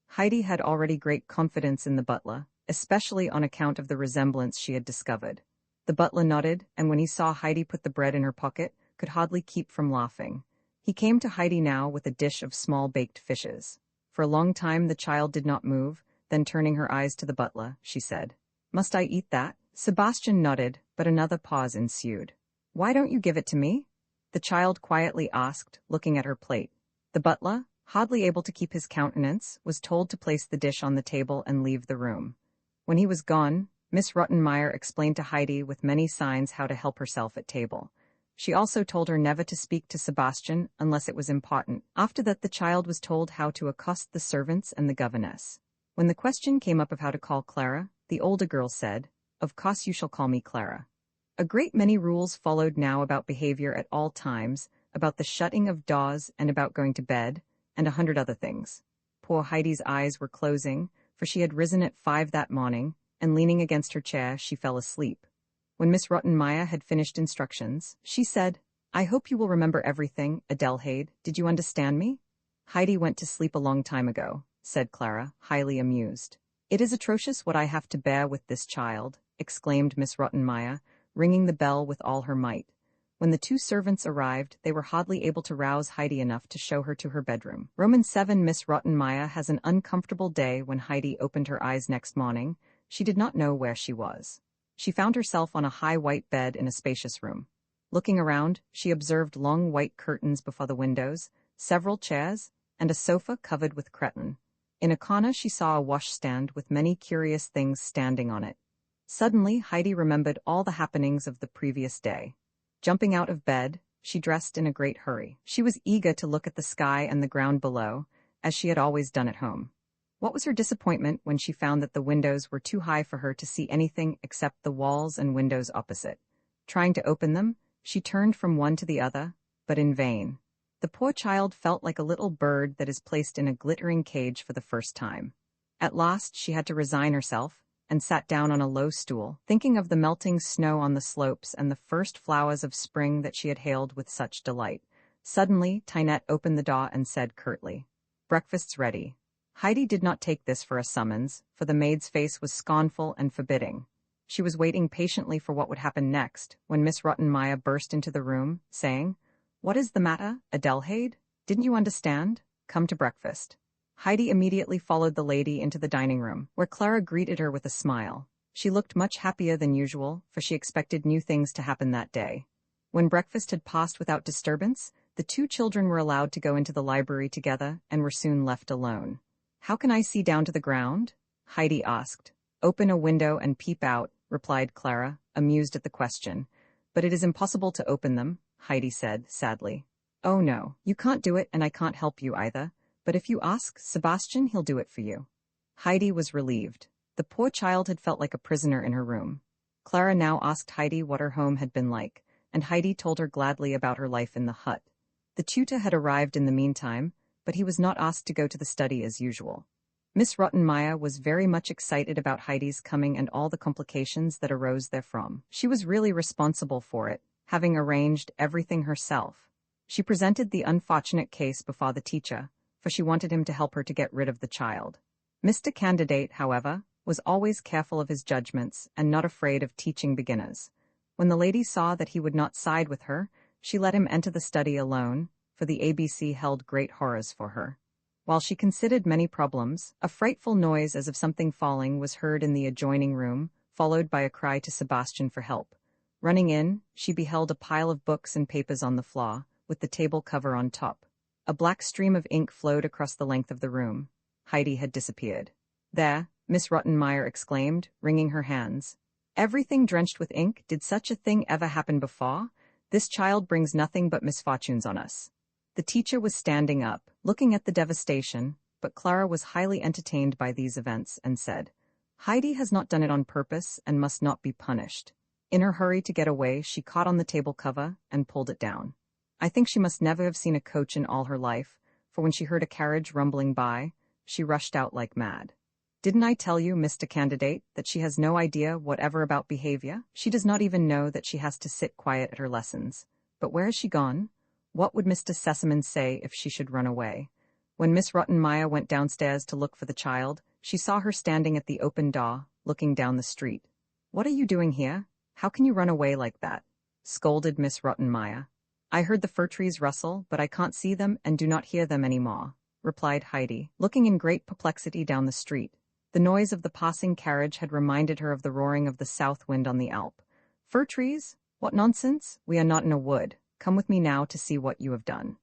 Heidi had already great confidence in the butler, especially on account of the resemblance she had discovered. The butler nodded, and when he saw Heidi put the bread in her pocket, could hardly keep from laughing. He came to Heidi now with a dish of small baked fishes. For a long time the child did not move, then turning her eyes to the butler, she said, Must I eat that? Sebastian nodded, but another pause ensued. Why don't you give it to me? The child quietly asked, looking at her plate. The butler, hardly able to keep his countenance, was told to place the dish on the table and leave the room. When he was gone, Miss Rottenmeier explained to Heidi with many signs how to help herself at table. She also told her never to speak to Sebastian unless it was important. After that the child was told how to accost the servants and the governess. When the question came up of how to call Clara, the older girl said, Of course you shall call me Clara. A great many rules followed now about behavior at all times, about the shutting of doors and about going to bed, and 100 other things. Poor Heidi's eyes were closing, for she had risen at 5 that morning, and leaning against her chair she fell asleep. When Miss Rottenmeier had finished instructions, she said, "I hope you will remember everything, Adelheid. Did you understand me?" "Heidi went to sleep a long time ago," said Clara, highly amused. "It is atrocious what I have to bear with this child," exclaimed Miss Rottenmeier, ringing the bell with all her might. When the two servants arrived, they were hardly able to rouse Heidi enough to show her to her bedroom. Roman 7 Miss Rottenmeier has an uncomfortable day. When Heidi opened her eyes next morning, she did not know where she was. She found herself on a high white bed in a spacious room. Looking around, she observed long white curtains before the windows, several chairs, and a sofa covered with cretonne. In a corner she saw a washstand with many curious things standing on it. Suddenly Heidi remembered all the happenings of the previous day. Jumping out of bed, she dressed in a great hurry. She was eager to look at the sky and the ground below, as she had always done at home. What was her disappointment when she found that the windows were too high for her to see anything except the walls and windows opposite. Trying to open them, she turned from one to the other, but in vain. The poor child felt like a little bird that is placed in a glittering cage for the first time. At last she had to resign herself, and sat down on a low stool, thinking of the melting snow on the slopes and the first flowers of spring that she had hailed with such delight. Suddenly, Tynette opened the door and said curtly, "Breakfast's ready." Heidi did not take this for a summons, for the maid's face was scornful and forbidding. She was waiting patiently for what would happen next, when Miss Rottenmeier burst into the room, saying, "What is the matter, Adelheid? Didn't you understand? Come to breakfast." Heidi immediately followed the lady into the dining room, where Clara greeted her with a smile. She looked much happier than usual, for she expected new things to happen that day. When breakfast had passed without disturbance, the two children were allowed to go into the library together and were soon left alone. "How can I see down to the ground?" Heidi asked. "Open a window and peep out," replied Clara, amused at the question. "But it is impossible to open them," Heidi said, sadly. "Oh no, you can't do it and I can't help you either. But if you ask Sebastian, he'll do it for you." Heidi was relieved. The poor child had felt like a prisoner in her room. Clara now asked Heidi what her home had been like, and Heidi told her gladly about her life in the hut. The tutor had arrived in the meantime, but he was not asked to go to the study as usual. Miss Rottenmeier was very much excited about Heidi's coming and all the complications that arose therefrom. She was really responsible for it, having arranged everything herself. She presented the unfortunate case before the teacher, for she wanted him to help her to get rid of the child. Mr. Candidate, however, was always careful of his judgments and not afraid of teaching beginners. When the lady saw that he would not side with her, she let him enter the study alone, for the ABC held great horrors for her. While she considered many problems, a frightful noise as of something falling was heard in the adjoining room, followed by a cry to Sebastian for help. Running in, she beheld a pile of books and papers on the floor, with the table cover on top. A black stream of ink flowed across the length of the room. Heidi had disappeared. "There," Miss Rottenmeier exclaimed, wringing her hands. "Everything drenched with ink. Did such a thing ever happen before? This child brings nothing but misfortunes on us." The teacher was standing up, looking at the devastation, but Clara was highly entertained by these events and said, "Heidi has not done it on purpose and must not be punished." In her hurry to get away, she caught on the table cover and pulled it down. I think she must never have seen a coach in all her life, for when she heard a carriage rumbling by, she rushed out like mad. "Didn't I tell you, Mr. Candidate, that she has no idea whatever about behavior? She does not even know that she has to sit quiet at her lessons. But where has she gone? What would Mr. Sesamon say if she should run away?" When Miss Rottenmeier went downstairs to look for the child, she saw her standing at the open door, looking down the street. "What are you doing here? How can you run away like that?" scolded Miss Rottenmeier. "I heard the fir trees rustle, but I can't see them and do not hear them any more," replied Heidi, looking in great perplexity down the street. The noise of the passing carriage had reminded her of the roaring of the south wind on the Alp. "Fir trees? What nonsense! We are not in a wood. Come with me now to see what you have done."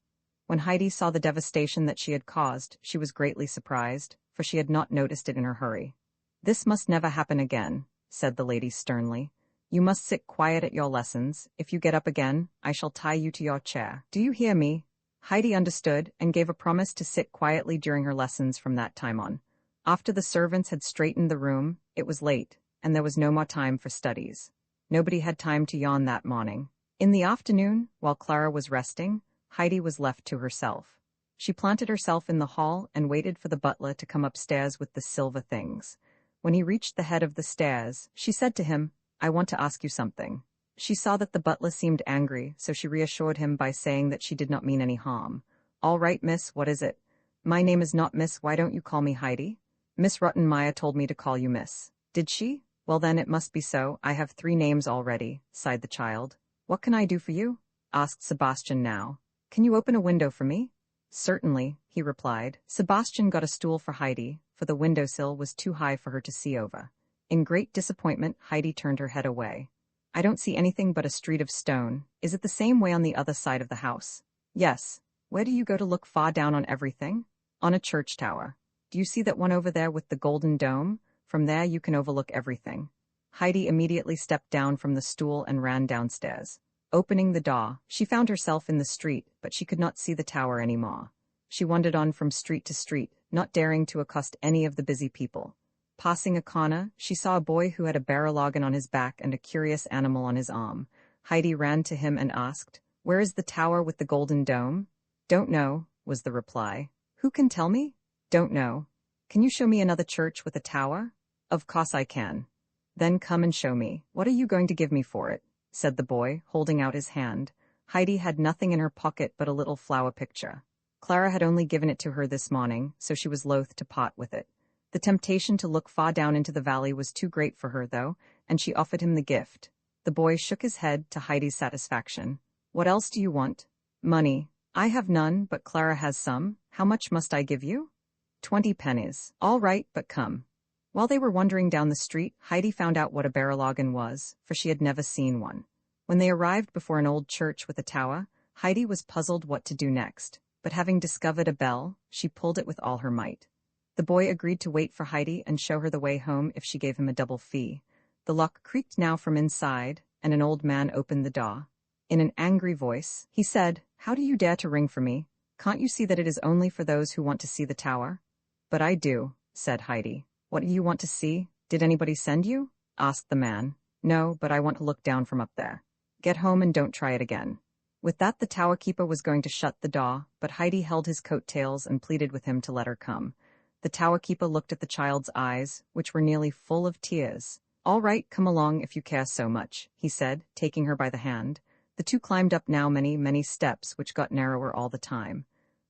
When Heidi saw the devastation that she had caused, she was greatly surprised, for she had not noticed it in her hurry. "This must never happen again," said the lady sternly. "You must sit quiet at your lessons. If you get up again, I shall tie you to your chair. Do you hear me?" Heidi understood and gave a promise to sit quietly during her lessons from that time on. After the servants had straightened the room, it was late, and there was no more time for studies. Nobody had time to yawn that morning. In the afternoon, while Clara was resting, Heidi was left to herself. She planted herself in the hall and waited for the butler to come upstairs with the silver things. When he reached the head of the stairs, she said to him, I want to ask you something. She saw that the butler seemed angry, so she reassured him by saying that she did not mean any harm. All right, miss, what is it? My name is not Miss, why don't you call me Heidi? Miss Rottenmeier told me to call you Miss. Did she? Well then it must be so, I have 3 names already, sighed the child. What can I do for you? Asked Sebastian now. Can you open a window for me? Certainly, he replied. Sebastian got a stool for Heidi, for the windowsill was too high for her to see over. In great disappointment, Heidi turned her head away. I don't see anything but a street of stone. Is it the same way on the other side of the house? Yes. Where do you go to look far down on everything? On a church tower. Do you see that one over there with the golden dome? From there you can overlook everything. Heidi immediately stepped down from the stool and ran downstairs. Opening the door, she found herself in the street, but she could not see the tower anymore. She wandered on from street to street, not daring to accost any of the busy people. Passing a corner, she saw a boy who had a barrel-organ on his back and a curious animal on his arm. Heidi ran to him and asked, "Where is the tower with the golden dome?" "Don't know," was the reply. "Who can tell me?" "Don't know." "Can you show me another church with a tower?" "Of course I can." "Then come and show me. What are you going to give me for it?" said the boy, holding out his hand. Heidi had nothing in her pocket but a little flower picture. Clara had only given it to her this morning, so she was loath to part with it. The temptation to look far down into the valley was too great for her, though, and she offered him the gift. The boy shook his head to Heidi's satisfaction. "What else do you want?" "Money. I have none, but Clara has some. How much must I give you?" 20 pennies. "All right, but come." While they were wandering down the street, Heidi found out what a barrel-organ was, for she had never seen one. When they arrived before an old church with a tower, Heidi was puzzled what to do next, but having discovered a bell, she pulled it with all her might. The boy agreed to wait for Heidi and show her the way home if she gave him a double fee. The lock creaked now from inside, and an old man opened the door. In an angry voice, he said, "How do you dare to ring for me? Can't you see that it is only for those who want to see the tower?" "But I do," said Heidi. "What do you want to see? Did anybody send you?" asked the man. "No, but I want to look down from up there." "Get home and don't try it again." With that the tower keeper was going to shut the door, but Heidi held his coat-tails and pleaded with him to let her come. The tower keeper looked at the child's eyes, which were nearly full of tears. "All right, come along if you care so much," he said, taking her by the hand. The two climbed up now many, many steps, which got narrower all the time.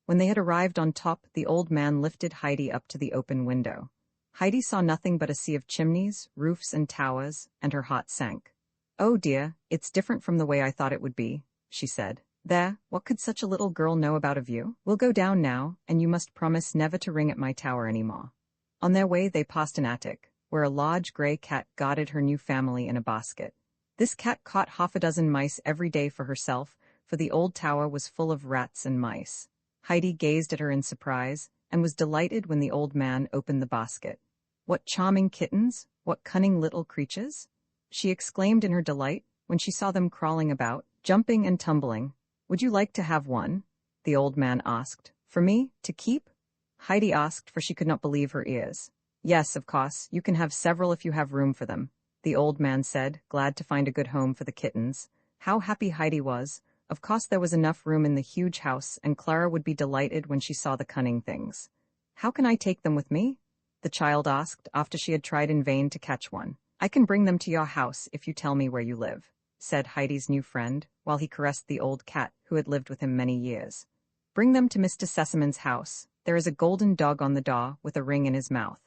When they had arrived on top, the old man lifted Heidi up to the open window. Heidi saw nothing but a sea of chimneys, roofs, and towers, and her heart sank. "Oh dear, it's different from the way I thought it would be," she said. "There, what could such a little girl know about a view? We'll go down now, and you must promise never to ring at my tower any more." On their way they passed an attic, where a large gray cat guarded her new family in a basket. This cat caught 6 mice every day for herself, for the old tower was full of rats and mice. Heidi gazed at her in surprise, and was delighted when the old man opened the basket. "What charming kittens! What cunning little creatures!" she exclaimed in her delight, when she saw them crawling about, jumping and tumbling. "Would you like to have one?" the old man asked. "For me, to keep?" Heidi asked, for she could not believe her ears. "Yes, of course, you can have several if you have room for them," the old man said, glad to find a good home for the kittens. How happy Heidi was! Of course there was enough room in the huge house, and Clara would be delighted when she saw the cunning things. "How can I take them with me?" the child asked, after she had tried in vain to catch one. "I can bring them to your house if you tell me where you live," said Heidi's new friend, while he caressed the old cat who had lived with him many years. "Bring them to Mr. Sesaman's house. There is a golden dog on the door with a ring in his mouth."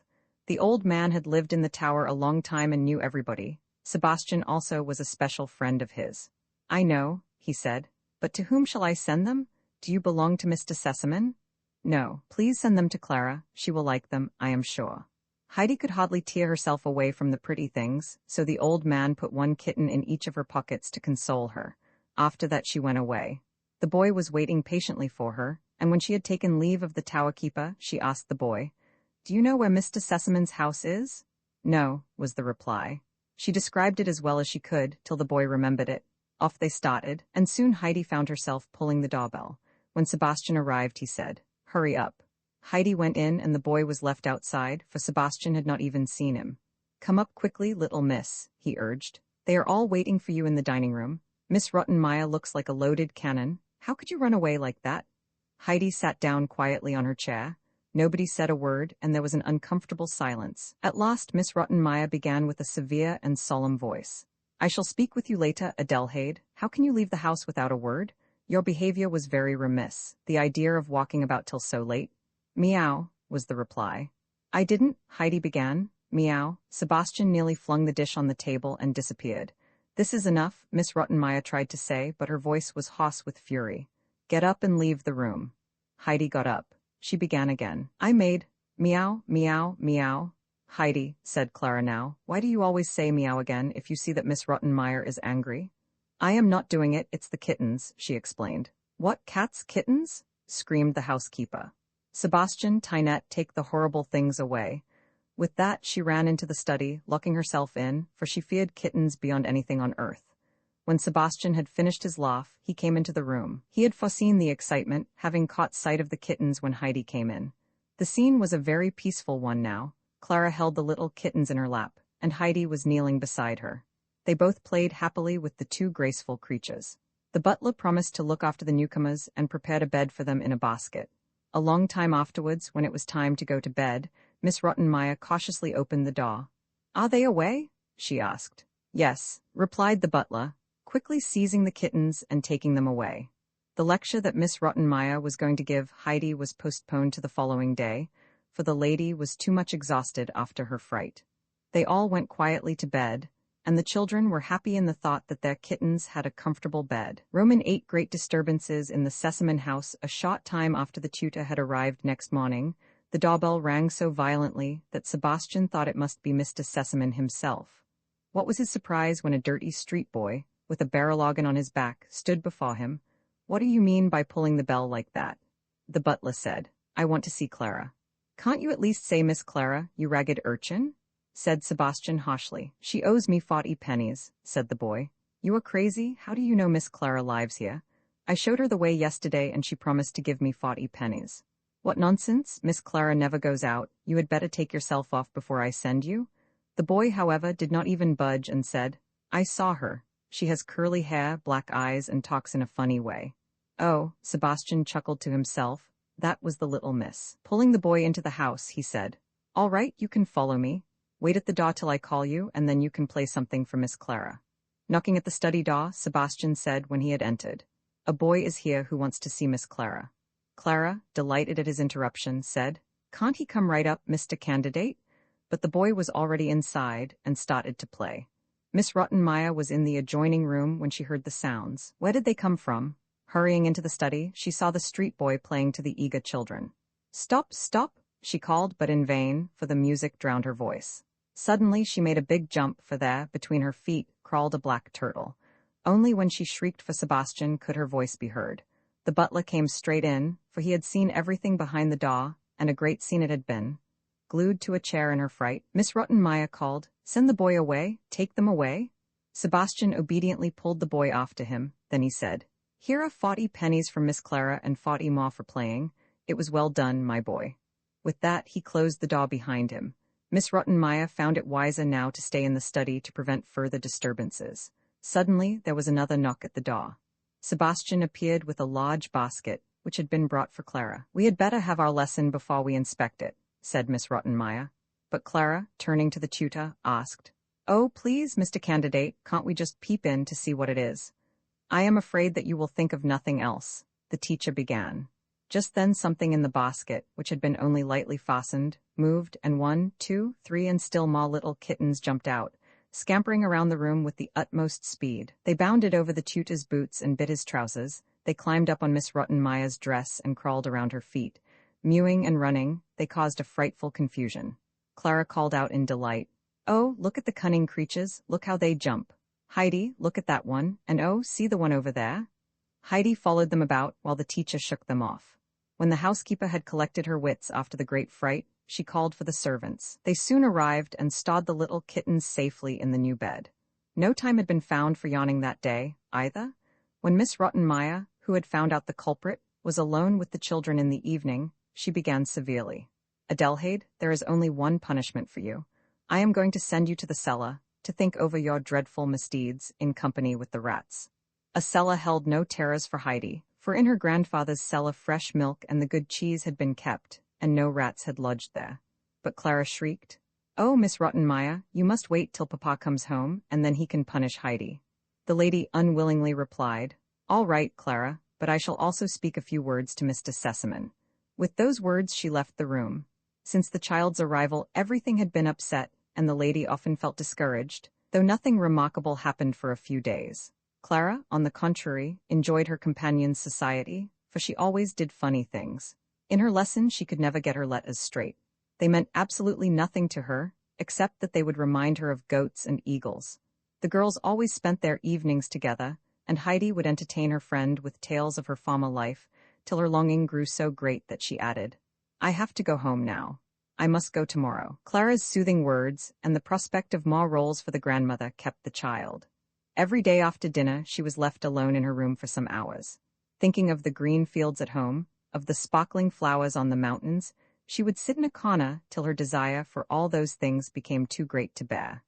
The old man had lived in the tower a long time and knew everybody. Sebastian also was a special friend of his. "I know," he said, "but to whom shall I send them? Do you belong to Mr. Sesaman?" "No, please send them to Clara. She will like them, I am sure." Heidi could hardly tear herself away from the pretty things, so the old man put one kitten in each of her pockets to console her. After that she went away. The boy was waiting patiently for her, and when she had taken leave of the tower keeper, she asked the boy, "Do you know where Mr. Sesaman's house is?" "No," was the reply. She described it as well as she could, till the boy remembered it. Off they started, and soon Heidi found herself pulling the doorbell. When Sebastian arrived, he said, "Hurry up." Heidi went in, and the boy was left outside, for Sebastian had not even seen him. "Come up quickly, little miss," he urged. "They are all waiting for you in the dining room. Miss Rottenmeier looks like a loaded cannon. How could you run away like that?" Heidi sat down quietly on her chair. Nobody said a word, and there was an uncomfortable silence. At last Miss Rottenmeier began with a severe and solemn voice. I shall speak with you later, Adelheid. How can you leave the house without a word? Your behavior was very remiss. The idea of walking about till so late. Meow, was the reply. I didn't, Heidi began. Meow. Sebastian nearly flung the dish on the table and disappeared. This is enough, Miss Rottenmeier tried to say, but her voice was hoarse with fury. Get up and leave the room. Heidi got up. She began again. I made. Meow, meow, meow. Heidi, said Clara now, why do you always say meow again if you see that Miss Rottenmeier is angry? I am not doing it, it's the kittens, she explained. What, cats, kittens? Screamed the housekeeper. Sebastian, Tynette, take the horrible things away. With that, she ran into the study, locking herself in, for she feared kittens beyond anything on earth. When Sebastian had finished his laugh, he came into the room. He had foreseen the excitement, having caught sight of the kittens when Heidi came in. The scene was a very peaceful one now. Clara held the little kittens in her lap, and Heidi was kneeling beside her. They both played happily with the two graceful creatures. The butler promised to look after the newcomers and prepared a bed for them in a basket. A long time afterwards, when it was time to go to bed, Miss Rottenmeier cautiously opened the door. Are they away? She asked. Yes, replied the butler, quickly seizing the kittens and taking them away. The lecture that Miss Rottenmeier was going to give Heidi was postponed to the following day, for the lady was too much exhausted after her fright. They all went quietly to bed, and the children were happy in the thought that their kittens had a comfortable bed. Roman 8 great disturbances in the Sesamon house. A short time after the tutor had arrived next morning, the doorbell rang so violently that Sebastian thought it must be Mr. Sesamon himself. What was his surprise when a dirty street boy, with a barrel organ on his back, stood before him. What do you mean by pulling the bell like that? The butler said. I want to see Clara. Can't you at least say Miss Clara, you ragged urchin? Said Sebastian harshly. She owes me 40 pennies, said the boy. You are crazy? How do you know Miss Clara lives here? I showed her the way yesterday and she promised to give me 40 pennies. What nonsense, Miss Clara never goes out. You had better take yourself off before I send you. The boy, however, did not even budge and said, I saw her. She has curly hair, black eyes, and talks in a funny way. Oh, Sebastian chuckled to himself. That was the little miss. Pulling the boy into the house, he said, All right, you can follow me. Wait at the door till I call you, and then you can play something for Miss Clara. Knocking at the study door, Sebastian said when he had entered, A boy is here who wants to see Miss Clara. Clara, delighted at his interruption, said, Can't he come right up, Mr. Candidate? But the boy was already inside and started to play. Miss Rottenmeier was in the adjoining room when she heard the sounds. Where did they come from? Hurrying into the study, she saw the street boy playing to the eager children. Stop, stop, she called, but in vain, for the music drowned her voice. Suddenly she made a big jump, for there, between her feet, crawled a black turtle. Only when she shrieked for Sebastian could her voice be heard. The butler came straight in, for he had seen everything behind the door, and a great scene it had been. Glued to a chair in her fright, Miss Rottenmeier called, Send the boy away, take them away. Sebastian obediently pulled the boy after him, then he said, Here are 40 pennies from Miss Clara and 40 more for playing. It was well done, my boy. With that he closed the door behind him. Miss Rottenmeier found it wiser now to stay in the study to prevent further disturbances. Suddenly there was another knock at the door. Sebastian appeared with a large basket, which had been brought for Clara. We had better have our lesson before we inspect it, said Miss Rottenmeier. But Clara, turning to the tutor, asked, Oh, please, Mr. Candidate, can't we just peep in to see what it is? I am afraid that you will think of nothing else, the teacher began. Just then something in the basket, which had been only lightly fastened, moved, and 1, 2, 3 and still more little kittens jumped out, scampering around the room with the utmost speed. They bounded over the tutor's boots and bit his trousers. They climbed up on Miss Rottenmeier's dress and crawled around her feet. Mewing and running, they caused a frightful confusion. Clara called out in delight, Oh, look at the cunning creatures, look how they jump. Heidi, look at that one, and oh, see the one over there. Heidi followed them about while the teacher shook them off. When the housekeeper had collected her wits after the great fright, she called for the servants. They soon arrived and stowed the little kittens safely in the new bed. No time had been found for yawning that day, either. When Miss Rottenmeier, who had found out the culprit, was alone with the children in the evening, she began severely. Adelheid, there is only one punishment for you. I am going to send you to the cellar, to think over your dreadful misdeeds in company with the rats. A cellar held no terrors for Heidi, for in her grandfather's cellar fresh milk and the good cheese had been kept, and no rats had lodged there. But Clara shrieked, "Oh, Miss Rottenmeier, you must wait till Papa comes home, and then he can punish Heidi." The lady unwillingly replied, "All right, Clara, but I shall also speak a few words to Mr. Sesamon." With those words she left the room. Since the child's arrival everything had been upset, and the lady often felt discouraged, though nothing remarkable happened for a few days. Clara, on the contrary, enjoyed her companion's society, for she always did funny things. In her lessons she could never get her letters straight. They meant absolutely nothing to her, except that they would remind her of goats and eagles. The girls always spent their evenings together, and Heidi would entertain her friend with tales of her former life, till her longing grew so great that she added, "I have to go home now. I must go tomorrow." Clara's soothing words, and the prospect of more rolls for the grandmother kept the child. Every day after dinner she was left alone in her room for some hours. Thinking of the green fields at home, of the sparkling flowers on the mountains, she would sit in a corner till her desire for all those things became too great to bear.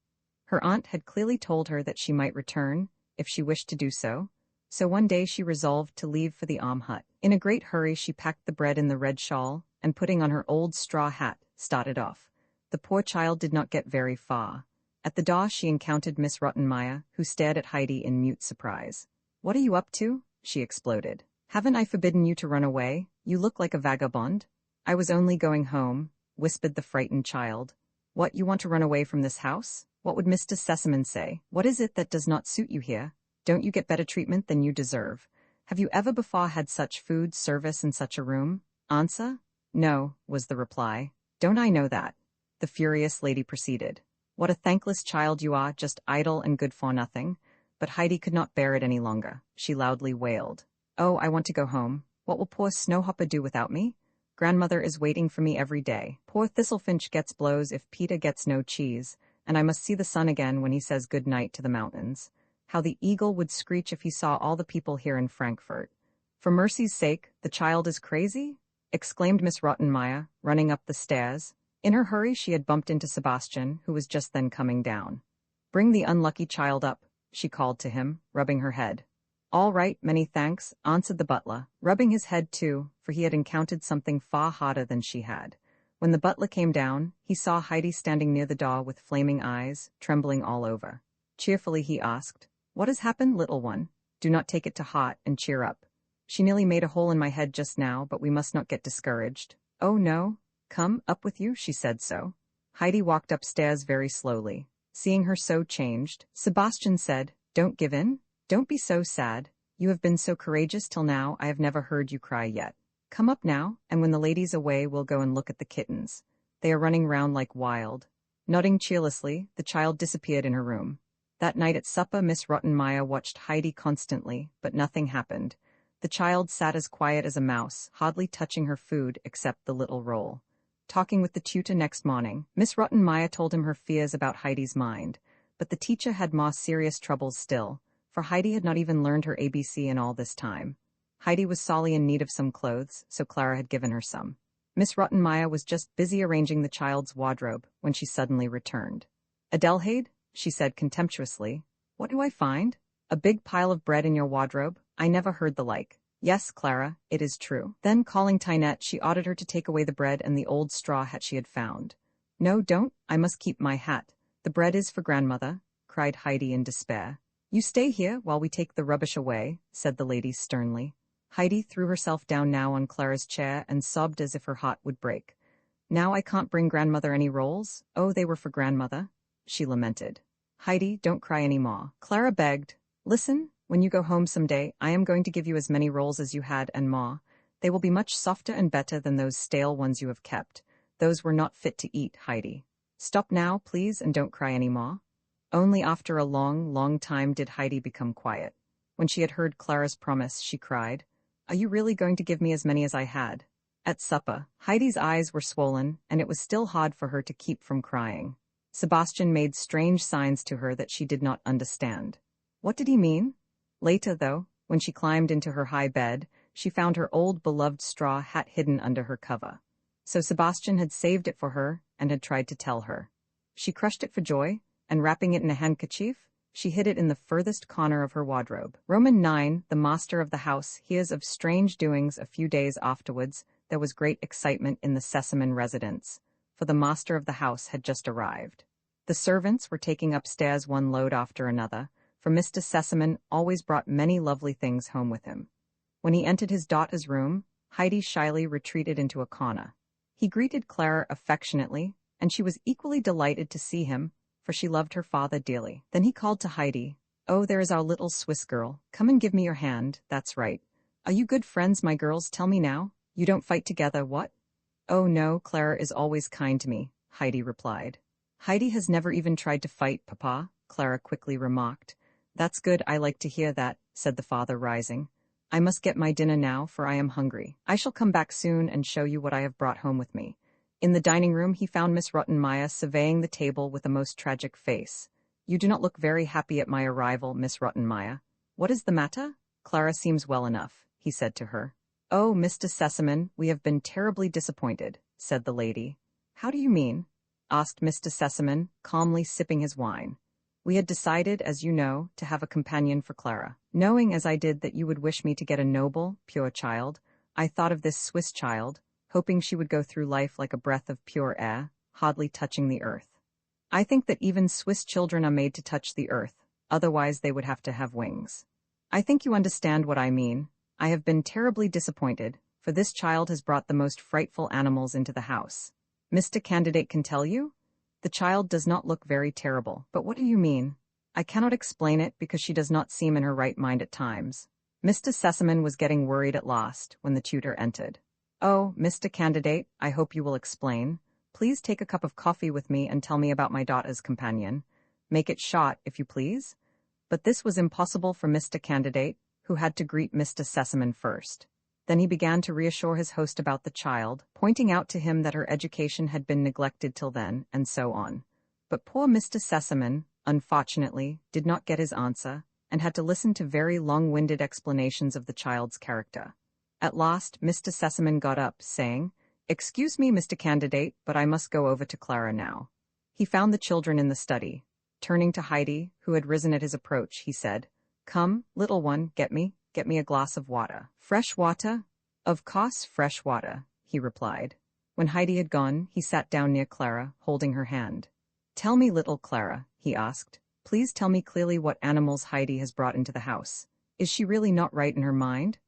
Her aunt had clearly told her that she might return, if she wished to do so, so one day she resolved to leave for the hut. In a great hurry she packed the bread in the red shawl, and putting on her old straw hat, started off. The poor child did not get very far. At the door she encountered Miss Rottenmeier, who stared at Heidi in mute surprise. "What are you up to?" she exploded. "Haven't I forbidden you to run away? You look like a vagabond." "I was only going home," whispered the frightened child. "What, you want to run away from this house? What would Mr. Sesamon say? What is it that does not suit you here? Don't you get better treatment than you deserve? Have you ever before had such food service in such a room? Answer?" "No," was the reply. "Don't I know that?" The furious lady proceeded. "What a thankless child you are, just idle and good for nothing." But Heidi could not bear it any longer. She loudly wailed, "Oh, I want to go home. What will poor Snowhopper do without me? Grandmother is waiting for me every day. Poor Thistlefinch gets blows if Peter gets no cheese, and I must see the sun again when he says good night to the mountains. How the eagle would screech if he saw all the people here in Frankfurt. For mercy's sake, the child is crazy?" exclaimed Miss Rottenmeier, running up the stairs. In her hurry she had bumped into Sebastian, who was just then coming down. "Bring the unlucky child up," she called to him, rubbing her head. "All right, many thanks," answered the butler, rubbing his head too, for he had encountered something far harder than she had. When the butler came down, he saw Heidi standing near the door with flaming eyes, trembling all over. Cheerfully he asked, "What has happened, little one? Do not take it to heart, and cheer up. She nearly made a hole in my head just now, but we must not get discouraged." "Oh no, come, up with you," she said so. Heidi walked upstairs very slowly. Seeing her so changed, Sebastian said, "Don't give in. Don't be so sad. You have been so courageous till now, I have never heard you cry yet. Come up now, and when the lady's away we'll go and look at the kittens. They are running round like wild." Nodding cheerlessly, the child disappeared in her room. That night at supper Miss Rottenmeier watched Heidi constantly, but nothing happened. The child sat as quiet as a mouse, hardly touching her food except the little roll. Talking with the tutor next morning, Miss Rottenmeier told him her fears about Heidi's mind, but the teacher had more serious troubles still, for Heidi had not even learned her ABC in all this time. Heidi was sorely in need of some clothes, so Clara had given her some. Miss Rottenmeier was just busy arranging the child's wardrobe when she suddenly returned. "Adelheid," she said contemptuously, "what do I find? A big pile of bread in your wardrobe? I never heard the like." "Yes, Clara, it is true." Then, calling Tinette, she ordered her to take away the bread and the old straw hat she had found. "No, don't, I must keep my hat. The bread is for grandmother," cried Heidi in despair. "You stay here while we take the rubbish away," said the lady sternly. Heidi threw herself down now on Clara's chair and sobbed as if her heart would break. "Now I can't bring grandmother any rolls? Oh, they were for grandmother," she lamented. "Heidi, don't cry any more," Clara begged. "Listen, when you go home some day, I am going to give you as many rolls as you had and more. They will be much softer and better than those stale ones you have kept. Those were not fit to eat, Heidi. Stop now, please, and don't cry any more." Only after a long, long time did Heidi become quiet. When she had heard Clara's promise, she cried, "Are you really going to give me as many as I had?" At supper, Heidi's eyes were swollen, and it was still hard for her to keep from crying. Sebastian made strange signs to her that she did not understand. What did he mean? Later, though, when she climbed into her high bed, she found her old beloved straw hat hidden under her cover. So Sebastian had saved it for her and had tried to tell her. She crushed it for joy, and wrapping it in a handkerchief, she hid it in the furthest corner of her wardrobe. Roman 9, the master of the house, hears of strange doings a few days afterwards. There was great excitement in the Sesamon residence. for the master of the house had just arrived. The servants were taking upstairs one load after another, for Mr. Sesamon always brought many lovely things home with him. When he entered his daughter's room, Heidi shyly retreated into a corner. He greeted Clara affectionately, and she was equally delighted to see him, for she loved her father dearly. Then he called to Heidi, "Oh, there is our little Swiss girl. Come and give me your hand, that's right. Are you good friends, my girls? Tell me now. You don't fight together, what?" "Oh no, Clara is always kind to me," Heidi replied. "Heidi has never even tried to fight, Papa," Clara quickly remarked. "That's good, I like to hear that," said the father, rising. "I must get my dinner now, for I am hungry. I shall come back soon and show you what I have brought home with me." In the dining room he found Miss Rottenmeier surveying the table with a most tragic face. "You do not look very happy at my arrival, Miss Rottenmeier. What is the matter?" "Clara seems well enough," he said to her. "Oh, Mr. Sesamon, we have been terribly disappointed," said the lady. "How do you mean?" asked Mr. Sesamon, calmly sipping his wine. "We had decided, as you know, to have a companion for Clara. Knowing as I did that you would wish me to get a noble, pure child, I thought of this Swiss child, hoping she would go through life like a breath of pure air, hardly touching the earth. I think that even Swiss children are made to touch the earth, otherwise they would have to have wings. I think you understand what I mean. I have been terribly disappointed, for this child has brought the most frightful animals into the house. Mr. Candidate can tell you? The child does not look very terrible, but what do you mean? I cannot explain it because she does not seem in her right mind at times." Mr. Sesamon was getting worried at last when the tutor entered. "Oh, Mr. Candidate, I hope you will explain. Please take a cup of coffee with me and tell me about my daughter's companion. Make it short, if you please." But this was impossible for Mr. Candidate, who had to greet Mr. Sesamon first. Then he began to reassure his host about the child, pointing out to him that her education had been neglected till then, and so on. But poor Mr. Sesamon, unfortunately, did not get his answer, and had to listen to very long-winded explanations of the child's character. At last, Mr. Sesamon got up, saying, "Excuse me, Mr. Candidate, but I must go over to Clara now." He found the children in the study. Turning to Heidi, who had risen at his approach, he said, "Come, little one, get me a glass of water." "Fresh water?" "Of course, fresh water," he replied. When Heidi had gone, he sat down near Clara, holding her hand. "Tell me, little Clara," he asked, "please tell me clearly what animals Heidi has brought into the house. Is she really not right in her mind?"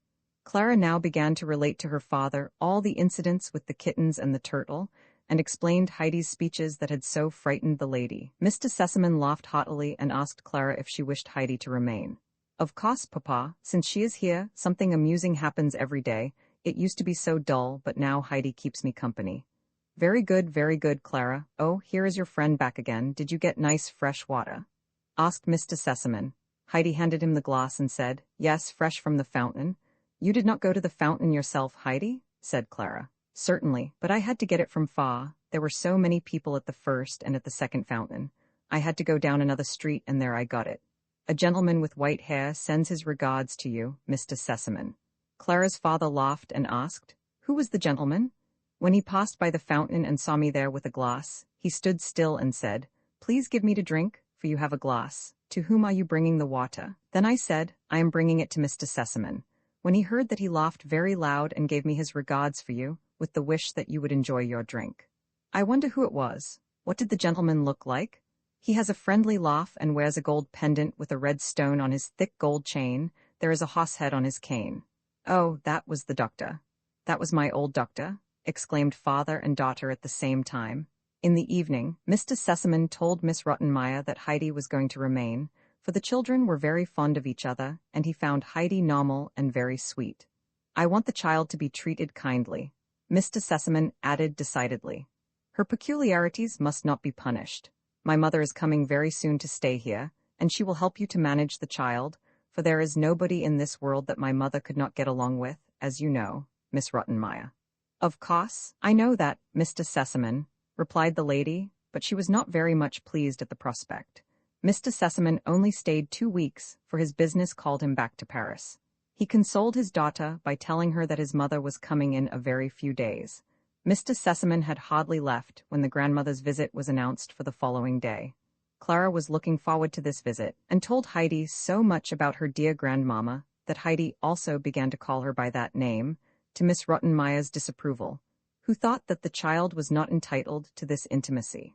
Clara now began to relate to her father all the incidents with the kittens and the turtle, and explained Heidi's speeches that had so frightened the lady. Mr. Sesamon laughed haughtily and asked Clara if she wished Heidi to remain. "Of course, Papa, since she is here, something amusing happens every day. It used to be so dull, but now Heidi keeps me company." Very good, Clara. Oh, here is your friend back again. Did you get nice fresh water?" asked Mr. Sesamon. Heidi handed him the glass and said, "Yes, fresh from the fountain." "You did not go to the fountain yourself, Heidi?" said Clara. "Certainly, but I had to get it from far. There were so many people at the first and at the second fountain. I had to go down another street and there I got it. A gentleman with white hair sends his regards to you, Mr. Sesamon." Clara's father laughed and asked, "Who was the gentleman?" When he passed by the fountain and saw me there with a glass, he stood still and said, "Please give me to drink, for you have a glass. To whom are you bringing the water?" Then I said, "I am bringing it to Mr. Sesamon." When he heard that, he laughed very loud and gave me his regards for you, with the wish that you would enjoy your drink. I wonder who it was. What did the gentleman look like? He has a friendly laugh and wears a gold pendant with a red stone on his thick gold chain. There is a horse head on his cane. Oh, that was the doctor. That was my old doctor, exclaimed father and daughter at the same time. In the evening, Mr. Sesamon told Miss Rottenmeier that Heidi was going to remain, for the children were very fond of each other, and he found Heidi normal and very sweet. "I want the child to be treated kindly," Mr. Sesamon added decidedly. "Her peculiarities must not be punished. My mother is coming very soon to stay here, and she will help you to manage the child, for there is nobody in this world that my mother could not get along with, as you know, Miss Rottenmeier." "Of course, I know that, Mr. Sesamon," replied the lady, but she was not very much pleased at the prospect. Mr. Sesamon only stayed 2 weeks, for his business called him back to Paris. He consoled his daughter by telling her that his mother was coming in a very few days. Mr. Sesamon had hardly left when the grandmother's visit was announced for the following day. Clara was looking forward to this visit, and told Heidi so much about her dear grandmamma that Heidi also began to call her by that name, to Miss Rottenmeier's disapproval, who thought that the child was not entitled to this intimacy.